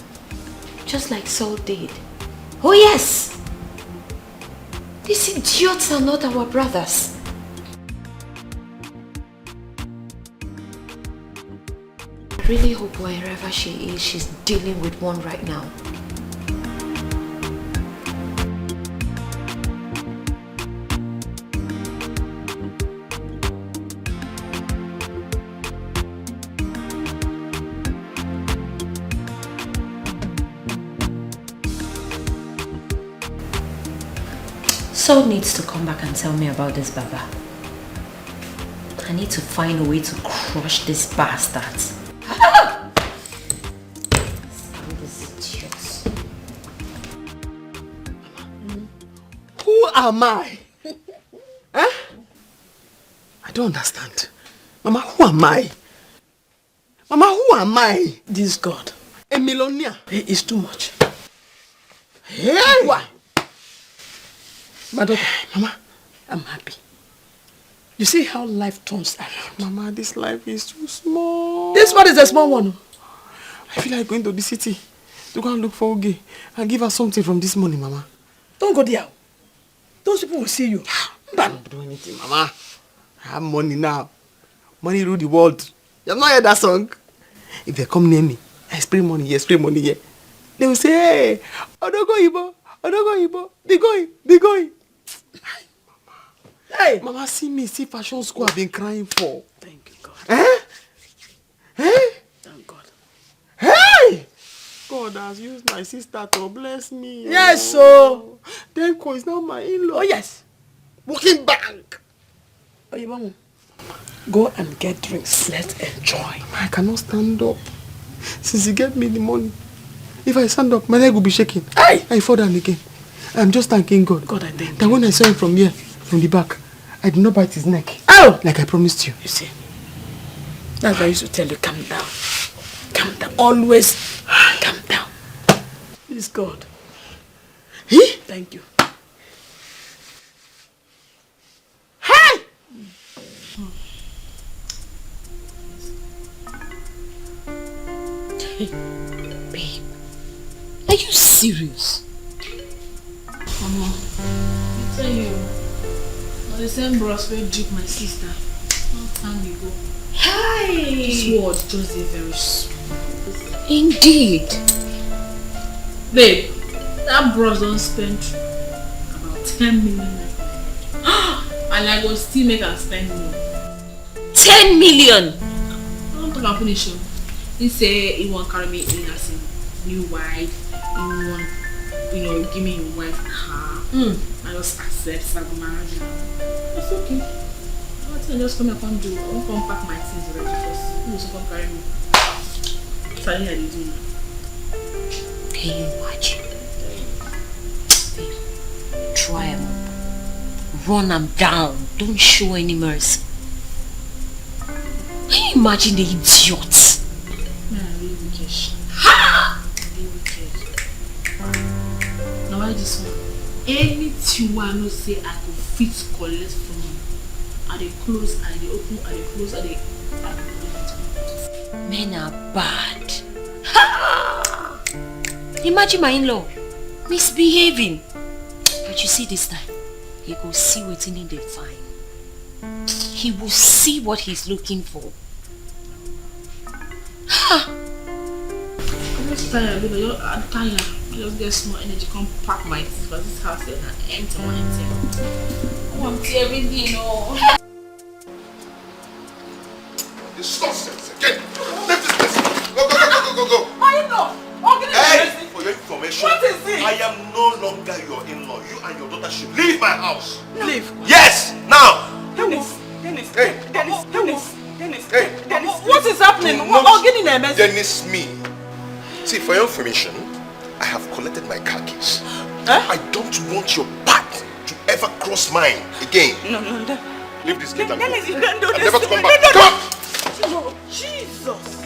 Just like Saul did. Oh yes! These idiots are not our brothers. I really hope wherever she is, she's dealing with one right now. Saul needs to come back and tell me about this Baba. I need to find a way to crush this bastard. Who am I? I don't understand. Mama, who am I? Mama, who am I? This God. A millionaire. He is too much. Hey! What? My daughter, Mama, I'm happy. You see how life turns out. Mama, this life is too small. This one is a small one. I feel like going to the city to go and look for Oge and give her something from this money, Mama. Don't go there. Those people will see you. I don't do anything, Mama. I have money now. Money rule the world. You have not heard that song? If they come near me, I spray money here, spray money here. They will say, hey, Odogo Ibo, Odogo Ibo, they going. Hey! Mama, see me, see fashion school I've been crying for. Thank you, God. Thank God. Hey! God has used my sister to bless me. Yes, so. Denko is now my in-law. Oh, yes. Working bank. Oh, you mama. Go and get drinks. Let's enjoy. I cannot stand up. Since he gave me the money. If I stand up, my leg will be shaking. Hey! I fall down again. I'm just thanking God. God, I thank you. That when I saw him from here, from the back, I did not bite his neck. Oh! Like I promised you. You see, that's why I used to tell you, calm down. Calm down. Always calm down. Please, God. Thank you. Hey! Babe, are you serious? Mama, I tell you, on the same bros where drip my sister. Long time ago. Hi! This world just a very small. Indeed. Babe, that bros don't spend about 10 million. And I go still make her spend more. 10 million! I don't think I'll finish him. He say he won't carry me in as a new wife. He won't, give me your wife car. I just accept some marriage. It's okay. I just come and do. I won't come pack my things already first. He will come carry me. Tell you how they do. Can you imagine? Babe, try him. Run him down. Don't show any mercy. Can you imagine the idiot? Now why this one? Anything I know say I could fit collect from you. Are they close? Are they open? Are they close? Are they? Men are bad. Ha! Imagine my in-law misbehaving. But you see this time, he will see what's in the find. He will see what he's looking for. Ha! I'm just tired, baby. I'm tired. Just get small energy, come pack my things, but this house is empty, I want everything, you know. This nonsense again. Leave this place. Go. I know. Hey, for your information, what is it? I am no longer your in-law. You and your daughter should leave my house. Leave. Yes, now. Dennis. Hey. Dennis. What is happening? Dennis, me. See, for your information, I have collected my car keys. I don't want your path to ever cross mine again. No. Leave this gate and Dennis, go. you can't do And this. never to come back. Come on. No, Jesus.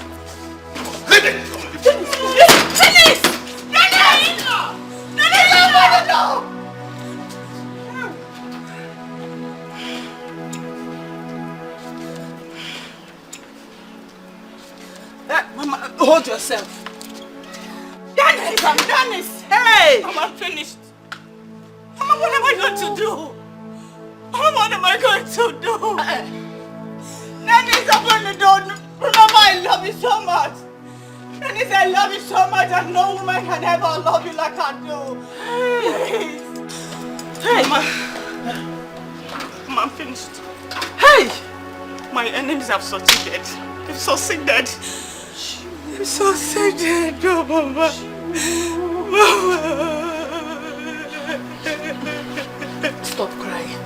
Leave it. Dennis! Mama, hold yourself. Dennis! Hey! I'm finished. Mama, what am I going to do? Mama, what am I going to do? Dennis, open the door. Remember, I love you so much. Dennis, I love you so much and no woman can ever love you like I do. Please. Hey! Mama, I'm finished. Hey! My enemies have succeeded. They've succeeded. They've succeeded, oh, Mama. Stop crying.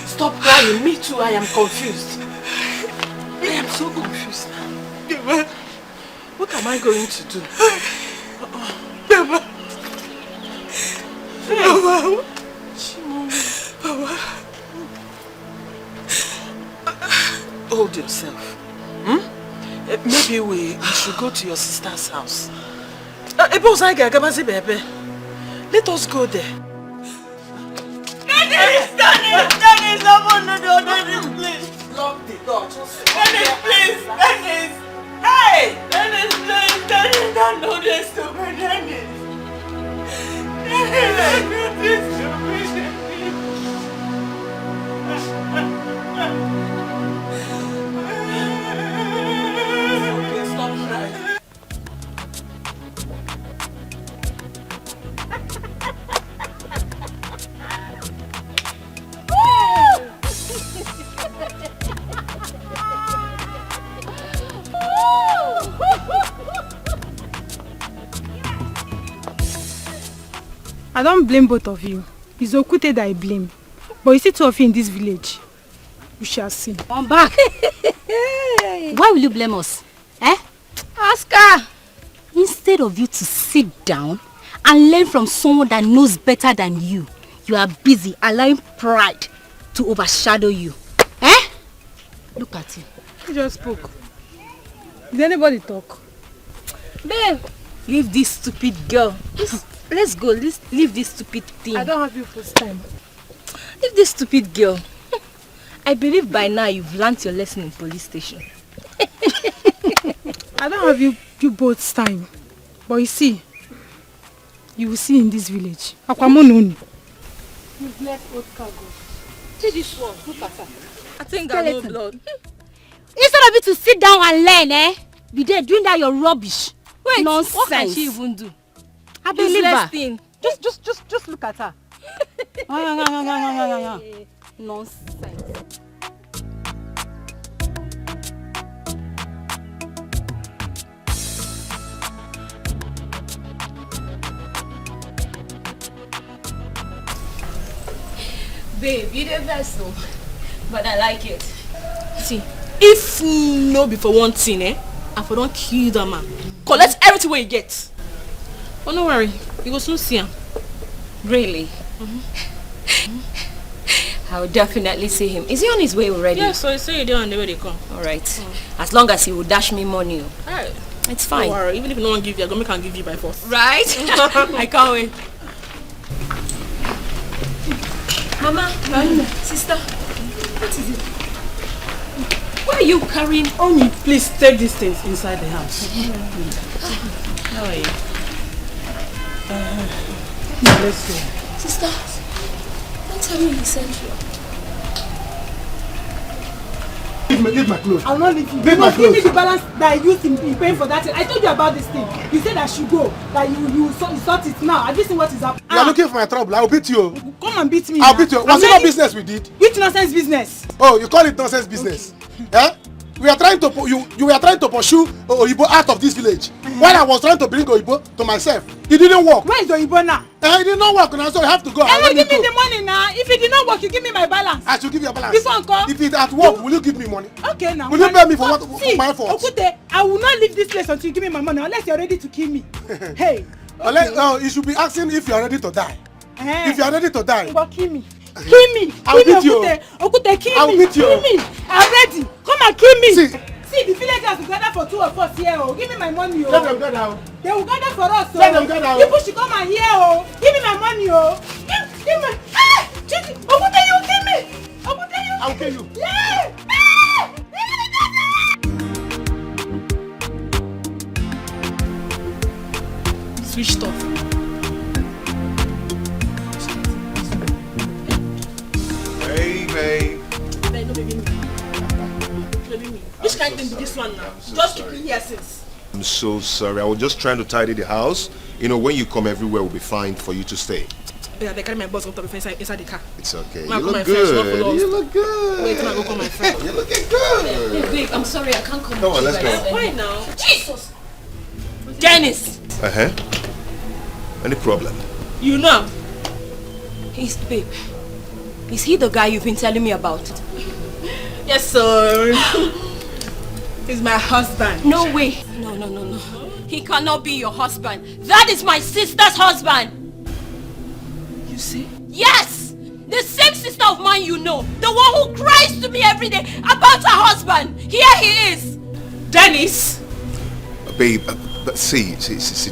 Stop crying. Me too, I am confused. I am so confused now. What am I going to do? Mama. Mama. Mama. Hold yourself. Maybe we should go to your sister's house. Let us go there. Dennis, Dennis, open the door. Dennis, please. Lock the door. Dennis, please. Dennis. Hey! Dennis, please. Dennis, don't do this to me, Dennis. Dennis, don't do this to me, Dennis. Okay, stop crying. I don't blame both of you. It's Okute that I blame. But you see two of you in this village. We shall see. I'm back. Why will you blame us? Eh? Ask her. Instead of you to sit down and learn from someone that knows better than you, you are busy allowing pride to overshadow you. Eh? Look at you. Who just spoke? Did anybody talk? Babe, leave this stupid girl. Let's go. Let's leave this stupid thing. I don't have you first time. Leave this stupid girl. I believe by now you've learnt your lesson in police station. I don't have you both time. But you see, you will see in this village. Akwamononi. You've left old cargo. See this one. Look at her. I think I know blood. Instead of you to sit down and learn, eh? Be there doing that your rubbish. Wait, nonsense. What can she even do? I believe her. Thing. Just look at her. Nonsense. Babe, you the best though. But I like it. See, if no be for one thing, eh? And for don't kill that man. Collect everything where you get. But don't worry, you will soon see him. Really? I'll definitely see him. Is he on his way already? Yeah, so you say you're there on the way they come. Alright. As long as he will dash me money. Alright. It's fine. Don't worry, even if no one give you, I'm gonna make him give you by force. Right? I can't wait. Mama, sister, what is it? Why are you carrying? Only please take these things inside the house. How are you? Let's go. Sister, don't tell me he sent you. Give my clothes. I'll not leave you. Give You my must give me clothes. the balance that I used in paying for that thing. I told you about this thing. You said I should go. That you sort it now. Have you seen what is happening? You are looking for my trouble. I will beat you. Come and beat me. I'll now. beat you. Was it not business we did? Which nonsense business? Oh, you call it nonsense business? Eh? We are trying to you were trying to pursue Oyibo out of this village. While I was trying to bring Oyibo to myself. It didn't work. Where is Oyibo now? It did not work now, so I have to go. Hey, give me the money now. If it did not work, you give me my balance. I should give you a balance. This one come. If it at work, will you give me money? Okay now. Will you pay me for what See, for my fault? Okute, I will not leave this place until you give me my money unless you're ready to kill me. Hey. You should be asking if you are ready to die. If you are ready to die. But kill me. Kill me. I'll beat you. Okute, kill me. I'll beat you. Kill me. I'm ready. Come and kill me. See, the villagers will gather for two of us here. Oh. Give me my money. Oh. Let them gather. They will gather for us. Oh. Let them gather. People should come and hear. Oh. Give me my money. Oh. Give me. Ah! Okute, you kill me. Okute, you. I'll kill you. Yeah. Switched off. Hey, babe. Babe, no baby me. Baby me. Which kind of thing be this one now? Just keep me here since. I'm so sorry. I was just trying to tidy the house. You know, when you come everywhere, will be fine for you to stay. Yeah, they carry my boss up inside the car. It's okay. My You look friend, she not good. follow us. You look good. Wait till I go call my friend. You're looking good. Hey, babe, I'm sorry, I can't come. Come on, let's go. Why now? Jesus! Dennis! Any problem? You know. Babe, is he the guy you've been telling me about? Yes, sir. He's my husband. No way. No. He cannot be your husband. That is my sister's husband. You see? Yes! The same sister of mine you know. The one who cries to me every day about her husband. Here he is. Dennis! Babe, see,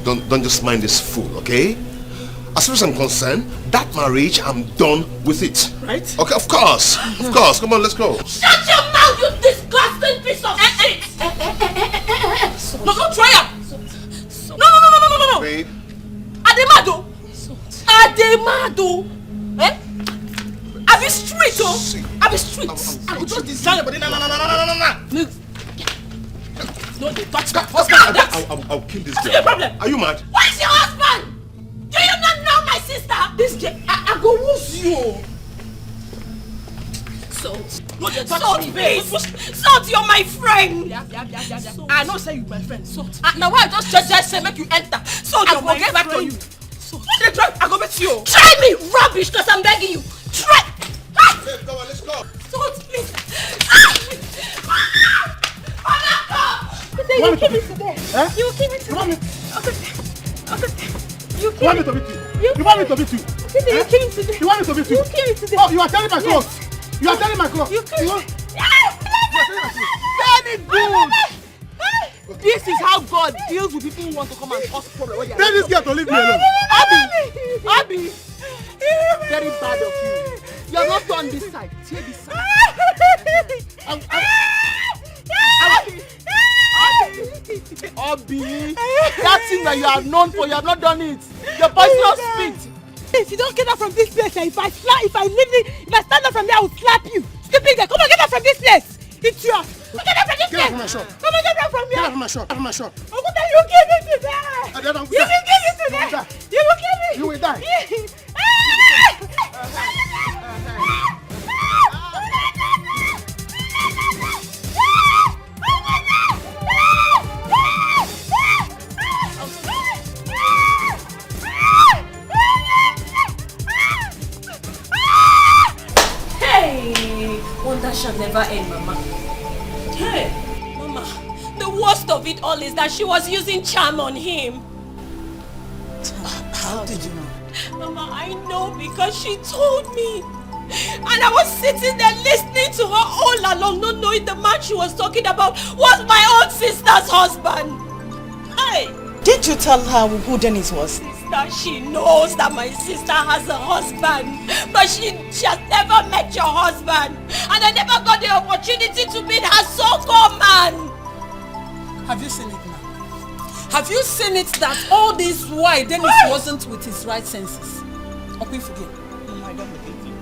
don't just mind this fool, okay? As far as I'm concerned, that marriage, I'm done with it. Right? Okay, of course. Of course. Come on, let's go. Shut your mouth, you disgusting piece of shit! No, don't try it! No. Babe. Ademado! Eh? I be street, oh! I be street! I could just design it, but no. No, they touch my husband like that! I'll kill this What's girl. your problem? Are you mad? What is your husband? Do you not know my sister? This girl, I go lose you! Salt. No, they touch me, babe! Salt, you're my friend! Yeah. I know say you my friend, Salt. Now why I just say make you enter? Salt, I will get back to you. What did they try? I go meet you. Try me rubbish, cause I'm begging you. Try. Babe, come on, let's go. Salt, please. You want me to beat you? You will kill me today. You want me to beat you? You want me to beat you? You kill me today. You want me to beat you? You kill me today. Oh, you are telling my clothes. You are telling my clothes. You kill me. Very good. This is how God deals with people who want to come and cause problems. Tell this girl to leave me alone. Abby. Very bad of you. You are not on this side. Tear this side. Abby, that thing that you are known for, you have not done it. The poisonous spit. If you don't get out from this place, if I stand up from there, I will slap you. Stupid girl, come on, get out from this place. It's yours. Get out from this place. Get out from my shop. Come on, get out from here. Get out from my shop. Out of my shop. Oh, what are you giving to that? You will give me to that. You will give me. You will die. Wonder shall never end, Mama. Hey, Mama, the worst of it all is that she was using charm on him. How did you know? Mama, I know because she told me. And I was sitting there listening to her all along, not knowing the man she was talking about was my own sister's husband. Hey! Did you tell her who Dennis was? Sister, she knows that my sister has a husband, but she has never met your husband, and I never got the opportunity to meet her so-called man. Have you seen it now? Have you seen it that all this while Dennis wasn't with his right senses? Or we forget? I don't believe you.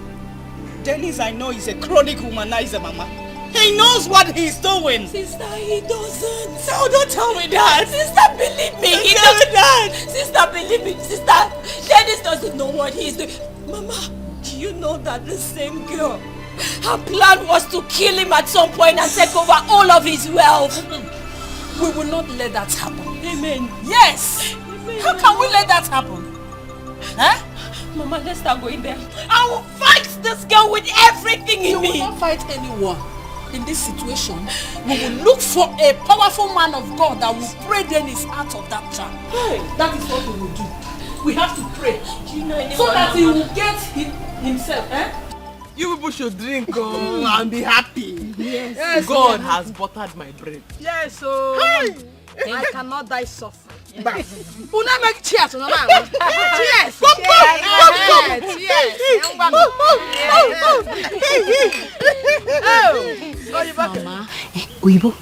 Dennis, I know, is a chronic womanizer, Mama. He knows what he's doing. Sister, he doesn't. No, don't tell me that. Sister, believe me. Don't tell me that. Sister, believe me. Sister, Dennis doesn't know what he's doing. Mama, do you know that the same girl, her plan was to kill him at some point and take over all of his wealth? We will not let that happen. Amen. Yes. Amen. How can we let that happen? Huh? Mama, let's start going there. I will fight this girl with everything in me. You will not fight anyone. In this situation, we will look for a powerful man of God that will pray Dennis out of that trap. Hey, that is what we will do. We have to pray. Do you know anyone so that he will get himself. You people should drink and be happy. Yes. God has buttered my bread. Yes, so I cannot die suffering. Una make cheers, no man. Cheers. Mama, Oyibo,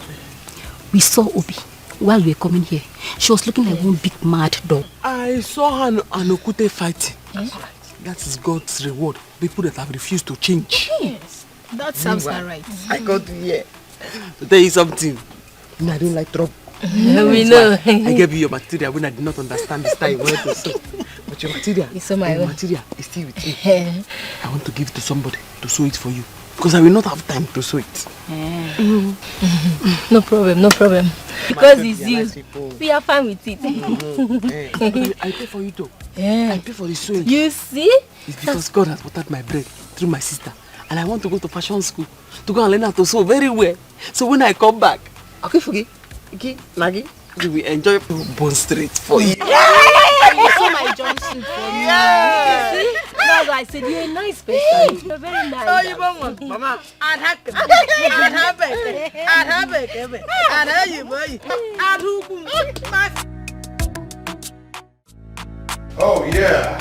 we saw Obi while we were coming here. She was looking like one big mad dog. I saw her and Okute fighting. That is God's reward. People that have refused to change. Yes, that sounds right. I got to hear. To tell you something, I don't like trouble. We know. I gave you your material when I did not understand the style you wanted to sew. But your material, is still with me. I want to give it to somebody to sew it for you. Because I will not have time to sew it. No problem. Because it's you. We are fine with it. I pay for you too. Yeah. I pay for the sewing. You see? It's because God has buttered my bread through my sister. And I want to go to fashion school to go and learn how to sew very well. So when I come back, Nagi, you will enjoy bone straight for you. You saw my jumpsuit for me. Yeah. You see? That's why I said you're a nice person. You're very nice. Oh, you want Mama? I'd Oh yeah.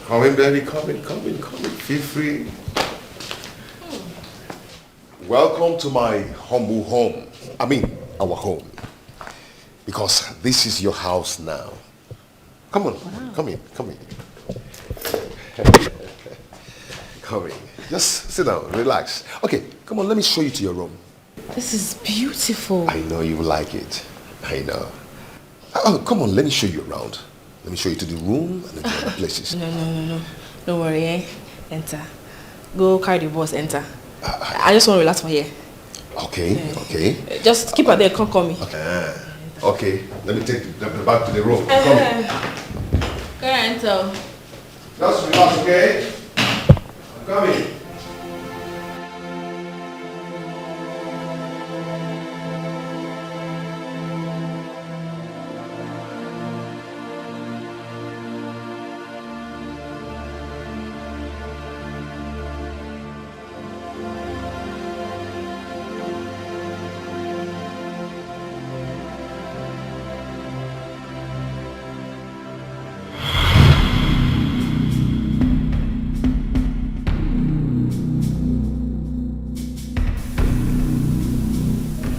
Come in, baby. Come in. Feel free. Welcome to my humble home. I mean, our home. Because this is your house now. Come on. Wow. Come in. Come in. Just sit down. Relax. Okay, come on. Let me show you to your room. This is beautiful. I know you like it. I know. Oh, come on. Let me show you around. Let me show you to the room and the other places. No. Don't worry, eh? Enter. Go carry the boss, enter. I just want to relax for here. Okay. Just keep her there, come call me. Okay, let me take the back to the room. Come. Go enter. Just relax, okay? I'm coming.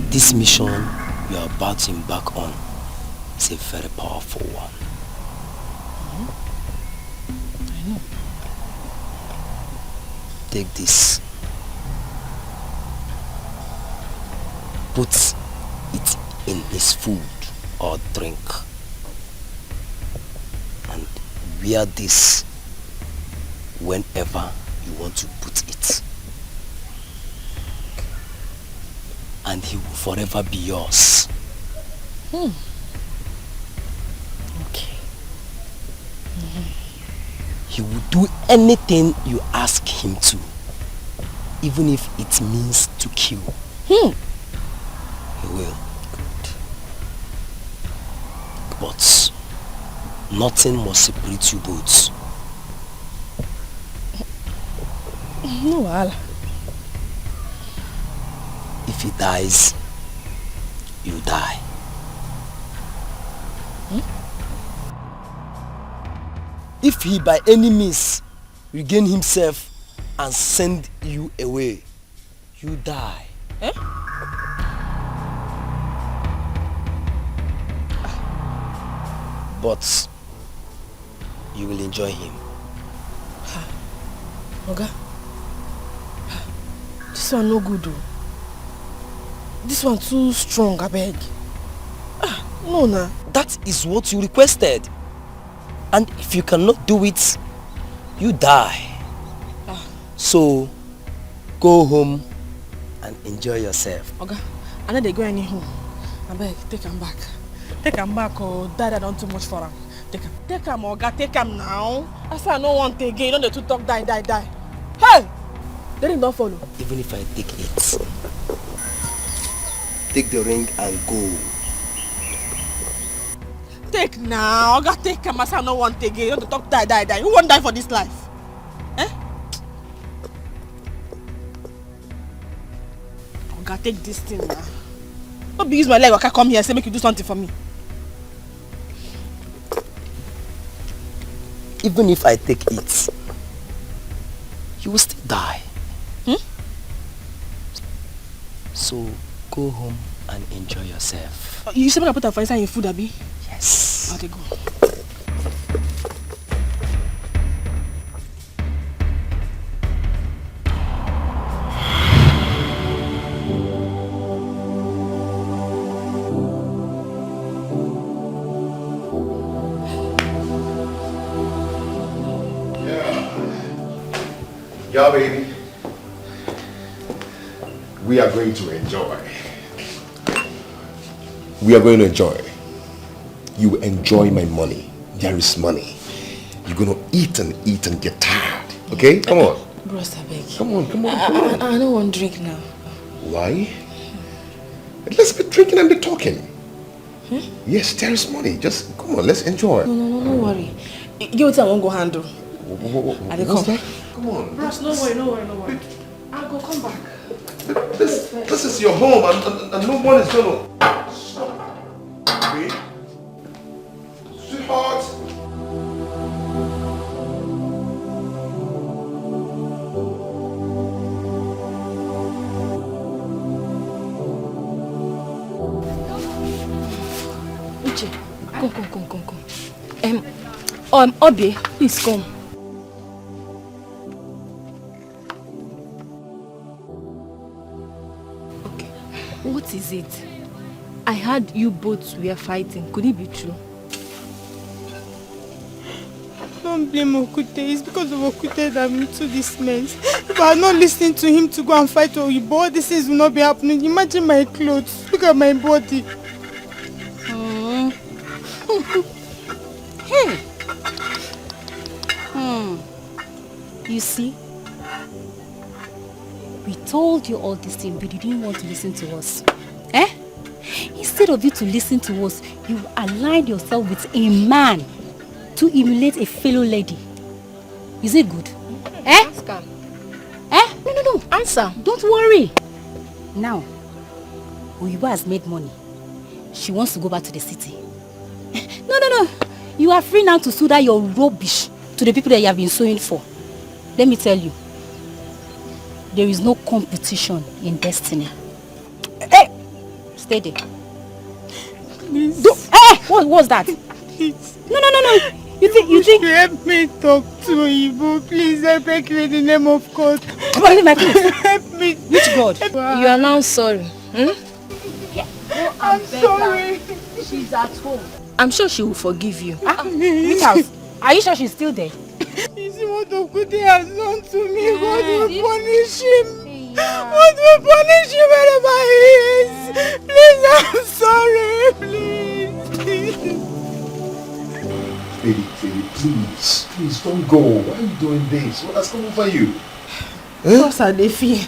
This mission you are about to embark on is a very powerful one. I know. Take this. Put it in his food or drink. And wear this whenever you want to put it. And he will forever be yours. Okay. He will do anything you ask him to, even if it means to kill. He will. But nothing must separate you both. No, Al. If he dies, you die. If he by any means regain himself and send you away, you die. But you will enjoy him. Oga, this one no good though. This one too strong, I beg. No, nah. That is what you requested. And if you cannot do it, you die. So, go home and enjoy yourself. Oga, I know they go any home. I beg, take him back. Take him back or die done too much for him. Take him, Oga, take him now. I say I no want again. Don't they to talk die. Hey! Let him not follow. Even if I take it, take the ring and go. Take now, Oga, take him. I say I no want again. Don't they talk die. Who won't die for this life? Oga, take this thing now. Don't be use my leg, Oga, come here and say make you do something for me. Even if I take it, you will still die. So go home and enjoy yourself. You said I put a fire inside your food, Abi? Yes. I'll go. Yeah, baby. We are going to enjoy. You will enjoy my money. There is money. You're going to eat and get tired. Okay? Come on. Bros, I beg. Come on. I don't want to drink now. Why? Let's be drinking and be talking. Yes, there is money. Just come on, let's enjoy. No, don't worry. Give it I won't go handle. What's that? Come on. Bros, no worry. I'll go come back. This is your home and no one is gonna. Okay? Sweetheart. Obi, please come. Okay, what is it? I heard you both were fighting. Could it be true? Don't blame Okute. It's because of Okute that I'm into this mess. If I had not listened to him to go and fight Oyibo, all these things will not be happening. Imagine my clothes. Look at my body. Hey. You see? We told you all this thing, but you didn't want to listen to us. Eh? Instead of you to listen to us, you aligned yourself with a man to emulate a fellow lady. Is it good? Eh? Answer. Eh? No. Answer. Don't worry. Now, Oyibo has made money. She wants to go back to the city. No. You are free now to sue that your rubbish to the people that you have been suing for. Let me tell you, there is no competition in destiny. Hey! Stay there. Please. What was that? Please. No. You think help me talk to Oyibo, please. I beg you in the name of God. Come on, leave my place. Help me. Which God? You are now sorry. I'm sorry. She's at home. I'm sure she will forgive you. Which house? Are you sure she's still there? You see what Okute has done to me. God will punish him. God will punish him wherever he is. Please, I'm sorry. Please. Baby, please don't go. Why are you doing this? What has come over you? Because I dey fear.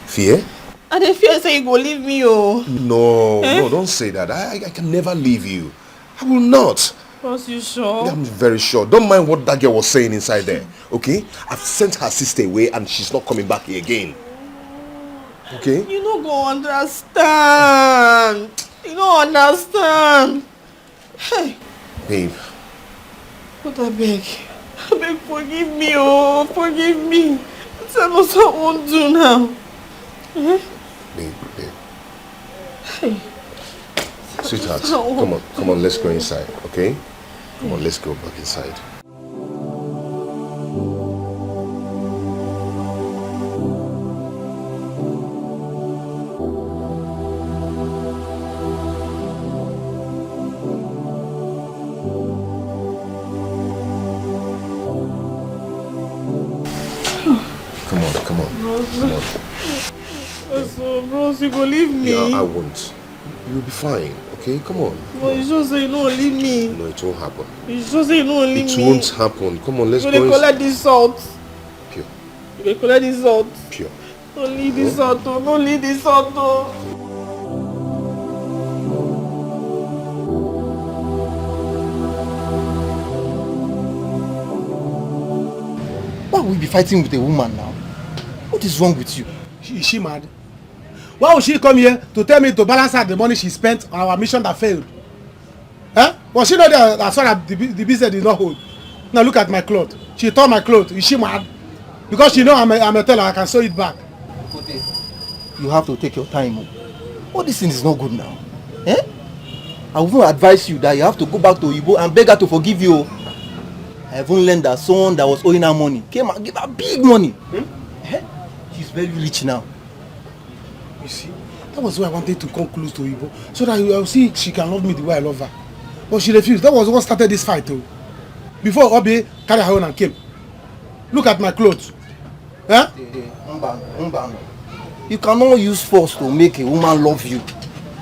Fear? I dey fear say you go leave me, oh. No, don't say that. I can never leave you. I will not. Was you sure? I'm very sure. Don't mind what that girl was saying inside there, okay? I've sent her sister away and she's not coming back here again. Okay? You no go understand. You don't understand. Hey. Babe. But I beg, forgive me, oh, forgive me. Tell us what I won't do now. Babe. Hey. Sweetheart, come on, let's go inside, okay? Come on, let's go back inside. Come on. So, bros, you go leave me? Yeah, I won't. You'll be fine, okay? Come on. No, you just say you don't leave me. No, it won't happen. You just say you don't leave me. It won't happen. Come on, let's go. You collect this salt. Pure. You collect this salt. Pure. Don't leave this salt, oh. Don't leave this salt, oh. Why would we be fighting with a woman now? What is wrong with you? Is she mad? Why would she come here to tell me to balance out the money she spent on our mission that failed? Huh? Was she not there that saw that the business did not hold? Now look at my clothes. She tore my clothes. Is she mad? Because she know I'm a teller, I can sew it back. You have to take your time. All this thing is not good now. Eh? I will advise you that you have to go back to Oyibo and beg her to forgive you. I even learned that someone that was owing her money came and gave her big money. She's very rich now. You see, that was why I wanted to come close to Oyibo, so that I'll see she can love me the way I love her. But she refused. That was what started this fight, though. Before Obi carried her own and came. Look at my clothes. Huh? You cannot use force to make a woman love you.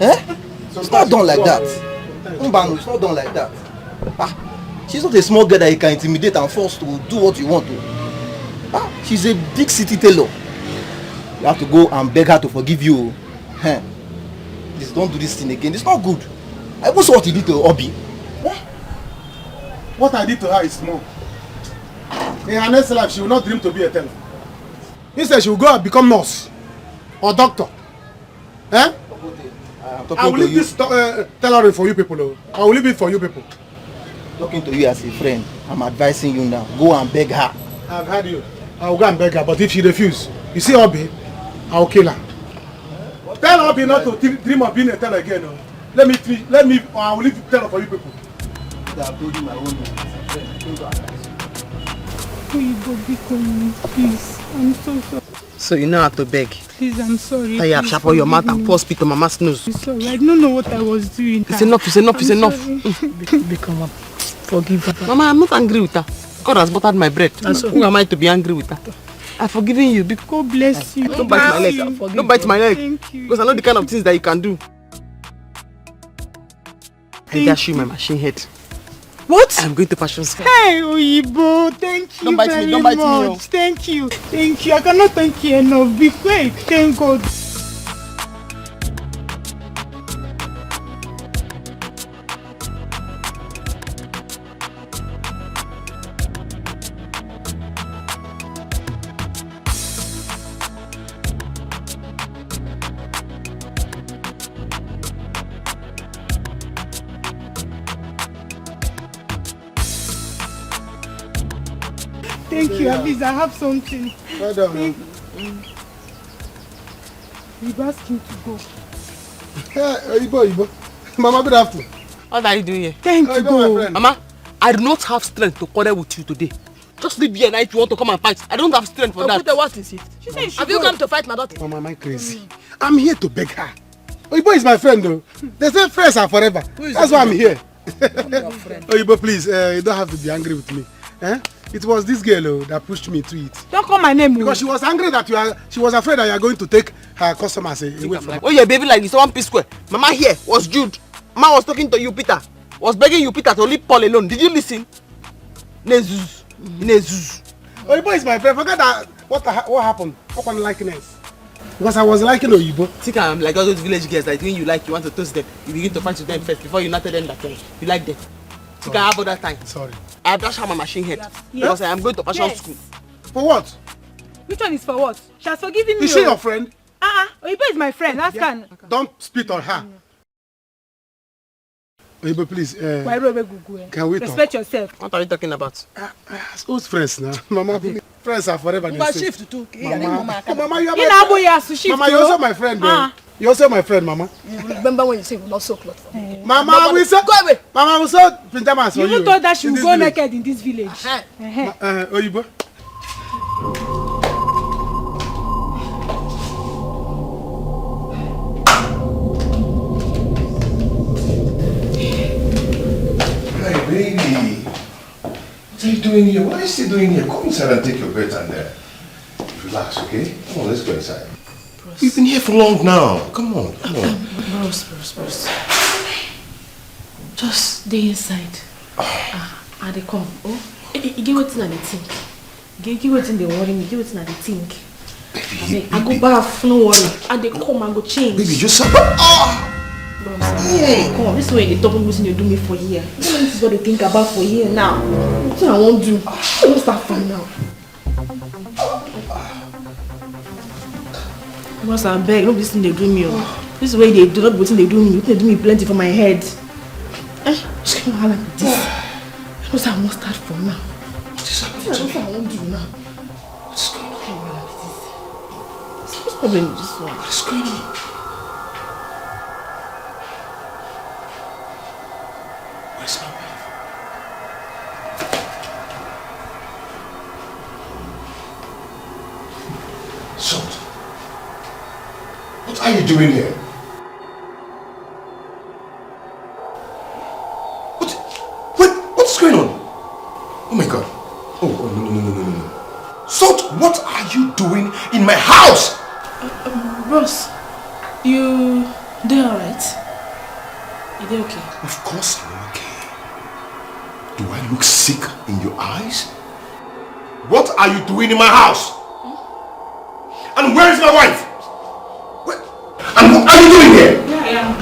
Eh? It's not done like that. It's not done like that. She's not a small girl that you can intimidate and force to do what you want to. She's a big city tailor. You have to go and beg her to forgive you. Please don't do this thing again. It's not good. I even saw what you did to Obi. What I did to her is small. In her next life, she will not dream to be a teller. Instead, she will go and become nurse or doctor. Eh? I will leave this tailoring for you people. I will leave it for you people. Talking to you as a friend, I'm advising you now. Go and beg her. I've heard you. I will go and beg her, but if she refuses, you see Obi, I will kill her. Tell Obi not to dream of being a teller again. Let me, I will leave teller for you people. I've told you my own. Please, I'm so sorry. So you know how to beg. Please, I'm sorry. Tie up, sharp on your mouth and pour spit on Mama's nose. I'm sorry. I don't know what I was doing. It's enough. Become forgive her. Mama, I'm not angry with her. God has buttered my bread. Who am I to be angry with her? I've forgiven you. God bless you. Don't bite my leg. Don't bite my leg. Thank you. Because I know the kind of things that you can do. I dash you my machine head. What? I'm going to fashion school. Hey, Oyibo, thank you very much. Thank you. Thank you. I cannot thank you enough. Be quick. Thank God. Thank you, at least I have something. Well done. We've asked him to go. Hey, Ibo. Mama, good afternoon. What are you doing here? Thank you, Mama, I do not have strength to quarrel with you today. Just leave here and if you want to come and fight. I don't have strength for that. What is it? She said Have you come to fight my daughter? Mama, am I crazy? I'm here to beg her. Oyibo is my friend though. They say friends are forever. That's why I'm here. Oyibo, please, you don't have to be angry with me. It was this girl that pushed me to it. Don't call my name. Because she was angry that she was afraid that you are going to take her customers away from her. Oh, you're behaving like this, 1 piece square. Mama here was Jude. Mama was talking to you, Peter. Was begging you, Peter, to leave Paul alone. Did you listen? Nezuz. Oyibo is my friend. Forget that. What happened? What on likeness? Because I was liking Oyibo. Think I'm like all those village girls that when you like, you want to toast them. You begin to fight with them first before you not tell them that you like them. Think I have all that time. Sorry. I have dashed her my machine head. Because I am going to fashion school. For what? Which one is for what? She has forgiven me. Is she your friend? Oyibo is my friend. Ask her. Don't spit on her. Oyibo, please. Can we respect talk? yourself? What are you talking about? Who's friends now? Mama, friends are forever. Mama, shift too. Mama, you are my friend. Mama, you're also my friend. You're also my friend, Mama. Remember when you say we're not so close for me? Mama, we saw. Go away. Mama, we saw pajamas for you. You even told that she will go naked in this village. Oyibo. Hey, baby. What are you doing here? What are you still doing here? Come inside and take your bed and relax, okay? Come on, let's go inside. Bruce. You've been here for long now. Come on. Bruce. Just stay inside. They come. Oh, you get what's in the think. Get what's in the worry me. Get what's in the think. Baby, I go bath, no worry. And they come and go change. Baby, just Come on, this way they talk about what you do me for here. This is what they think about for here now. That's what I won't do. I won't start from now. Because I beg, look this thing they do me. This is why they do not what they do me. They do me plenty for my head. Just come on like this. Because I won't start from now. That's what I won't do now. What's going on? What's problem with this one? What's going on? Where's my wife? Salt. What are you doing here? What's going on? Oh my God. Oh, no. Salt, what are you doing in my house? Ross, you there alright? You there okay? Of course I'm okay. Do I look sick in your eyes? What are you doing in my house? And where is my wife? And what are you doing here? Yeah.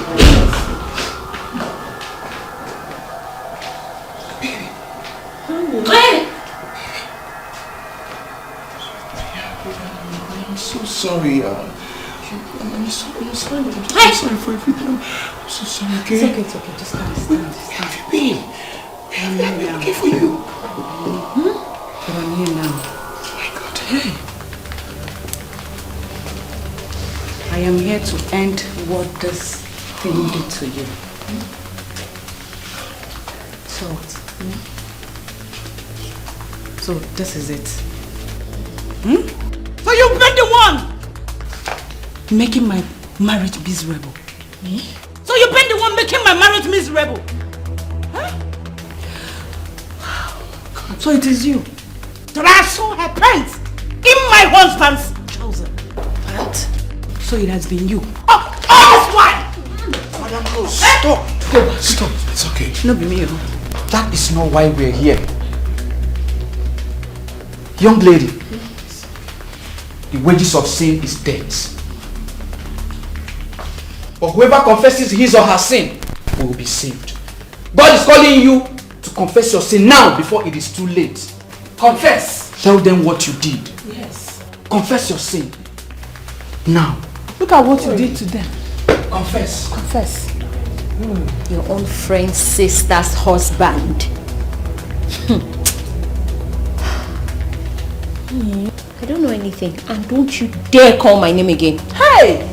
I'm so sorry. I'm sorry for everything. I'm so sorry, okay? It's okay. Just stand. Where have you been? I've been looking for you. But I'm here now. Oh my God, hey. I am here to end what this thing did to you. So So what? So this is it. So you've been the one making my marriage miserable. So you've been the one making my marriage miserable. So it is you that I saw her pants in my husband's trouser. What? So it has been you. Oh, that's why. Madam, no, stop. Go back. Stop. It's okay. No, be me. That is not why we're here. Young lady, the wages of sin is death. But whoever confesses his or her sin will be saved. God is calling you to confess your sin now before it is too late. Confess. Tell them what you did. Yes. Confess your sin. Now. Look at what you did to them. Confess. Confess. Your own friend's sister's husband. I don't know anything, and don't you dare call my name again. Hey!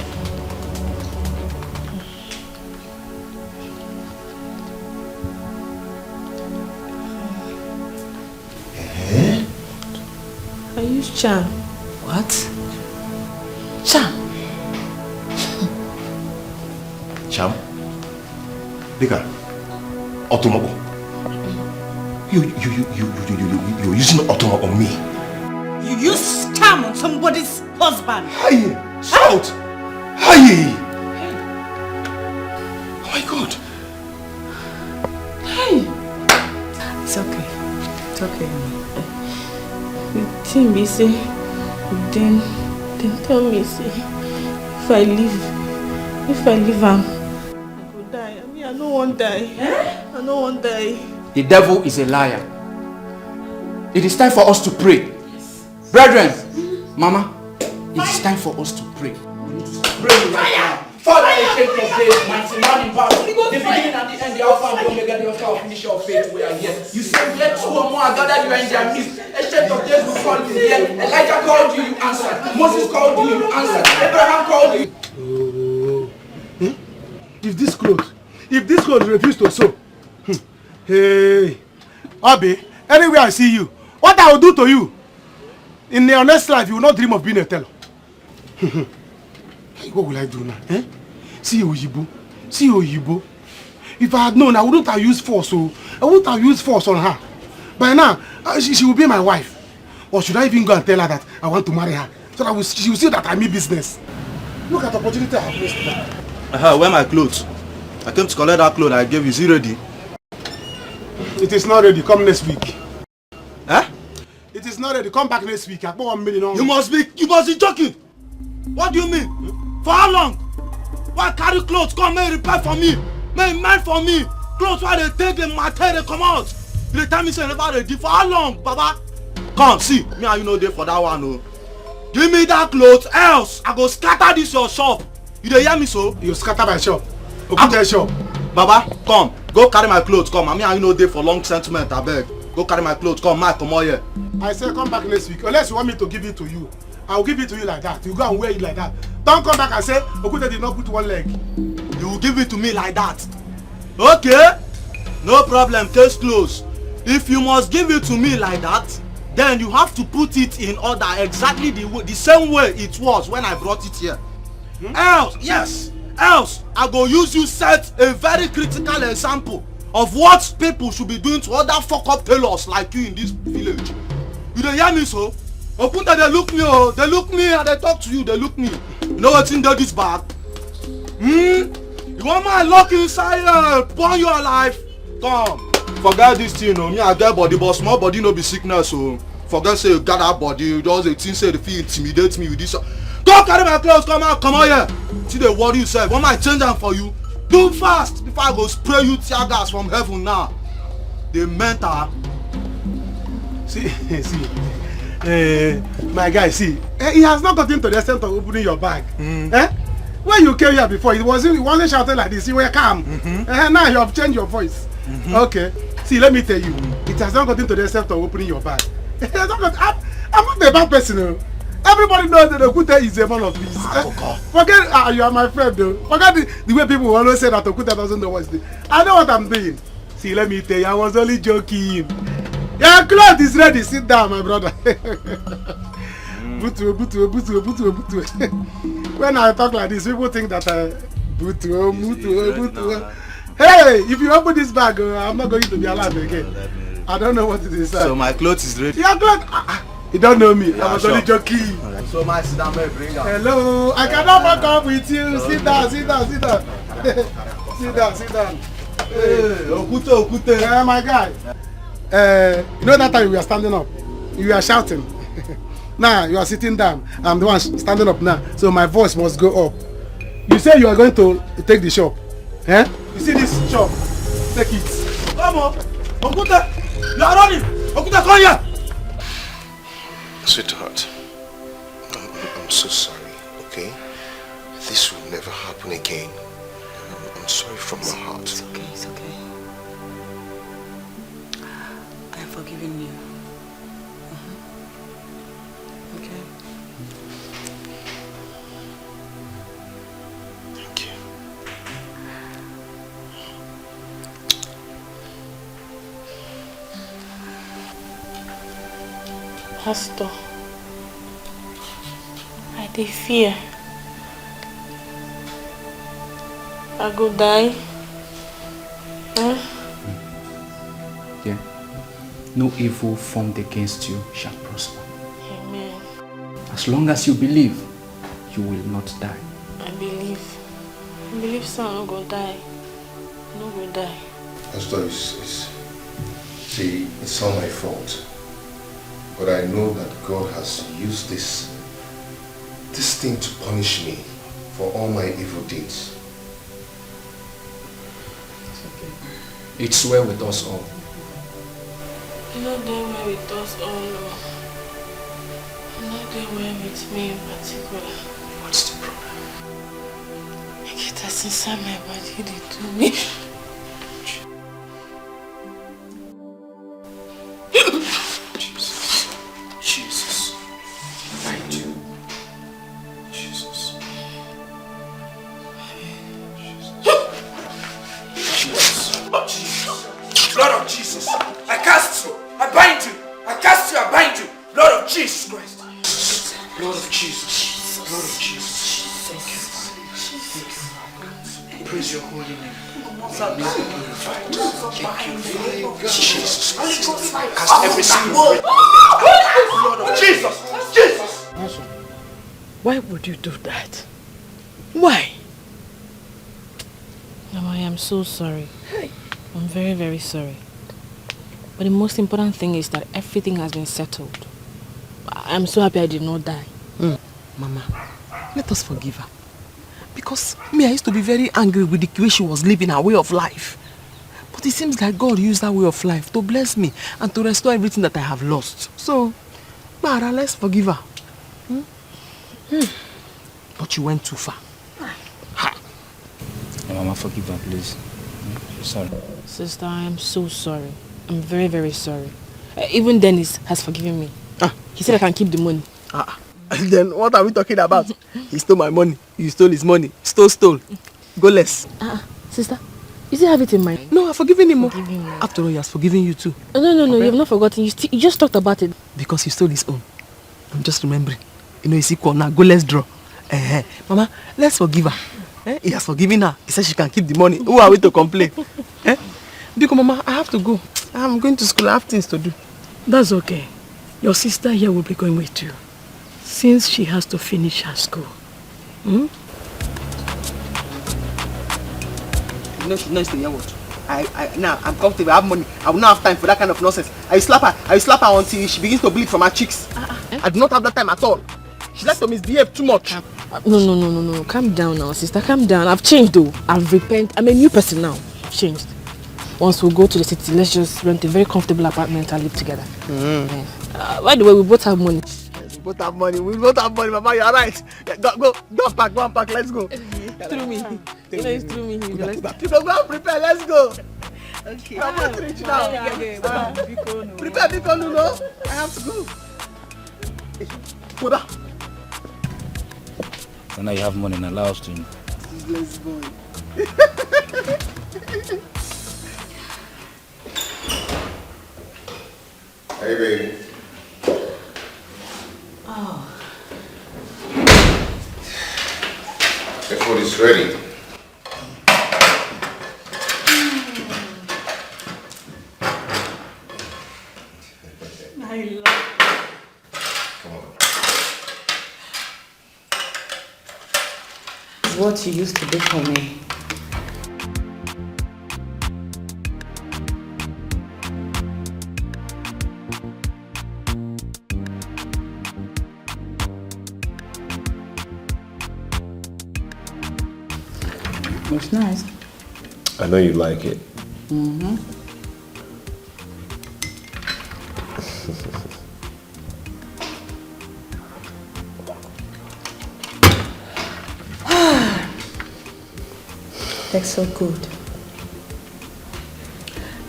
I use charm. What? Charm? Charm? Bigger. Automobile. You're using automobile on me. You use charm on somebody's husband. Hey! Shout! Hey! Oh my God. Hey! It's okay. It's okay. The thing be say, then tell me say, if I leave am, I go die. I mean, I don't want to die. I don't want to die. The devil is a liar. It is time for us to pray. Brethren, Mama, it is time for us to pray. We need to pray right now. Father, in the of days, mighty man in battle, the beginning and the end, the Alpha and the Omega, the author and finisher of faith, we are here. You said, let two or more are gathered, you are in their midst. Ancient of days, we call you here. Elijah called you, you answered. Moses called you, you answered. Abraham called you. If this clothes refuse to sew, hey, Abi, anywhere I see you, what I will do to you? In your next life, you will not dream of being a teller. What will I do now? Eh? See Oyibo. If I had known, I wouldn't have used force. So I wouldn't have used force on her. By now, she will be my wife. Or should I even go and tell her that I want to marry her? So that she will see that I mean business. Look at the opportunity I have missed now. Where my clothes? I came to collect that clothes I gave you. Is it ready? It is not ready. Come next week. Huh? It is not ready. Come back next week. I put 1 million. You must be joking. What do you mean? For how long? Why carry clothes? Come and repair for me. Man for me. Clothes why they take the material come out. You tell me say never ready. For how long, Baba? Come see. Me and you know there for that one. Oh. Give me that clothes, else I go scatter this your shop. You dey hear me so? You scatter my shop. Open shop. Baba, come. Go carry my clothes. Come. Me and you know there for long sentiment. I beg. Go carry my clothes. Come, Mike, come on here. I say come back next week. Unless you want me to give it to you, I will give it to you like that. You go and wear it like that. Don't come back and say Okude did not put one leg. You will give it to me like that. Okay? No problem. Case closed. If you must give it to me like that, then you have to put it in order exactly the same way it was when I brought it here. Else I go use you set a very critical example of what people should be doing to other fuck up tailors like you in this village. You dey hear me so? Opunta they look me oh, they look me and they talk to you, they look me. You know what's in there this bag? You want my luck inside burn your life? Come, forget this thing oh, me I get body but small body no be sickness oh. Forget say you got that body, just a thing say the feel intimidate me with this. Go carry my clothes, come on here. See they worry yourself, want my change them for you? Do fast before I go spray you tear gas from heaven now. The mental. See, my guy, see, he has not gotten to the extent of opening your bag. When you came here before, he wasn't shouting like this. You were calm. Now you have changed your voice. Okay. See, let me tell you, it has not gotten to the extent of opening your bag. I'm not a bad person. Everybody knows that Okuta is a man of peace. Forget you are my friend though. Forget the way people always say that Okuta doesn't know what he's doing. I know what I'm doing. See, let me tell you, I was only joking. Your cloth is ready. Sit down, my brother. Butu. When I talk like this, people think that butu. Hey, if you open this bag, I'm not going to be alive again. I don't know what it is. So my clothes is ready. Your clothes? You don't know me. I was only joking. Right. So my sit down, bring out. Hello, I cannot back up with you. Sit down. Sit down. Hey, Okute. My guy. You know that time we were standing up, you were shouting. Now you are sitting down. I'm the one standing up now, so my voice must go up. You say you are going to take the shop. Eh? You see this shop? Take it. Come on, Okute. You are running. Okute, come here. Sweetheart, I'm so sorry, okay? This will never happen again. I'm sorry from my heart. It's okay. I have forgiven you. Okay? Thank you. Pastor, I dey fear. I go die. Yeah. No evil formed against you shall prosper. Amen. As long as you believe, you will not die. I believe so I no go die. I no go die. Pastor, see, it's not my fault. But I know that God has used this thing to punish me for all my evil deeds. It's okay. It's well with us all. You know they well with us all. You know they well with me in particular. What's the problem? I get that inside my body, they do me. Jesus. I do. Jesus. Blood of Jesus, I cast you, I bind you, I cast you, I bind you. Blood of Jesus Christ. Blood of Jesus, blood of Jesus. Thank you. Praise your holy name. Jesus. Cast every single blood of Jesus. Jesus. Why would you do that? Why? Mama, I am so sorry. I'm very, very sorry. But the most important thing is that everything has been settled. I'm so happy I did not die. Mama, let us forgive her. Because me, I used to be very angry with the way she was living her way of life. But it seems like God used that way of life to bless me and to restore everything that I have lost. So, Mara, let's forgive her. But you went too far. Mama, forgive her, please. Sorry. Sister, I am so sorry. I'm very, very sorry. Even Dennis has forgiven me. He said I can keep the money. Then what are we talking about? He stole my money. You stole his money. Stole. Go less. Sister, you still have it in mind? No, I've forgiven him. After all, he has forgiven you too. No, you have not forgotten. You just talked about it. Because he stole his own. I'm just remembering. You know, it's equal now. Go, let's draw. Mama, let's forgive her. He has forgiven her. He said she can keep the money. Who are we to complain? Because Mama, I have to go. I'm going to school. I have things to do. That's okay. Your sister here will be going with you. Since she has to finish her school. No, she knows to hear what. Now I'm comfortable. I have money. I will not have time for that kind of nonsense. I will slap her until she begins to bleed from her cheeks. I do not have that time at all. She likes to misbehave too much. No. Calm down now, sister. Calm down. I've changed though. I've repented. I'm a new person now. I've changed. Once we go to the city, let's just rent a very comfortable apartment and live together. By the way, we both have money. We both have money, Mama, you're right. Go and pack, let's go. Through me. You know it's through me. You go and prepare, let's go. Okay. I'm not rich now. Prepare, no. I have to go. Koda. So now you have money and allow us to. Let's go. Hey, baby. Oh. The food is ready. I love Come on. It's what you used to do for me. It's nice. I know you like it. Mm-hmm. That's so good.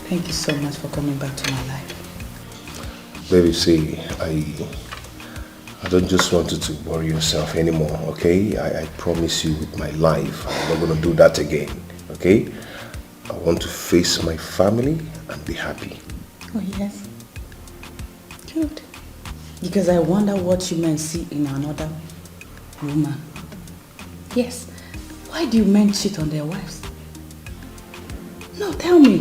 Thank you so much for coming back to my life. Baby, see, I don't just want you to worry yourself anymore, okay? I promise you with my life, I'm not going to do that again, okay? I want to face my family and be happy. Oh, yes. Good. Because I wonder what you men see in another woman. Yes. Why do men cheat on their wives? No, tell me.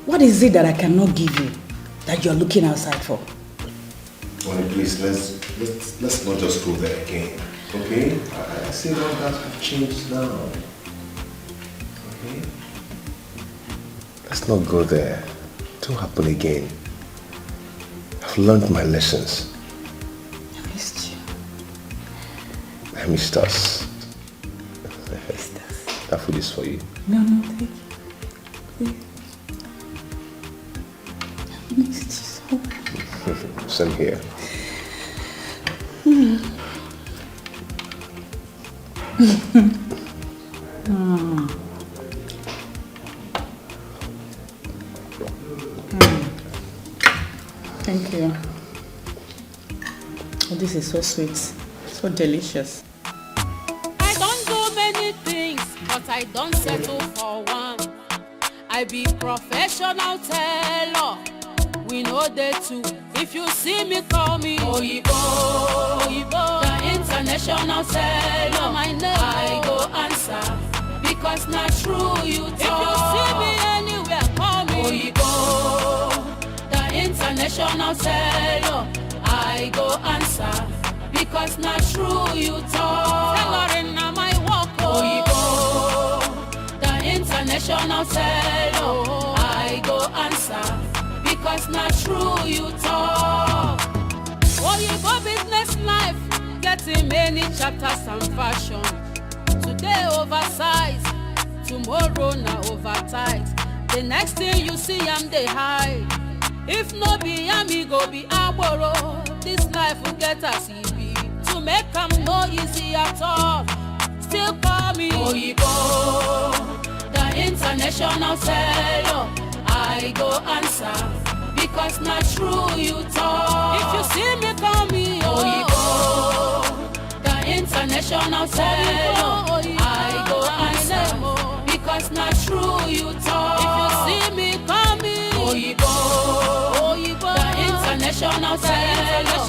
What is it that I cannot give you that you're looking outside for? Only please, let's not just go there again, okay? I see all that have changed now. Okay? Let's not go there. It won't happen again. I've learned my lessons. I missed you. I missed us. That food is for you. No, thank you. Please. I missed you so much. Same here. Thank you. Oh, this is so sweet, so delicious. I don't do many things, but I don't settle for one. I be professional teller. We know that too. If you see me, call me Oyibo, Oyibo, the international teller. My name I go answer because not true you talk. If you see me anywhere, call me Oyibo, the international teller. I go answer because not true you talk. Tailoring na my work, Oyibo, the international teller. I go answer because not true you talk. Oyibo business life getting many chapters and fashion. Today oversized, tomorrow na oversight. The next thing you see I'm the high. If no be me go be aboro. This life will get us easy. To make am no easy at all. Still call me Oyibo, the international teller. I go answer because not true you talk. If you see me, call me Oyibo, the international teller. I go answer because not true you talk. If you see me, call me Oyibo, the international teller.